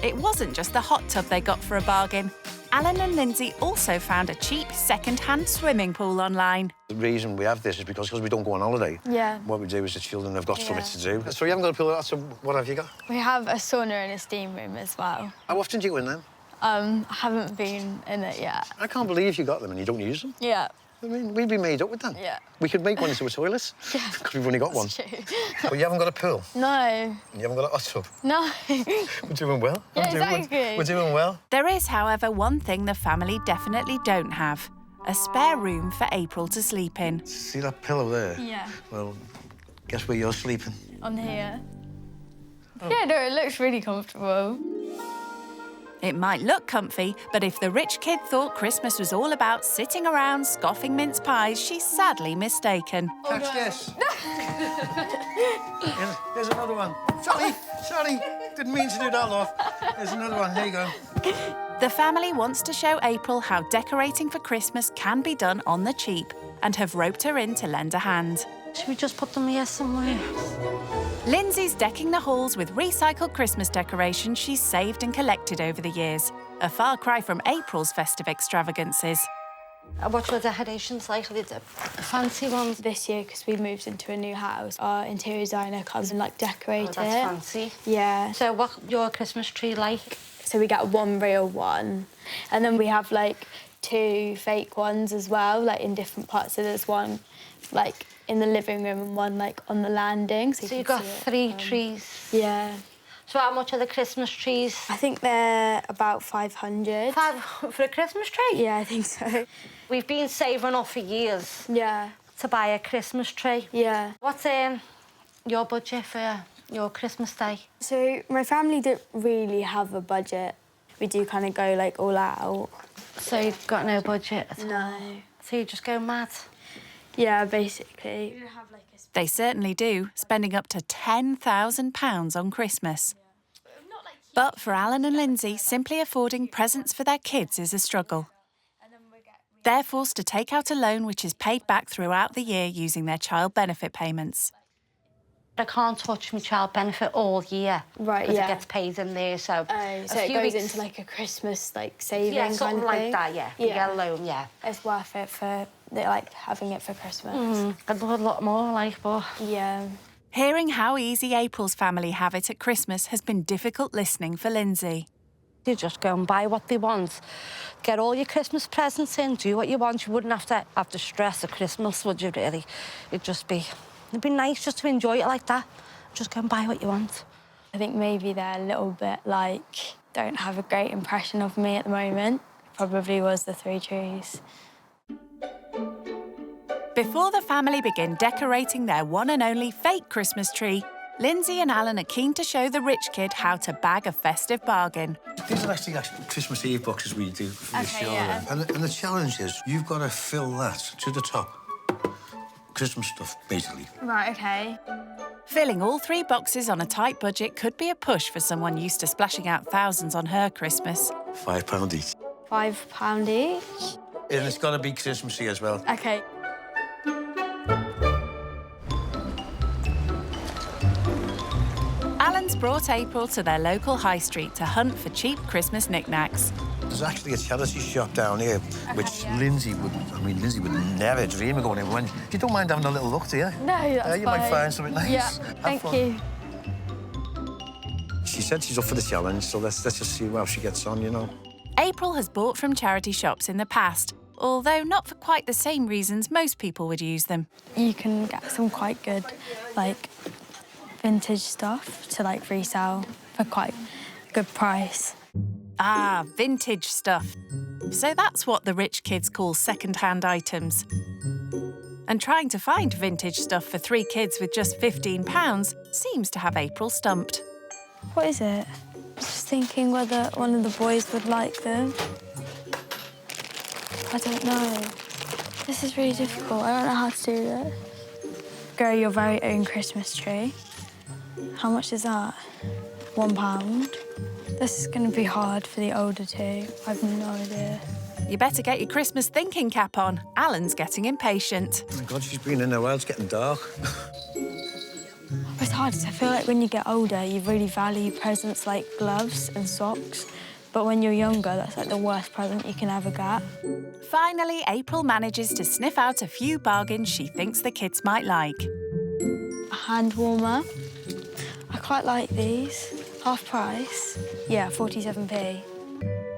It wasn't just the hot tub they got for a bargain. Alan and Lindsay also found a cheap second-hand swimming pool online. The reason we have this is because we don't go on holiday. Yeah. What we do is the children have got something to do. So you haven't got a pool, so what have you got? We have a sauna and a steam room as well. How often do you go in them? I haven't been in it yet. I can't believe you got them and you don't use them. Yeah. I mean, we'd be made up with them. Yeah. We could make one into a toilet. Yeah. Because we've only got one. That's true. But you haven't got a pool? No. You haven't got a hot tub? No. We're doing well. Yeah, exactly. We're doing well. There is, however, one thing the family definitely don't have. A spare room for April to sleep in. See that pillow there? Yeah. Well, guess where you're sleeping? On here. Oh. Yeah, no, it looks really comfortable. It might look comfy, but if the rich kid thought Christmas was all about sitting around scoffing mince pies, she's sadly mistaken. Catch this. Here's another one. Sorry. Didn't mean to do that, love. There's another one. There you go. The family wants to show April how decorating for Christmas can be done on the cheap and have roped her in to lend a hand. Should we just put them here somewhere? Lindsay's decking the halls with recycled Christmas decorations she's saved and collected over the years. A far cry from April's festive extravagances. What were the decorations like? The fancy ones? This year, because we moved into a new house, our interior designer comes and decorate it. That's fancy. Yeah. So what's your Christmas tree like? So we get one real one, and then we have 2 fake ones as well, in different parts. So there's one in the living room and one on the landing. So you've got 3 trees? Yeah. So how much are the Christmas trees? I think they're about 500. For a Christmas tree? Yeah, I think so. We've been saving up for years. Yeah. To buy a Christmas tree. Yeah. What's your budget for your Christmas day? So my family don't really have a budget. We do kind of go all out. So you've got no budget at all? No. So you just go mad? Yeah, basically. They certainly do, spending up to £10,000 on Christmas. But for Alan and Lindsay, simply affording presents for their kids is a struggle. They're forced to take out a loan which is paid back throughout the year using their child benefit payments. I can't touch my child benefit all year. Right, because it gets paid in there, so... so it goes into a Christmas saving yeah, something kind of like thing? that, yeah. You get a loan, yeah. It's worth it for having it for Christmas. I'd love a lot more, but... Yeah. Hearing how easy April's family have it at Christmas has been difficult listening for Lindsay. You just go and buy what they want. Get all your Christmas presents in, do what you want. You wouldn't have to stress at Christmas, would you, really? It'd be nice just to enjoy it like that. Just go and buy what you want. I think maybe they're a little bit don't have a great impression of me at the moment. Probably was the 3 trees. Before the family begin decorating their one and only fake Christmas tree, Lindsay and Alan are keen to show the rich kid how to bag a festive bargain. These are actually Christmas Eve boxes we do for the show. Yeah. And the challenge is you've got to fill that to the top. Christmas stuff, basically. Right, OK. Filling all 3 boxes on a tight budget could be a push for someone used to splashing out thousands on her Christmas. £5 each. £5 each? And it's got to be Christmassy as well. OK. Alan's brought April to their local high street to hunt for cheap Christmas knickknacks. There's actually a charity shop down here, which Lindsay would never dream of going in. When you don't mind having a little look, do you? No, that's you fine. might find something nice. Yeah, thank you. She said she's up for the challenge, so let's just see how she gets on, you know. April has bought from charity shops in the past, although not for quite the same reasons most people would use them. You can get some quite good, vintage stuff to, resell for quite a good price. Ah, vintage stuff. So that's what the rich kids call second-hand items. And trying to find vintage stuff for 3 kids with just £15 seems to have April stumped. What is it? Just thinking whether one of the boys would like them. I don't know. This is really difficult. I don't know how to do this. Grow your very own Christmas tree. How much is that? £1. This is going to be hard for the older 2. I have no idea. You better get your Christmas thinking cap on. Alan's getting impatient. Oh, my God, she's been in a while. It's getting dark. It's hard because I feel like when you get older, you really value presents like gloves and socks. But when you're younger, that's the worst present you can ever get. Finally, April manages to sniff out a few bargains she thinks the kids might like. A hand warmer. I quite like these. Half price. Yeah, 47p.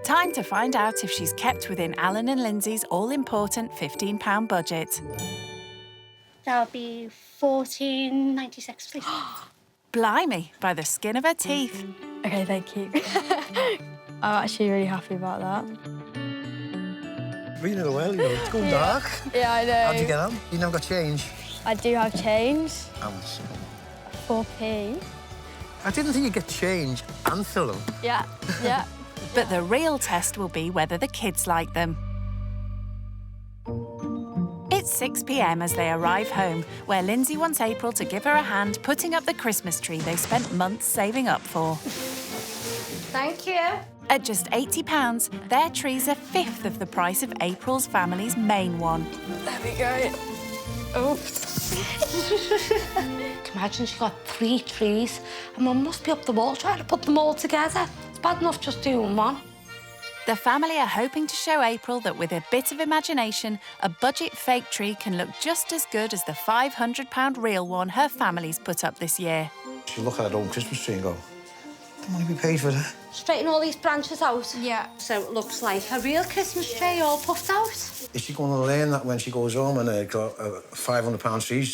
Time to find out if she's kept within Alan and Lindsay's all-important £15 budget. That'll be $14.96, please. Blimey, by the skin of her teeth. OK, thank you. I'm actually really happy about that. Been in a while, you know. It's going dark. Yeah, I know. How'd you get on? You never got change? I do have change. Ounce. 4p. I didn't think you'd get change and fill them. Yeah, yeah. But the real test will be whether the kids like them. It's 6 p.m. as they arrive home, where Lindsay wants April to give her a hand putting up the Christmas tree they spent months saving up for. Thank you. At just £80, their tree's a fifth of the price of April's family's main one. There we go. Oops. Imagine she got 3 trees and Mum must be up the wall trying to put them all together. It's bad enough just doing one. The family are hoping to show April that with a bit of imagination, a budget fake tree can look just as good as the £500 real one her family's put up this year. She'll look at that old Christmas tree and go, the money we paid for that. Straighten all these branches out. Yeah. So it looks like a real Christmas tree all puffed out. Is she going to learn that when she goes home and got a £500 tree,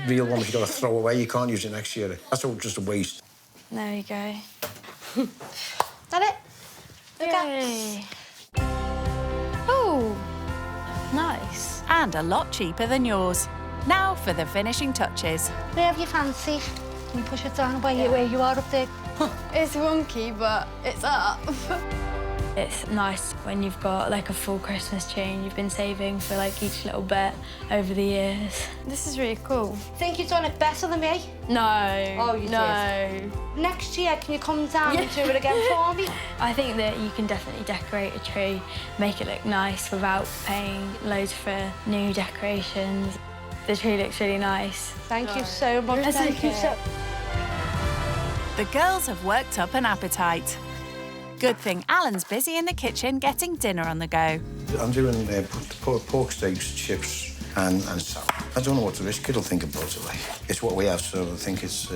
real one you've got to throw away, you can't use it next year? That's all just a waste. There we go. That it? Yay. Oh, nice. And a lot cheaper than yours. Now for the finishing touches. Wherever you fancy. Can you push it down where you are up there? It's wonky, but it's up. It's nice when you've got like a full Christmas tree and you've been saving for like each little bit over the years. This is really cool. Think you've done it better than me? No. Oh, you did? Next year, can you come down and do it again for me? I think that you can definitely decorate a tree, make it look nice without paying loads for new decorations. The tree looks really nice. Thank you so much. Thank you so. The girls have worked up an appetite. Good thing Alan's busy in the kitchen getting dinner on the go. I'm doing pork steaks, chips and salad. I don't know what the rich kid will think about it. Like. It's what we have, so I think it's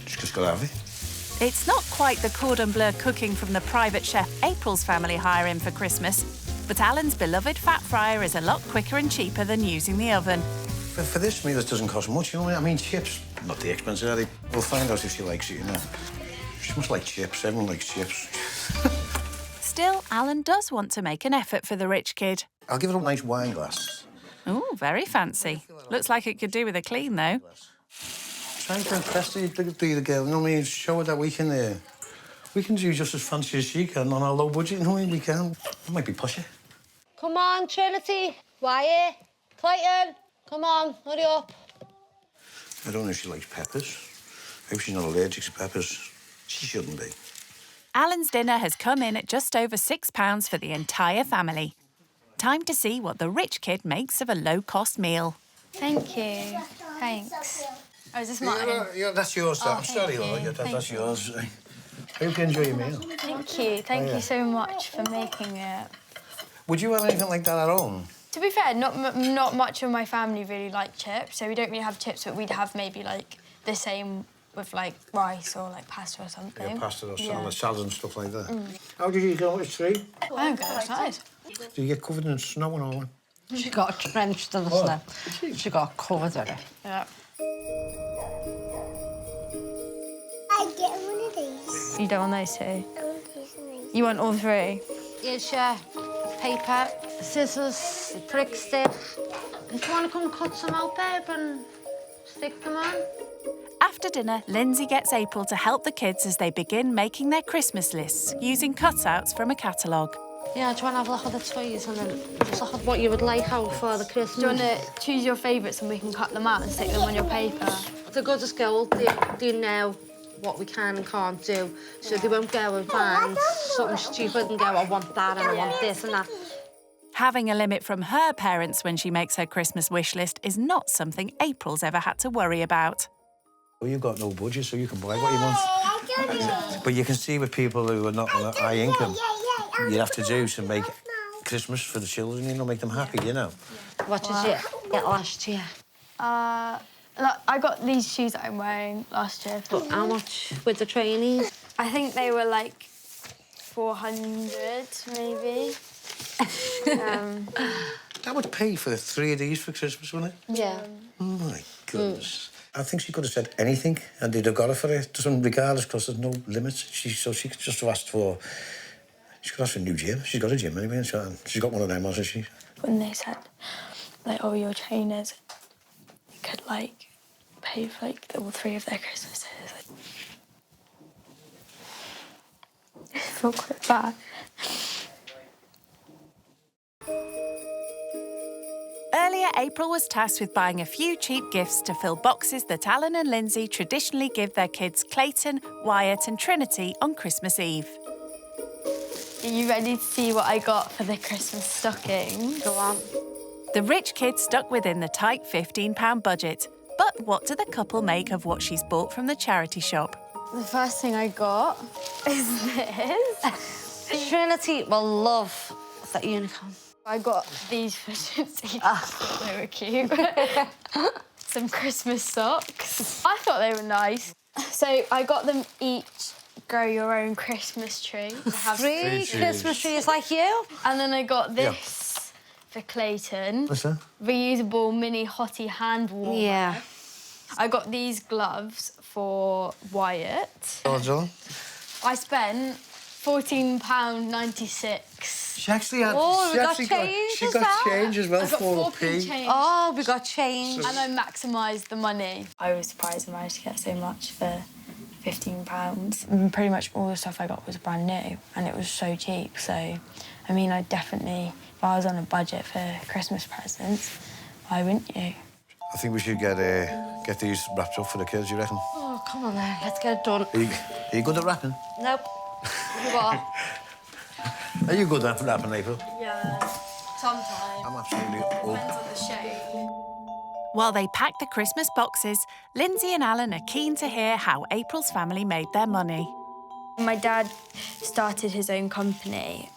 just got to have it. It's not quite the cordon bleu cooking from the private chef April's family hire in for Christmas, but Alan's beloved fat fryer is a lot quicker and cheaper than using the oven. For this meal, it doesn't cost much, you know what I mean? Chips, not the expensive, are they? We'll find out if she likes it, you know. She must like chips. Everyone likes chips. Still, Alan does want to make an effort for the rich kid. I'll give her a nice wine glass. Ooh, very fancy. Looks like it could do with a clean, though. Trying to impress the girl, you know what I mean? Show her that we can do just as fancy as she can on our low budget, you know what I mean? We can. It might be pushy. Come on, Trinity. Wyatt. Clayton. Come on, hurry up. I don't know if she likes peppers. Maybe she's not allergic to peppers. She shouldn't be. Alan's dinner has come in at just over £6 for the entire family. Time to see what the rich kid makes of a low-cost meal. Thank you. Thanks. Oh, is this mine? Yeah, that's yours, Sam. Oh, Sorry, Lord. Yeah, that's yours. I hope you enjoy your meal. Thank you. Thank you so much for making it. Would you have anything like that at home? To be fair, not much of my family really like chips, so we don't really have chips, but we'd have maybe like the same with like rice or like pasta or something. Yeah, pasta or salad, salad and stuff like that. Mm. How did you go with tree? I don't go outside. Do you get covered in snow and all that? She got drenched in the snow. She got covered in it. Yeah. I get one of these. You don't want those two? You want all three? Here's your paper, scissors, prick stick. Do you want to come cut some out, babe, and stick them on? After dinner, Lindsay gets April to help the kids as they begin making their Christmas lists using cutouts from a catalogue. Yeah, do you want to have a look at the toys and then just look at what you would like out for the Christmas? Do you want to choose your favourites and we can cut them out and stick them on your paper? The good school, they know what we can and can't do, so they won't go and find something stupid and go, I want that and I want this and that. Having a limit from her parents when she makes her Christmas wish list is not something April's ever had to worry about. Well, you've got no budget, so you can buy what you want. But you can see with people who are not on a high income, you have to do to make Christmas for the children, you know, make them happy, you know. What did you get last year? I got these shoes that I'm wearing last year. But how much with the trainees? I think they were like 400, maybe. That would pay for 3 of these for Christmas, wouldn't it? Yeah. Oh, my goodness. I think she could have said anything and they'd have got it for her, regardless, because there's no limits. So she could just have asked for... She could ask for a new gym. She's got a gym anyway, and she's got one of them, hasn't she? When they said, like, oh, your trainers, you could, like, pay for, like, all 3 of their Christmases. feel quite bad. Earlier, April was tasked with buying a few cheap gifts to fill boxes that Alan and Lindsay traditionally give their kids Clayton, Wyatt and Trinity on Christmas Eve. Are you ready to see what I got for the Christmas stocking? Go on. The rich kid stuck within the tight £15 budget. But what do the couple make of what she's bought from the charity shop? The first thing I got is this. Trinity will love that unicorn. I got these for Gypsy. They were cute. Some Christmas socks. I thought they were nice. So I got them each grow your own Christmas tree. Three Christmas trees like you. And then I got this for Clayton. What's that? Reusable mini hottie hand warmer. Yeah. I got these gloves for Wyatt. Adil? I spent £14.96. She actually had. Oh, she we got actually change she as got well. change as well, I got 4p change. Oh, we got change. And I maximised the money. I was surprised I managed to get so much for £15. Pretty much all the stuff I got was brand new and it was so cheap. So, I mean, I definitely, if I was on a budget for Christmas presents, why wouldn't you? I think we should get these wrapped up for the kids, you reckon? Oh, come on then, let's get it done. Are you good at wrapping? Nope. You are. Are you good at wrapping, April? Yeah, sometimes. I'm absolutely Depends on the shade. While they pack the Christmas boxes, Lindsay and Alan are keen to hear how April's family made their money. My dad started his own company,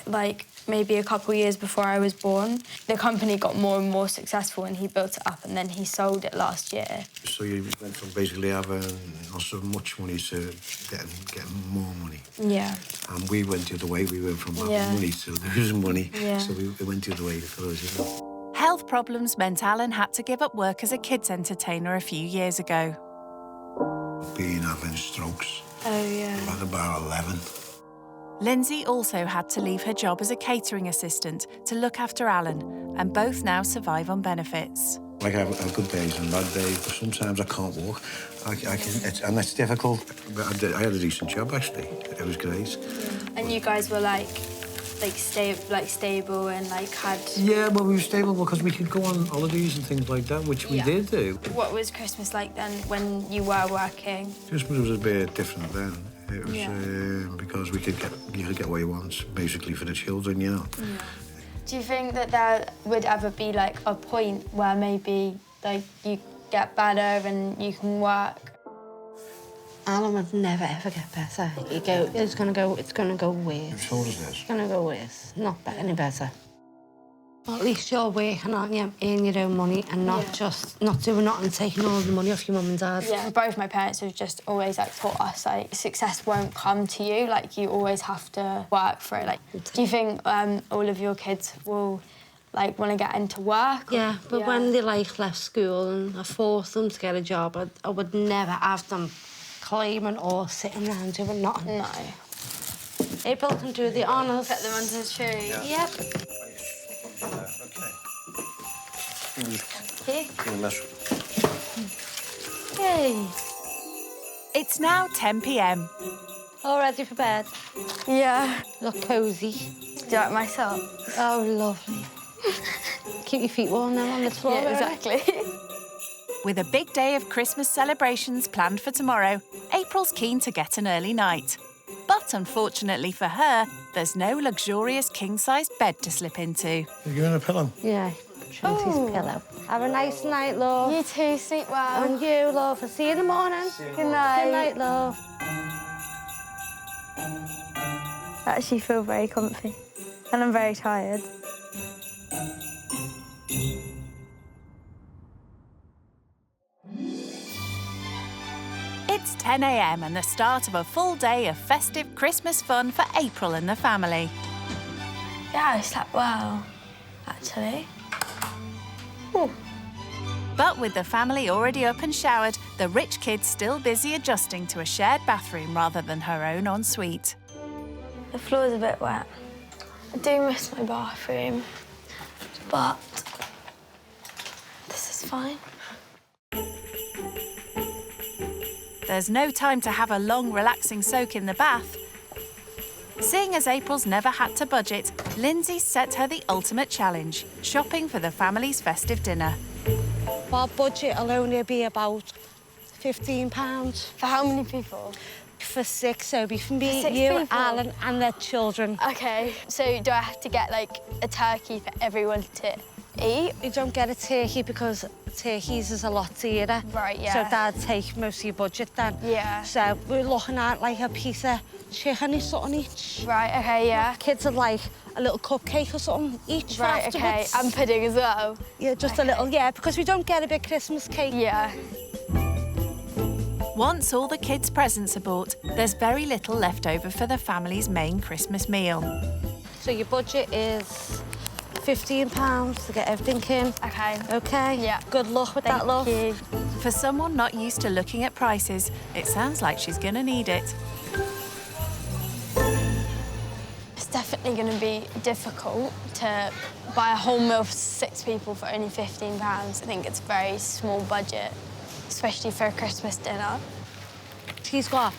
like maybe a couple of years before I was born. The company got more and more successful and he built it up and then he sold it last year. So you went from basically having not so much money to getting more money. Yeah. And we went the other way. We went from having money to losing money. Yeah. So we went the other way for us, isn't it? Health problems meant Alan had to give up work as a kids' entertainer a few years ago. Been having strokes. Oh, yeah. At about 11. Lindsay also had to leave her job as a catering assistant to look after Alan, and both now survive on benefits. Like I have good days and bad days, but sometimes I can't walk. And it's difficult. But I had a decent job, actually. It was great. And you guys were stable and had... Yeah, well, we were stable because we could go on holidays and things like that, which we did do. What was Christmas like then when you were working? Christmas was a bit different then. It was because you could get what you want, basically, for the children, you know. Yeah. Do you think that there would ever be a point where maybe you get better and you can work? Alan would never ever get better. It's gonna go worse. Whose fault is this? It's gonna go worse, not any better. Well, at least you're working, aren't you? Earning your own money and not just not doing nothing and taking all the money off your mum and dad. Yeah, both my parents have just always taught us success won't come to you. You always have to work for it. Do you think all of your kids will want to get into work? Yeah, but when they left school and I forced them to get a job, I would never have them claiming or sitting around doing nothing. No. April can do the honours. Put them under the tree. Yeah. Yep. Yay. It's now 10 p.m. All ready for bed? Yeah. Look cosy. Do you like my sock? Oh, lovely. Keep your feet warm now on the floor. Yeah, exactly. With a big day of Christmas celebrations planned for tomorrow, April's keen to get an early night. But unfortunately for her, there's no luxurious king-size bed to slip into. You giving a pillow? Yeah, Trinity's pillow. Have a nice night, love. You too, sleep well. And you, love. I'll see you in the morning. Good night. Good night, love. I actually feel very comfy. And I'm very tired. It's 10 a.m. and the start of a full day of festive Christmas fun for April and the family. Yeah, I slept well, actually. Ooh. But with the family already up and showered, the rich kid's still busy adjusting to a shared bathroom rather than her own ensuite. The floor's a bit wet. I do miss my bathroom, but this is fine. There's no time to have a long, relaxing soak in the bath. Seeing as April's never had to budget, Lindsay set her the ultimate challenge, shopping for the family's festive dinner. Our budget will only be about £15. For how many people? For 6, so it'll be for me, For 6 you, people? Alan and their children. OK, so do I have to get, like, a turkey for everyone to eat? You don't get a turkey because turkeys is a lot dearer. Right, yeah. So that'd take most of your budget then. Yeah. So we're looking at, like, a piece of chicken or something each. Right, OK, yeah. Kids would like a little cupcake or something each for Right, OK, afterwards. and pudding as well? Yeah, just a little, yeah, because we don't get a big Christmas cake. Yeah. Once all the kids' presents are bought, there's very little left over for the family's main Christmas meal. So your budget is £15 to get everything in. OK. OK? Yeah. Good luck with that, love. Thank you. For someone not used to looking at prices, it sounds like she's going to need it. It's definitely going to be difficult to buy a whole meal for 6 people for only £15. I think it's a very small budget, especially for a Christmas dinner. She's got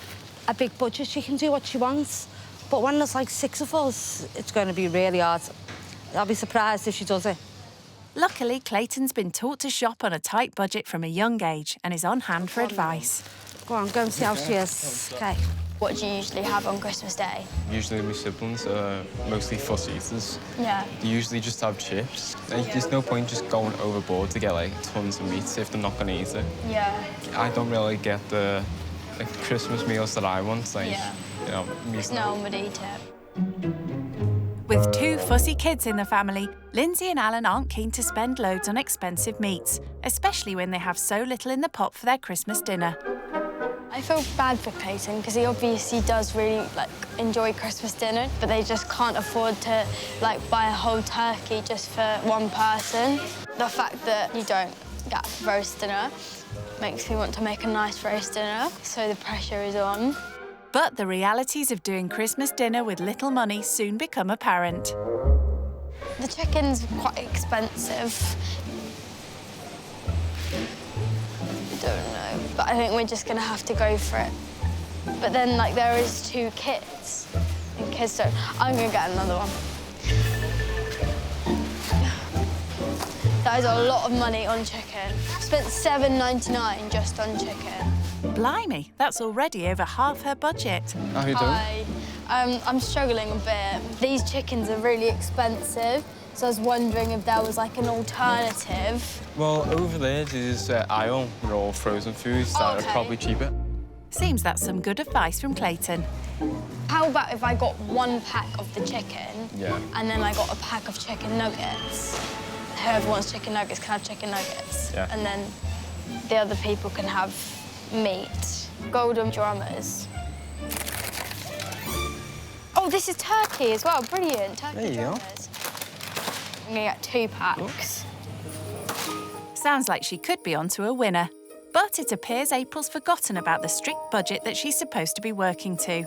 a big budget, she can do what she wants. But when there's like 6 of us, it's going to be really hard. I'll be surprised if she does it. Luckily, Clayton's been taught to shop on a tight budget from a young age and is on hand for advice. Go on, go and see how she is. OK. What do you usually have on Christmas Day? Usually my siblings are mostly fuss eaters. Yeah. They usually just have chips. Like, there's no point just going overboard to get like tons of meat if they're not going to eat it. Yeah. I don't really get the Christmas meals that I want. Like, Yeah. you know, meat. No one would eat it. With 2 fussy kids in the family, Lindsay and Alan aren't keen to spend loads on expensive meats, especially when they have so little in the pot for their Christmas dinner. I feel bad for Clayton because he obviously does really enjoy Christmas dinner, but they just can't afford to buy a whole turkey just for one person. The fact that you don't get roast dinner makes me want to make a nice roast dinner, so the pressure is on. But the realities of doing Christmas dinner with little money soon become apparent. The chicken's quite expensive. Don't know, but I think we're just gonna have to go for it. But then, there is 2 kids, and kids don't. I'm gonna get another one. That is a lot of money on chicken. Spent $7.99 just on chicken. Blimey, that's already over half her budget. How you doing? Hi. I'm struggling a bit. These chickens are really expensive, so I was wondering if there was an alternative. Well, over there's aisle raw frozen foods that are probably cheaper. Seems that's some good advice from Clayton. How about if I got 1 pack of the chicken, Yeah. and then I got a pack of chicken nuggets? Whoever wants chicken nuggets can have chicken nuggets. Yeah. And then the other people can have meat. Golden drummers. Oh, this is turkey as well. Brilliant. Turkey There you go. drummers. I'm gonna get 2 packs. Sounds like she could be onto a winner. But it appears April's forgotten about the strict budget that she's supposed to be working to.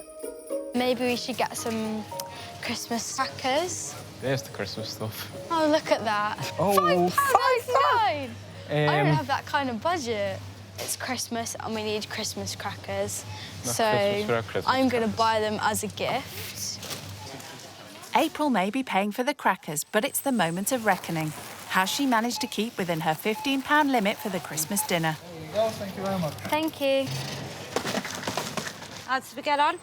Maybe we should get some Christmas crackers. There's the Christmas stuff. Oh, look at that. Oh, £5.99. I don't Um, have that kind of budget. It's Christmas and we need Christmas crackers. Not So Christmas without Christmas I'm going to buy them as a gift. April may be paying for the crackers, but it's the moment of reckoning. Has she managed to keep within her £15 limit for the Christmas dinner? There you go, thank you very much. Thank you. How did we get on?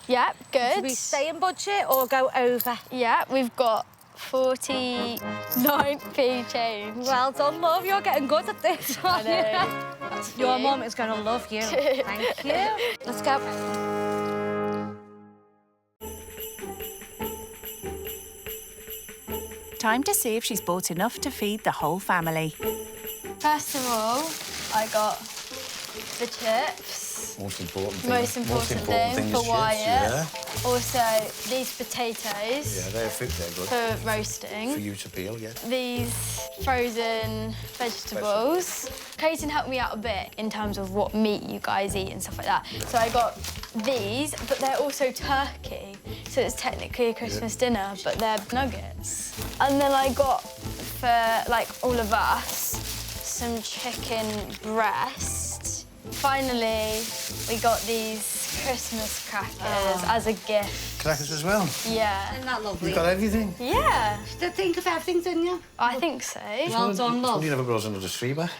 Yeah, good. Should we stay in budget or go over? Yeah, we've got 49p change. Well done, love. You're getting good at this, aren't I you? know. That's for Your you. mum is going to love you. Thank you. Let's go. Time to see if she's bought enough to feed the whole family. First of all, I got the chips. Most important thing. Most important thing for is chips, Wyatt. yeah. Also, these potatoes Yeah, they're good. for roasting. For you to peel, yeah. These frozen vegetables. Clayton helped me out a bit in terms of what meat you guys eat and stuff like that. So I got these, but they're also turkey. So it's technically a Christmas dinner, but they're nuggets. And then I got, for all of us, some chicken breast. Finally, we got these Christmas crackers as a gift. Crackers as well? Yeah. Isn't that lovely? You got everything? Yeah. Did you think of everything, didn't you? I think so. Well done, love. You never brought another three back.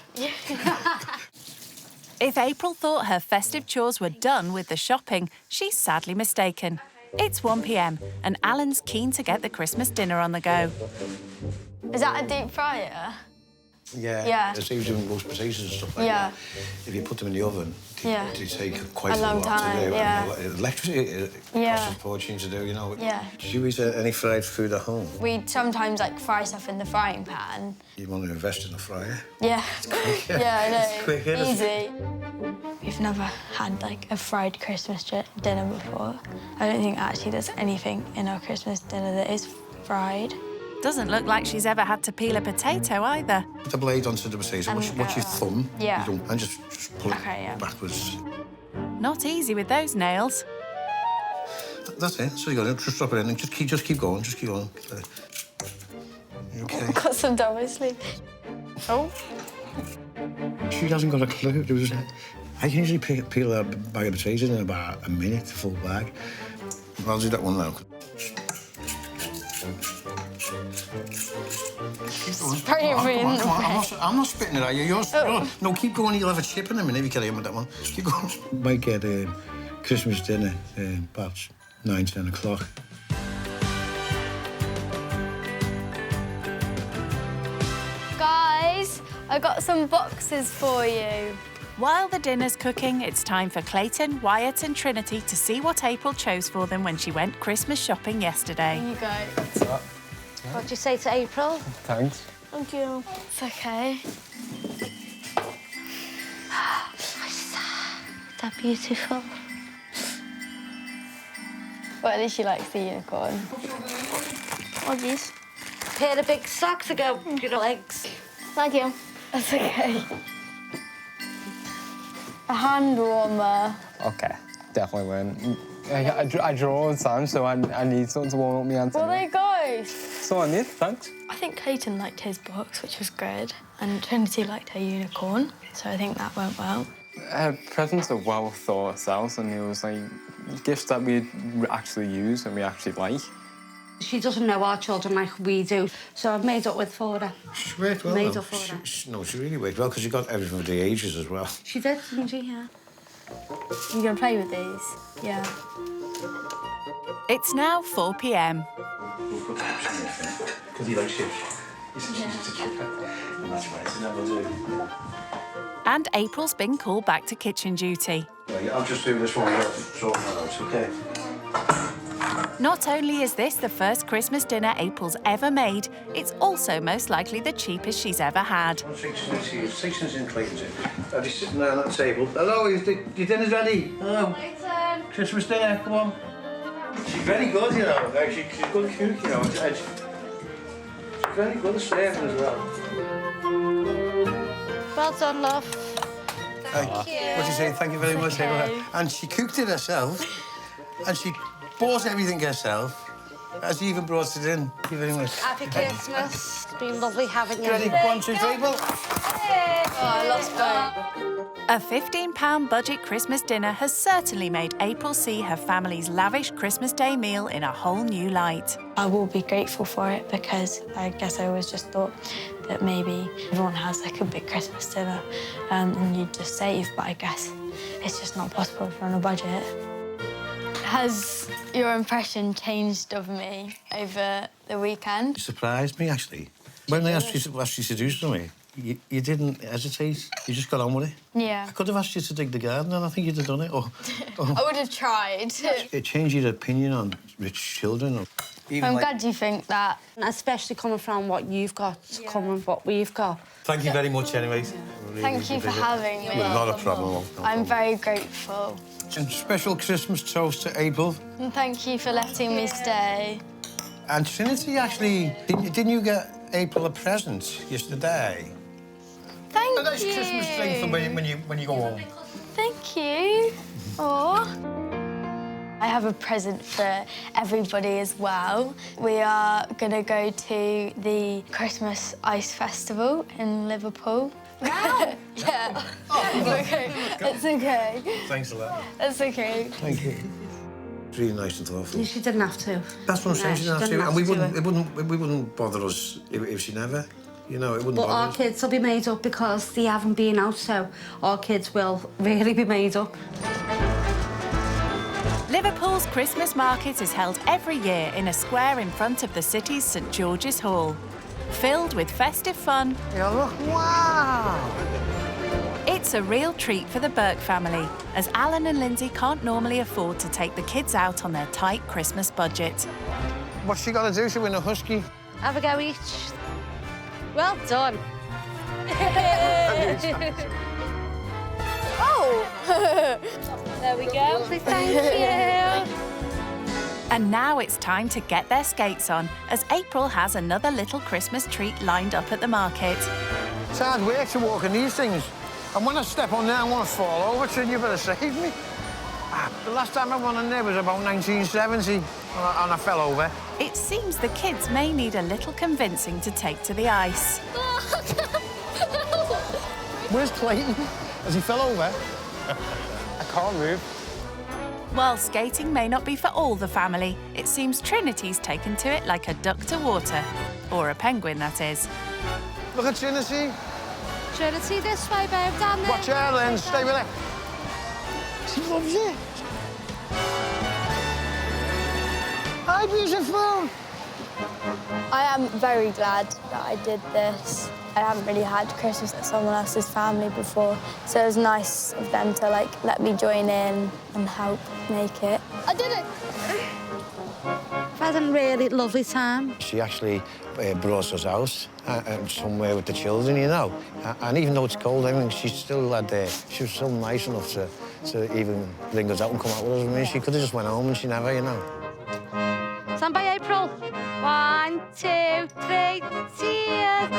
If April thought her festive chores were done with the shopping, she's sadly mistaken. It's 1 p.m. and Alan's keen to get the Christmas dinner on the go. Is that a deep fryer? Yeah. Yeah. As you're doing roast potatoes and stuff like that. If you put them in the oven, they take quite a long lot time, to do. yeah. And electricity costs a fortune to do, you know. Yeah. Do you eat any fried food at home? We sometimes like fry stuff in the frying pan. You want to invest in a fryer? Yeah. It's quick. Yeah, I know. It's quick, isn't it? Easy. We've never had like a fried Christmas dinner before. I don't think actually there's anything in our Christmas dinner that is fried. Doesn't look like she's ever had to peel a potato either. Put the blade onto the potato. What's your thumb? Yeah. You don't, and just pull it backwards. Not easy with those nails. That's it. So you got to just drop it in and just keep going. Just keep going. You okay? I've got some down my sleeve. Oh. She hasn't got a clue. I can usually peel a bag of potatoes in about a minute, full bag. I'll do that one now. I'm not spitting it at you. No, keep going. You'll have a chip in a minute if you carry on with that one. Keep going. Might get Christmas dinner about 9, 10 o'clock. Guys, I got some boxes for you. While the dinner's cooking, it's time for Clayton, Wyatt and Trinity to see what April chose for them when she went Christmas shopping yesterday. Here you go. What'd you say to April? Thanks. Thank you. It's okay. Is that beautiful? Well, at least she likes the unicorn. What these? A pair of big socks to go with your legs. Thank you. That's okay. A hand warmer. Okay, definitely win. I draw all the time, so I need something to warm up my hands. Well, there you go. So I need, thanks. I think Clayton liked his box, which was good, and Trinity liked her unicorn, so I think that went well. Presents are well thought out, and it was like gifts that we actually use and we actually like. She doesn't know our children like we do, so I've made up for her. She worked well. Made up for her. She really worked well because you got everything with the ages as well. She did, didn't she? Yeah. You gonna play with these? Yeah. It's now 4 p.m. Because he likes chips. And that's why it's never do. And April's been called back to kitchen duty. Right, I'll just do this one without sorting that out, OK? Not only is this the first Christmas dinner April's ever made, it's also most likely the cheapest she's ever had. Satan's in, Clayton's in. I'll be sitting there on that table. Hello, your dinner's ready? Hello. Clayton. Christmas dinner, come on. She's very good, you know. She's a good cook, you know. She's very good at serving as well. Well done, love. Thank you. What do you say? Thank you very much. Okay. And she cooked it herself. And she bought everything herself. And she even brought it in. Thank you very much. Happy Christmas. It's been lovely having you. Ready? 1, 2, 3, well. Oh, I lost both. A £15 budget Christmas dinner has certainly made April see her family's lavish Christmas Day meal in a whole new light. I will be grateful for it because I guess I always just thought that maybe everyone has like a big Christmas dinner and you just save, but I guess it's just not possible if you're on a budget. Has your impression changed of me over the weekend? You surprised me, actually. When they asked you to do something, you didn't hesitate. You just got on with it. Yeah. I could have asked you to dig the garden and I think you'd have done it. Or I would have tried. it changed your opinion on rich children. Or I'm glad you think that. Especially coming from what you've got, coming from what we've got. Thank you very much, anyway. Thank you for having me. Not a problem. I'm very grateful. And special Christmas toast to April. And thank you for letting me stay. And Trinity, actually, didn't you get April a present yesterday? Thank you. A nice Christmas tree for when you go home. Thank you. Aw. I have a present for everybody as well. We are going to go to the Christmas Ice Festival in Liverpool. Wow. Yeah. Oh, It's okay. It's okay. Thanks a lot. It's okay. Thank you. It's really nice and thoughtful. She didn't have to. That's what I'm saying, No, she didn't have to. And we wouldn't bother us if she never, you know, it wouldn't But bother our us. kids will be made up because they haven't been out, so our kids will really be made up. Liverpool's Christmas market is held every year in a square in front of the city's St George's Hall. Filled with festive fun. Yeah, look, wow! It's a real treat for the Burke family, as Alan and Lindsay can't normally afford to take the kids out on their tight Christmas budget. What's she got to do? She'll win a husky. Have a go each. Well done. Oh! There we go. Thank you. And now it's time to get their skates on, as April has another little Christmas treat lined up at the market. It's hard work to walk in these things. And when I step on there, I want to fall over, so you better save me. The last time I went on there was about 1970, and I fell over. It seems the kids may need a little convincing to take to the ice. Where's Clayton? Has he fell over? I can't move. While skating may not be for all the family, it seems Trinity's taken to it like a duck to water. Or a penguin, that is. Look at Trinity. Trinity, this way, babe, down there. Watch her, Lynn. Stay with her. She loves it. Hi, beautiful. I am very glad that I did this. I haven't really had Christmas at someone else's family before, so it was nice of them to, like, let me join in and help make it. I did it! I've had a really lovely time. She actually brought us out somewhere with the children, you know. And even though it's cold, I mean, she still had she was so nice enough to even bring us out and come out with us. I mean, she could have just went home and she never, you know. Stand by, April. 1, 2, 3, cheers.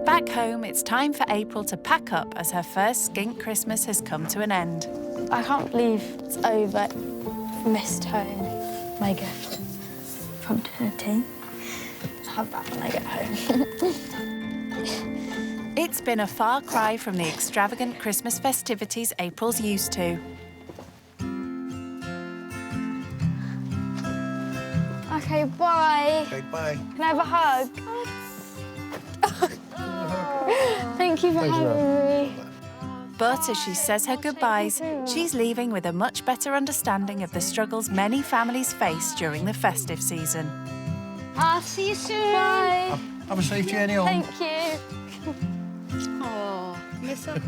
Back home, it's time for April to pack up as her first skink Christmas has come to an end. I can't believe it's over. I've missed home. My gift from Trinity. I'll have that when I get home. It's been a far cry from the extravagant Christmas festivities April's used to. Okay, bye. Okay, bye. Can I have a hug? Thank you for having me. But as she says her goodbyes, she's leaving with a much better understanding of the struggles many families face during the festive season. I'll see you soon. Bye. Have a safe journey home. Thank you. Oh, miss her.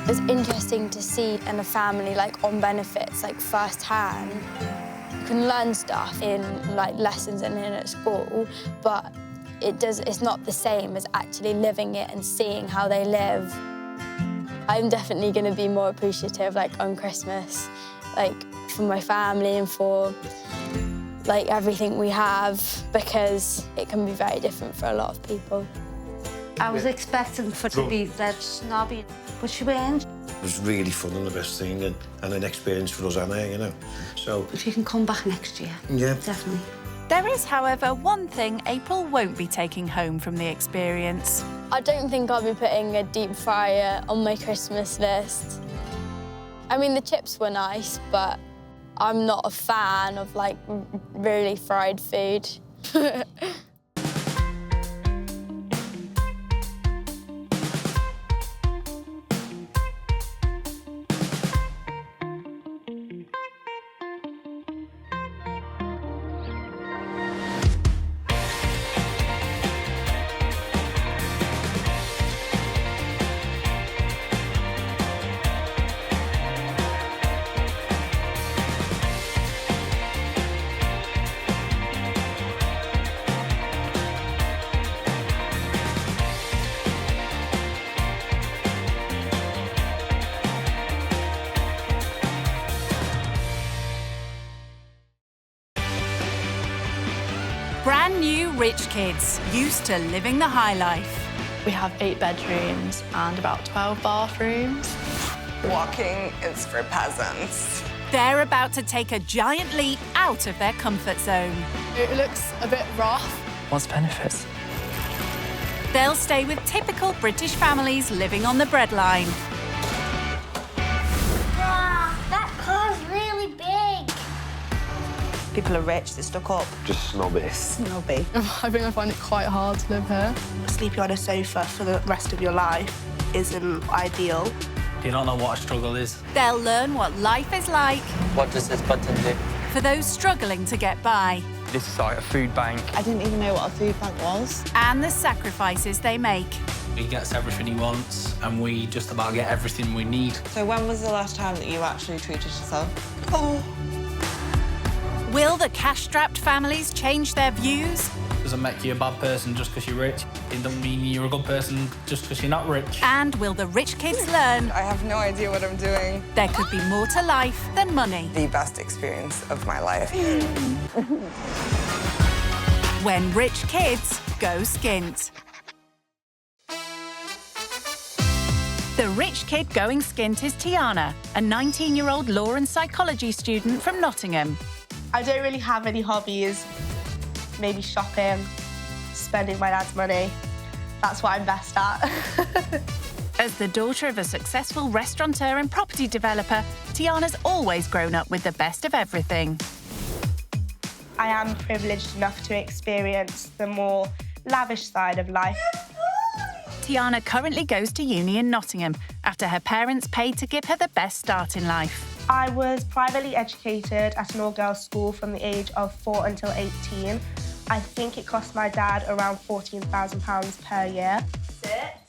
It's interesting to see in a family, like, on benefits, like, firsthand. You can learn stuff in, like, lessons and in at school, but it's not the same as actually living it and seeing how they live. I'm definitely going to be more appreciative, like, on Christmas, like, for my family and for, like, everything we have, because it can be very different for a lot of people. I was expecting for to be that snobby, but she weren't. It was really fun and the best thing, and an experience for us and her, you know. So if you can come back next year, yeah, definitely. There is, however, one thing April won't be taking home from the experience. I don't think I'll be putting a deep fryer on my Christmas list. I mean, the chips were nice, but I'm not a fan of, like, really fried food. Brand new rich kids, used to living the high life. We have 8 bedrooms and about 12 bathrooms. Walking is for peasants. They're about to take a giant leap out of their comfort zone. It looks a bit rough. What's the benefits? They'll stay with typical British families living on the breadline. Wow, that car's really big. People are rich, they're stuck up. Just snobby. Snobby. I think I find it quite hard to live here. Sleeping on a sofa for the rest of your life isn't ideal. You don't know what a struggle is. They'll learn what life is like What does this button do? for those struggling to get by This is like a food bank. I didn't even know what a food bank was. and the sacrifices they make. He gets everything he wants, and we just about get everything we need. So when was the last time that you actually treated yourself? Will the cash-strapped families change their views? Doesn't make you a bad person just because you're rich. It doesn't mean you're a good person just because you're not rich. And will the rich kids learn I have no idea what I'm doing. there could be more to life than money? The best experience of my life. When rich kids go skint. The rich kid going skint is Tiana, a 19-year-old law and psychology student from Nottingham. I don't really have any hobbies. Maybe shopping, spending my dad's money. That's what I'm best at. As the daughter of a successful restaurateur and property developer, Tiana's always grown up with the best of everything. I am privileged enough to experience the more lavish side of life. Tiana currently goes to uni in Nottingham after her parents paid to give her the best start in life. I was privately educated at an all-girls school from the age of 4 until 18. I think it cost my dad around £14,000 per year.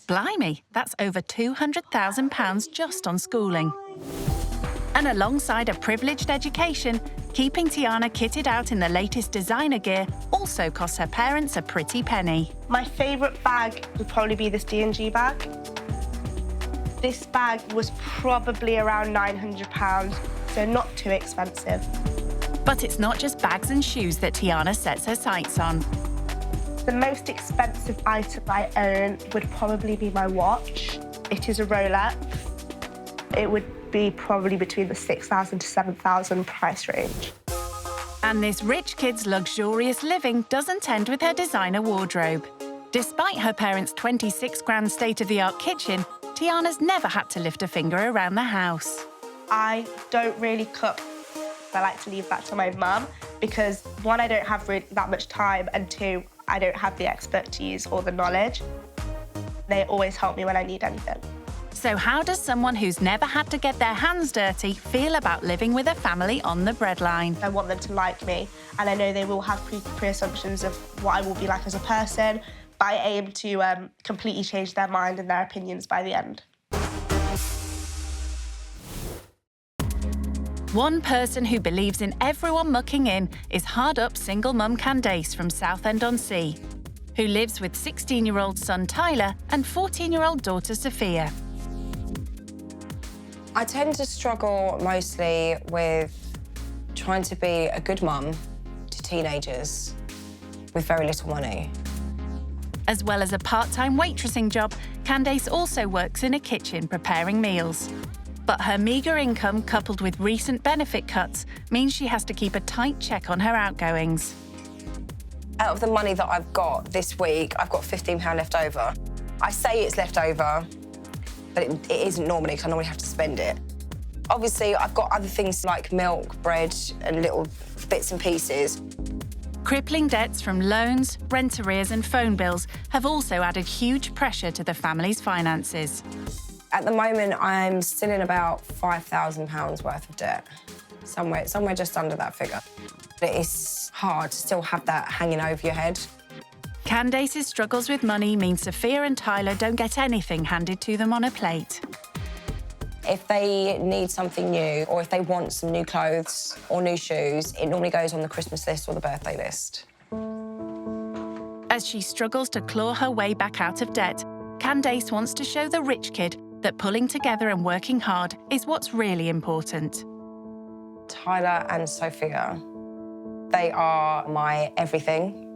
Blimey, that's over £200,000 just on schooling. And alongside a privileged education, keeping Tiana kitted out in the latest designer gear also cost her parents a pretty penny. My favourite bag would probably be this D&G bag. This bag was probably around £900, so not too expensive. But it's not just bags and shoes that Tiana sets her sights on. The most expensive item I own would probably be my watch. It is a Rolex. It would be probably between the £6,000 to £7,000 price range. And this rich kid's luxurious living doesn't end with her designer wardrobe. Despite her parents' 26 grand state-of-the-art kitchen, Tiana's never had to lift a finger around the house. I don't really cook. I like to leave that to my mum because, one, I don't have really that much time, and two, I don't have the expertise or the knowledge. They always help me when I need anything. So how does someone who's never had to get their hands dirty feel about living with a family on the breadline? I want them to like me, and I know they will have pre-assumptions of what I will be like as a person, but I aim to completely change their mind and their opinions by the end. One person who believes in everyone mucking in is hard-up single mum Candace from Southend-on-Sea, who lives with 16-year-old son Tyler and 14-year-old daughter Sophia. I tend to struggle mostly with trying to be a good mum to teenagers with very little money. As well as a part-time waitressing job, Candace also works in a kitchen preparing meals. But her meagre income, coupled with recent benefit cuts, means she has to keep a tight check on her outgoings. Out of the money that I've got this week, I've got £15 left over. I say it's left over, but it isn't normally, because I normally have to spend it. Obviously, I've got other things like milk, bread, and little bits and pieces. Crippling debts from loans, rent arrears and phone bills have also added huge pressure to the family's finances. At the moment, I'm still in about £5,000 worth of debt. Somewhere just under that figure. But it's hard to still have that hanging over your head. Candace's struggles with money mean Sophia and Tyler don't get anything handed to them on a plate. If they need something new, or if they want some new clothes or new shoes, it normally goes on the Christmas list or the birthday list. As she struggles to claw her way back out of debt, Candace wants to show the rich kid that pulling together and working hard is what's really important. Tyler and Sophia, they are my everything.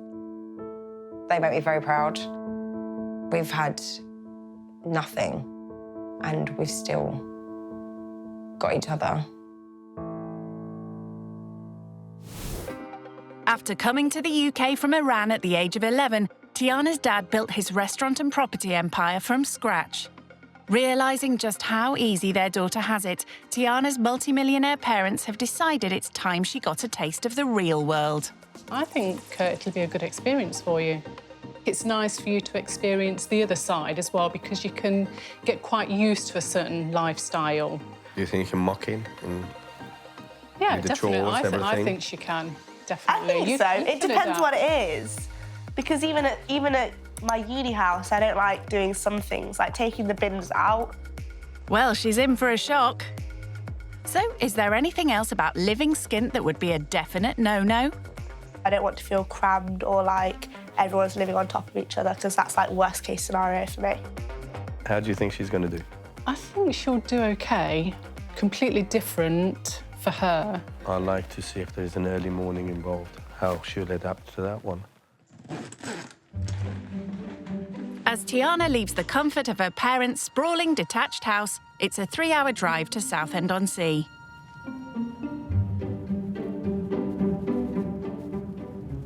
They make me very proud. We've had nothing, and we've still got each other. After coming to the UK from Iran at the age of 11, Tiana's dad built his restaurant and property empire from scratch. Realising just how easy their daughter has it, Tiana's multimillionaire parents have decided it's time she got a taste of the real world. I think it'll be a good experience for you. It's nice for you to experience the other side as well, because you can get quite used to a certain lifestyle. Do you think you can mock him and Yeah, do the definitely. chores, I everything? think she can, I definitely. think so. It depends what it is. Because even at my uni house, I don't like doing some things, like taking the bins out. Well, she's in for a shock. So, is there anything else about living skint that would be a definite no-no? I don't want to feel crammed or like everyone's living on top of each other, because that's like worst case scenario for me. How do you think she's going to do? I think she'll do OK. Completely different for her. I'd like to see if there's an early morning involved, how she'll adapt to that one. As Tiana leaves the comfort of her parents' sprawling detached house, it's a 3-hour drive to Southend-on-Sea.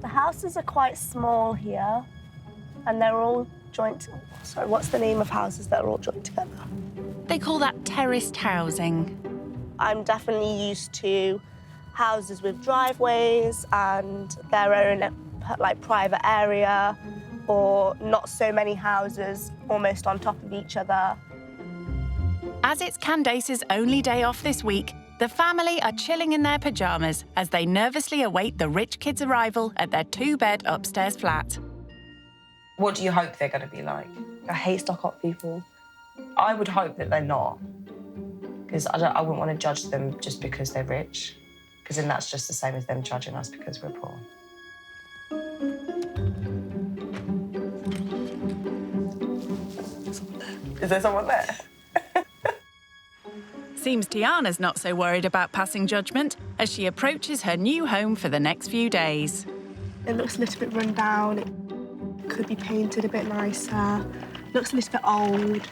The houses are quite small here, and they're all joint. Sorry, what's the name of houses that are all joined together? They call that terraced housing. I'm definitely used to houses with driveways and their own like private area, or not so many houses almost on top of each other. As it's Candace's only day off this week, the family are chilling in their pyjamas as they nervously await the rich kid's arrival at their 2-bed upstairs flat. What do you hope they're going to be like? I hate stock-up people. I would hope that they're not, because I wouldn't want to judge them just because they're rich, because then that's just the same as them judging us because we're poor. Is there someone there? Seems Tiana's not so worried about passing judgment as she approaches her new home for the next few days. It looks a little bit run down. It could be painted a bit nicer. Looks a little bit old.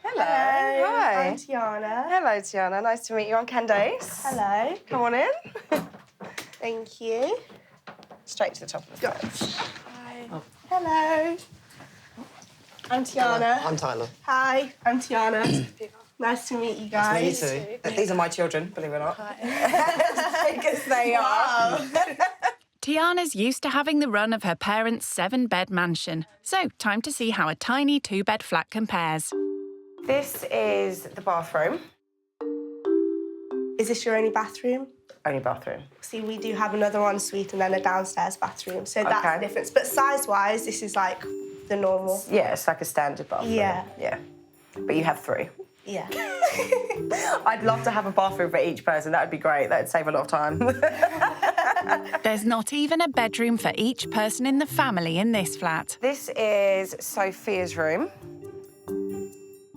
Hello. Hi. I'm Tiana. Hello, Tiana. Nice to meet you. I'm Candace. Hello. Come on in. Thank you. Straight to the top of the stairs. Hi. Oh. Hello. I'm Tiana. Hello. I'm Tyler. Hi, I'm Tiana. Nice to meet you guys. Nice to meet you too. These are my children, believe it or not. Because they are. Tiana's used to having the run of her parents' 7-bed mansion, so time to see how a tiny 2-bed flat compares. This is the bathroom. Is this your only bathroom? Only bathroom. See, we do have another ensuite and then a downstairs bathroom, so that's the difference. But size-wise, this is like the normal. Yeah, it's like a standard bathroom. Yeah. Yeah. But you have 3. Yeah. I'd love to have a bathroom for each person. That would be great. That would save a lot of time. There's not even a bedroom for each person in the family in this flat. This is Sophia's room.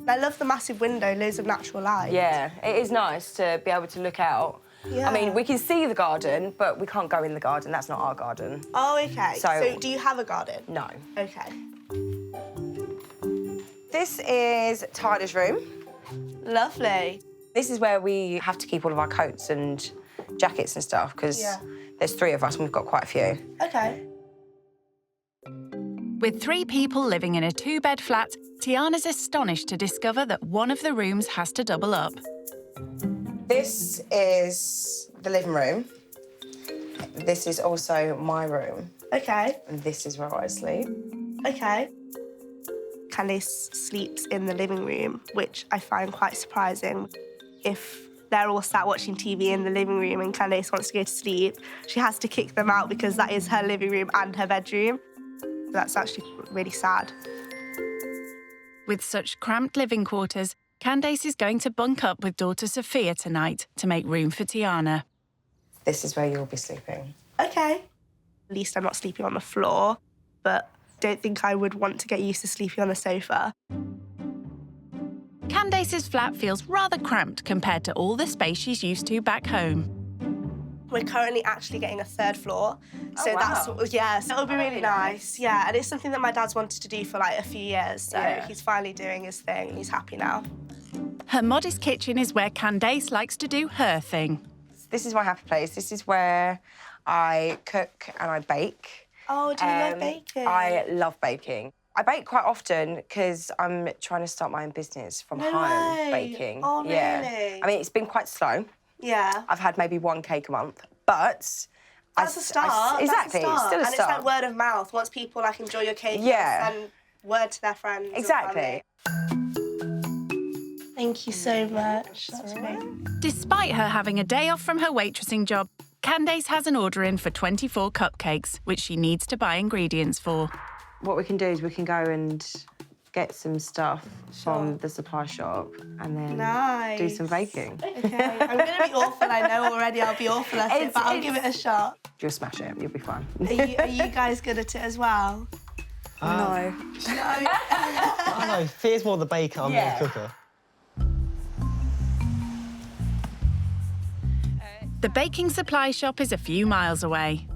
I love the massive window, loads of natural light. Yeah, it is nice to be able to look out. Yeah. I mean, we can see the garden, but we can't go in the garden. That's not our garden. Oh, OK. So do you have a garden? No. OK. This is Tyler's room. Lovely. This is where we have to keep all of our coats and jackets and stuff, because there's 3 of us and we've got quite a few. OK. With 3 people living in a 2-bed flat, Tiana's astonished to discover that one of the rooms has to double up. This is the living room. This is also my room. OK. And this is where I sleep. OK. Candace sleeps in the living room, which I find quite surprising. If they're all sat watching TV in the living room and Candace wants to go to sleep, she has to kick them out because that is her living room and her bedroom. That's actually really sad. With such cramped living quarters, Candace is going to bunk up with daughter Sophia tonight to make room for Tiana. This is where you'll be sleeping. OK. At least I'm not sleeping on the floor, but don't think I would want to get used to sleeping on the sofa. Candace's flat feels rather cramped compared to all the space she's used to back home. We're currently actually getting a 3rd floor. So wow. So it'll be really nice. Yeah, and it's something that my dad's wanted to do for like a few years, so he's finally doing his thing and he's happy now. Her modest kitchen is where Candace likes to do her thing. This is my happy place. This is where I cook and I bake. Oh, do you love baking? I love baking. I bake quite often because I'm trying to start my own business from home baking. Oh, yeah. really? I mean, it's been quite slow. Yeah. I've had maybe 1 cake a month, but... That's a start. Exactly, That's a start. It's still a and start. It's like word of mouth. Once people like enjoy your cake, yeah. and word to their friends. Exactly. Thank you so much. That's great. Despite her having a day off from her waitressing job, Candace has an order in for 24 cupcakes, which she needs to buy ingredients for. What we can do is we can go and get some stuff from the supply shop and then do some baking. Okay, I'm going to be awful, I know already. I'll be awful at it, but I'll give it a shot. You'll smash it, you'll be fine. Are you guys good at it as well? No. I know, Fear's more the baker, I'm more the cooker. The baking supply shop is a few miles away.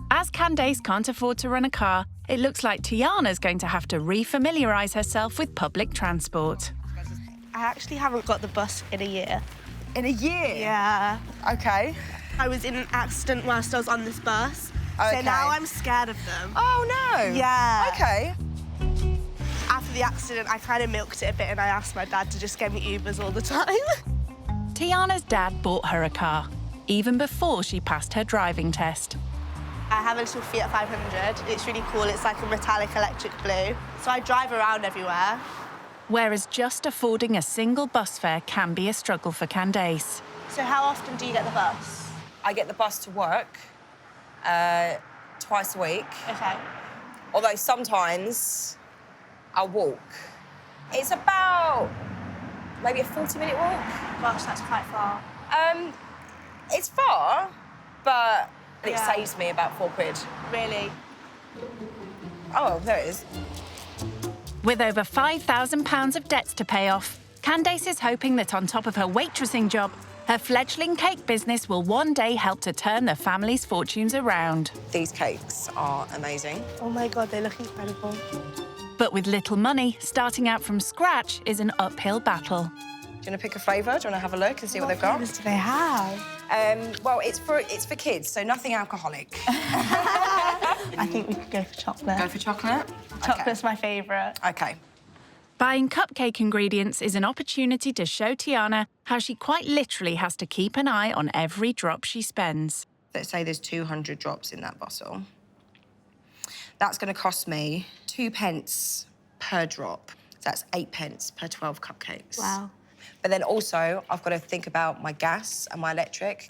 As Candace can't afford to run a car, it looks like Tiana's going to have to re-familiarise herself with public transport. I actually haven't got the bus in a year. In a year? Yeah. Okay. I was in an accident whilst I was on this bus, so now I'm scared of them. Oh, no. Yeah. Okay. After the accident, I kind of milked it a bit and I asked my dad to just get me Ubers all the time. Tiana's dad bought her a car, even before she passed her driving test. I have a little Fiat 500. It's really cool. It's like a metallic electric blue. So I drive around everywhere. Whereas just affording a single bus fare can be a struggle for Candace. So how often do you get the bus? I get the bus to work twice a week. Okay. Although sometimes I'll walk. It's about maybe a 40-minute walk. Gosh, that's quite far. It's far, but it Yeah. saves me about £4. Really? Oh, there it is. With over £5,000 of debts to pay off, Candace is hoping that on top of her waitressing job, her fledgling cake business will one day help to turn the family's fortunes around. These cakes are amazing. Oh my God, they look incredible. But with little money, starting out from scratch is an uphill battle. Do you want to pick a flavour? Do you want to have a look and see what they've got? What flavours do they have? Well, it's for kids, so nothing alcoholic. I think we could go for chocolate. Go for chocolate? Chocolate's my favourite. Okay. Buying cupcake ingredients is an opportunity to show Tiana how she quite literally has to keep an eye on every drop she spends. Let's say there's 200 drops in that bottle. That's going to cost me 2p per drop. That's 8p per 12 cupcakes. Wow. But then also, I've got to think about my gas and my electric,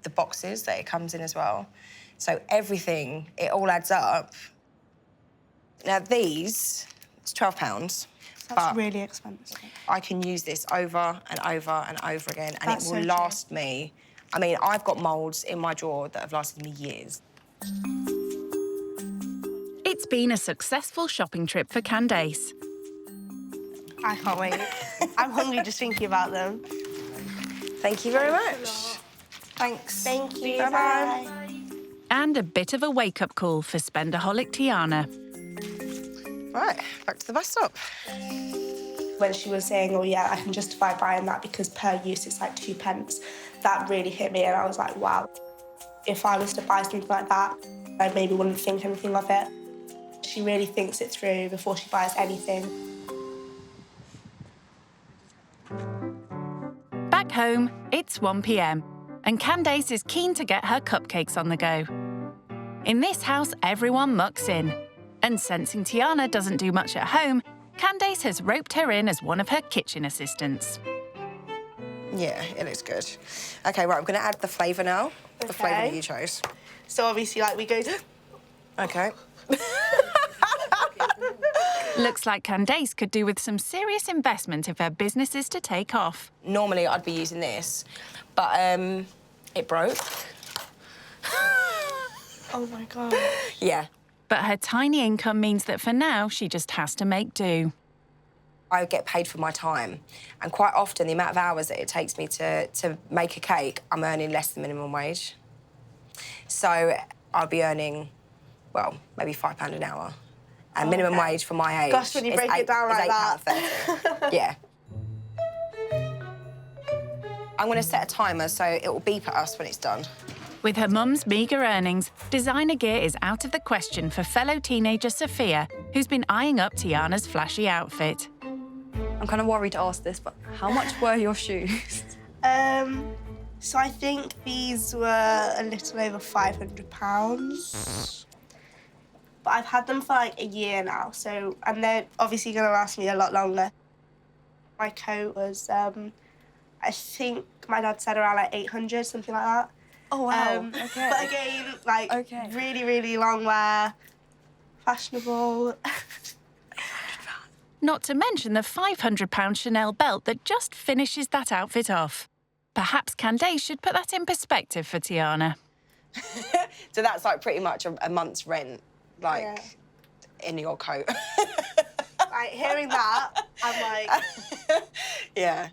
the boxes that it comes in as well. So everything, it all adds up. Now these, it's £12. That's really expensive. I can use this over and over and over again, and That's it will so last me. I mean, I've got moulds in my drawer that have lasted me years. It's been a successful shopping trip for Candace. I can't wait. I'm hungry just thinking about them. Thank you very much. Thanks. Thank you. Bye-bye. And a bit of a wake-up call for spendaholic Tiana. Right, back to the bus stop. When she was saying, oh yeah, I can justify buying that because per use it's like 2p, that really hit me and I was like, wow. If I was to buy something like that, I maybe wouldn't think anything of it. She really thinks it through before she buys anything. Back home, it's 1 p.m, and Candace is keen to get her cupcakes on the go. In this house, everyone mucks in. And sensing Tiana doesn't do much at home, Candace has roped her in as one of her kitchen assistants. Yeah, it looks good. OK, right, I'm going to add the flavour now. Okay. The flavour that you chose. So obviously, like, we go... OK. Looks like Candace could do with some serious investment if her business is to take off. Normally, I'd be using this, but it broke. Oh, my God. Yeah. But her tiny income means that for now, she just has to make do. I get paid for my time, and quite often the amount of hours that it takes me to make a cake, I'm earning less than minimum wage. So I'll be earning, well, maybe £5 an hour. And minimum wage for my age. Gosh, when you break it down like that. Yeah. I'm going to set a timer so it will beep at us when it's done. With her mum's meagre earnings, designer gear is out of the question for fellow teenager Sophia, who's been eyeing up Tiana's flashy outfit. I'm kind of worried to ask this, but how much were your shoes? So I think these were a little over £500. But I've had them for like a year now, so, and they're obviously going to last me a lot longer. My coat was, I think my dad said around like 800, something like that. Oh, wow, okay. But again, like, really, really long wear, fashionable. Not to mention the £500 Chanel belt that just finishes that outfit off. Perhaps Candace should put that in perspective for Tiana. So that's like pretty much a month's rent, like, in your coat. Like, hearing that, I'm like... Yeah.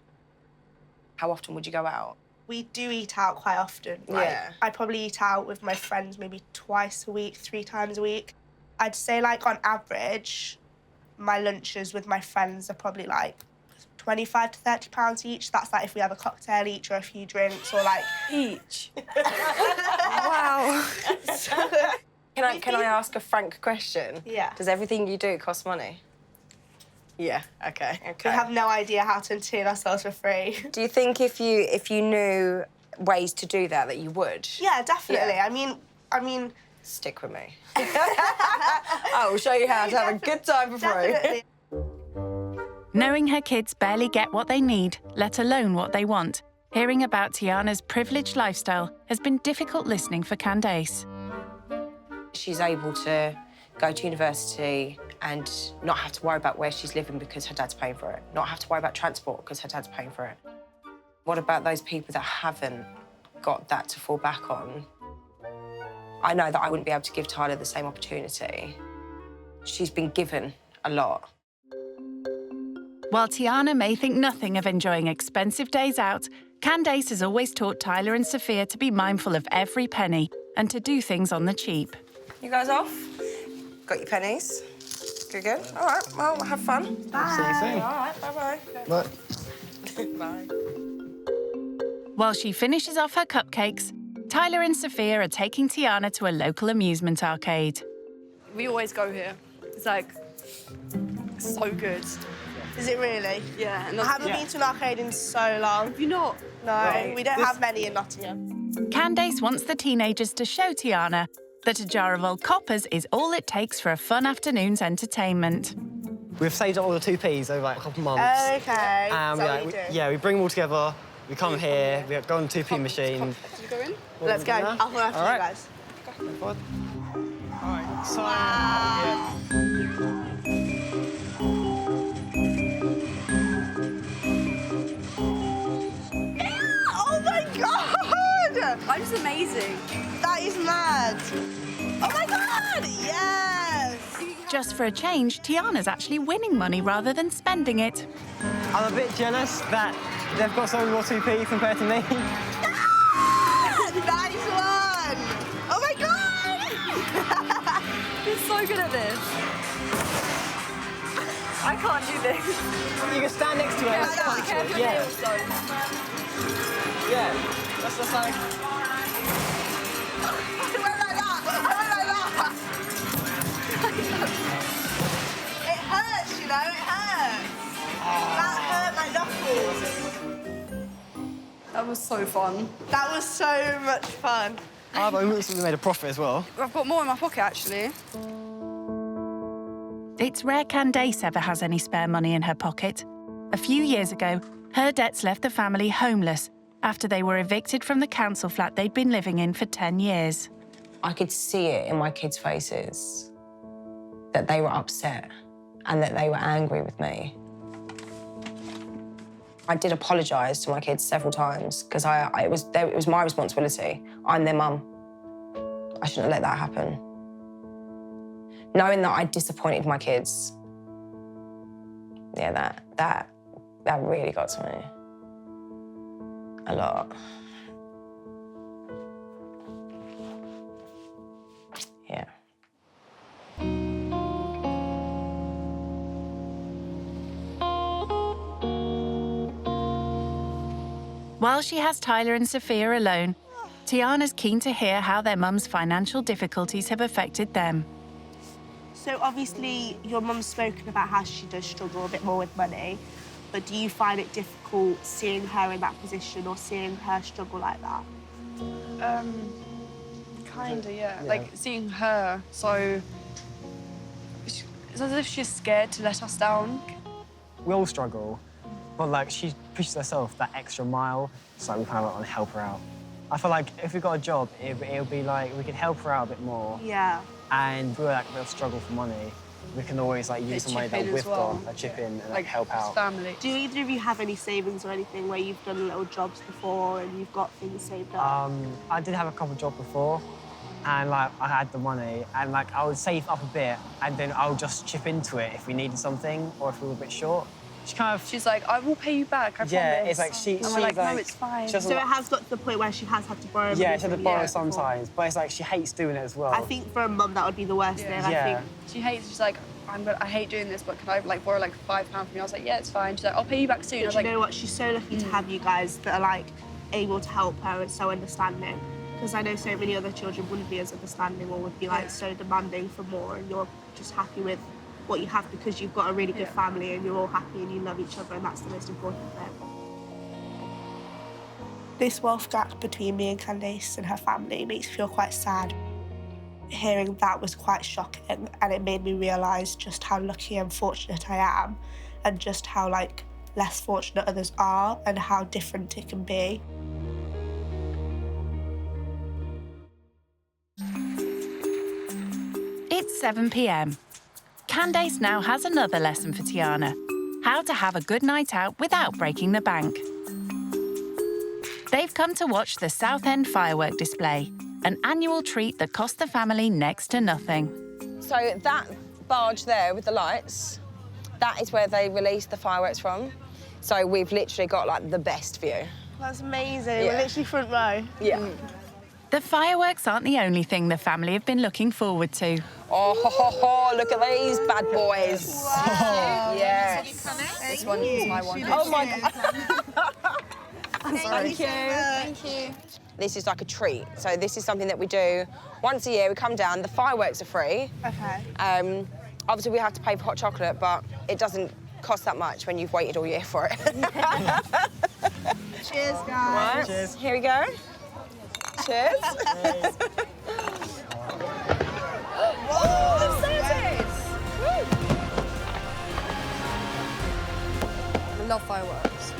How often would you go out? We do eat out quite often. Like, Yeah. I probably eat out with my friends maybe twice a week, 3 times a week. I'd say, like, on average, my lunches with my friends are probably, like, £25 to £30 each. That's, like, if we have a cocktail each or a few drinks or, like... Each? Wow. Can I ask a frank question? Yeah. Does everything you do cost money? Yeah, okay. We have no idea how to entertain ourselves for free. Do you think if you knew ways to do that you would? Yeah, definitely. Yeah. I mean... Stick with me. I will show you how to have a good time for free. Definitely. Knowing her kids barely get what they need, let alone what they want, hearing about Tiana's privileged lifestyle has been difficult listening for Candace. She's able to go to university and not have to worry about where she's living because her dad's paying for it, not have to worry about transport because her dad's paying for it. What about those people that haven't got that to fall back on? I know that I wouldn't be able to give Tyler the same opportunity. She's been given a lot. While Tiana may think nothing of enjoying expensive days out, Candace has always taught Tyler and Sophia to be mindful of every penny and to do things on the cheap. You guys off? Got your pennies? Good, good. All right, well, have fun. Bye. See you soon. All right, bye-bye. Bye. Bye. While she finishes off her cupcakes, Tyler and Sophia are taking Tiana to a local amusement arcade. We always go here. It's like, so good. Is it really? Yeah. And I haven't been to an arcade in so long. Have you not? No, we don't have many in Nottingham. Candace wants the teenagers to show Tiana that a jar of old coppers is all it takes for a fun afternoon's entertainment. We've saved up all the 2p's over like a couple of months. Okay. We bring them all together. We come here. We go on the 2p machine. Should we go in? Let's go. I'll follow after you guys. All right. So. Wow. Oh my God! That is amazing. That is mad. Oh my God! Yes! Just for a change, Tiana's actually winning money rather than spending it. I'm a bit jealous that they've got so many more 2p compared to me. Nice one! Oh my God! You're so good at this. I can't do this. You can stand next to it. Yeah. Yeah. That's just like. I went like that. It hurts, you know. It hurts. That hurt my knuckles. That was so fun. That was so much fun. But we made a profit as well. I've got more in my pocket, actually. It's rare Candace ever has any spare money in her pocket. A few years ago, her debts left the family homeless after they were evicted from the council flat they'd been living in for 10 years. I could see it in my kids' faces that they were upset and that they were angry with me. I did apologise to my kids several times because it was my responsibility. I'm their mum. I shouldn't have let that happen. Knowing that I disappointed my kids, yeah, that really got to me. A lot. Yeah. While she has Tyler and Sophia alone, Tiana's keen to hear how their mum's financial difficulties have affected them. So obviously your mum's spoken about how she does struggle a bit more with money, but do you find it difficult seeing her in that position or seeing her struggle like that? Kinda, yeah. Like, seeing her, so... It's as if she's scared to let us down. We all struggle, but, like, she pushes herself that extra mile, so we kind of want to help her out. I feel like if we got a job, it'll be like we could help her out a bit more. Yeah. And if we were like a struggle for money, we can always like use some money that we've got, like chip in and like help out. Family. Do either of you have any savings or anything where you've done little jobs before and you've got things saved up? I did have a couple of jobs before, and like I had the money, and like I would save up a bit, and then I would just chip into it if we needed something or if we were a bit short. She's like, I will pay you back, I promise. Yeah, it's like she's like, no, like, it's fine. So it has got to the point where she has had to borrow money. Yeah, she had to from borrow you sometimes, but it's like she hates doing it as well. I think for a mum that would be the worst thing. I think She hates, she's like, I hate doing this, but can I like borrow like £5 from you? I was like, yeah, it's fine. She's like, I'll pay you back soon. I was you like, know what? She's so lucky to have you guys that are like able to help her and so understanding. Because I know so many other children wouldn't be as understanding or would be like so demanding for more, and you're just happy with what you have because you've got a really good family and you're all happy and you love each other, and that's the most important thing. This wealth gap between me and Candace and her family makes me feel quite sad. Hearing that was quite shocking, and it made me realise just how lucky and fortunate I am, and just how like less fortunate others are and how different it can be. It's 7 p.m. Candace now has another lesson for Tiana: how to have a good night out without breaking the bank. They've come to watch the South End firework display, an annual treat that cost the family next to nothing. So that barge there with the lights, that is where they release the fireworks from. So we've literally got like the best view. That's amazing. We're literally front row. Yeah. The fireworks aren't the only thing the family have been looking forward to. Oh, ho, ho, ho, look at these bad boys. Wow. Yes. this one is my one. Oh my God. Thank you. Thank you. This is like a treat. So this is something that we do once a year. We come down, the fireworks are free. Okay. Obviously we have to pay for hot chocolate, but it doesn't cost that much when you've waited all year for it. Cheers, guys. Right. Cheers. Here we go. Cheers. Oh, I'm excited! I love fireworks.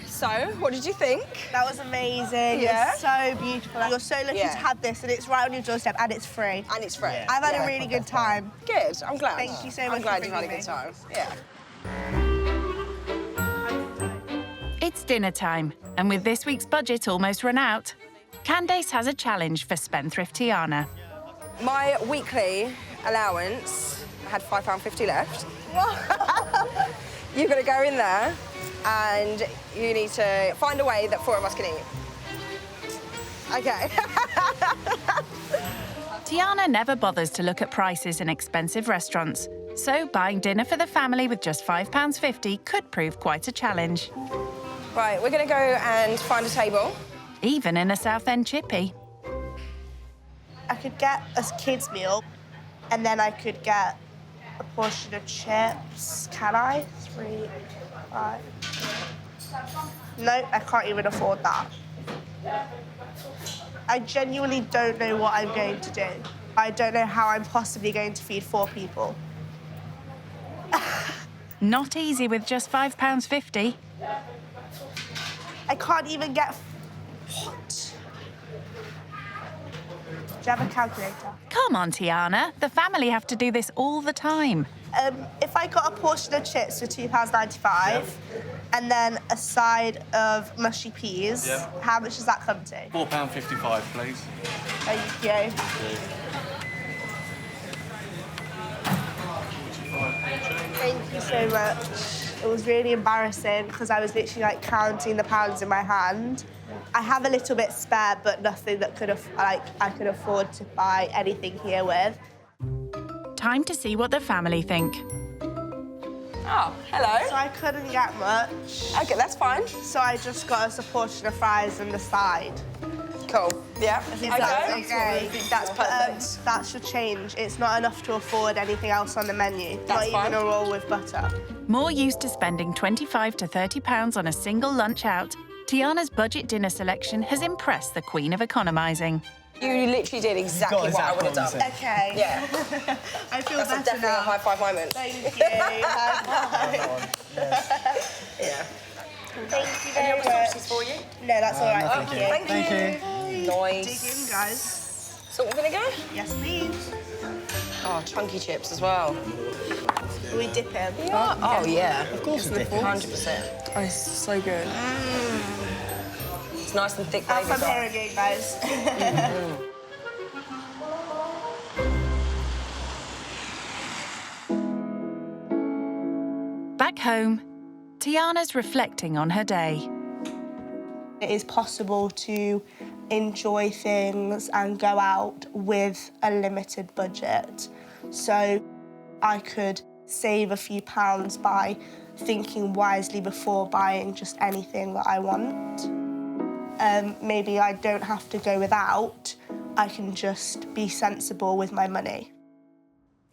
So, what did you think? That was amazing. Yeah. It's so beautiful. You're so lucky to have this, and it's right on your doorstep, and it's free. And it's free. I've had a really good time. Good. I'm glad. Thank you so much. I'm glad for you've had a bringing good me. time. Yeah. It's dinner time, and with this week's budget almost run out, Candace has a challenge for spendthrift Tiana. My weekly allowance, I had £5.50 left. You're going to go in there and you need to find a way that 4 of us can eat. Okay. Tiana never bothers to look at prices in expensive restaurants, so buying dinner for the family with just £5.50 could prove quite a challenge. Right, we're going to go and find a table. Even in a South End chippy. I could get a kid's meal, and then I could get a portion of chips. Can I? 3, 5. No, I can't even afford that. I genuinely don't know what I'm going to do. I don't know how I'm possibly going to feed 4 people. Not easy with just £5.50. I can't even get... What? Do you have a calculator? Come on, Tiana. The family have to do this all the time. If I got a portion of chips for £2.95 and then a side of mushy peas, how much does that come to? £4.55, please. Thank you. Thank you so much. It was really embarrassing because I was literally like counting the pounds in my hand. I have a little bit spare, but nothing that I could afford to buy anything here with. Time to see what the family think. Oh, hello. So I couldn't get much. Okay, that's fine. So I just got us a portion of fries and the side. Cool. Yeah. Okay. That's perfect. That should change. It's not enough to afford anything else on the menu. That's not even a roll with butter. More used to spending £25 to £30 on a single lunch out, Tiana's budget dinner selection has impressed the queen of economising. You literally did exactly what I would have done. Okay. Yeah. I feel That's better definitely now. a high five moment. Thank you. High five. Yeah. Thank you Any very other much. sauces for you? No, that's all right. No, Thank you. Thank you. Nice. Dig in, guys. Salt and vinegar? Yes, please. Oh, chunky chips as well. We dip in. Yeah. Oh, yeah. Of course we dip in. 100%. Oh, it's so good. It's nice and thick, Have baby. fun here again, guys. Back home, Tiana's reflecting on her day. It is possible to enjoy things and go out with a limited budget. So I could save a few pounds by thinking wisely before buying just anything that I want. Maybe I don't have to go without, I can just be sensible with my money.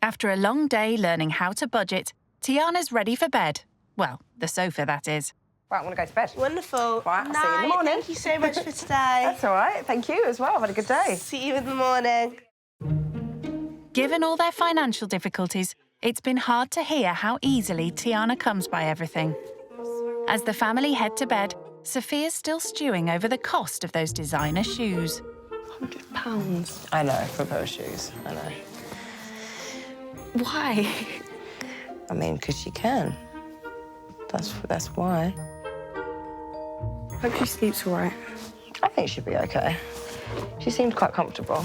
After a long day learning how to budget, Tiana's ready for bed. Well, the sofa, that is. Right, I want to go to bed. Wonderful. Right, see you in the morning. Thank you so much for today. That's all right. Thank you as well. I've had a good day. See you in the morning. Given all their financial difficulties, it's been hard to hear how easily Tiana comes by everything. As the family head to bed, Sophia's still stewing over the cost of those designer shoes. £100. I know, for a pair of shoes. I know. Why? I mean, because she can. That's why. Hope she sleeps all right. I think she'll be okay. She seemed quite comfortable.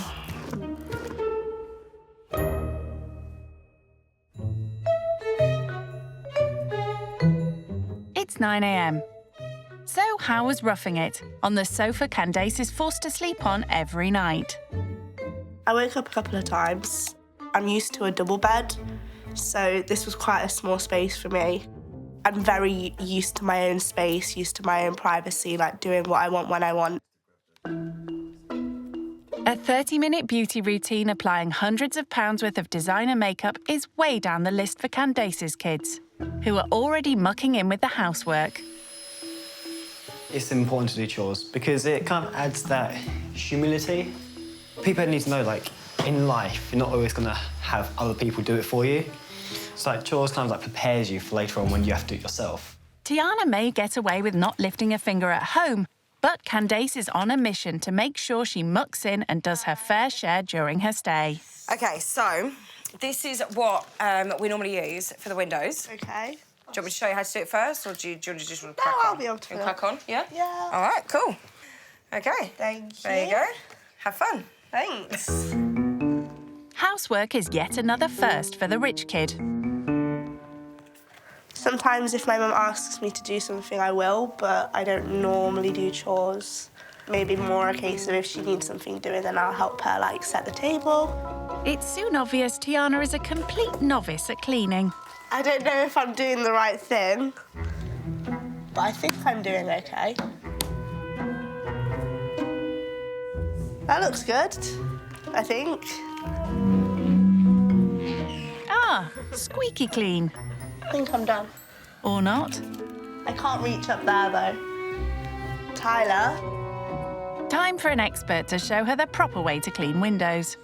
It's 9 a.m. So how was roughing it on the sofa Candace is forced to sleep on every night? I woke up a couple of times. I'm used to a double bed, so this was quite a small space for me. I'm very used to my own space, used to my own privacy, like doing what I want when I want. A 30-minute beauty routine applying hundreds of pounds worth of designer makeup is way down the list for Candace's kids, who are already mucking in with the housework. It's important to do chores because it kind of adds that humility. People need to know, like, in life, you're not always going to have other people do it for you. So, like, chores kind of, like, prepares you for later on when you have to do it yourself. Tiana may get away with not lifting a finger at home, but Candace is on a mission to make sure she mucks in and does her fair share during her stay. OK, so this is what we normally use for the windows. OK. Do you want me to show you how to do it first, or do you just want to crack on? No, I'll be able to. Crack on, yeah? Yeah. All right, cool. OK. Thank you. There you go. Have fun. Thanks. Housework is yet another first for the rich kid. Sometimes if my mum asks me to do something, I will, but I don't normally do chores. Maybe more a case of if she needs something doing, then I'll help her, like, set the table. It's soon obvious Tiana is a complete novice at cleaning. I don't know if I'm doing the right thing, but I think I'm doing OK. That looks good, I think. Ah, squeaky clean. I think I'm done. Or not. I can't reach up there, though. Tyler? Time for an expert to show her the proper way to clean windows.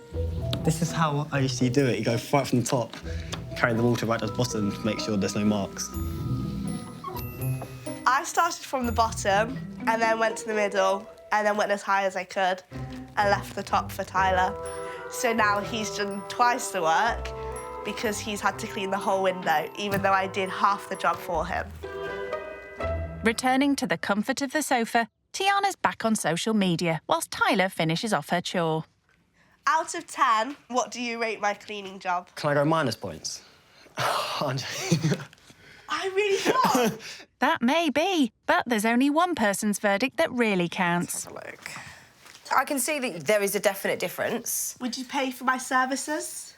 This is how I usually do it. You go right from the top, carry the water right to the bottom to make sure there's no marks. I started from the bottom and then went to the middle and then went as high as I could and left the top for Tyler. So now he's done twice the work because he's had to clean the whole window, even though I did half the job for him. Returning to the comfort of the sofa, Tiana's back on social media whilst Tyler finishes off her chore. Out of 10, what do you rate my cleaning job? Can I go minus points? I really thought. That may be, but there's only one person's verdict that really counts. I can see that there is a definite difference. Would you pay for my services?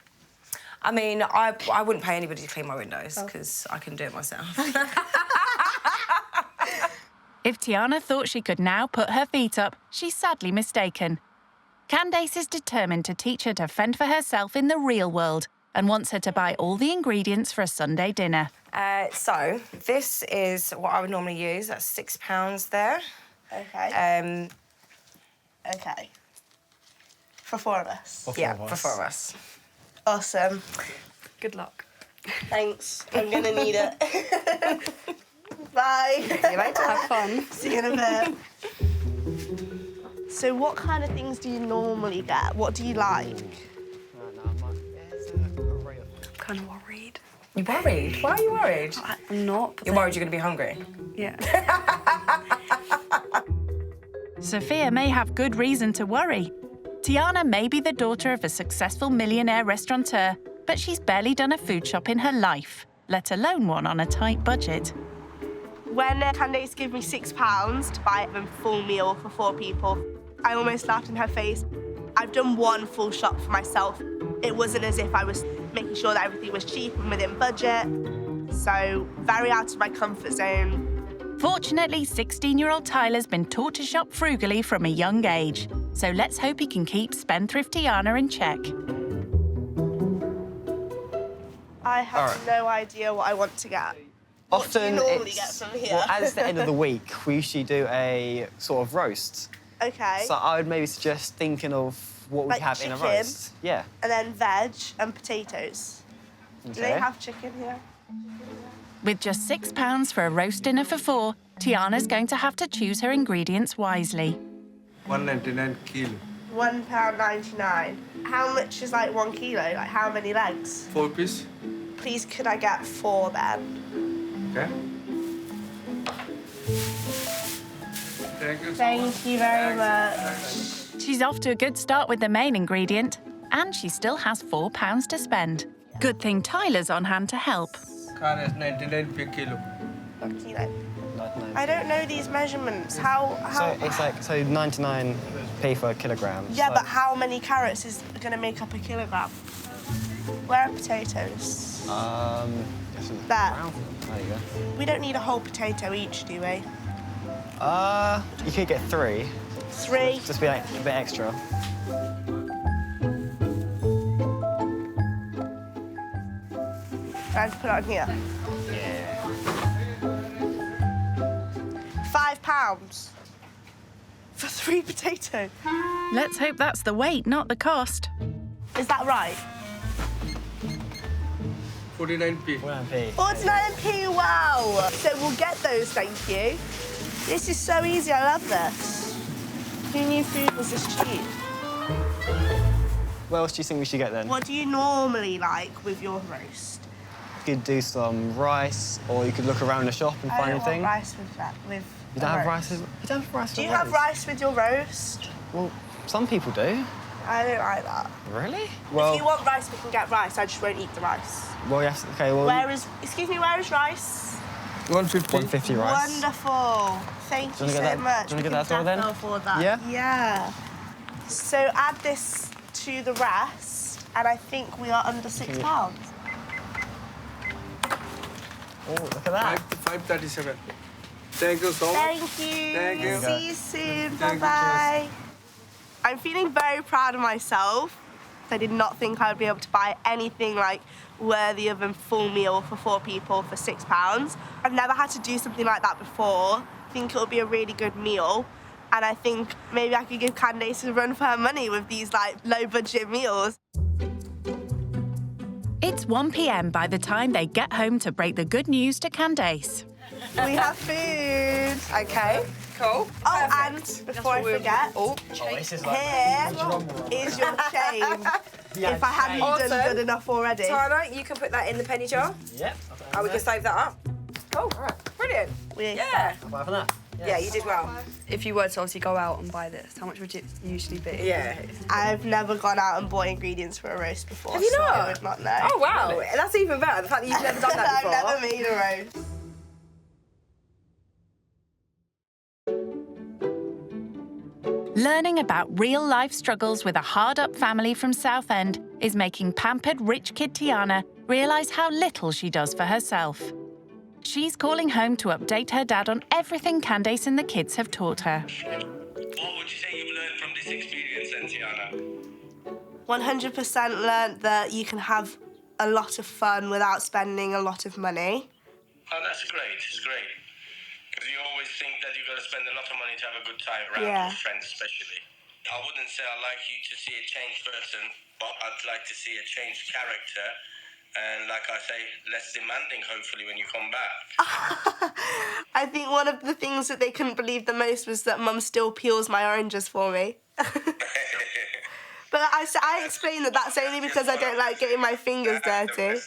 I mean, I wouldn't pay anybody to clean my windows because I can do it myself. If Tiana thought she could now put her feet up, she's sadly mistaken. Candace is determined to teach her to fend for herself in the real world and wants her to buy all the ingredients for a Sunday dinner. So, this is what I would normally use. That's £6 there. Okay. Okay. For 4 of us? For 4 of us. Awesome. Good luck. Thanks. I'm going to need it. Bye. See you later. Have fun. See you in a bit. So what kind of things do you normally get? What do you like? I'm kind of worried. You worried? Why are you worried? I'm not. You're worried you're going to be hungry? Yeah. Sophia may have good reason to worry. Tiana may be the daughter of a successful millionaire restaurateur, but she's barely done a food shop in her life, let alone one on a tight budget. When Candace gave me £6 to buy a full meal for 4 people, I almost laughed in her face. I've done one full shop for myself. It wasn't as if I was making sure that everything was cheap and within budget. So, very out of my comfort zone. Fortunately, 16-year-old Tyler's been taught to shop frugally from a young age. So let's hope he can keep spendthrift Tiana in check. I have no idea what I want to get. Often what do you normally get from here? Well, as the end of the week, we usually do a sort of roast. Okay. So I would maybe suggest thinking of what we Like have chicken, in a roast. Yeah. And then veg and potatoes. Do they Okay. have chicken here? With just £6 for a roast dinner for 4, Tiana's going to have to choose her ingredients wisely. £1.99 kilo. £1.99. How much is like 1 kilo? Like how many legs? 4 piece. Please, could I get 4 then? Okay. Thank you. Thank you very much. She's off to a good start with the main ingredient, and she still has £4 to spend. Good thing Tyler's on hand to help. Car is 99 per kilo. 1 kilo. I don't know these measurements. How? So it's like 99p for a kilogram. Yeah, so but how many carrots is going to make up a kilogram? Where are potatoes? There. There you go. We don't need a whole potato each, do we? You could get 3. 3. Just be like a bit extra. Let's put it on here. Yeah. £5 for 3 potatoes. Let's hope that's the weight, not the cost. Is that right? 49p. 49p. 49p, wow! So we'll get those, thank you. This is so easy, I love this. Who knew food was this cheap? What else do you think we should get then? What do you normally like with your roast? You could do some rice, or you could look around the shop and I find don't anything. want rice with that. You don't have rice? You don't have rice Do with you have rice? rice with your roast? Well, some people do. I don't like that. Really? If you want rice, we can get rice. I just won't eat the rice. Well, yes. Okay. Well. Excuse me, where is rice? 150. 150 rice. Wonderful. Thank you so much. Do you want to get that as well then? Afford that. Yeah. Yeah. So add this to the rest, and I think we are under £6. Oh, look at that. 537. Thank you so much. Thank you. Thank you. See you soon. Thank you, Bye-bye. I'm feeling very proud of myself. I did not think I would be able to buy anything like worthy of a full meal for 4 people for £6. I've never had to do something like that before. I think it'll be a really good meal. And I think maybe I could give Candace a run for her money with these like low budget meals. It's 1 p.m. by the time they get home to break the good news to Candace. We have food. Okay, cool. Oh, and before I forget, this is here is your chain. If I hadn't done good enough already. Tiana, you can put that in the penny jar. Yep. We can save that up. Cool. All right. Brilliant. Yeah. Apart from that. Yeah, you did well. If you were to obviously go out and buy this, how much would it usually be? Yeah. I've never gone out and bought ingredients for a roast before. Have you so not? I would not know. Oh, wow. That's even better, the fact that you've never done that before. I've never made a roast. Learning about real-life struggles with a hard-up family from Southend is making pampered rich kid Tiana realise how little she does for herself. She's calling home to update her dad on everything Candace and the kids have taught her. What would you say you've learned from this experience then, Tiana? 100% learnt that you can have a lot of fun without spending a lot of money. Oh, that's great. It's great. Because you always think that you've got to spend a lot of money to have a good time around Yeah. your friends especially. I wouldn't say I'd like you to see a changed person, but I'd like to see a changed character. And like I say, less demanding, hopefully, when you come back. I think one of the things that they couldn't believe the most was that Mum still peels my oranges for me. But I explained that that's only because I don't like getting my fingers dirty.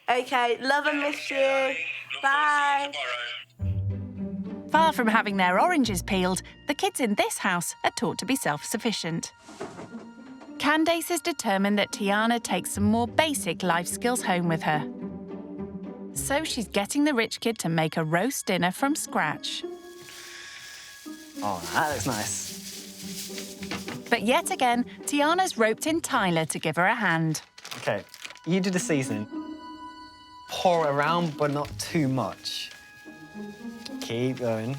Okay, love and miss you. Bye. Far from having their oranges peeled, the kids in this house are taught to be self-sufficient. Candace is determined that Tiana takes some more basic life skills home with her. So she's getting the rich kid to make a roast dinner from scratch. Oh, that looks nice. But yet again, Tiana's roped in Tyler to give her a hand. OK, you do the seasoning. Pour it around, but not too much. Keep going.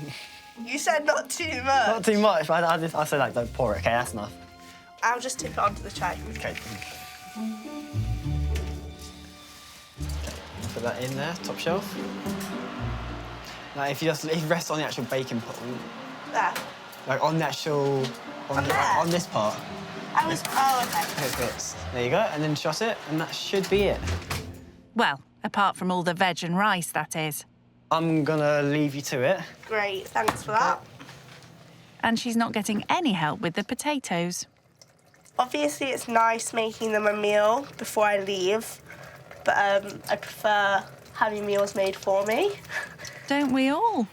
You said not too much. Not too much, but I said, like, don't pour it, OK? That's enough. I'll just tip it onto the tray. OK. Put that in there, top shelf. Now, if you rest on the actual baking pot, There. like on the actual, on this part. Oh, okay. It fits. There you go, and then shut it, and that should be it. Well, apart from all the veg and rice, that is. I'm gonna leave you to it. Great, thanks for that. And she's not getting any help with the potatoes. Obviously, it's nice making them a meal before I leave, but I prefer having meals made for me. Don't we all?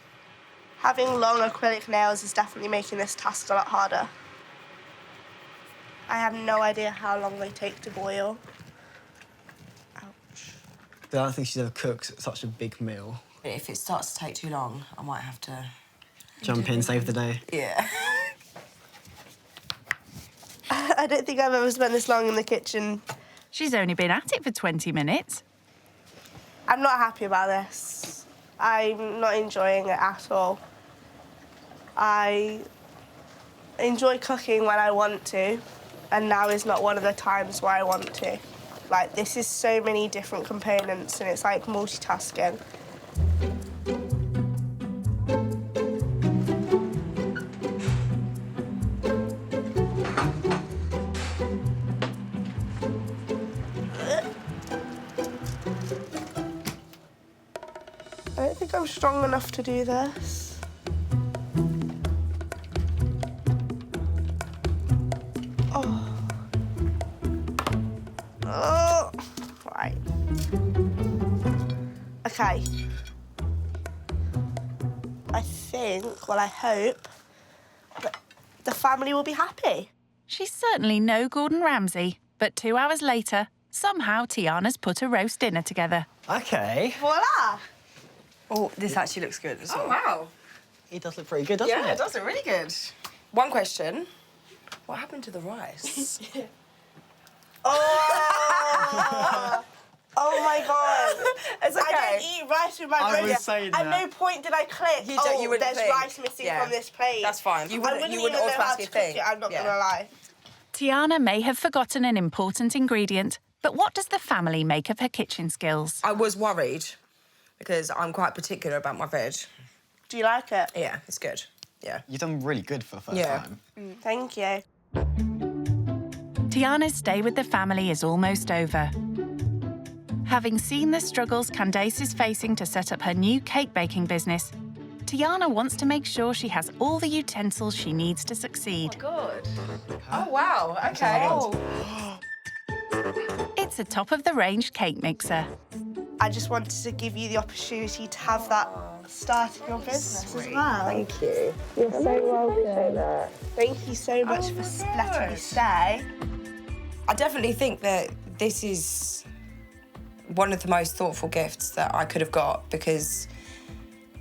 Having long acrylic nails is definitely making this task a lot harder. I have no idea how long they take to boil. I don't think she's ever cooked such a big meal. If it starts to take too long, I might have to... Jump in, save the day. Yeah. I don't think I've ever spent this long in the kitchen. She's only been at it for 20 minutes. I'm not happy about this. I'm not enjoying it at all. I enjoy cooking when I want to, and now is not one of the times where I want to. Like, this is so many different components, and it's like multitasking. I don't think I'm strong enough to do this. Oh. Oh. Right. Okay. I think, well, I hope that the family will be happy. She's certainly no Gordon Ramsay, but 2 hours later, somehow Tiana's put a roast dinner together. OK. Voila! Oh, this actually looks good as well. Oh, wow. It does look pretty good, doesn't it? Yeah, it does look really good. One question. What happened to the rice? Oh! Oh my God! It's okay. I don't eat rice with my I bread. was saying At that. no point did I click. You wouldn't there's think. rice missing Yeah. from this plate. That's fine. You I wouldn't even know how automatically to cook think. it, I'm not Yeah. gonna lie. Tiana may have forgotten an important ingredient, but what does the family make of her kitchen skills? I was worried because I'm quite particular about my veg. Do you like it? Yeah, it's good. Yeah. You've done really good for the first time. Thank you. Tiana's stay with the family is almost over. Having seen the struggles Candace is facing to set up her new cake baking business, Tiana wants to make sure she has all the utensils she needs to succeed. Good. Oh, wow. Okay. It's a top-of-the-range cake mixer. I just wanted to give you the opportunity to have that starting your business as well. Thank you. You're so welcome. That. Thank you so much for letting me stay. I definitely think that this is one of the most thoughtful gifts that I could have got because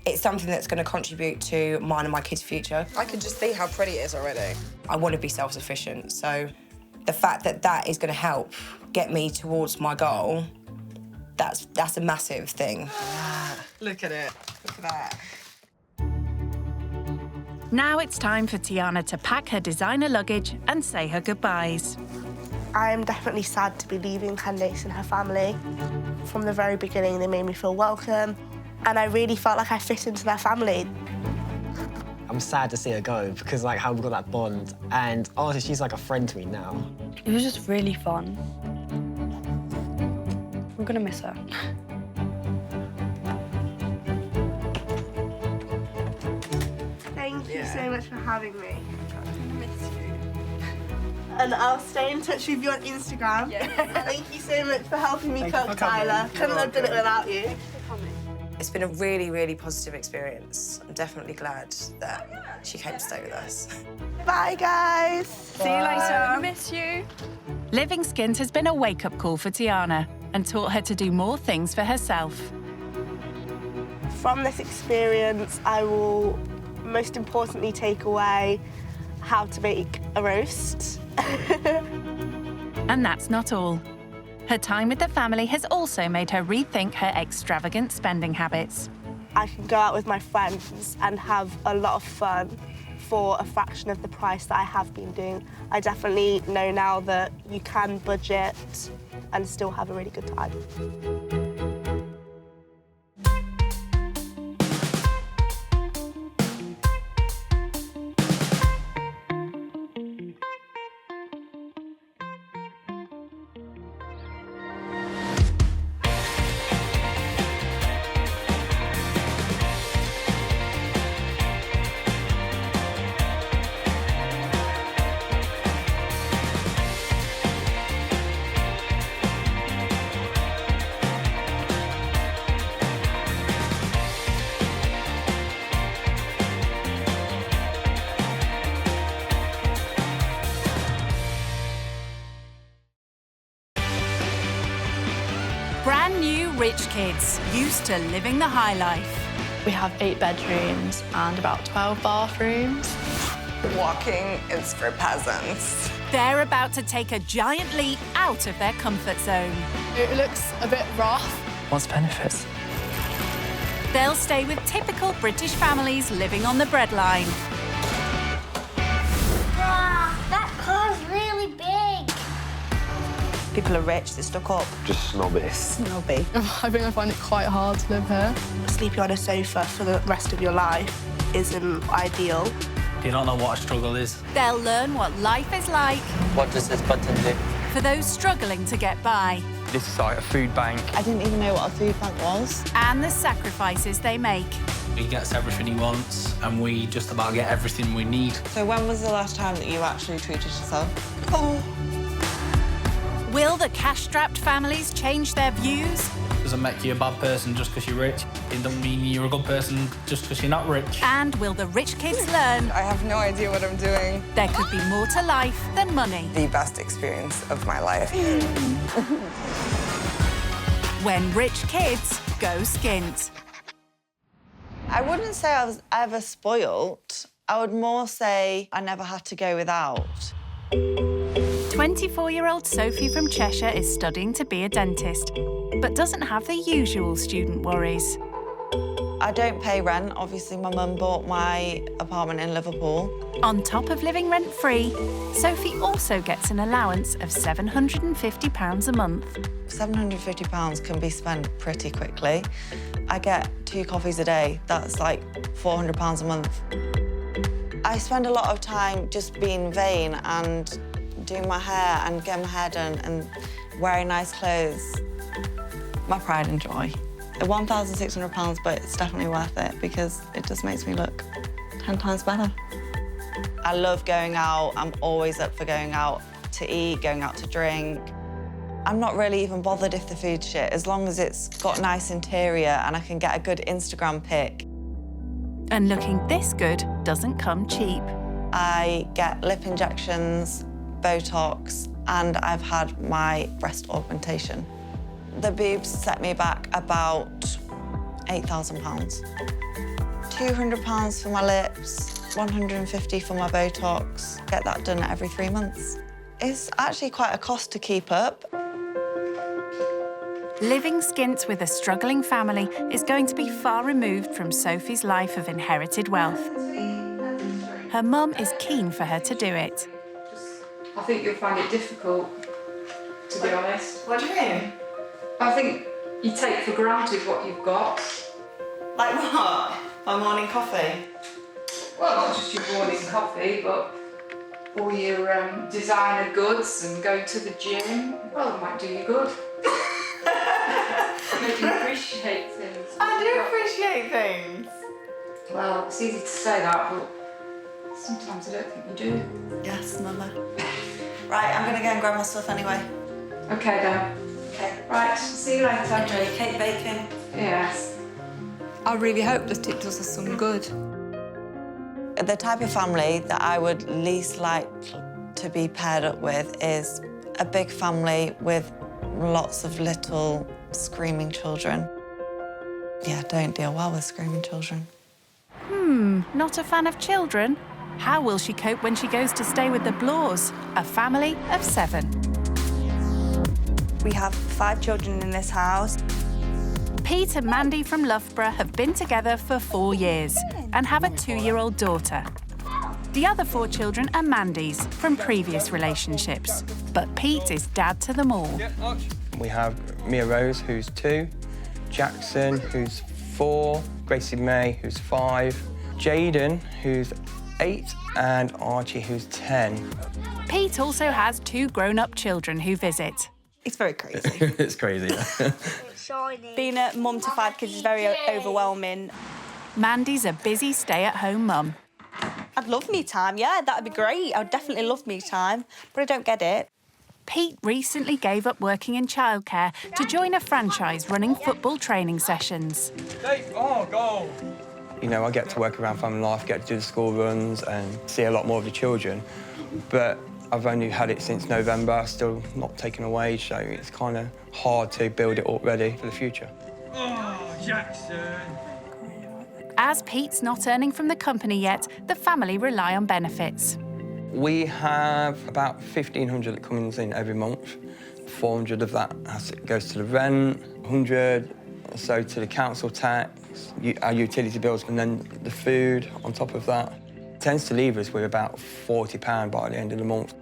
it's something that's going to contribute to mine and my kids' future. I can just see how pretty it is already. I want to be self-sufficient, so the fact that that is going to help get me towards my goal, that's a massive thing. Look at it. Look at that. Now it's time for Tiana to pack her designer luggage and say her goodbyes. I am definitely sad to be leaving Candace and her family. From the very beginning, they made me feel welcome, and I really felt like I fit into their family. I'm sad to see her go because, like, how we got that bond. And honestly, she's like a friend to me now. It was just really fun. I'm gonna miss her. Thank you so much for having me. And I'll stay in touch with you on Instagram. Thank you so much for helping me cook, Tyler. Couldn't have done it without you. It's been a really, really positive experience. I'm definitely glad that she came to stay with us. Bye, guys. See you later. Miss you. Living skint has been a wake-up call for Tiana and taught her to do more things for herself. From this experience, I will most importantly take away how to make a roast. And that's not all. Her time with the family has also made her rethink her extravagant spending habits. I can go out with my friends and have a lot of fun for a fraction of the price that I have been doing. I definitely know now that you can budget and still have a really good time. Brand new rich kids, used to living the high life. We have 8 bedrooms and about 12 bathrooms. Walking is for peasants. They're about to take a giant leap out of their comfort zone. It looks a bit rough. What's the benefits? They'll stay with typical British families living on the breadline. Wow, that car's really big. People are rich, they're stuck up. Just snobby. Snobby. I think I find it quite hard to live here. Sleeping on a sofa for the rest of your life isn't ideal. You don't know what a struggle is. They'll learn what life is like What does this button do? for those struggling to get by This is like a food bank. I didn't even know what a food bank was. and the sacrifices they make. He gets everything he wants, and we just about get everything we need. So when was the last time that you actually treated yourself? Will the cash-strapped families change their views? Doesn't make you a bad person just because you're rich. It doesn't mean you're a good person just because you're not rich. And will the rich kids learn I have no idea what I'm doing. there could be more to life than money? The best experience of my life. When rich kids go skint. I wouldn't say I was ever spoilt. I would more say I never had to go without. 24-year-old Sophie from Cheshire is studying to be a dentist, but doesn't have the usual student worries. I don't pay rent. Obviously, my mum bought my apartment in Liverpool. On top of living rent-free, Sophie also gets an allowance of £750 a month. £750 can be spent pretty quickly. I get 2 coffees a day. That's like £400 a month. I spend a lot of time just being vain and doing my hair and getting my hair done and wearing nice clothes. My pride and joy. £1,600, but it's definitely worth it because it just makes me look 10 times better. I love going out. I'm always up for going out to eat, going out to drink. I'm not really even bothered if the food's shit, as long as it's got nice interior and I can get a good Instagram pic. And looking this good doesn't come cheap. I get lip injections, Botox, and I've had my breast augmentation. The boobs set me back about £8,000. £200 for my lips, £150 for my Botox. Get that done every 3 months. It's actually quite a cost to keep up. Living skint with a struggling family is going to be far removed from Sophie's life of inherited wealth. Her mum is keen for her to do it. I think you'll find it difficult, to be honest. What do you mean? I think you take for granted what you've got. Like what? My morning coffee? Well, not just your morning coffee, but all your designer goods and going to the gym. Well, it might do you good. Make you appreciate things. I do appreciate things. Well, it's easy to say that, but sometimes I don't think you do. Yes, Mama. Right, I'm gonna go and grab my stuff anyway. Okay, then. Okay. Right, see you later. Enjoy your cake baking. Yes. I really hope that it does us some good. The type of family that I would least like to be paired up with is a big family with lots of little screaming children. Yeah, don't deal well with screaming children. Not a fan of children? How will she cope when she goes to stay with the Blores, a family of 7? We have 5 children in this house. Pete and Mandy from Loughborough have been together for 4 years and have a 2-year-old daughter. The other 4 children are Mandy's from previous relationships, but Pete is dad to them all. We have Mia Rose, who's 2, Jackson, who's 4, Gracie May, who's 5, Jaden, who's 8, and Archie, who's 10. Pete also has 2 grown-up children who visit. It's very crazy. It's crazy, yeah. Being a mum to 5 kids is very overwhelming. Mandy's a busy stay-at-home mum. I'd love me time, yeah, that'd be great. I'd definitely love me time, but I don't get it. Pete recently gave up working in childcare to join a franchise running football training sessions. Oh, goal! You know, I get to work around family life, get to do the school runs and see a lot more of the children, but I've only had it since November, still not taking a wage, so it's kind of hard to build it up ready for the future. Oh, Jackson! As Pete's not earning from the company yet, the family rely on benefits. We have about 1,500 that comes in every month. 400 of that goes to the rent, 100 or so to the council tax, our utility bills, and then the food on top of that. It tends to leave us with about £40 by the end of the month.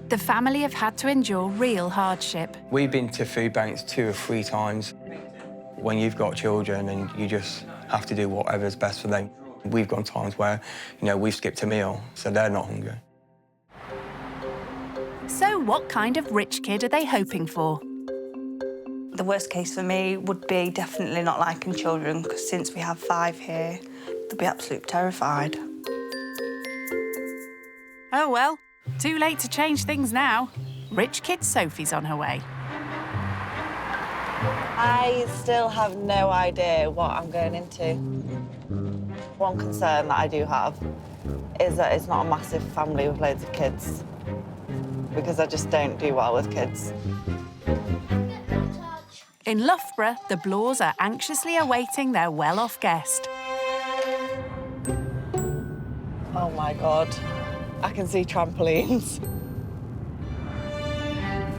The family have had to endure real hardship. We've been to food banks 2 or 3 times. When you've got children and you just have to do whatever's best for them. We've gone times where, you know, we've skipped a meal, so they're not hungry. So what kind of rich kid are they hoping for? The worst case for me would be definitely not liking children, because since we have 5 here, they'll be absolutely terrified. Oh well, too late to change things now. Rich kid Sophie's on her way. I still have no idea what I'm going into. One concern that I do have is that it's not a massive family with loads of kids, because I just don't do well with kids. In Loughborough, the Blores are anxiously awaiting their well-off guest. Oh my God, I can see trampolines.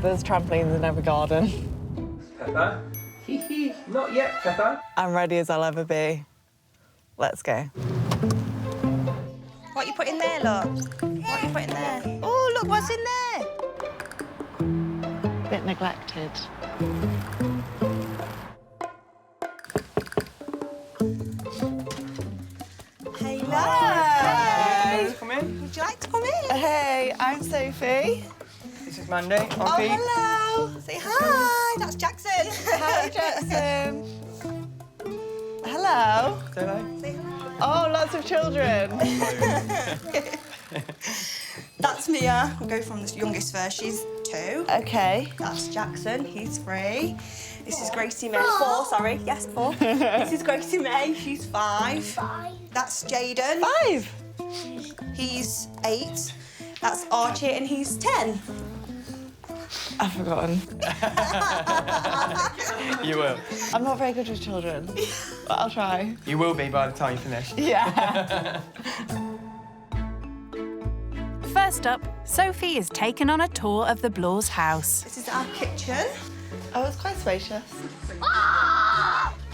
There's trampolines in every garden. Pepper? Hee, not yet, Pepper. I'm ready as I'll ever be. Let's go. What you put in there, look? What you put in there? Oh, look what's in there. Bit neglected. Hello. Hey. Come in. Would you like to come in? Hey, I'm Sophie. This is Mandy. I'm Oh, Pete. hello. Say hi. That's Jackson. Hi, Jackson. Hello. Say hello. Say hello. Oh, lots of children. That's Mia. We'll go from the youngest first. She's 2. Okay. That's Jackson. He's 3. This is Gracie May. 4, sorry. Yes, 4. This is Gracie May. She's 5. That's Jaden. 5. He's 8. That's Archie, and he's 10. I've forgotten. You will. I'm not very good with children, but I'll try. You will be by the time you finish. Yeah. First up, Sophie is taken on a tour of the Blaw's house. This is our kitchen. Oh, it's quite spacious.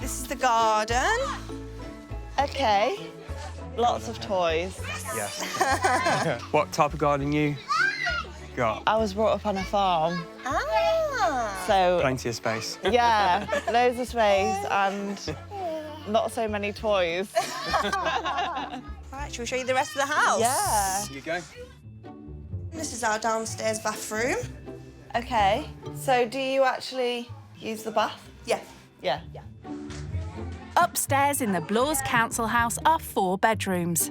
This is the garden. Okay. Lots of toys. Yes. What type of garden you got? I was brought up on a farm. Ah. So, Plenty of space. yeah, loads of space and not so many toys. Right, shall we show you the rest of the house? Yeah. You go. This is our downstairs bathroom. Okay. So, do you actually use the bath? Yeah. Yeah. Upstairs in the Blaw's council house are 4 bedrooms.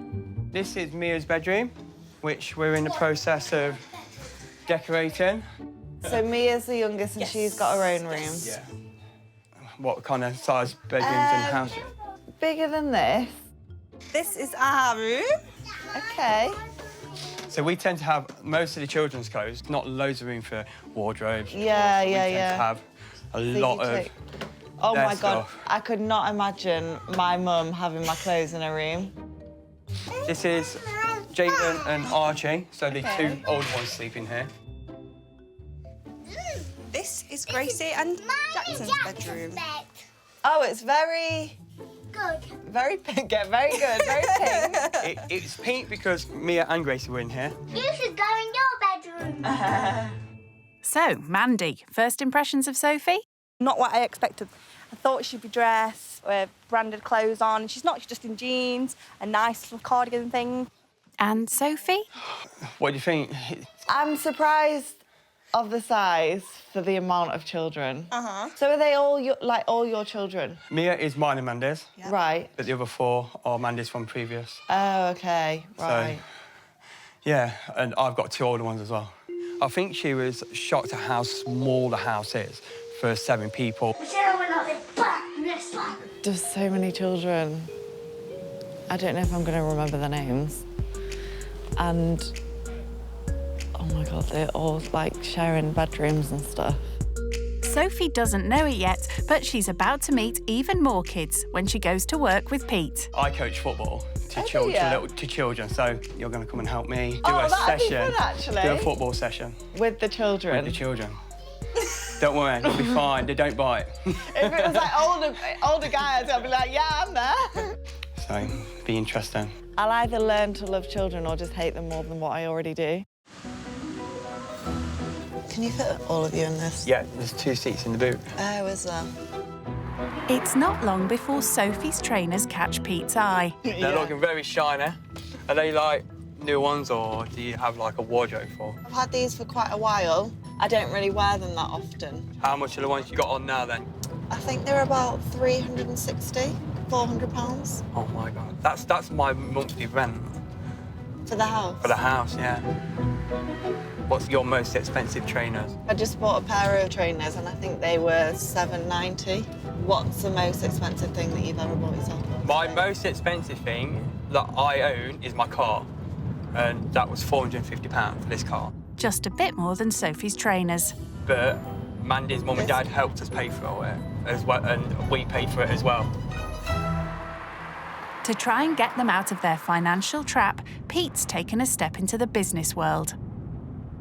This is Mia's bedroom, which we're in the process of decorating. So Mia's the youngest and she's got her own room. Yeah. What kind of size bedrooms and houses? Bigger than this. This is our room. Okay. So we tend to have most of the children's clothes, not loads of room for wardrobes. Yeah, we yeah, tend yeah. to have a So you lot of take- Oh their my God, stuff. I could not imagine my mum having my clothes in her room. This is Jaden and Archie, so the Okay. 2 older ones sleep in here. This is Gracie and Jackson's bedroom. Oh, it's very... Good. Very pink, yeah, very good, very pink. It's pink because Mia and Gracie were in here. You should go in your bedroom. So, Mandy, first impressions of Sophie? Not what I expected. I thought she'd be dressed with branded clothes on. She's not, she's just in jeans, a nice little cardigan thing. And Sophie? What do you think? I'm surprised of the size for the amount of children. Uh-huh. So are they all all your children? Mia is mine and Mandy's. Right. But the other 4 are Mandy's from previous. Oh, okay, right. So, yeah, and I've got 2 older ones as well. I think she was shocked at how small the house is for 7 people. Just so many children. I don't know if I'm going to remember their names. And, oh my God, they're all, sharing bedrooms and stuff. Sophie doesn't know it yet, but she's about to meet even more kids when she goes to work with Pete. I coach football to children, so you're going to come and help me do Oh, a that'd be session. fun, actually. Do a football session. With the children? With the children. Don't worry, it'll be fine. They don't bite. If it was older guys, I'd be like, yeah, I'm there. So, be interesting. I'll either learn to love children or just hate them more than what I already do. Can you fit all of you in this? Yeah, there's 2 seats in the boot. Oh, is there? It's not long before Sophie's trainers catch Pete's eye. They're looking very shiny. Are they new ones or do you have a wardrobe for? I've had these for quite a while. I don't really wear them that often. How much are the ones you got on now then? I think they're about 360, 400 pounds. Oh my God, that's my monthly rent. For the house? For the house, yeah. What's your most expensive trainers? I just bought a pair of trainers and I think they were £7.90. What's the most expensive thing that you've ever bought yourself? My most expensive thing that I own is my car. And that was £450 for this car. Just a bit more than Sophie's trainers. But Mandy's mum and dad helped us pay for it as well, and we paid for it as well. To try and get them out of their financial trap, Pete's taken a step into the business world.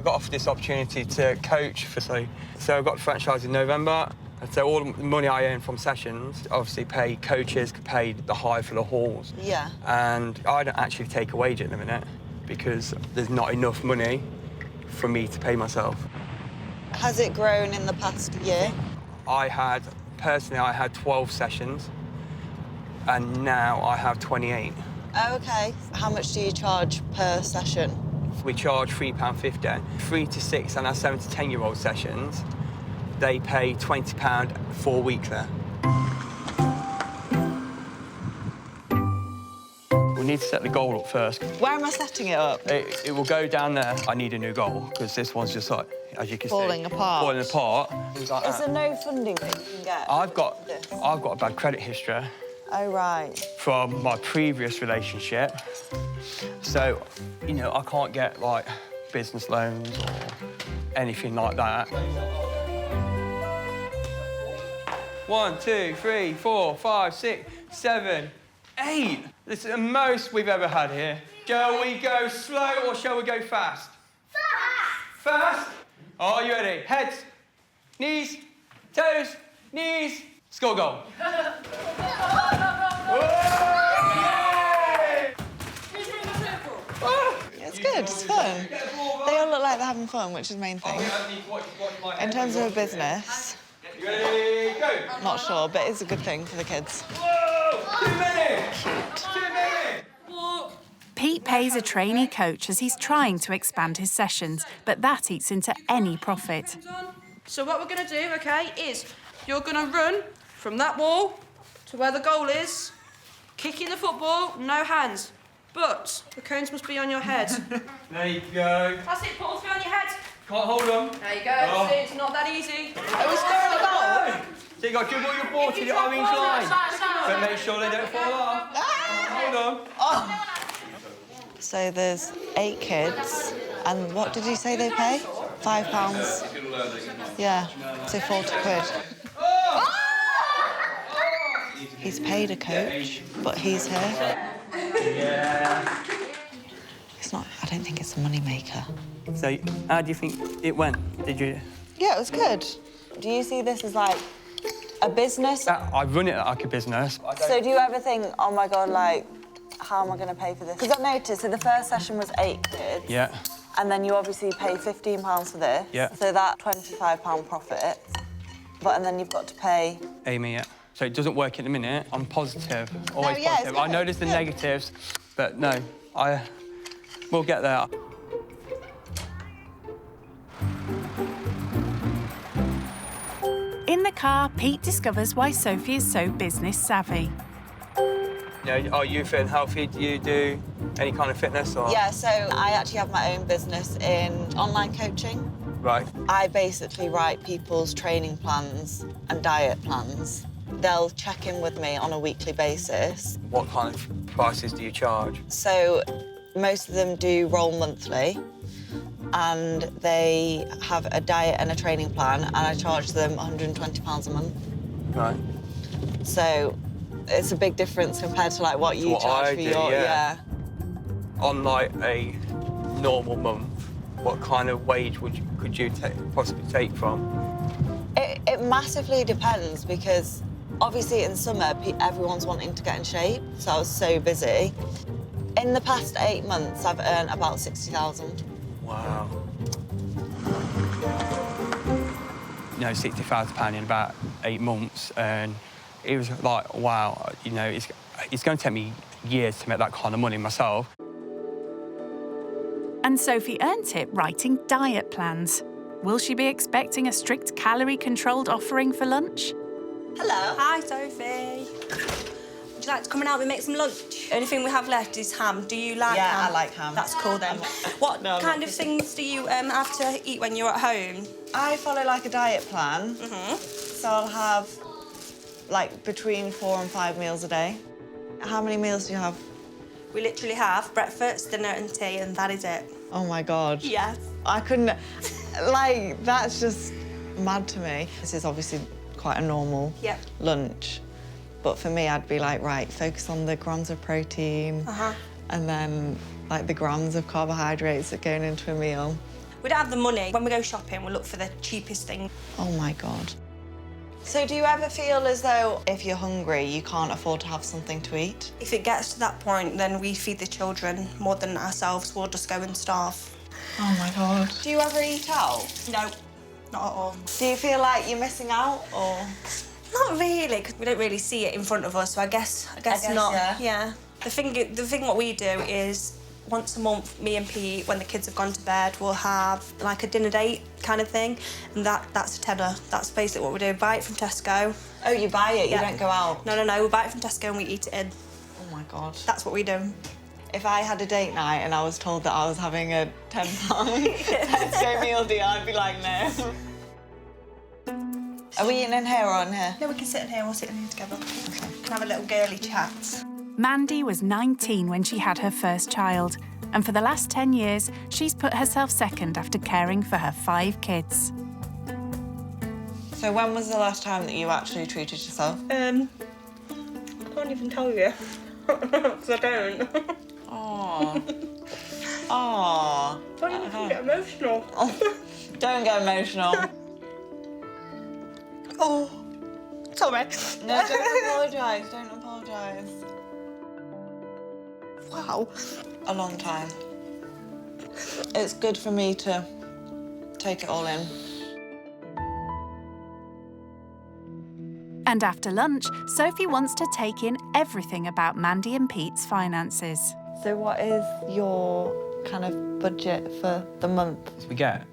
I got offered this opportunity to coach for so I got the franchise in November. And so all the money I earn from sessions, obviously pay coaches, pay the hire for the halls. Yeah. And I don't actually take a wage at the minute because there's not enough money for me to pay myself. Has it grown in the past year? Personally, I had 12 sessions and now I have 28. Oh, OK. How much do you charge per session? We charge £3.50. 3 to 6 and our 7 to 10-year-old sessions, they pay £20 for weekly. We need to set the goal up first. Where am I setting it up? It will go down there. I need a new goal, because this one's just like, as you can Falling see... apart. Falling apart. Things like Is that. there no funding that you can get? I've got a bad credit history. Oh, right. From my previous relationship. So, you know, I can't get, like, business loans or anything like that. 1, 2, 3, 4, 5, 6, 7, 8. This is the most we've ever had here. Shall we go slow or shall we go fast? Fast! Fast? Are you ready? Heads, knees, toes, knees. Score goal. It's good, it's fun. They all look like they're having fun, which is the main thing. In terms of a business, Ready, go. not sure, but it's a good thing for the kids. Whoa! Too many! Too many! Pete pays a trainee coach as he's trying to expand his sessions, but that eats into any profit. So what we're going to do, OK, is you're going to run from that wall to where the goal is, kicking the football, no hands. But the cones must be on your head. There you go. That's it, Paul, be on your head. Can't hold them. There you go. Oh. See, it's not that easy. Are we scoring a goal? So you got to dribble your ball to the orange line. But make sure they don't fall off. Hold on. Oh. So there's 8 kids, and what did you say they pay? £5. Yeah, so 40 quid. He's paid a coach, but he's here. Yeah. It's not, I don't think it's a money maker. So how do you think it went? Did you? Yeah, it was good. Do you see this as like a business? I run it like a business. So do you ever think, oh my God, like, how am I going to pay for this? Because I've noticed, so the first session was 8 kids. Yeah. And then you obviously pay £15 for this. Yeah. So that £25 profit. And then you've got to pay... Amy, yeah. So it doesn't work at the minute. I'm positive, always yeah, positive. I know there's the negatives, but no, we'll get there. In the car, Pete discovers why Sophie is so business savvy. You know, are you fit and healthy? Do you do any kind of fitness or? Yeah, so I actually have my own business in online coaching. Right. I basically write people's training plans and diet plans. They'll check in with me on a weekly basis. What kind of prices do you charge? So most of them do roll monthly, and they have a diet and a training plan, and I charge them £120 a month. Right. So it's a big difference compared to like what you what charge I for do, your yeah. On like a normal month, what kind of wage could you possibly take from? It massively depends, because obviously in summer everyone's wanting to get in shape, so I was so busy. In the past 8 months, I've earned about 60,000. Wow. You know, £60,000 in about 8 months, and it was like, wow, you know, it's going to take me years to make that kind of money myself. And Sophie earned it writing diet plans. Will she be expecting a strict calorie-controlled offering for lunch? Hello. Hi, Sophie. Would you like to come and help me make some lunch? Only thing we have left is ham. Do you like ham? Yeah, I like ham. That's cool then. What kind of things do you have to eat when you're at home? I follow like a diet plan. So I'll have like between 4 and 5 meals a day. How many meals do you have? We literally have breakfast, dinner and tea, and that is it. Oh my God. Yes. I couldn't, like, that's just mad to me. This is obviously quite a normal lunch. But for me, I'd be like, right, focus on the grams of protein and then like the grams of carbohydrates that are going into a meal. We don't have the money. When we go shopping, we'll look for the cheapest thing. Oh my God. So do you ever feel as though if you're hungry, you can't afford to have something to eat? If it gets to that point, then we feed the children more than ourselves. We'll just go and starve. Oh my God. Do you ever eat out? No, not at all. Do you feel like you're missing out, or? Not really, because we don't really see it in front of us, so I guess not. Yeah. The thing what we do is once a month, me and Pete, when the kids have gone to bed, we'll have like a dinner date kind of thing, and that's a tenner. That's basically what we do. Buy it from Tesco. Oh, you buy it? You don't go out? No. We buy it from Tesco and we eat it in. Oh my God. That's what we do. If I had a date night and I was told that I was having a £10 Tesco meal deal, I'd be like, no. Are we eating in here or in here? No, we can sit in here. We'll sit in here together. Okay. Can have a little girly chat. Mandy was 19 when she had her first child, and for the last 10 years, she's put herself second after caring for her 5 kids. So when was the last time that you actually treated yourself? I can't even tell you, because I don't. Aww. Aww. Don't even get emotional. Oh, don't get emotional. Oh, sorry. No, don't apologise, don't apologise. Wow. A long time. It's good for me to take it all in. And after lunch, Sophie wants to take in everything about Mandy and Pete's finances. So what is your kind of budget for the month? We get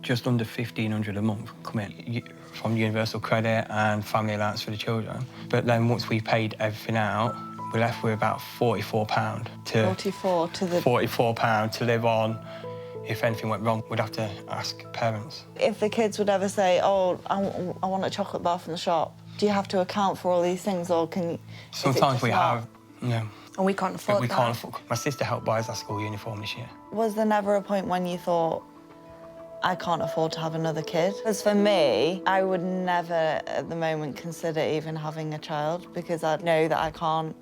just under £1,500 a month coming from Universal Credit and family allowance for the children. But then once we paid everything out, we're left with about £44 to live on. If anything went wrong, we'd have to ask parents. If the kids would ever say, oh, I want a chocolate bar from the shop, do you have to account for all these things, or can you... Sometimes we have, no. And we can't afford that. Can't afford. My sister helped buy us our school uniform this year. Was there never a point when you thought, I can't afford to have another kid? As for me, I would never at the moment consider even having a child, because I know that I can't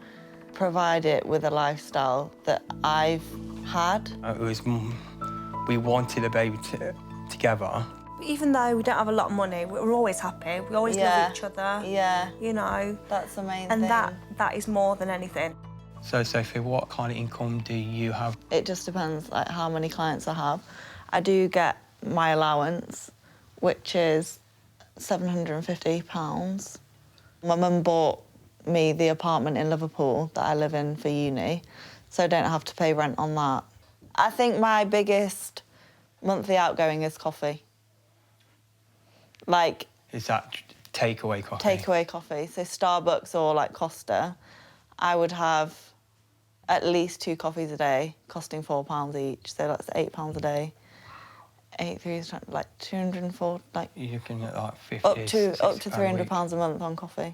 provide it with a lifestyle that I've had. It was, we wanted a baby together. Even though we don't have a lot of money, we're always happy. We always love each other. Yeah. You know. That's the main thing. And that is more than anything. So, Sophie, what kind of income do you have? It just depends, like, how many clients I have. I do get my allowance, which is £750. My mum bought me the apartment in Liverpool that I live in for uni, so I don't have to pay rent on that. I think my biggest monthly outgoing is coffee. Like... Is that takeaway coffee? Takeaway coffee. So Starbucks or, like, Costa, I would have at least 2 coffees a day, costing £4 each, so that's £8 a day. 8 3 is like 204, like... You can get, like, 50, up to £300 a month on coffee.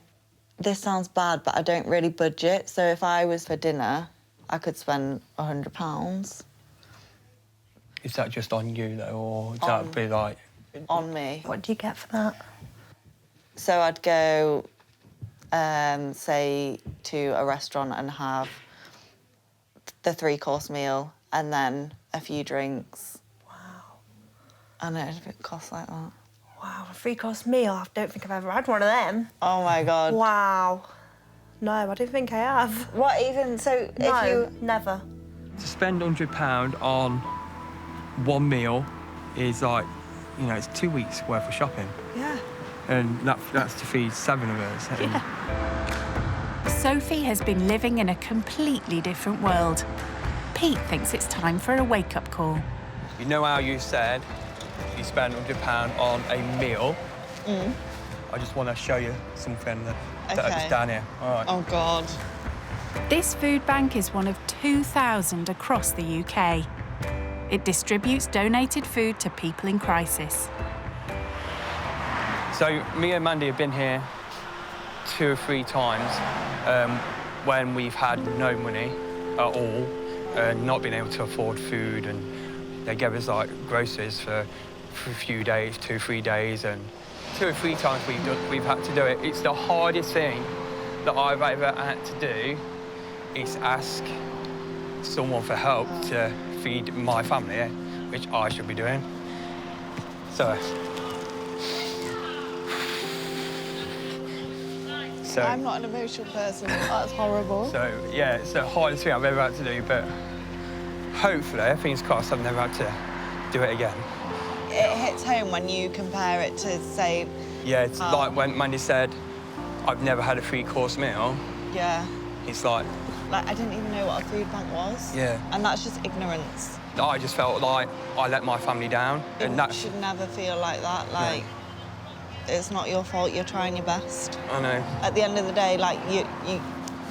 This sounds bad, but I don't really budget, so if I was for dinner, I could spend £100. Is that just on you, though, or would that be like... On me. What do you get for that? So I'd go, say, to a restaurant and have the 3-course meal and then a few drinks. Wow. I know, it costs like that. Wow, a 3-course meal? I don't think I've ever had one of them. Oh, my God. Wow. No, I don't think I have. What, even, so no, if you... never. To spend £100 on one meal is like, you know, it's 2 weeks worth of shopping. Yeah. And that's to feed 7 of us. Yeah. Sophie has been living in a completely different world. Pete thinks it's time for a wake-up call. You know how you said you spend £100 on a meal? I just want to show you something that's down here. All right. Oh, God. This food bank is one of 2,000 across the UK. It distributes donated food to people in crisis. So me and Mandy have been here 2 or 3 times when we've had no money at all, not been able to afford food, and they gave us like groceries for a few days, 2 or 3 days, and 2 or 3 times we've had to do it. It's the hardest thing that I've ever had to do is ask someone for help to feed my family, which I should be doing. So I'm not an emotional person. That's horrible. So, yeah, it's the hardest thing I've ever had to do, but hopefully, fingers crossed, I've never had to do it again. It hits home when you compare it to, say... Yeah, it's like when Mandy said, I've never had a 3-course meal. Yeah. It's like... Like, I didn't even know what a food bank was. Yeah. And that's just ignorance. I just felt like I let my family down. You and that should never feel like that. Like, no. It's not your fault, you're trying your best. I know. At the end of the day, like, you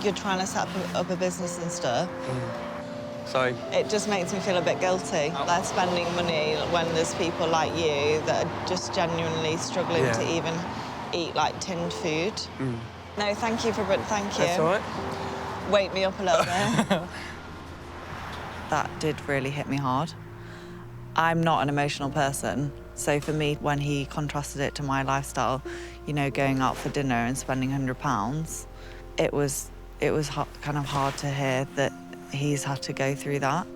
you're trying to set up a business and stuff. So it just makes me feel a bit guilty, like spending money when there's people like you that are just genuinely struggling to even eat like tinned food. No, thank you thank you. That's all right. Wake me up a little bit. That did really hit me hard. I'm not an emotional person, so for me, when he contrasted it to my lifestyle, you know, going out for dinner and spending £100, it was kind of hard to hear that he's had to go through that.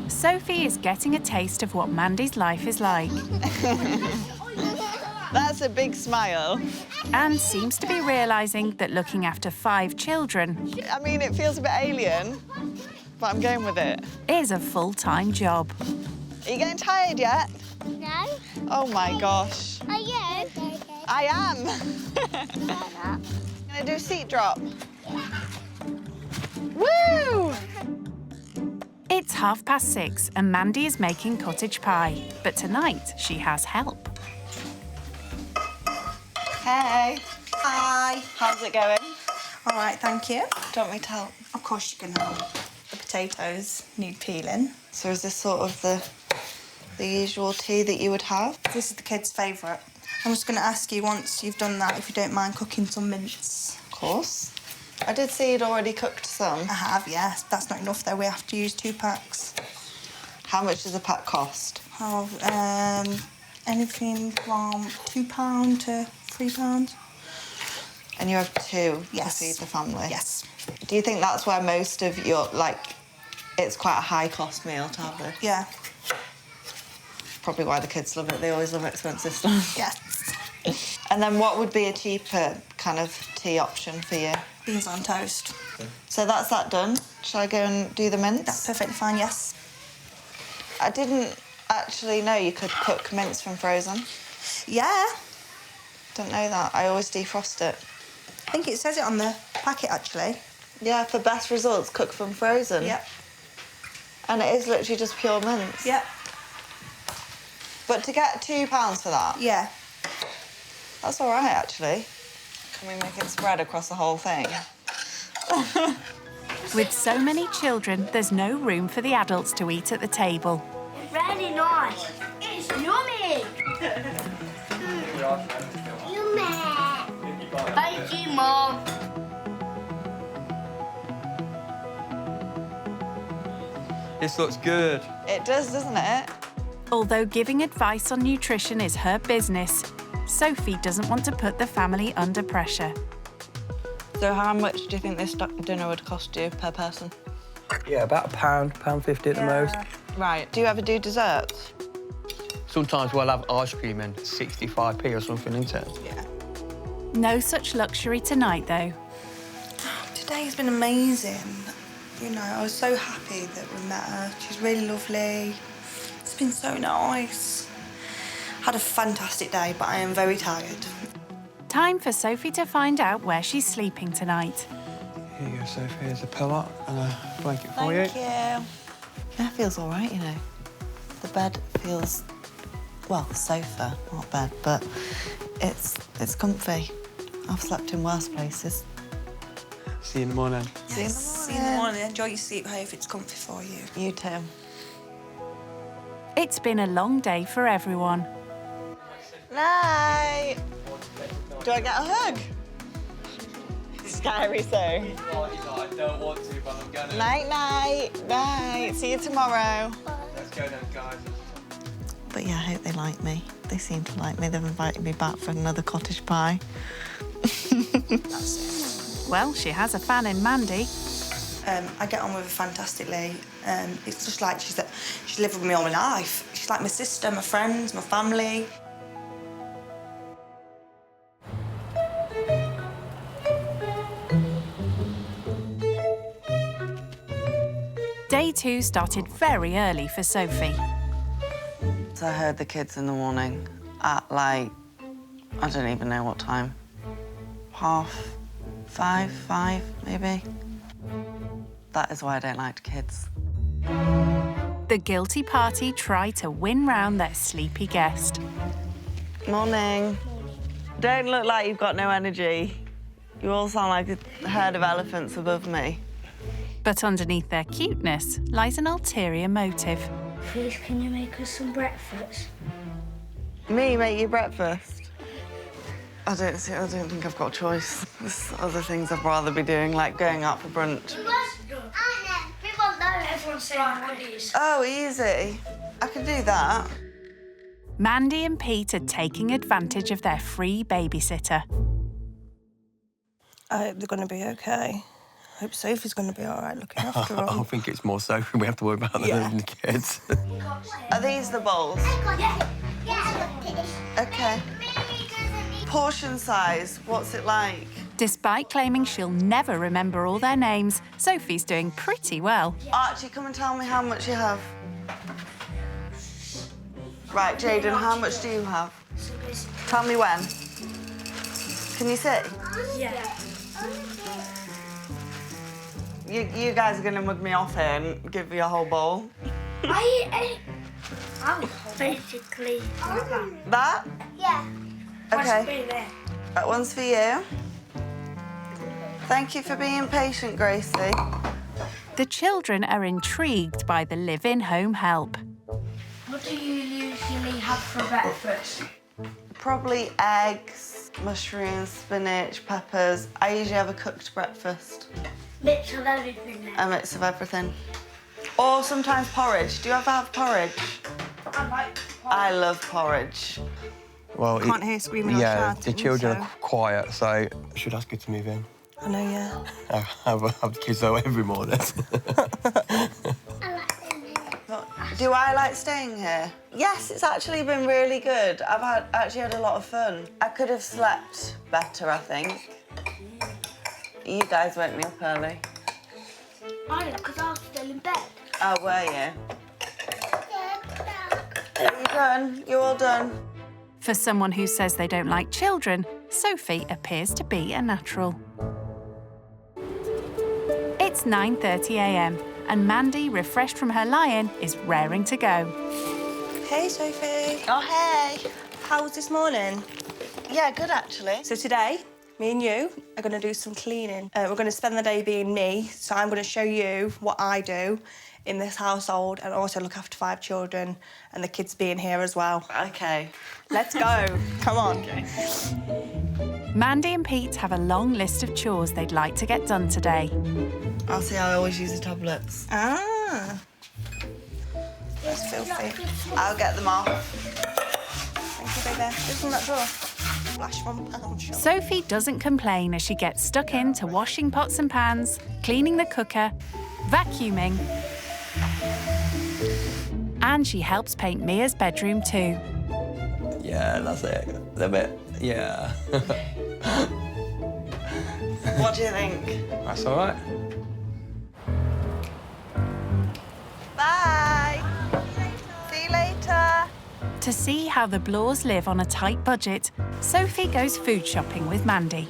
Sophie is getting a taste of what Mandy's life is like. That's a big smile. And seems to be realising that looking after 5 children... I mean, it feels a bit alien, but I'm going with it. ...is a full-time job. Are you getting tired yet? No. Oh, my gosh. Are you? I am. Gonna do a seat drop. Woo! It's 6:30 and Mandy is making cottage pie. But tonight, she has help. Hey. Hi. How's it going? All right, thank you. Do you want me to help? Of course you can help. The potatoes need peeling. So is this sort of the usual tea that you would have? This is the kids' favourite. I'm just going to ask you, once you've done that, if you don't mind cooking some mince. Of course. I did see you'd already cooked some. I have, yes. That's not enough, though. We have to use 2 packs. How much does a pack cost? Oh, anything from £2 to £3. And you have 2 yes. to feed the family? Yes. Do you think that's where most of your, like, it's quite a high-cost meal to have this? Yeah. Probably why the kids love it. They always love expensive stuff. Yes. And then what would be a cheaper kind of tea option for you? Beans on toast. So that's that done. Shall I go and do the mince? That's perfectly fine, yes. I didn't actually know you could cook mince from frozen. Yeah. Don't know that. I always defrost it. I think it says it on the packet, actually. Yeah, for best results, cook from frozen. Yep. And it is literally just pure mince. Yep. But to get £2 for that? Yeah. That's all right, actually. Can we make it spread across the whole thing? With so many children, there's no room for the adults to eat at the table. Really nice. It's yummy. Yummy. Thank you, Mom. This looks good. It does, doesn't it? Although giving advice on nutrition is her business, Sophie doesn't want to put the family under pressure. So how much do you think this dinner would cost you per person? Yeah, about £1.50 at the most. Right. Do you ever do desserts? Sometimes we'll have ice cream and 65p or something, isn't it? Yeah. No such luxury tonight, though. Today's been amazing. You know, I was so happy that we met her. She's really lovely. It's been so nice. Had a fantastic day, but I am very tired. Time for Sophie to find out where she's sleeping tonight. Here you go, Sophie. Here's a pillow and a blanket for you. Thank you. That feels all right, you know. The bed feels, well, sofa, not bed, but it's comfy. I've slept in worse places. See you in the morning. Yes. See you in the morning. Enjoy your sleep. Hope it's comfy for you. You too. It's been a long day for everyone. Night. Do I get a hug? Scary, so. I don't want to, but I'm gonna. Night, night, night. See you tomorrow. Let's go then, guys. But yeah, I hope they like me. They seem to like me. They've invited me back for another cottage pie. That's it. Well, she has a fan in Mandy. I get on with her fantastically. It's just like she's lived with me all my life. She's like my sister, my friends, my family. Day 2 started very early for Sophie. So I heard the kids in the morning at, like, I don't even know what time. 5:30, maybe. That is why I don't like kids. The guilty party tried to win round their sleepy guest. Morning. Don't look like you've got no energy. You all sound like a herd of elephants above me. But underneath their cuteness lies an ulterior motive. Please, can you make us some breakfast? Me make you breakfast? I don't think I've got a choice. There's other things I'd rather be doing, like going out for brunch. Everyone's saying goodies. Oh, easy. I can do that. Mandy and Pete are taking advantage of their free babysitter. I hope they're going to be OK. I hope Sophie's going to be all right looking after them. I think it's more Sophie we have to worry about than the kids. Are these the bowls? OK. Portion size, what's it like? Despite claiming she'll never remember all their names, Sophie's doing pretty well. Archie, come and tell me how much you have. Right, Jayden, how much do you have? Tell me when. Can you see? Yeah. You guys are going to mug me off here and give me a whole bowl. I basically That? Yeah. OK. That one's for you. Thank you for being patient, Gracie. The children are intrigued by the live-in home help. What do you usually have for breakfast? Probably eggs, mushrooms, spinach, peppers. I usually have a cooked breakfast. Mix of everything then. A mix of everything. Or sometimes porridge. Do you ever have porridge? I like I love porridge. Well, Can't hear screaming or yeah, shouting, the children so- are quiet, so I should ask her to move in. I know, yeah. I have the kids over every morning. Do I like staying here? Yes, it's actually been really good. I've actually had a lot of fun. I could have slept better, I think. You guys woke me up early. I know, because I was still in bed. Oh, were you? Are you done? You all done? For someone who says they don't like children, Sophie appears to be a natural. It's 9:30 a.m. and Mandy, refreshed from her lie-in, is raring to go. Hey, Sophie. Oh, hey. How was this morning? Yeah, good, actually. So today, me and you are going to do some cleaning. We're going to spend the day being me, so I'm going to show you what I do in this household and also look after 5 children and the kids being here as well. OK. Let's go. Come on. Okay. Mandy and Pete have a long list of chores they'd like to get done today. I'll see, I always use the tablets. Ah. It's filthy. I'll get them off. Thank you, baby. Isn't that drawer? Flash from pound shop. Sophie doesn't complain as she gets stuck into washing pots and pans, cleaning the cooker, vacuuming, and she helps paint Mia's bedroom too. yeah, that's it. A bit, yeah. What do you think? That's all right. Bye. See you later. To see how the Blores live on a tight budget, Sophie goes food shopping with Mandy.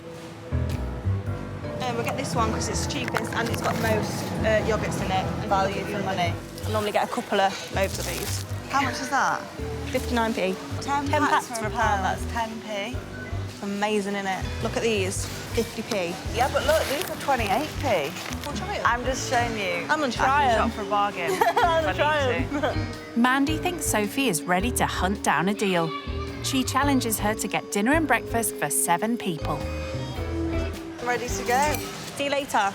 We'll get this one because it's the cheapest and it's got the most yoghurts in it. Value for money. I normally get a couple of loaves of these. How much is that? 59p. 10 packs for a pound, that's 10p. Amazing, innit? Look at these, 50p. Yeah, but look, these are 28p. We'll try 'em. I'm just showing you. I'm gonna try I can 'em. shop for a bargain. I'm if I try need to. 'em. Mandy thinks Sophie is ready to hunt down a deal. She challenges her to get dinner and breakfast for 7 people. I'm ready to go. See you later.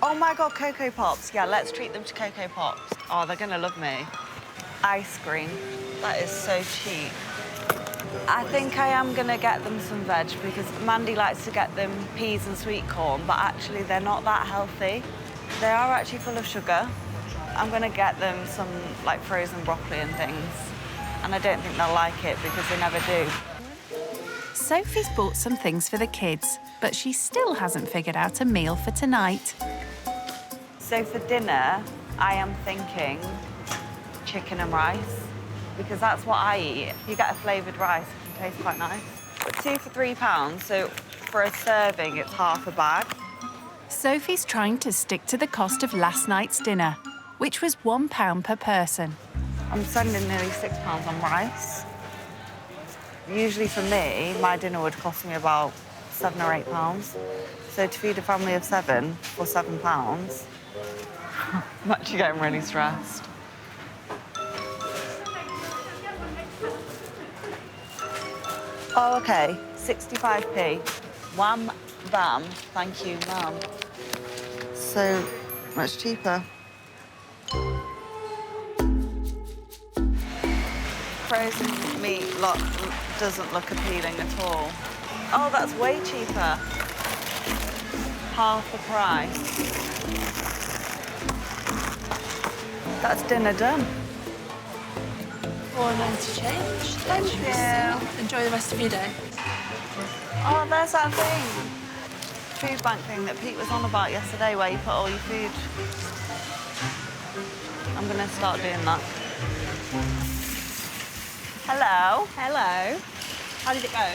Oh my God, Cocoa Pops. Yeah, let's treat them to Cocoa Pops. Oh, they're gonna love me. Ice cream. That is so cheap. I think I am gonna get them some veg because Mandy likes to get them peas and sweet corn, but actually they're not that healthy. They are actually full of sugar. I'm gonna get them some like frozen broccoli and things. And I don't think they'll like it because they never do. Sophie's bought some things for the kids, but she still hasn't figured out a meal for tonight. So for dinner, I am thinking chicken and rice, because that's what I eat. You get a flavoured rice, it can taste quite nice. But 2 for £3, so for a serving, it's half a bag. Sophie's trying to stick to the cost of last night's dinner, which was £1 per person. I'm spending nearly £6 on rice. Usually for me, my dinner would cost me about £7 or £8. So to feed a family of 7 for £7, I'm actually getting really stressed. Oh, OK, 65p. Wham, bam, thank you, Mum. So much cheaper. Frozen meat doesn't look appealing at all. Oh, that's way cheaper. Half the price. That's dinner done. £4.90 change. Thank you. Enjoy the rest of your day. Oh, there's that thing. Food bank thing that Pete was on about yesterday where you put all your food. I'm going to start doing that. Hello. Hello. How did it go?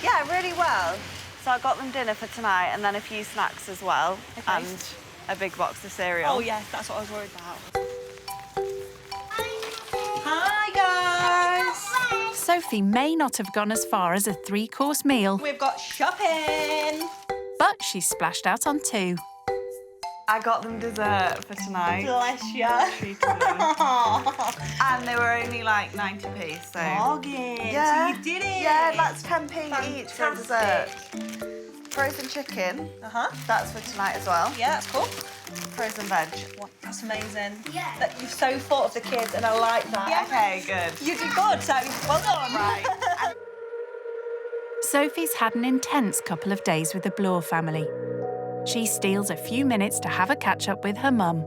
Yeah, really well. So I got them dinner for tonight and then a few snacks as well. Okay. And a big box of cereal. Oh, yes, that's what I was worried about. Hi, guys. Sophie may not have gone as far as a 3-course meal, We've got shopping. but she splashed out on 2. I got them dessert for tonight. Bless you. Treated them. And they were only like 90p, so... Bargain. Yeah. So you did it. Yeah, that's 10p each for dessert. Fantastic. Frozen chicken. Uh-huh. That's for tonight as well. Yeah, that's cool. Frozen veg. That's amazing. Yeah. That you've so thought of the kids, and I like that. Yeah. Okay, good. You did good, so well done. Right. Sophie's had an intense couple of days with the Bloor family. She steals a few minutes to have a catch-up with her mum.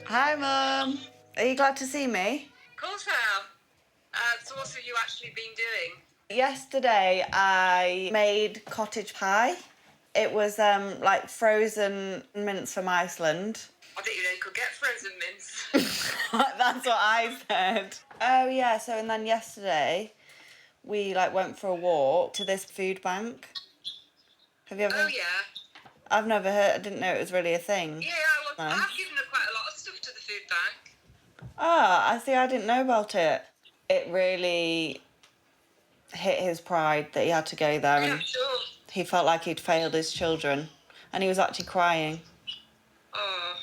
Hi, Mum. Are you glad to see me? Of course I am. So what have you actually been doing? Yesterday, I made cottage pie. It was like frozen mince from Iceland. I didn't know you could get frozen mince. That's what I said. Oh, yeah, so and then yesterday, we went for a walk to this food bank. Have you ever... Oh, yeah. I've never heard, I didn't know it was really a thing. Yeah, well, I've given her quite a lot of stuff to the food bank. Ah, I see, I didn't know about it. It really hit his pride that he had to go there. Yeah, and sure. he felt like he'd failed his children. And he was actually crying. Oh.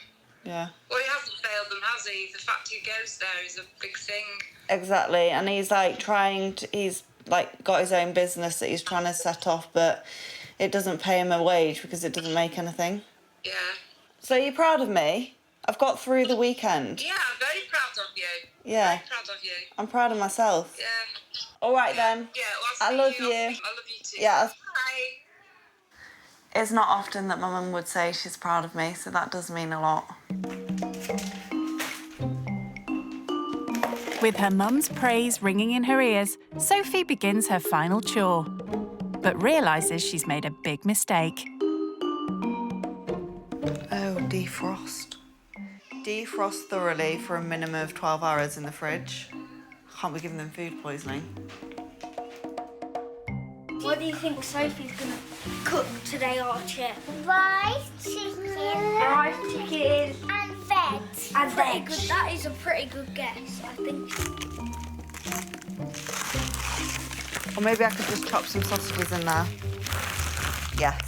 Yeah. Well, he hasn't failed them, has he? The fact he goes there is a big thing. Exactly. And he's he's got his own business that he's trying to set off, but it doesn't pay him a wage because it doesn't make anything. Yeah. So you're proud of me? I've got through the weekend. Yeah, I'm very proud of you. Yeah. Very proud of you. I'm proud of myself. Yeah. All right then. Yeah, well, I love you. I love you too. Yeah. Bye. It's not often that my mum would say she's proud of me, so that does mean a lot. With her mum's praise ringing in her ears, Sophie begins her final chore, but realises she's made a big mistake. Oh, defrost. Defrost thoroughly for a minimum of 12 hours in the fridge. Can't be giving them food poisoning. What do you think Sophie's going to cook today, Archie? Rice, chicken, and veg. And veg. Good. That is a pretty good guess, I think. Or maybe I could just chop some sausages in there. Yes.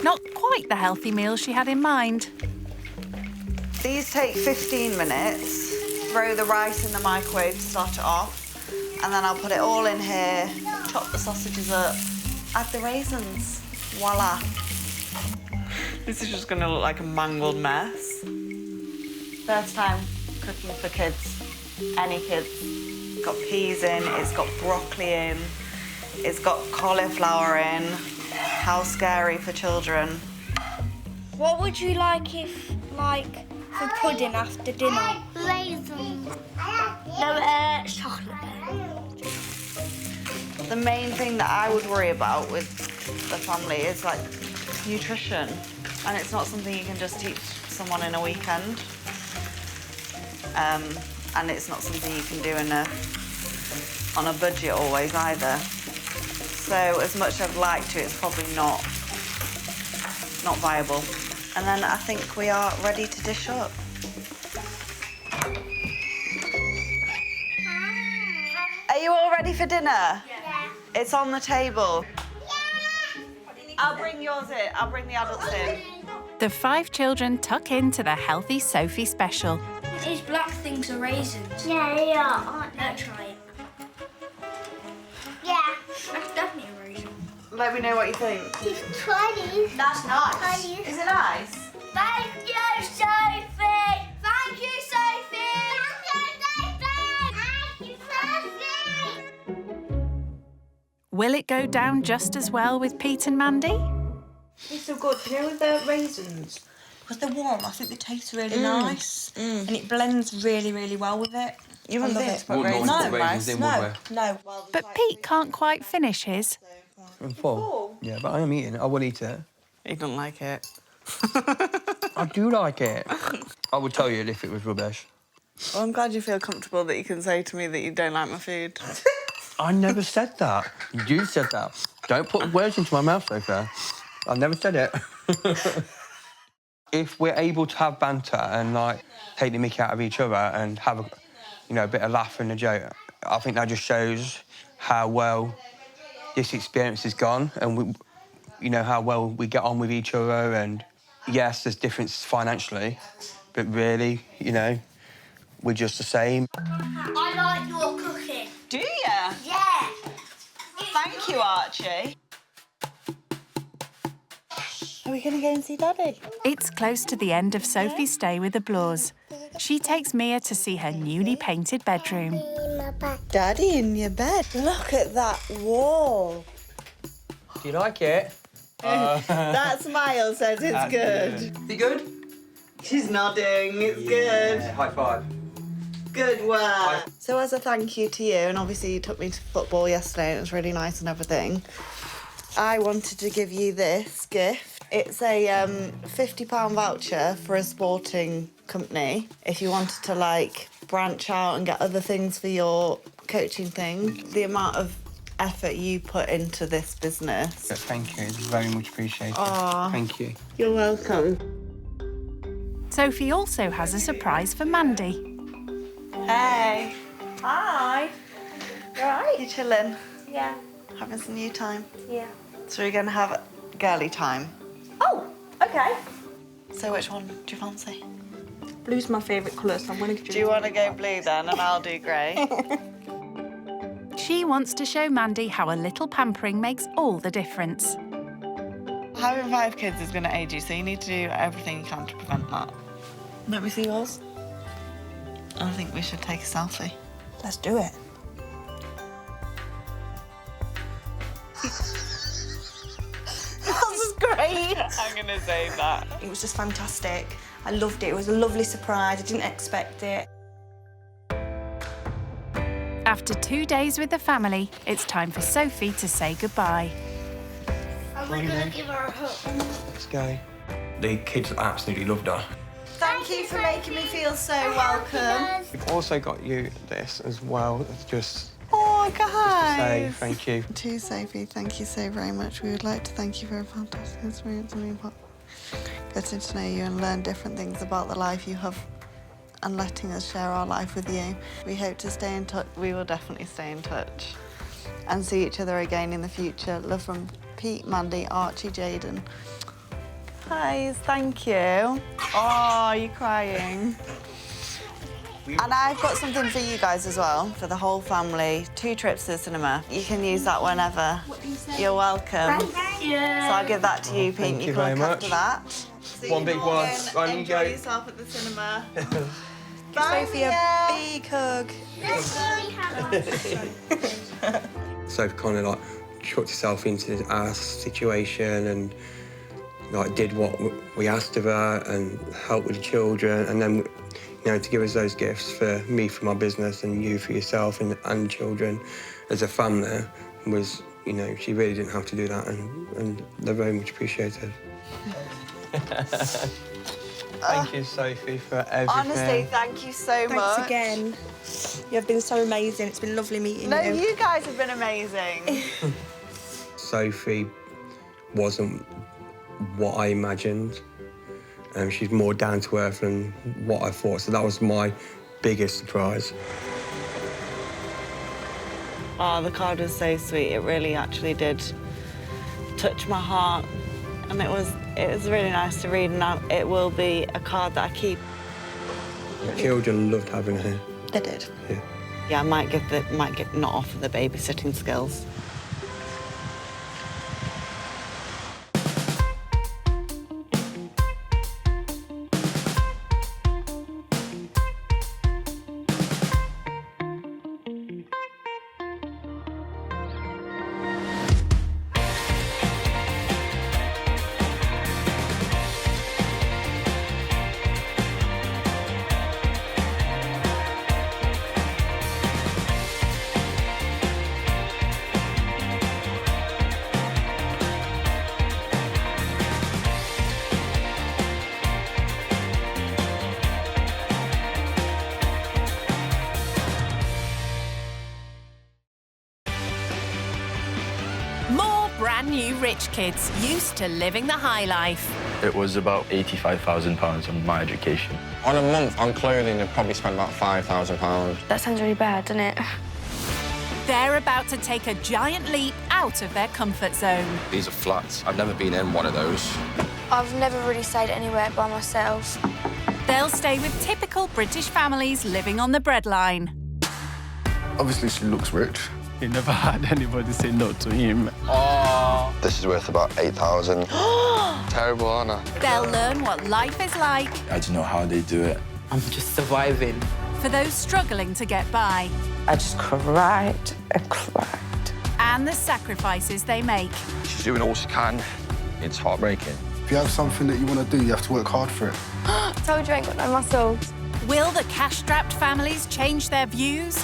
Not quite the healthy meal she had in mind. These take 15 minutes. Throw the rice in the microwave to start it off. And then I'll put it all in here, chop the sausages up, add the raisins. Voila. This is just going to look like a mangled mess. First time cooking for kids. Any kids. It's got peas in, it's got broccoli in, it's got cauliflower in. How scary for children. What would you like if, for pudding after dinner? Raisins. No, chocolate. The main thing that I would worry about with the family is nutrition, and it's not something you can just teach someone in a weekend, and it's not something you can do on a budget always either. So as much as I'd like to, it's probably not viable. And then I think we are ready to dish up. Are you all ready for dinner? Yeah. It's on the table. Yeah. I'll bring yours in. I'll bring the adults in. The 5 children tuck into the healthy Sophie special. These black things are raisins. Yeah, they are, aren't they? Let's try it. Yeah. That's definitely a raisin. Let me know what you think. Try these. That's nice. Is it nice? Thank you, Sophie. Thank you, Sophie. Thank you, Sophie. Will it go down just as well with Pete and Mandy? It's so good. You know, with the raisins, because they're warm, I think they taste really nice, and it blends really, really well with it. You wouldn't think to put raisins in, would we? No. But Pete can't quite finish his. I'm full. Yeah, but I am eating it. I will eat it. He doesn't like it. I do like it. I would tell you if it was rubbish. Well, I'm glad you feel comfortable that you can say to me that you don't like my food. I never said that. You said that. Don't put words into my mouth, Sophie. I never said it. If we're able to have banter and, like, take the mickey out of each other and have a, you know, a bit of laugh and a joke, I think that just shows how well this experience has gone and, we, you know, how well we get on with each other. And, yes, there's differences financially, but really, you know, we're just the same. I like your cooking. Do you? Yeah. Thank you, Archie. Are we going to go and see Daddy? It's close to the end of Sophie's stay with the Blores. She takes Mia to see her newly painted bedroom. Daddy in your bed. Look at that wall. Do you like it? That smile says it's good. Is it good? She's nodding. It's good. High five. Good work. So as a thank you to you, and obviously you took me to football yesterday and it was really nice and everything, I wanted to give you this gift. It's a £50 voucher for a sporting company. If you wanted to, like, branch out and get other things for your coaching thing, the amount of effort you put into this business. Thank you. It's very much appreciated. Aww. Thank you. You're welcome. Sophie also has a surprise for Mandy. Hey. Hi. You all right? You chilling? Yeah. Having some you time? Yeah. So we're going to have girly time. Oh, okay. So which one do you fancy? Blue's my favourite colour, so I'm going to do you want to go blue then, and I'll do grey? She wants to show Mandy how a little pampering makes all the difference. Having 5 kids is going to age you, so you need to do everything you can to prevent that. Let me see yours. I think we should take a selfie. Let's do it. That's great. I'm going to say that. It was just fantastic. I loved it. It was a lovely surprise. I didn't expect it. After 2 days with the family, it's time for Sophie to say goodbye. And we're going to give her a hug. Let's go. The kids absolutely loved her. Thank you for making me feel so welcome. We've also got you this as well. It's just Oh, guys. to say thank you. To Sophie, thank you so very much. We would like to thank you for a fantastic experience and getting to know you and learn different things about the life you have and letting us share our life with you. We hope to stay in touch. We will definitely stay in touch and see each other again in the future. Love from Pete, Mandy, Archie, Jaden. Guys, thank you. Oh, are you crying? And I've got something for you guys as well, for the whole family. 2 trips to the cinema. You can use that whenever. You're welcome. Thank you. So I'll give that to you, Pete. Thank you can very look much. after that. See One you big Morgan. one. Right, you Enjoy go. yourself at the cinema. Bye, Sophie, Mia. a big hug. Sophie kind of like chucked herself into our situation and like did what we asked of her and helped with the children, and then, you know, to give us those gifts for me for my business and you for yourself and children as a family was, you know, she really didn't have to do that, and they're very much appreciated. Thank you, Sophie, for everything. Honestly, thank you so much. Thanks again. You have been so amazing. It's been lovely meeting No, you. you guys have been amazing. Sophie wasn't what I imagined. She's more down to earth than what I thought, so that was my biggest surprise. Oh, the card was so sweet. It really actually did touch my heart, and it was really nice to read, and it will be a card that I keep. The children loved having her. They did. Yeah. Yeah, I might not offer the babysitting skills. Brand new rich kids used to living the high life. It was about £85,000 on my education. On a month on clothing, I'd probably spend about £5,000. That sounds really bad, doesn't it? They're about to take a giant leap out of their comfort zone. These are flats. I've never been in one of those. I've never really stayed anywhere by myself. They'll stay with typical British families living on the breadline. Obviously, she looks rich. He never had anybody say no to him. Oh. This is worth about 8,000. Terrible, aren't I? They'll learn what life is like. I don't know how they do it. I'm just surviving. For those struggling to get by. I just cried and cried. And the sacrifices they make. She's doing all she can. It's heartbreaking. If you have something that you want to do, you have to work hard for it. Told you I ain't got no muscles. Will the cash-strapped families change their views?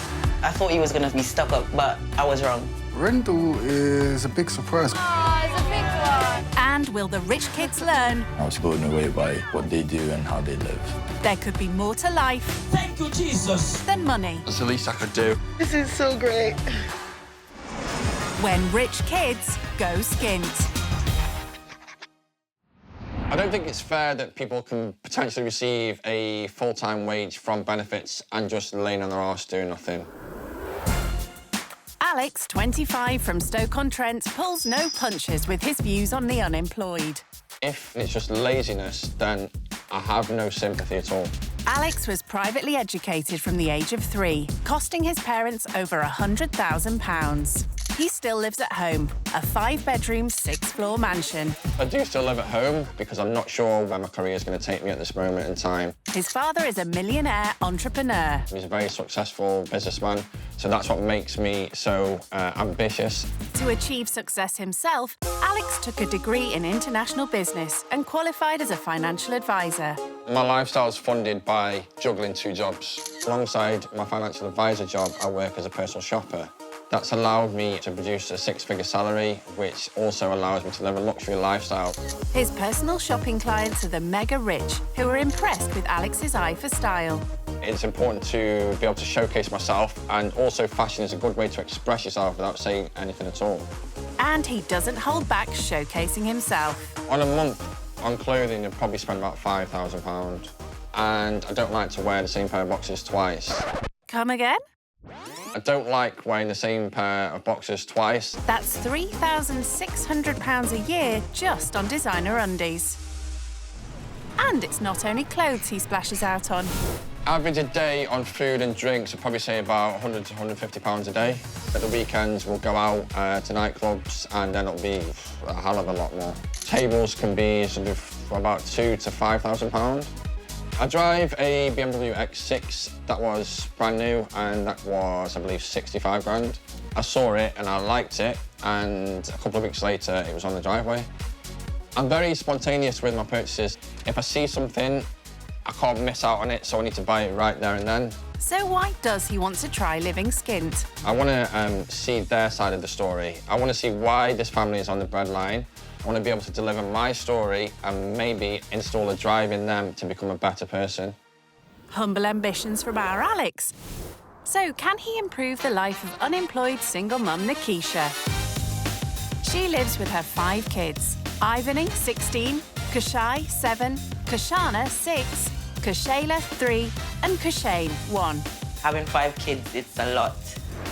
I thought he was going to be stuck up, but I was wrong. Rendle is a big surprise. Oh, it's a big one. And will the rich kids learn? I was blown away by what they do and how they live. There could be more to life. Thank you, Jesus. Than money. That's the least I could do. This is so great. When rich kids go skint. I don't think it's fair that people can potentially receive a full-time wage from benefits and just laying on their arse doing nothing. Alex, 25, from Stoke-on-Trent, pulls no punches with his views on the unemployed. If it's just laziness, then I have no sympathy at all. Alex was privately educated from the age of 3, costing his parents over £100,000. He still lives at home, a 5-bedroom, 6-floor mansion. I do still live at home because I'm not sure where my career is going to take me at this moment in time. His father is a millionaire entrepreneur. He's a very successful businessman, so that's what makes me so ambitious. To achieve success himself, Alex took a degree in international business and qualified as a financial advisor. My lifestyle is funded by juggling 2 jobs. Alongside my financial advisor job, I work as a personal shopper. That's allowed me to produce a 6-figure salary, which also allows me to live a luxury lifestyle. His personal shopping clients are the mega rich, who are impressed with Alex's eye for style. It's important to be able to showcase myself, and also fashion is a good way to express yourself without saying anything at all. And he doesn't hold back showcasing himself. On a month on clothing, I'd probably spend about £5,000. And I don't like to wear the same pair of boxers twice. Come again? I don't like wearing the same pair of boxers twice. That's £3,600 a year just on designer undies. And it's not only clothes he splashes out on. Average a day on food and drinks, I'd probably say about £100 to £150 a day. At the weekends, we'll go out to nightclubs, and then it'll be a hell of a lot more. Tables can be sort of about £2,000 to £5,000. I drive a BMW X6 that was brand new, and that was, I believe, 65 grand. I saw it and I liked it, and a couple of weeks later, it was on the driveway. I'm very spontaneous with my purchases. If I see something, I can't miss out on it, so I need to buy it right there and then. So why does he want to try living skint? I want to see their side of the story. I want to see why this family is on the breadline. I want to be able to deliver my story and maybe install a drive in them to become a better person. Humble ambitions from our Alex. So can he improve the life of unemployed single mum Nikisha? She lives with her 5 kids. Ivany, 16, Kashai, 7, Kashana, 6, Kashayla, 3, and Kashane, 1. Having 5 kids, it's a lot.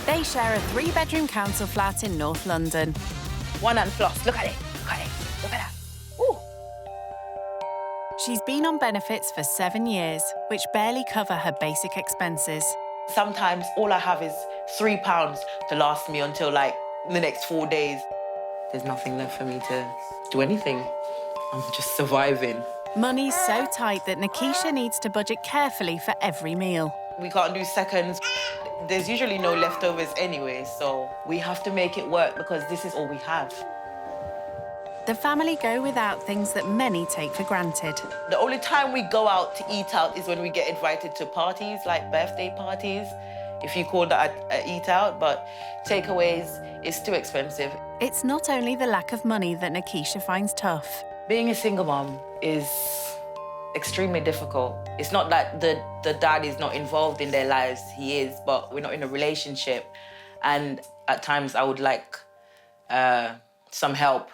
They share a 3-bedroom council flat in North London. One and floss. Look at it. Look at it. Look at that. Ooh. She's been on benefits for 7 years, which barely cover her basic expenses. Sometimes all I have is £3 to last me until, like, the next 4 days. There's nothing left for me to do anything. I'm just surviving. Money's so tight that Nikisha needs to budget carefully for every meal. We can't do seconds. There's usually no leftovers anyway, so we have to make it work because this is all we have. The family go without things that many take for granted. The only time we go out to eat out is when we get invited to parties, like birthday parties, if you call that a eat out, but takeaways is too expensive. It's not only the lack of money that Nikisha finds tough. Being a single mom is extremely difficult. It's not that the dad is not involved in their lives, he is, but we're not in a relationship. And at times I would like some help.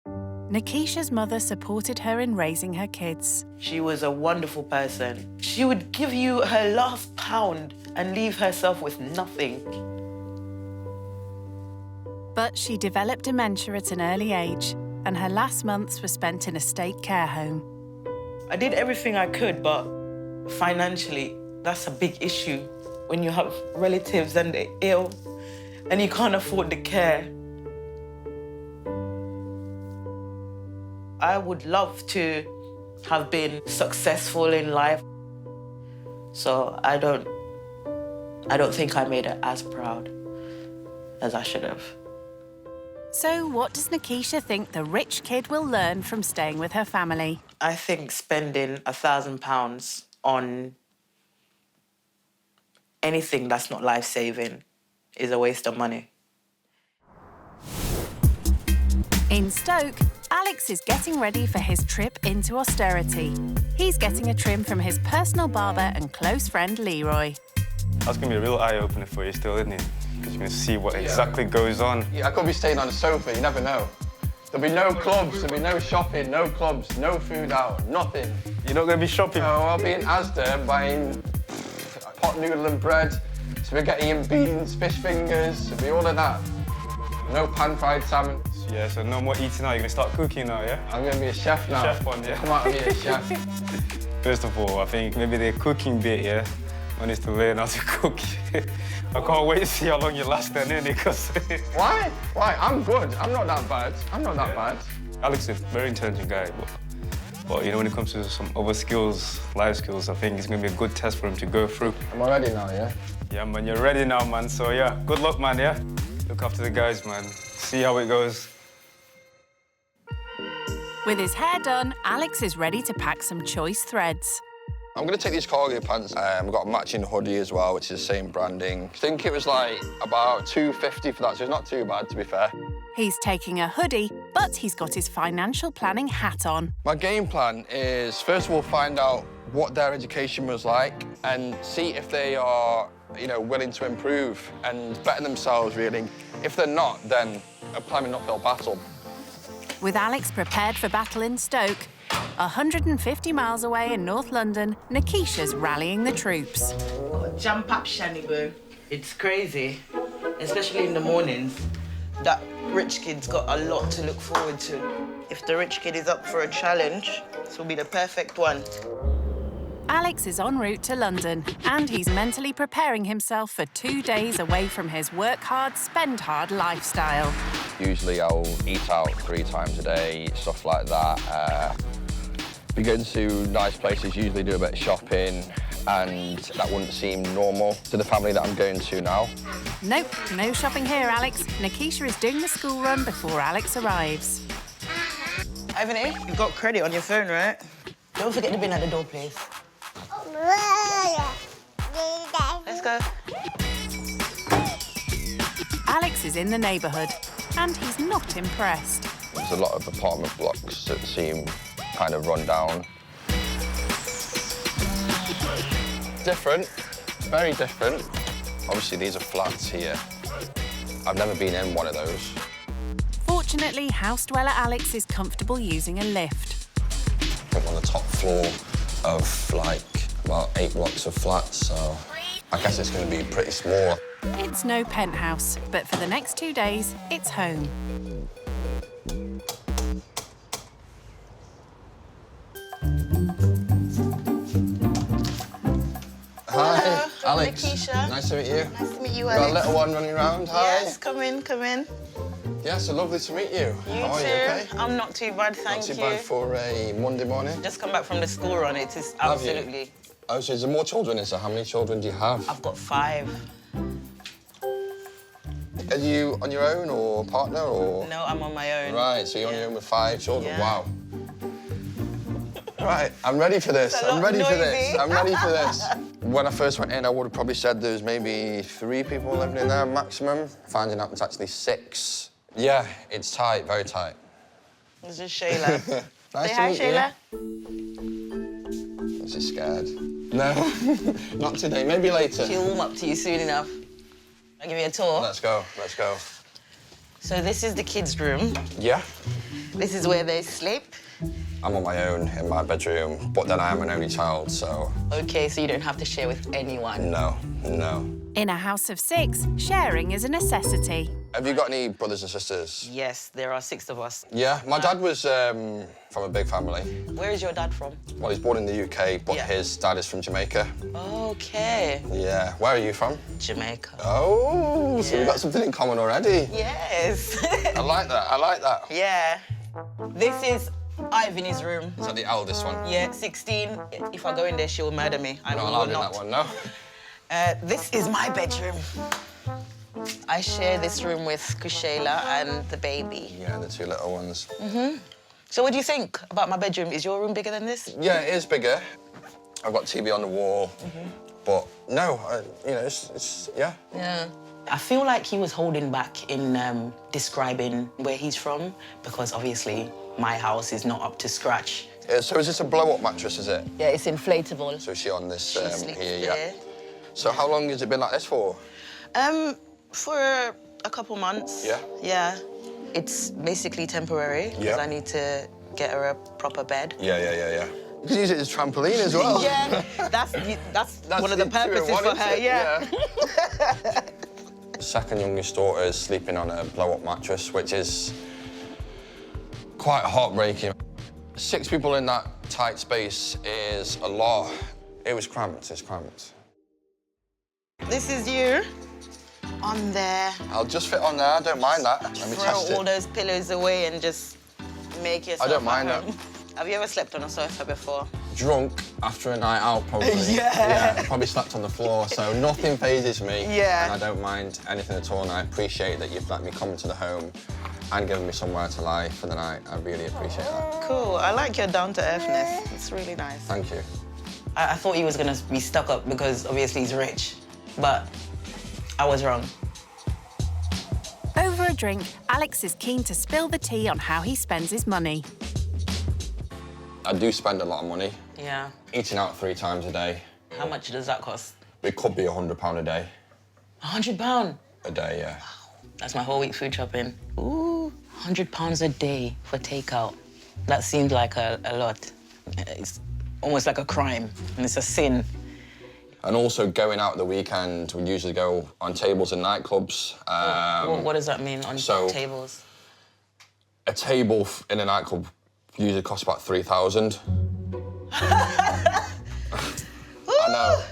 Nikisha's mother supported her in raising her kids. She was a wonderful person. She would give you her last pound and leave herself with nothing. But she developed dementia at an early age, and her last months were spent in a state care home. I did everything I could, but financially, that's a big issue when you have relatives and they're ill and you can't afford the care. I would love to have been successful in life, so I don't think I made her as proud as I should have. So what does Nikisha think the rich kid will learn from staying with her family? I think spending £1,000 on anything that's not life-saving is a waste of money. In Stoke, Alex is getting ready for his trip into austerity. He's getting a trim from his personal barber and close friend Leroy. That's going to be a real eye-opener for you still, isn't it? Because you're going to see what exactly goes on. Yeah, I could be staying on a sofa, you never know. There'll be no clubs, there'll be no shopping, no clubs, no food out, nothing. You're not going to be shopping? No, I'll be in Asda buying pot noodle and bread, spaghetti and beans, fish fingers, it'll be all of that. No pan-fried salmon. Yeah, so no more eating out, you're going to start cooking now, yeah? I'm going to be a chef now. Chef one, yeah. Come out and be a chef. First of all, I think maybe the cooking bit, yeah? One is to learn how to cook. I can't wait to see how long you last then, innit? Because Why? Why? I'm good. I'm not that bad. I'm not that bad. Alex is a very intelligent guy, but you know, when it comes to some other skills, life skills, I think it's going to be a good test for him to go through. Am I ready now, yeah? Yeah, man, you're ready now, man. So, yeah, good luck, man, yeah? Look after the guys, man. See how it goes. With his hair done, Alex is ready to pack some choice threads. I'm going to take these cargo pants. We've got a matching hoodie as well, which is the same branding. I think it was like about $250 for that, so it's not too bad, to be fair. He's taking a hoodie, but he's got his financial planning hat on. My game plan is, first of all, find out what their education was like and see if they are, you know, willing to improve and better themselves, really. If they're not, then a climbing uphill battle. With Alex prepared for battle in Stoke, 150 miles away in North London, Nikisha's rallying the troops. Jump up, Shani Boo. It's crazy, especially in the mornings. That rich kid's got a lot to look forward to. If the rich kid is up for a challenge, this will be the perfect one. Alex is en route to London, and he's mentally preparing himself for 2 days away from his work hard, spend hard lifestyle. Usually I'll eat out 3 times a day, stuff like that. We go to nice places, usually do a bit of shopping, and that wouldn't seem normal to the family that I'm going to now. Nope, no shopping here, Alex. Nikisha is doing the school run before Alex arrives. Ivan, you've got credit on your phone, right? Don't forget the bin at the door, please. Let's go. Alex is in the neighbourhood, and he's not impressed. There's a lot of apartment blocks that seem kind of run down. Different, very different. Obviously, these are flats here. I've never been in one of those. Fortunately, house dweller Alex is comfortable using a lift. think we're on the top floor of like about 8 blocks of flats, so I guess it's going to be pretty small. It's no penthouse, but for the next 2 days, it's home. Hi, Alex. Keisha. Nice to meet you. Nice to meet you, Got Alex. a little one running around. Hi. Yes, come in, come in. Yeah, so lovely to meet you. You How are too. you, okay? I'm not too bad, thank you. Not too bad for a Monday morning. Just come back from the school run. It is Have you? absolutely. Oh, so is there more children? Is there? How many children do you have? I've got 5. Are you on your own or partner or? No, I'm on my own. Right, so you're on your own with 5 children. Yeah. Wow. Right, I'm ready for this. I'm ready for this. I'm ready for this. When I first went in, I would have probably said there's maybe 3 people living in there maximum. Finding out it's actually 6. Yeah, it's tight, very tight. This is Shayla. Nice Say to hi, meet Shayla. you. Is she scared? No, not today. Maybe later. She'll warm up to you soon enough. I'll give you a tour. Let's go, let's go. So this is the kids' room. Yeah? This is where they sleep. I'm on my own in my bedroom, but then I am an only child, so... Okay, so you don't have to share with anyone. No, no. In a house of 6, sharing is a necessity. Have you got any brothers and sisters? Yes, there are 6 of us. Yeah, my dad was from a big family. Where is your dad from? Well, he's born in the UK, but his dad is from Jamaica. Okay. Yeah. Where are you from? Jamaica. Oh, so we've got something in common already. Yes. I like that, I like that. Yeah. This is Ivan's room. Is that the eldest one? Yeah, 16. If I go in there, she'll murder me. I'm not allowed in that one, no? This is my bedroom. I share this room with Kushayla and the baby. Yeah, the 2 little ones. So what do you think about my bedroom? Is your room bigger than this? Yeah, it is bigger. I've got TV on the wall, but no, you know, it's yeah. Yeah. I feel like he was holding back in describing where he's from because obviously my house is not up to scratch. So is this a blow-up mattress, is it? Yeah, it's inflatable. So is she on this She sleeps here, there. yeah? So how long has it been like this for? For a couple months. Yeah? Yeah. It's basically temporary because Yeah. I need to get her a proper bed. Yeah. You can use it as a trampoline as well. Yeah, that's one of the it, 2 in purposes 1, for isn't her, it? yeah. Second youngest daughter is sleeping on a blow-up mattress, which is quite heartbreaking. 6 people in that tight space is a lot. It was cramped, it's cramped. This is you on there. I'll just fit on there, I don't mind that. Let me test Throw all it. those pillows away and just make yourself I don't mind at that. home. Have you ever slept on a sofa before? Drunk after a night out, probably. Yeah. Probably slept on the floor, so nothing phases me. Yeah. And I don't mind anything at all, and I appreciate that you've let me come into the home and given me somewhere to lie for the night. I really appreciate that. Cool. I like your down-to-earthness. It's really nice. Thank you. I thought he was going to be stuck up because obviously he's rich, but I was wrong. Over a drink, Alex is keen to spill the tea on how he spends his money. I do spend a lot of money. Yeah. Eating out 3 times a day. How much does that cost? It could be £100 a day. £100? A day, yeah. That's my whole week food shopping. Ooh, £100 a day for takeout. That seems like a lot. It's almost like a crime, and it's a sin. And also going out at the weekend, we usually go on tables in nightclubs. What does that mean on tables? A table in a nightclub usually costs about 3,000. I know.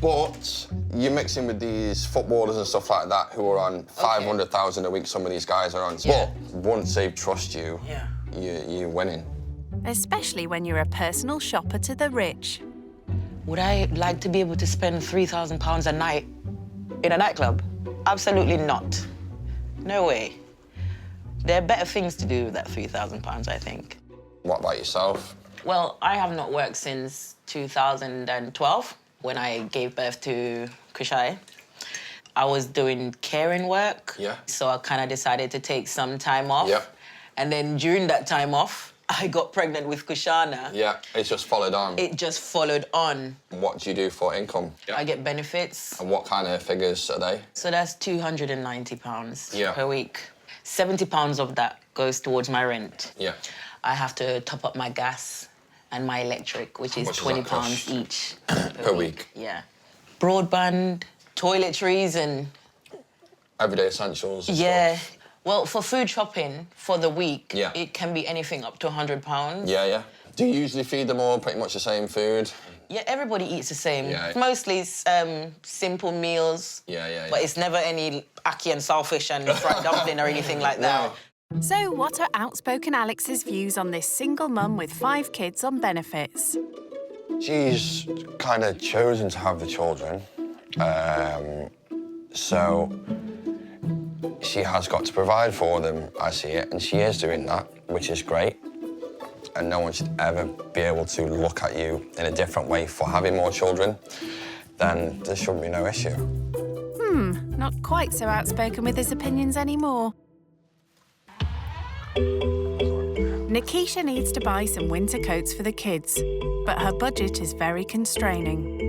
But you mix in with these footballers and stuff like that who are on 500,000 a week, some of these guys are on. Yeah. But once they trust you, you're winning. Especially when you're a personal shopper to the rich. Would I like to be able to spend £3,000 a night in a nightclub? Absolutely not. No way. There are better things to do with that £3,000, I think. What about yourself? Well, I have not worked since 2012 when I gave birth to Kushai. I was doing caring work, so I kind of decided to take some time off. And then during that time off, I got pregnant with Kushana. Yeah, it's just followed on. It just followed on. What do you do for income? I get benefits. And what kind of figures are they? So that's £290 per week. £70 of that goes towards my rent. Yeah. I have to top up my gas and my electric, which is How much does that cost? £20 each Per week? Yeah. Broadband, toiletries, and Everyday essentials and yeah. stuff. Well, for food shopping for the week, Yeah. it can be anything up to £100. Yeah, yeah. Do you usually feed them all pretty much the same food? Yeah, everybody eats the same. Yeah. Mostly it's, simple meals. Yeah. But it's never any ackee and saltfish and fried dumpling or anything like that. So what are outspoken Alex's views on this single mum with 5 kids on benefits? She's kind of chosen to have the children. So she has got to provide for them, I see it, and she is doing that, which is great. And no one should ever be able to look at you in a different way for having more children. Then there shouldn't be no issue. Not quite so outspoken with his opinions anymore. Nikisha needs to buy some winter coats for the kids, but her budget is very constraining.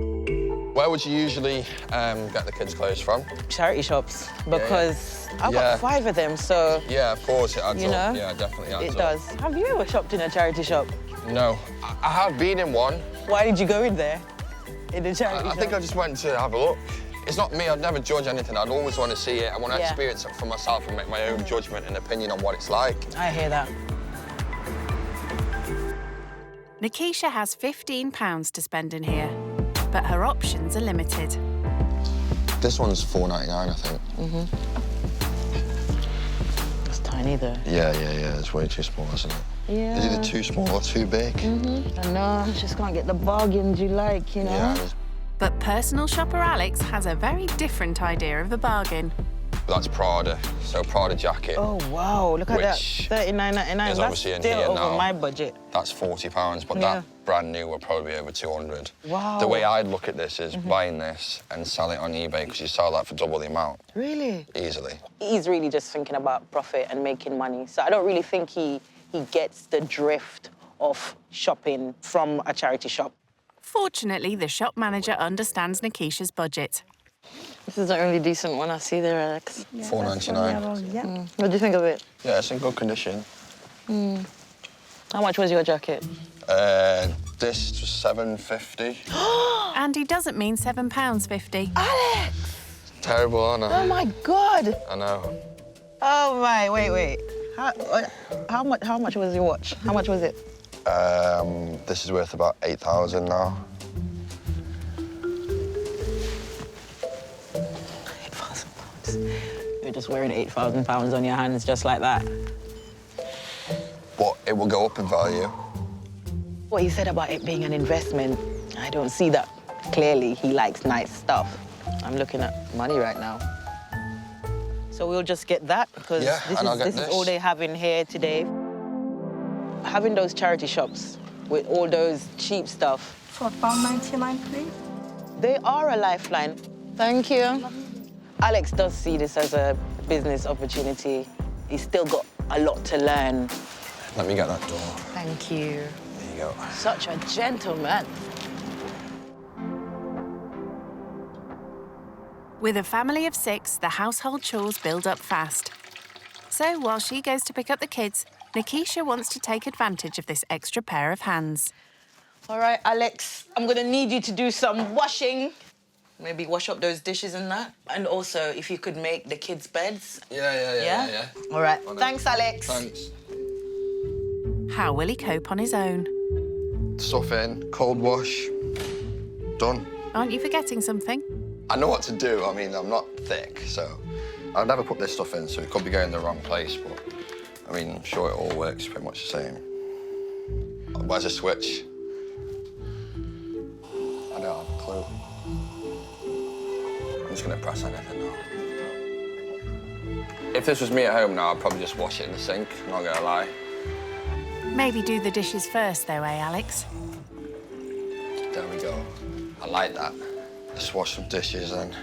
Where would you usually get the kids' clothes from? Charity shops, because I've got 5 of them, so... Yeah, of course, it adds You up. know, Yeah, definitely adds it up. does. Have you ever shopped in a charity shop? No. I have been in one. Why did you go in there? In a charity I shop? think I just went to have a look. It's not me, I'd never judge anything. I'd always want to see it. I want to Yeah. experience it for myself and make my own judgment and opinion on what it's like. I hear that. Nikisha has £15 to spend in here, but her options are limited. This one's $4.99, I think. It's tiny though. Yeah. It's way too small, isn't it? Yeah. It's either too small or too big. I know, just can't get the bargains you like, you know? Yeah. But personal shopper Alex has a very different idea of the bargain. That's Prada, so Prada jacket. Oh, wow, look at that. Which $39.99. is That's obviously in still here over now. my budget. That's £40, but Yeah. that brand new will probably be over 200. Wow. The way I'd look at this is buying this and sell it on eBay, because you sell that for double the amount. Really? Easily. He's really just thinking about profit and making money. So I don't really think he gets the drift of shopping from a charity shop. Fortunately, the shop manager understands Nikisha's budget. This is the only decent one I see there, Alex. $4.99. What do you think of it? Yeah, it's in good condition. How much was your jacket? This was $7.50. And he doesn't mean £7.50. Alex! Terrible, aren't I? Oh, my God! I know. Oh, my, wait. How much was your watch? How much was it? This is worth about 8,000 now. You're just wearing £8,000 on your hands just like that. But it will go up in value. What he said about it being an investment, I don't see that clearly. He likes nice stuff. I'm looking at money right now. So we'll just get that, because Yeah, and I'll get this is this. all they have in here today. Having those charity shops with all those cheap stuff. For £1.99, please. They are a lifeline. Thank you. Alex does see this as a business opportunity. He's still got a lot to learn. Let me get that door. Thank you. There you go. Such a gentleman. With a family of 6, the household chores build up fast. So while she goes to pick up the kids, Nikisha wants to take advantage of this extra pair of hands. All right, Alex, I'm gonna need you to do some washing. Maybe wash up those dishes and that. And also, if you could make the kids' beds. Yeah. All right. Thanks, Alex. Thanks. How will he cope on his own? Stuff in, cold wash, done. Aren't you forgetting something? I know what to do. I mean, I'm not thick, so I'll never put this stuff in, so it could be going in the wrong place, but I mean, I'm sure it all works pretty much the same. Where's the switch? I don't have a clue. I'm just gonna press anything now. If this was me at home now, I'd probably just wash it in the sink, I'm not gonna lie. Maybe do the dishes first, though, Alex? There we go. I like that. Just wash some dishes then.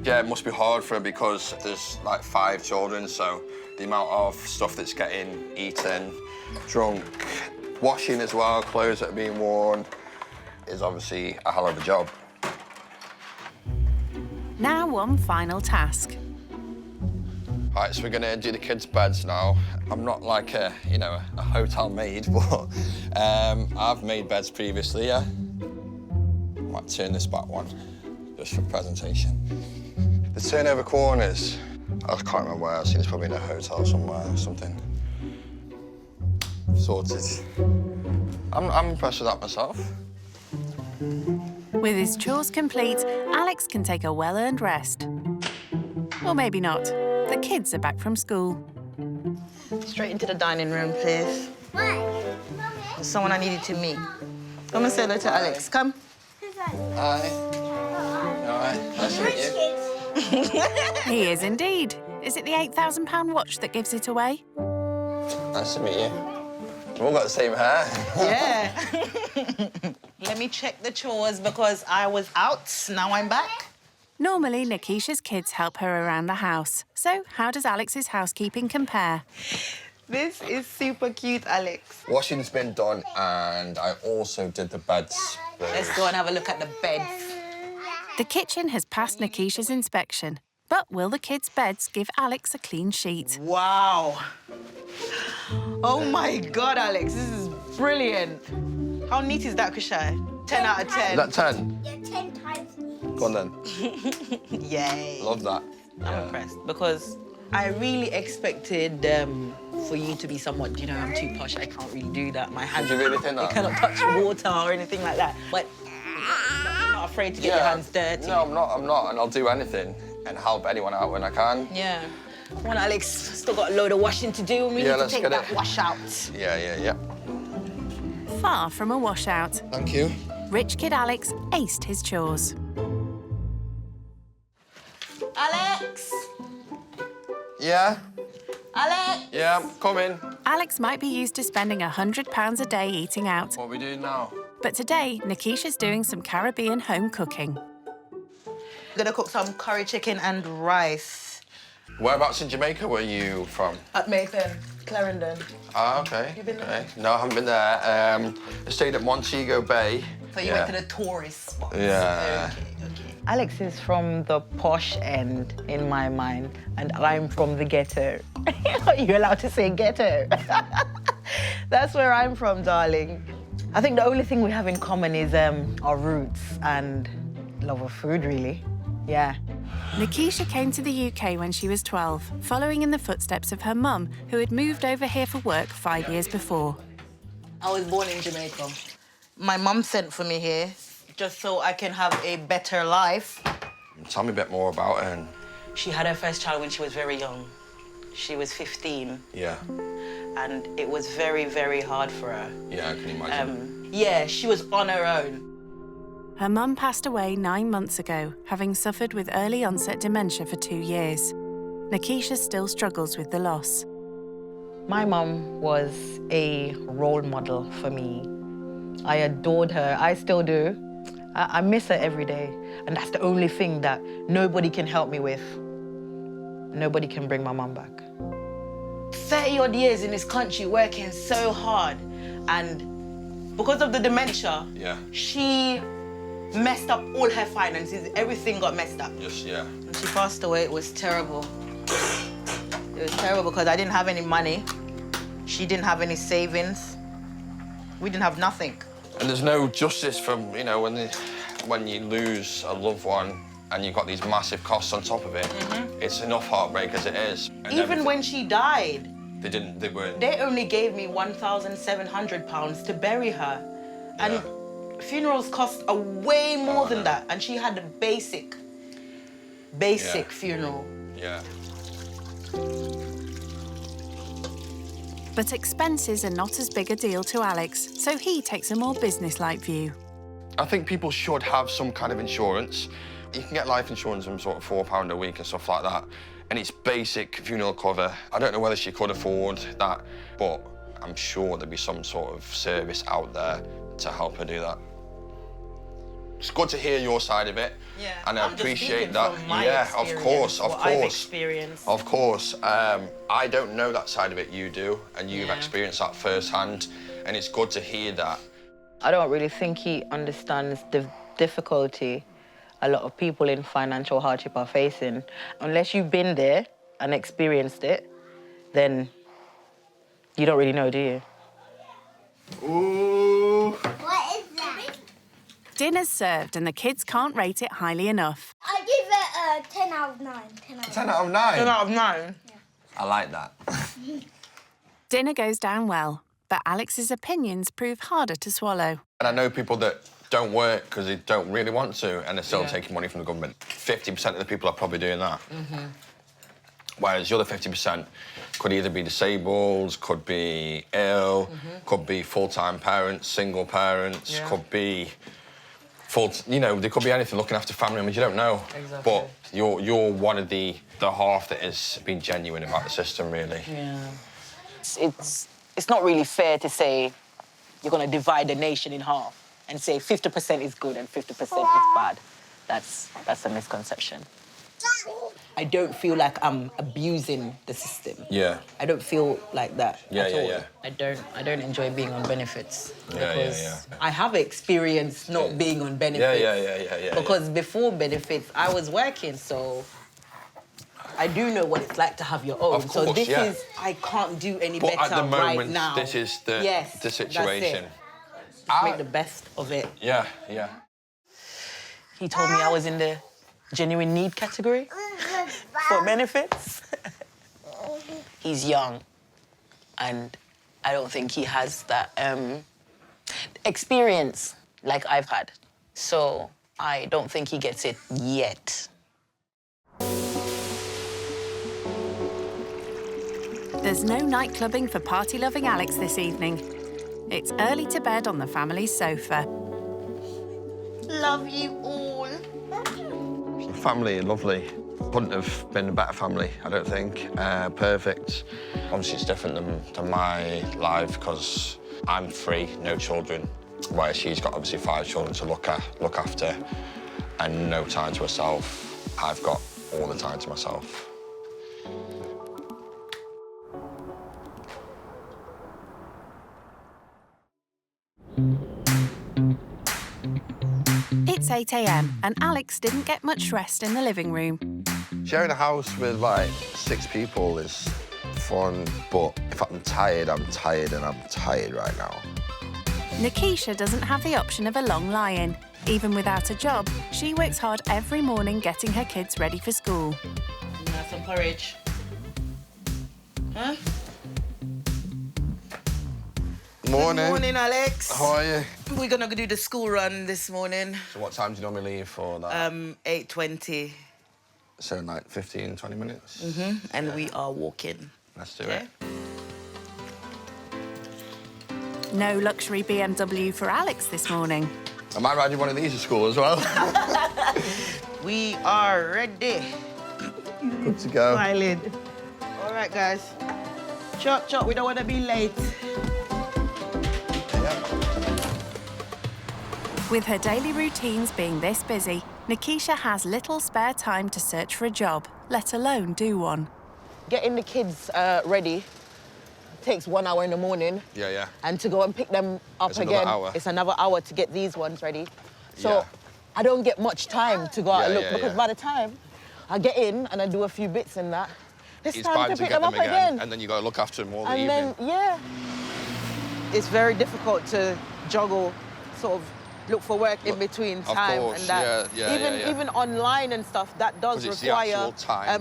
Yeah, it must be hard for her because there's like 5 children, so the amount of stuff that's getting eaten, drunk, washing as well, clothes that are being worn, is obviously a hell of a job. Now one final task. Hi, Right, so we're gonna do the kids' beds now. I'm not like a hotel maid, but I've made beds previously, yeah? Might turn this back one, just for presentation. The turnover corners, I can't remember where I've seen this, probably in a hotel somewhere or something. Sorted. I'm impressed with that myself. With his chores complete, Alex can take a well-earned rest. Or maybe not. The kids are back from school. Straight into the dining room, please. Why? There's someone I needed to meet. Come and say hello to Alex. Come. Hi. All right, nice to meet you. He is indeed. Is it the £8,000 watch that gives it away? Nice to meet you. We've all got the same hair. Yeah. Let me check the chores because I was out. Now I'm back. Normally, Nikisha's kids help her around the house. So how does Alex's housekeeping compare? This is super cute, Alex. Washing's been done, and I also did the beds. Let's go and have a look at the beds. The kitchen has passed Nikisha's inspection. But will the kids' beds give Alex a clean sheet? Wow. Oh, my God, Alex. This is brilliant. How neat is that, Kushai? 10 out of 10. Is that 10? Yeah, 10 times neat. Go on, then. Yay. Love that. I'm impressed because I really expected for you to be somewhat, I'm too posh. I can't really do that. My hands, Did you really think that? I cannot touch water or anything like that. But you're not afraid to get your hands dirty. No, I'm not, and I'll do anything and help anyone out when I can. Yeah. Come on, Alex. Still got a load of washing to do, and we need to take that wash out. Yeah. Far from a washout. Thank you. Rich kid Alex aced his chores. Alex! Yeah? Alex! Yeah, I'm coming. Alex might be used to spending £100 a day eating out. What are we doing now? But today, Nikisha's doing some Caribbean home cooking. I'm gonna cook some curry chicken and rice. Whereabouts in Jamaica were you from? At Mayfair, Clarendon. Ah, okay. You been there? Okay. No, I haven't been there. I stayed at Montego Bay. So you went to the tourist spots. Yeah. Okay. Alex is from the posh end, in my mind, and I'm from the ghetto. Are you allowed to say ghetto? That's where I'm from, darling. I think the only thing we have in common is our roots and love of food, really. Yeah. Nikisha came to the UK when she was 12, following in the footsteps of her mum, who had moved over here for work 5 years before. I was born in Jamaica. My mum sent for me here just so I can have a better life. Tell me a bit more about her. She had her first child when she was very young. She was 15. Yeah. And it was very, very hard for her. Yeah, I can imagine. Yeah, she was on her own. Her mum passed away 9 months ago, having suffered with early onset dementia for 2 years. Nikisha still struggles with the loss. My mum was a role model for me. I adored her, I still do. I miss her every day. And that's the only thing that nobody can help me with. Nobody can bring my mum back. 30-odd years in this country working so hard. And because of the dementia, she messed up all her finances. Everything got messed up. Yes, yeah. When she passed away, it was terrible. It was terrible because I didn't have any money. She didn't have any savings. We didn't have nothing. And there's no justice from, when you lose a loved one and you've got these massive costs on top of it. It's enough heartbreak as it is. And even when she died, they weren't. They only gave me £1,700 to bury her. And funerals cost way more than that. And she had a basic funeral. Yeah. But expenses are not as big a deal to Alex, so he takes a more business-like view. I think people should have some kind of insurance. You can get life insurance from sort of £4 a week and stuff like that, and it's basic funeral cover. I don't know whether she could afford that, but I'm sure there'd be some sort of service out there to help her do that. It's good to hear your side of it, and I appreciate that. Of course. I've experienced. Of course. I don't know that side of it. You do, and you've experienced that firsthand, and it's good to hear that. I don't really think he understands the difficulty a lot of people in financial hardship are facing. Unless you've been there and experienced it, then you don't really know, do you? Ooh. What is that? Dinner's served and the kids can't rate it highly enough. I give it a 10 out of 9. 10 out of 9? 10 out of 9? Yeah. I like that. Dinner goes down well, but Alex's opinions prove harder to swallow. And I know people that don't work because they don't really want to and they're still taking money from the government. 50% of the people are probably doing that. Whereas the other 50% could either be disabled, could be ill, could be full-time parents, single parents, could be there could be anything, looking after family members, you don't know. Exactly. But you're one of the half that has been genuine about the system, really. Yeah. It's not really fair to say you're going to divide the nation in half and say 50% is good and 50% is bad. That's a misconception. I don't feel like I'm abusing the system. Yeah. I don't feel like that at all. Yeah. I don't enjoy being on benefits Yeah. I have experience not being on benefits. Yeah. Because before benefits, I was working, so I do know what it's like to have your own. Of course, so this is, I can't do any better at the moment, right now. this is the situation. Just make the best of it. Yeah. He told me I was in the genuine need category for benefits. He's young, and I don't think he has that experience like I've had. So I don't think he gets it yet. There's no nightclubbing for party-loving Alex this evening. It's early to bed on the family's sofa. Love you all. Family are lovely. Couldn't have been a better family, I don't think. Perfect. Obviously, it's different than my life because I'm free, no children, whereas she's got obviously 5 children to look after and no time to herself. I've got all the time to myself. It's 8 a.m. and Alex didn't get much rest in the living room. Sharing a house with, like, 6 people is fun, but if I'm tired and I'm tired right now. Nikisha doesn't have the option of a long lie-in. Even without a job, she works hard every morning getting her kids ready for school. Have some porridge. Huh? Morning. Good morning, Alex. How are you? We're gonna go do the school run this morning. So what time do you normally leave for that? 8:20. So like 15, 20 minutes? And we are walking. Let's do it. No luxury BMW for Alex this morning. I might ride you one of these at school as well. We are ready. Good to go. Smiling. All right, guys. Chop, we don't want to be late. With her daily routines being this busy, Nikisha has little spare time to search for a job, let alone do one. Getting the kids ready takes 1 hour in the morning. Yeah. And to go and pick them up It's again, another hour. it's another hour to get these ones ready. So I don't get much time to go out and look because by the time I get in and I do a few bits and that, it's time to pick them up again. And then you got to look after them all the and evening. then, it's very difficult to juggle, sort of look for work in between time course, and that. Even online and stuff, that does require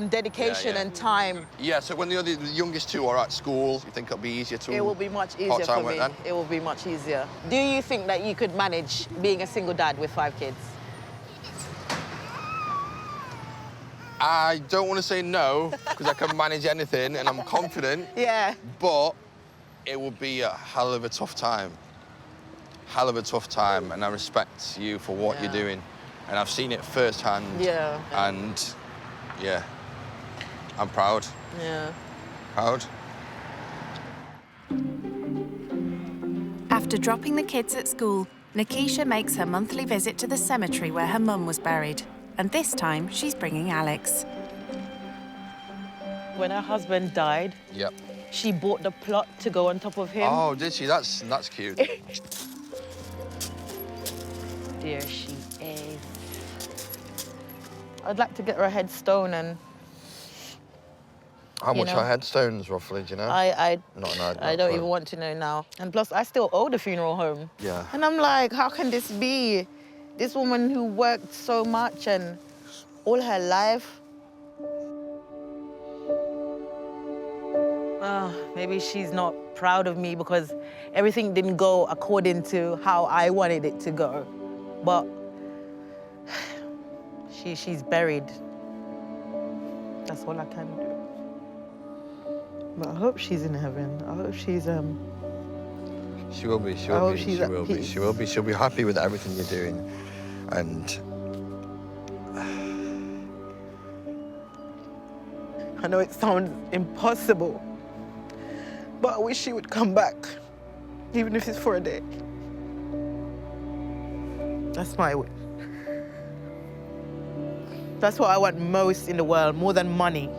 dedication and time. Yeah, so when the youngest 2 are at school, you think it'll be easier to... It will be much easier for me. Then? It will be much easier. Do you think that you could manage being a single dad with 5 kids? I don't want to say no, because I can manage anything and I'm confident. Yeah. But it will be a hell of a tough time. Hell of a tough time, and I respect you for what you're doing. And I've seen it firsthand. Yeah. And, I'm proud. Yeah. Proud. After dropping the kids at school, Nikisha makes her monthly visit to the cemetery where her mum was buried. And this time, she's bringing Alex. When her husband died, she bought the plot to go on top of him. Oh, did she? That's cute. There she is. I'd like to get her a headstone and How much are headstones, roughly, do you know? I Not don't even want to know now. And plus, I still owe the funeral home. Yeah. And I'm like, how can this be? This woman who worked so much and all her life. Maybe she's not proud of me because everything didn't go according to how I wanted it to go. But she's buried. That's all I can do. But I hope she's in heaven. I hope she's She will be. She will be. She will be. She will be. She'll be happy with everything you're doing, and I know it sounds impossible, but I wish she would come back, even if it's for a day. That's my wish. That's what I want most in the world, more than money.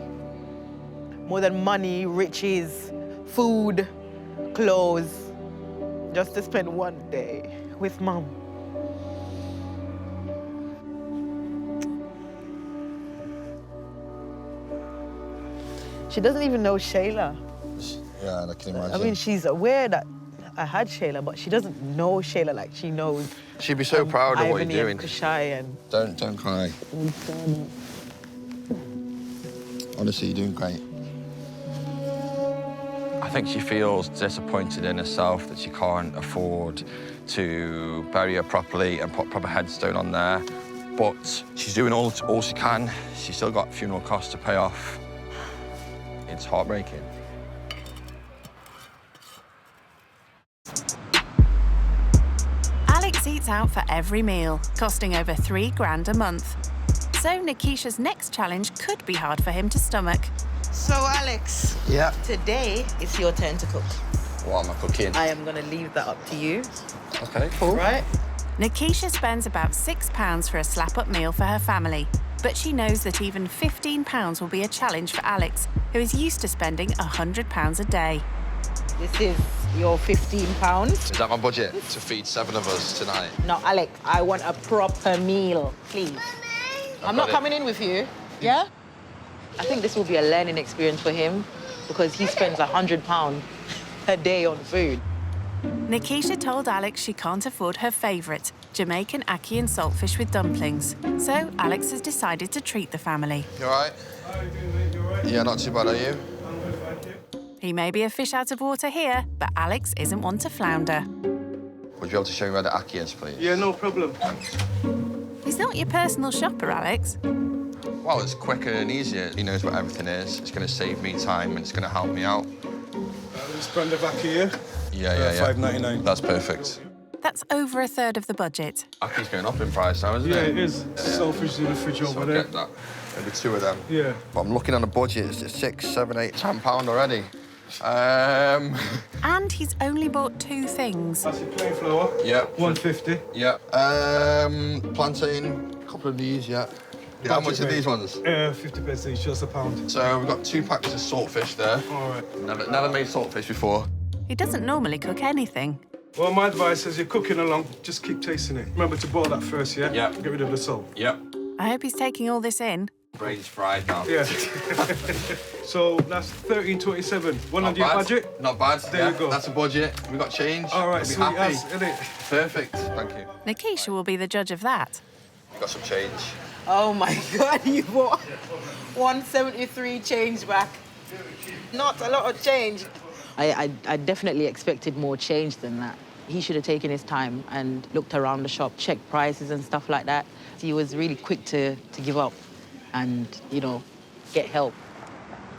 More than money, riches, food, clothes. Just to spend one day with Mum. She doesn't even know Shayla. yeah, I can imagine. I mean, she's aware that I had Shayla, but she doesn't know Shayla like she knows. She'd be so proud of what Ivany you're doing. And Kushai and Don't cry. Honestly, you're doing great. I think she feels disappointed in herself that she can't afford to bury her properly and put a proper headstone on there. But she's doing all she can. She's still got funeral costs to pay off. It's heartbreaking. Alex eats out for every meal, costing over $3 grand a month. So Nikisha's next challenge could be hard for him to stomach. So, Alex. Yeah. Today, it's your turn to cook. What am I cooking? I am going to leave that up to you. Okay, cool. Right? Nikisha spends about £6 for a slap-up meal for her family, but she knows that even £15 will be a challenge for Alex, who is used to spending £100 a day. This is your £15. Is that my budget to feed 7 of us tonight? No, Alex, I want a proper meal, please. I'm not coming in with you. Yeah? I think this will be a learning experience for him because he spends £100 a day on food. Nikisha told Alex she can't afford her favourite, Jamaican ackee and saltfish with dumplings. So Alex has decided to treat the family. You all right? Yeah, not too bad, are you? He may be a fish out of water here, but Alex isn't one to flounder. Would you be able to show me where the ackee is, please? Yeah, no problem. He's not your personal shopper, Alex. Well, it's quicker and easier. He knows what everything is. It's going to save me time and it's going to help me out. This brand of ackee here? Yeah. $5.99. That's perfect. That's over a third of the budget. Ackee's going up in price now, isn't it? Yeah, it is. Selfish in the fridge over there. Get that. Maybe 2 of them. Yeah. But I'm looking on a budget. It's $6, $7, $8, £10 already. And he's only bought 2 things. That's it, plain flour. Yeah. $1.50. Yeah. Plantain, a couple of these, yeah. How much are these ones? 50p each, just £1. So we've got 2 packs of saltfish there. All right. Never made saltfish before. He doesn't normally cook anything. Well, my advice is you're cooking along, just keep tasting it. Remember to boil that first, yeah? Yeah. Get rid of the salt. Yep. I hope he's taking all this in. Brain's fried now. Yeah. So that's $13.27. One under your budget? Not bad. There you go. That's a budget. We got change. All right, We'll be sweet happy. as, innit? Perfect. Thank you. Nikisha will be the judge of that. We got some change. Oh my God, you bought 173 change back. Not a lot of change. I definitely expected more change than that. He should have taken his time and looked around the shop, checked prices and stuff like that. He was really quick to give up and, get help.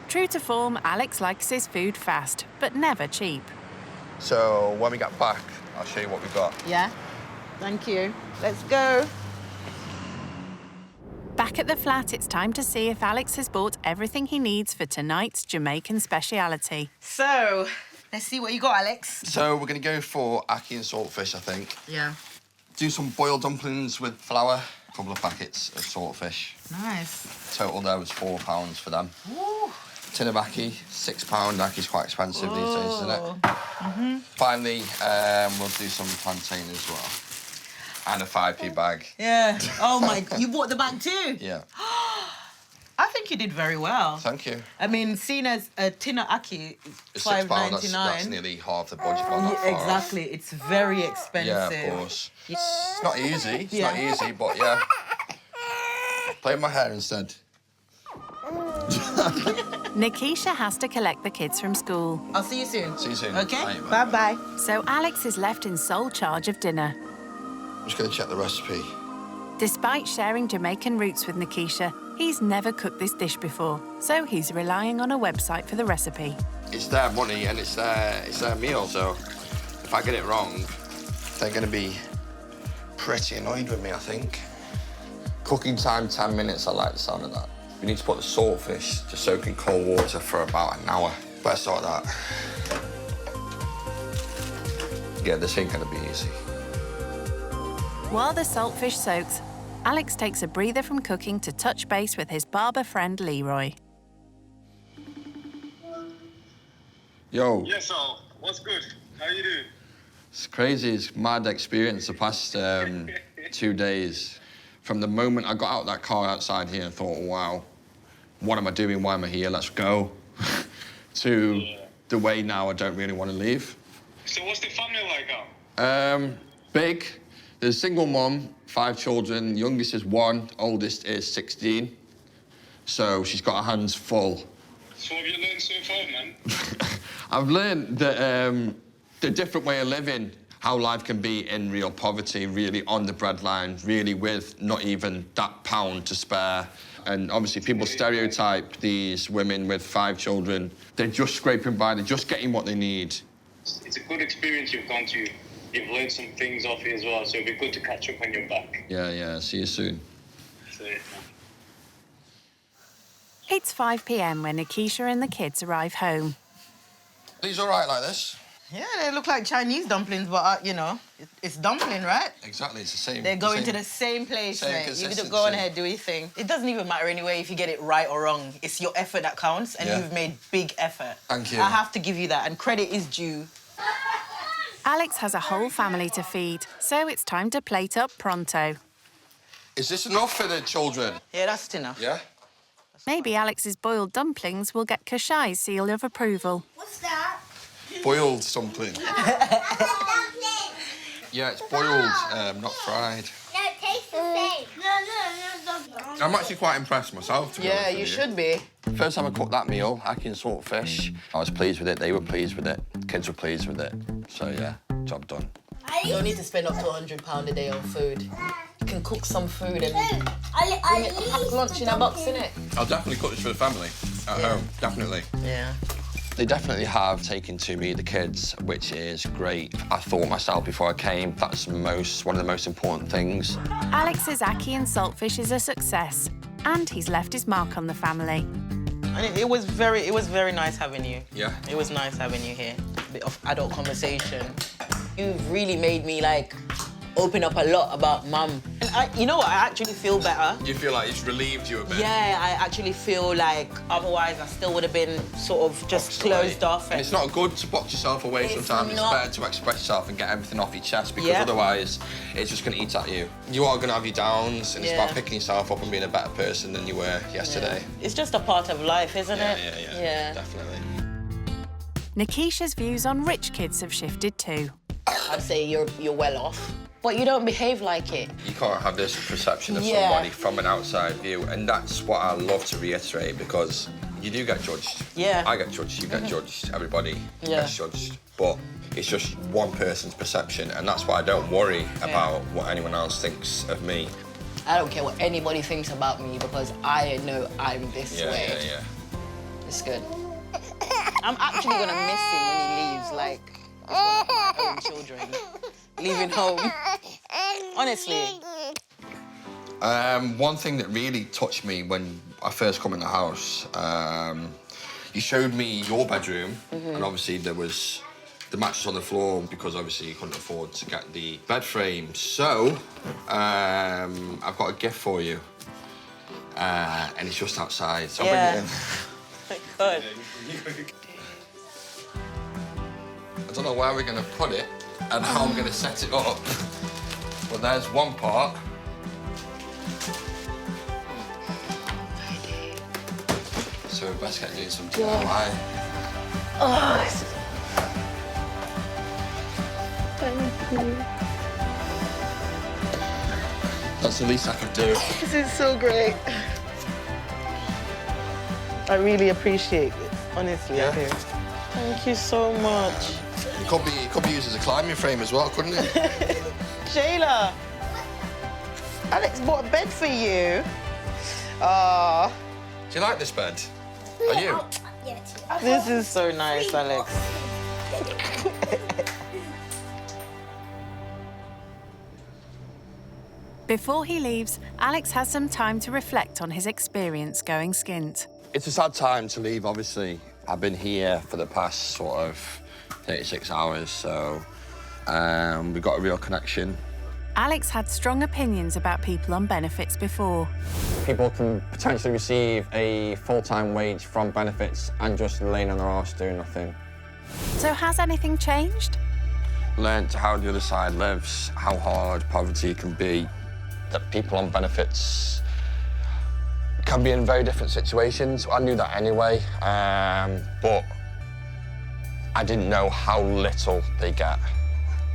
True to form, Alex likes his food fast, but never cheap. So when we get back, I'll show you what we've got. Yeah? Thank you. Let's go. Back at the flat, it's time to see if Alex has bought everything he needs for tonight's Jamaican speciality. So, let's see what you got, Alex. So we're going to go for ackee and saltfish, I think. Yeah. Do some boiled dumplings with flour. A couple of packets of saltfish. Nice. Total there was £4 for them. Ooh. Tin of ackee, £6. Ackee quite expensive these days, isn't it? Mm-hmm. Finally, we'll do some plantain as well. And a 5p bag. Yeah. Oh my, you bought the bag too? Yeah. I think think you did very well. Thank you. I mean, seen as a tin of ackee, It's £5.99. That's nearly half the budget. Not far exactly. It's very expensive. Yeah, of course. It's not easy. It's not easy, but yeah. Play with my hair instead. Nikisha has to collect the kids from school. I'll see you soon. See you soon. Okay. Bye-bye. So Alex is left in sole charge of dinner. I'm just going to check the recipe. Despite sharing Jamaican roots with Nikisha, he's never cooked this dish before, so he's relying on a website for the recipe. It's their money and it's their meal, so if I get it wrong, they're going to be pretty annoyed with me, I think. Cooking time, 10 minutes, I like the sound of that. We need to put the saltfish to soak in cold water for about an hour. Better sort that. Yeah, this ain't going to be easy. While the saltfish soaks, Alex takes a breather from cooking to touch base with his barber friend Leroy. Yo. Yes, Al. What's good? How you doing? It's crazy. It's mad experience the past 2 days. From the moment I got out that car outside here and thought, wow, what am I doing? Why am I here? Let's go. To the way now I don't really want to leave. So what's the family like, Al? Big. There's a single mum, 5 children. Youngest is 1, oldest is 16. So she's got her hands full. So what have you learned so far, man? I've learned that the different way of living, how life can be in real poverty, really on the breadline, really with not even that pound to spare. And obviously people stereotype these women with 5 children. They're just scraping by, they're just getting what they need. It's a good experience you've gone to. You've learned some things off it as well, so it'd be good to catch up when you're back. Yeah, see you soon. See you. It's 5 p.m. when Nikisha and the kids arrive home. These all right like this? Yeah, they look like Chinese dumplings, but, you know, it's dumpling, right? Exactly, it's the same. They're going to the same place, same mate. You consistency. can go on ahead, do your thing. It doesn't even matter anyway if you get it right or wrong. It's your effort that counts, and you've made big effort. Thank you. I have to give you that, and credit is due. Alex has a whole family to feed, so it's time to plate up pronto. Is this enough for the children? Yeah, that's enough. Yeah? Maybe Alex's boiled dumplings will get Kashai's seal of approval. What's that? Boiled something. Yeah, it's boiled, not fried. No, it tastes the same. No. I'm actually quite impressed myself, to be honest with you should be. First time I cooked that meal, ackee and saltfish, I was pleased with it, they were pleased with it, kids were pleased with it. So, yeah, job done. You don't need to spend up to £100 a day on food. You can cook some food and I pack lunch in a box, innit? I'll definitely cook this for the family at home, definitely. Yeah. They definitely have taken to me, the kids, which is great. I thought myself before I came, that's one of the most important things. Alex's ackee and saltfish is a success, and he's left his mark on the family. And it was very nice having you. Yeah. It was nice having you here. A bit of adult conversation. You've really made me, like, open up a lot about Mum. And you know what? I actually feel better. You feel like it's relieved you a bit? Yeah, I actually feel like otherwise I still would have been sort of just closed off. And it's not good to box yourself away sometimes. It's better to express yourself and get everything off your chest because otherwise it's just going to eat at you. You are going to have your downs and it's about picking yourself up and being a better person than you were yesterday. Yeah. It's just a part of life, isn't it? Yeah, definitely. Nikisha's views on rich kids have shifted too. I'd say you're well off, but you don't behave like it. You can't have this perception of somebody from an outside view, and that's what I love to reiterate because you do get judged. Yeah. I get judged, you get judged, everybody gets judged, but it's just one person's perception, and that's why I don't worry about what anyone else thinks of me. I don't care what anybody thinks about me because I know I'm this way. Yeah. It's good. I'm actually gonna miss him when he leaves, like, it's one of my own children leaving home. Honestly. One thing that really touched me when I first come in the house, you showed me your bedroom, and obviously there was the mattress on the floor because obviously you couldn't afford to get the bed frame. So, I've got a gift for you, and it's just outside. So I'll bring it in. Good. I don't know where we're going to put it and how I'm going to set it up, but there's one part. So we best get doing something now, right? Oh, thank you. That's the least I could do. This is so great. I really appreciate it, honestly, I do. Thank you so much. It could be used as a climbing frame as well, couldn't it? Shayla, Alex bought a bed for you. Do you like this bed? Are you? This is so nice, Alex. Before he leaves, Alex has some time to reflect on his experience going skint. It's a sad time to leave, obviously. I've been here for the past sort of 36 hours, so we've got a real connection. Alex had strong opinions about people on benefits before. People can potentially receive a full-time wage from benefits and just laying on their arse doing nothing. So has anything changed? Learned how the other side lives, how hard poverty can be, that people on benefits can be in very different situations. I knew that anyway, but I didn't know how little they get.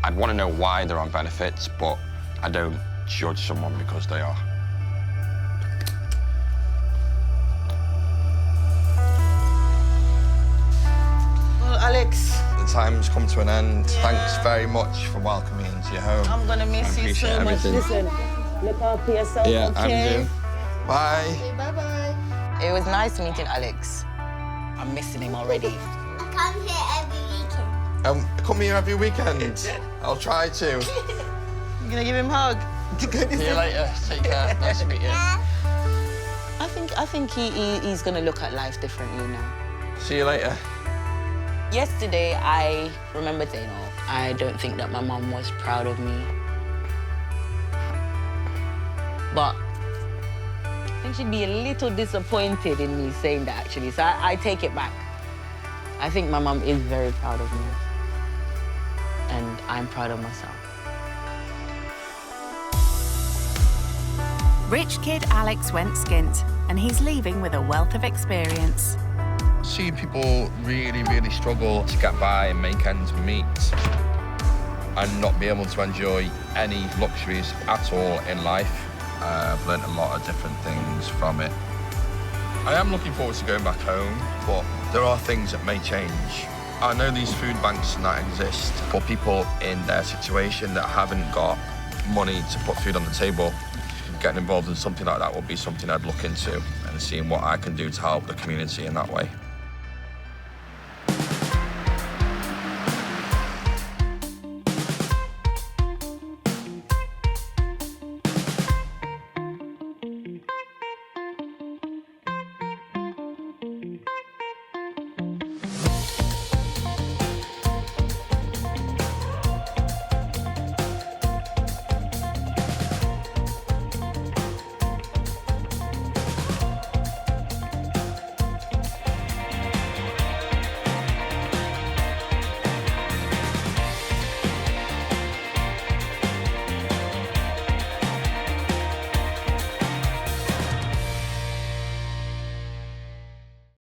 I'd want to know why they're on benefits, but I don't judge someone because they are. Well, Alex. The time's come to an end. Yeah. Thanks very much for welcoming me into your home. I'm gonna miss you so much. Listen, look after yourself, yeah, okay? I do. Bye. Okay, bye-bye. It was nice meeting Alex. I'm missing him already. I come here every weekend. Come here every weekend. I'll try to. You gonna give him a hug? See you later. Take care. Nice to meet you. I think he's gonna look at life differently now. See you later. Yesterday, I remembered saying, I don't think that my mum was proud of me. But I think she'd be a little disappointed in me saying that, actually. So I take it back. I think my mum is very proud of me. And I'm proud of myself. Rich kid Alex went skint, and he's leaving with a wealth of experience. Seeing people really, really struggle to get by and make ends meet and not be able to enjoy any luxuries at all in life. I've learnt a lot of different things from it. I am looking forward to going back home, but there are things that may change. I know these food banks and that exist for people in their situation that haven't got money to put food on the table. Getting involved in something like that will be something I'd look into and seeing what I can do to help the community in that way.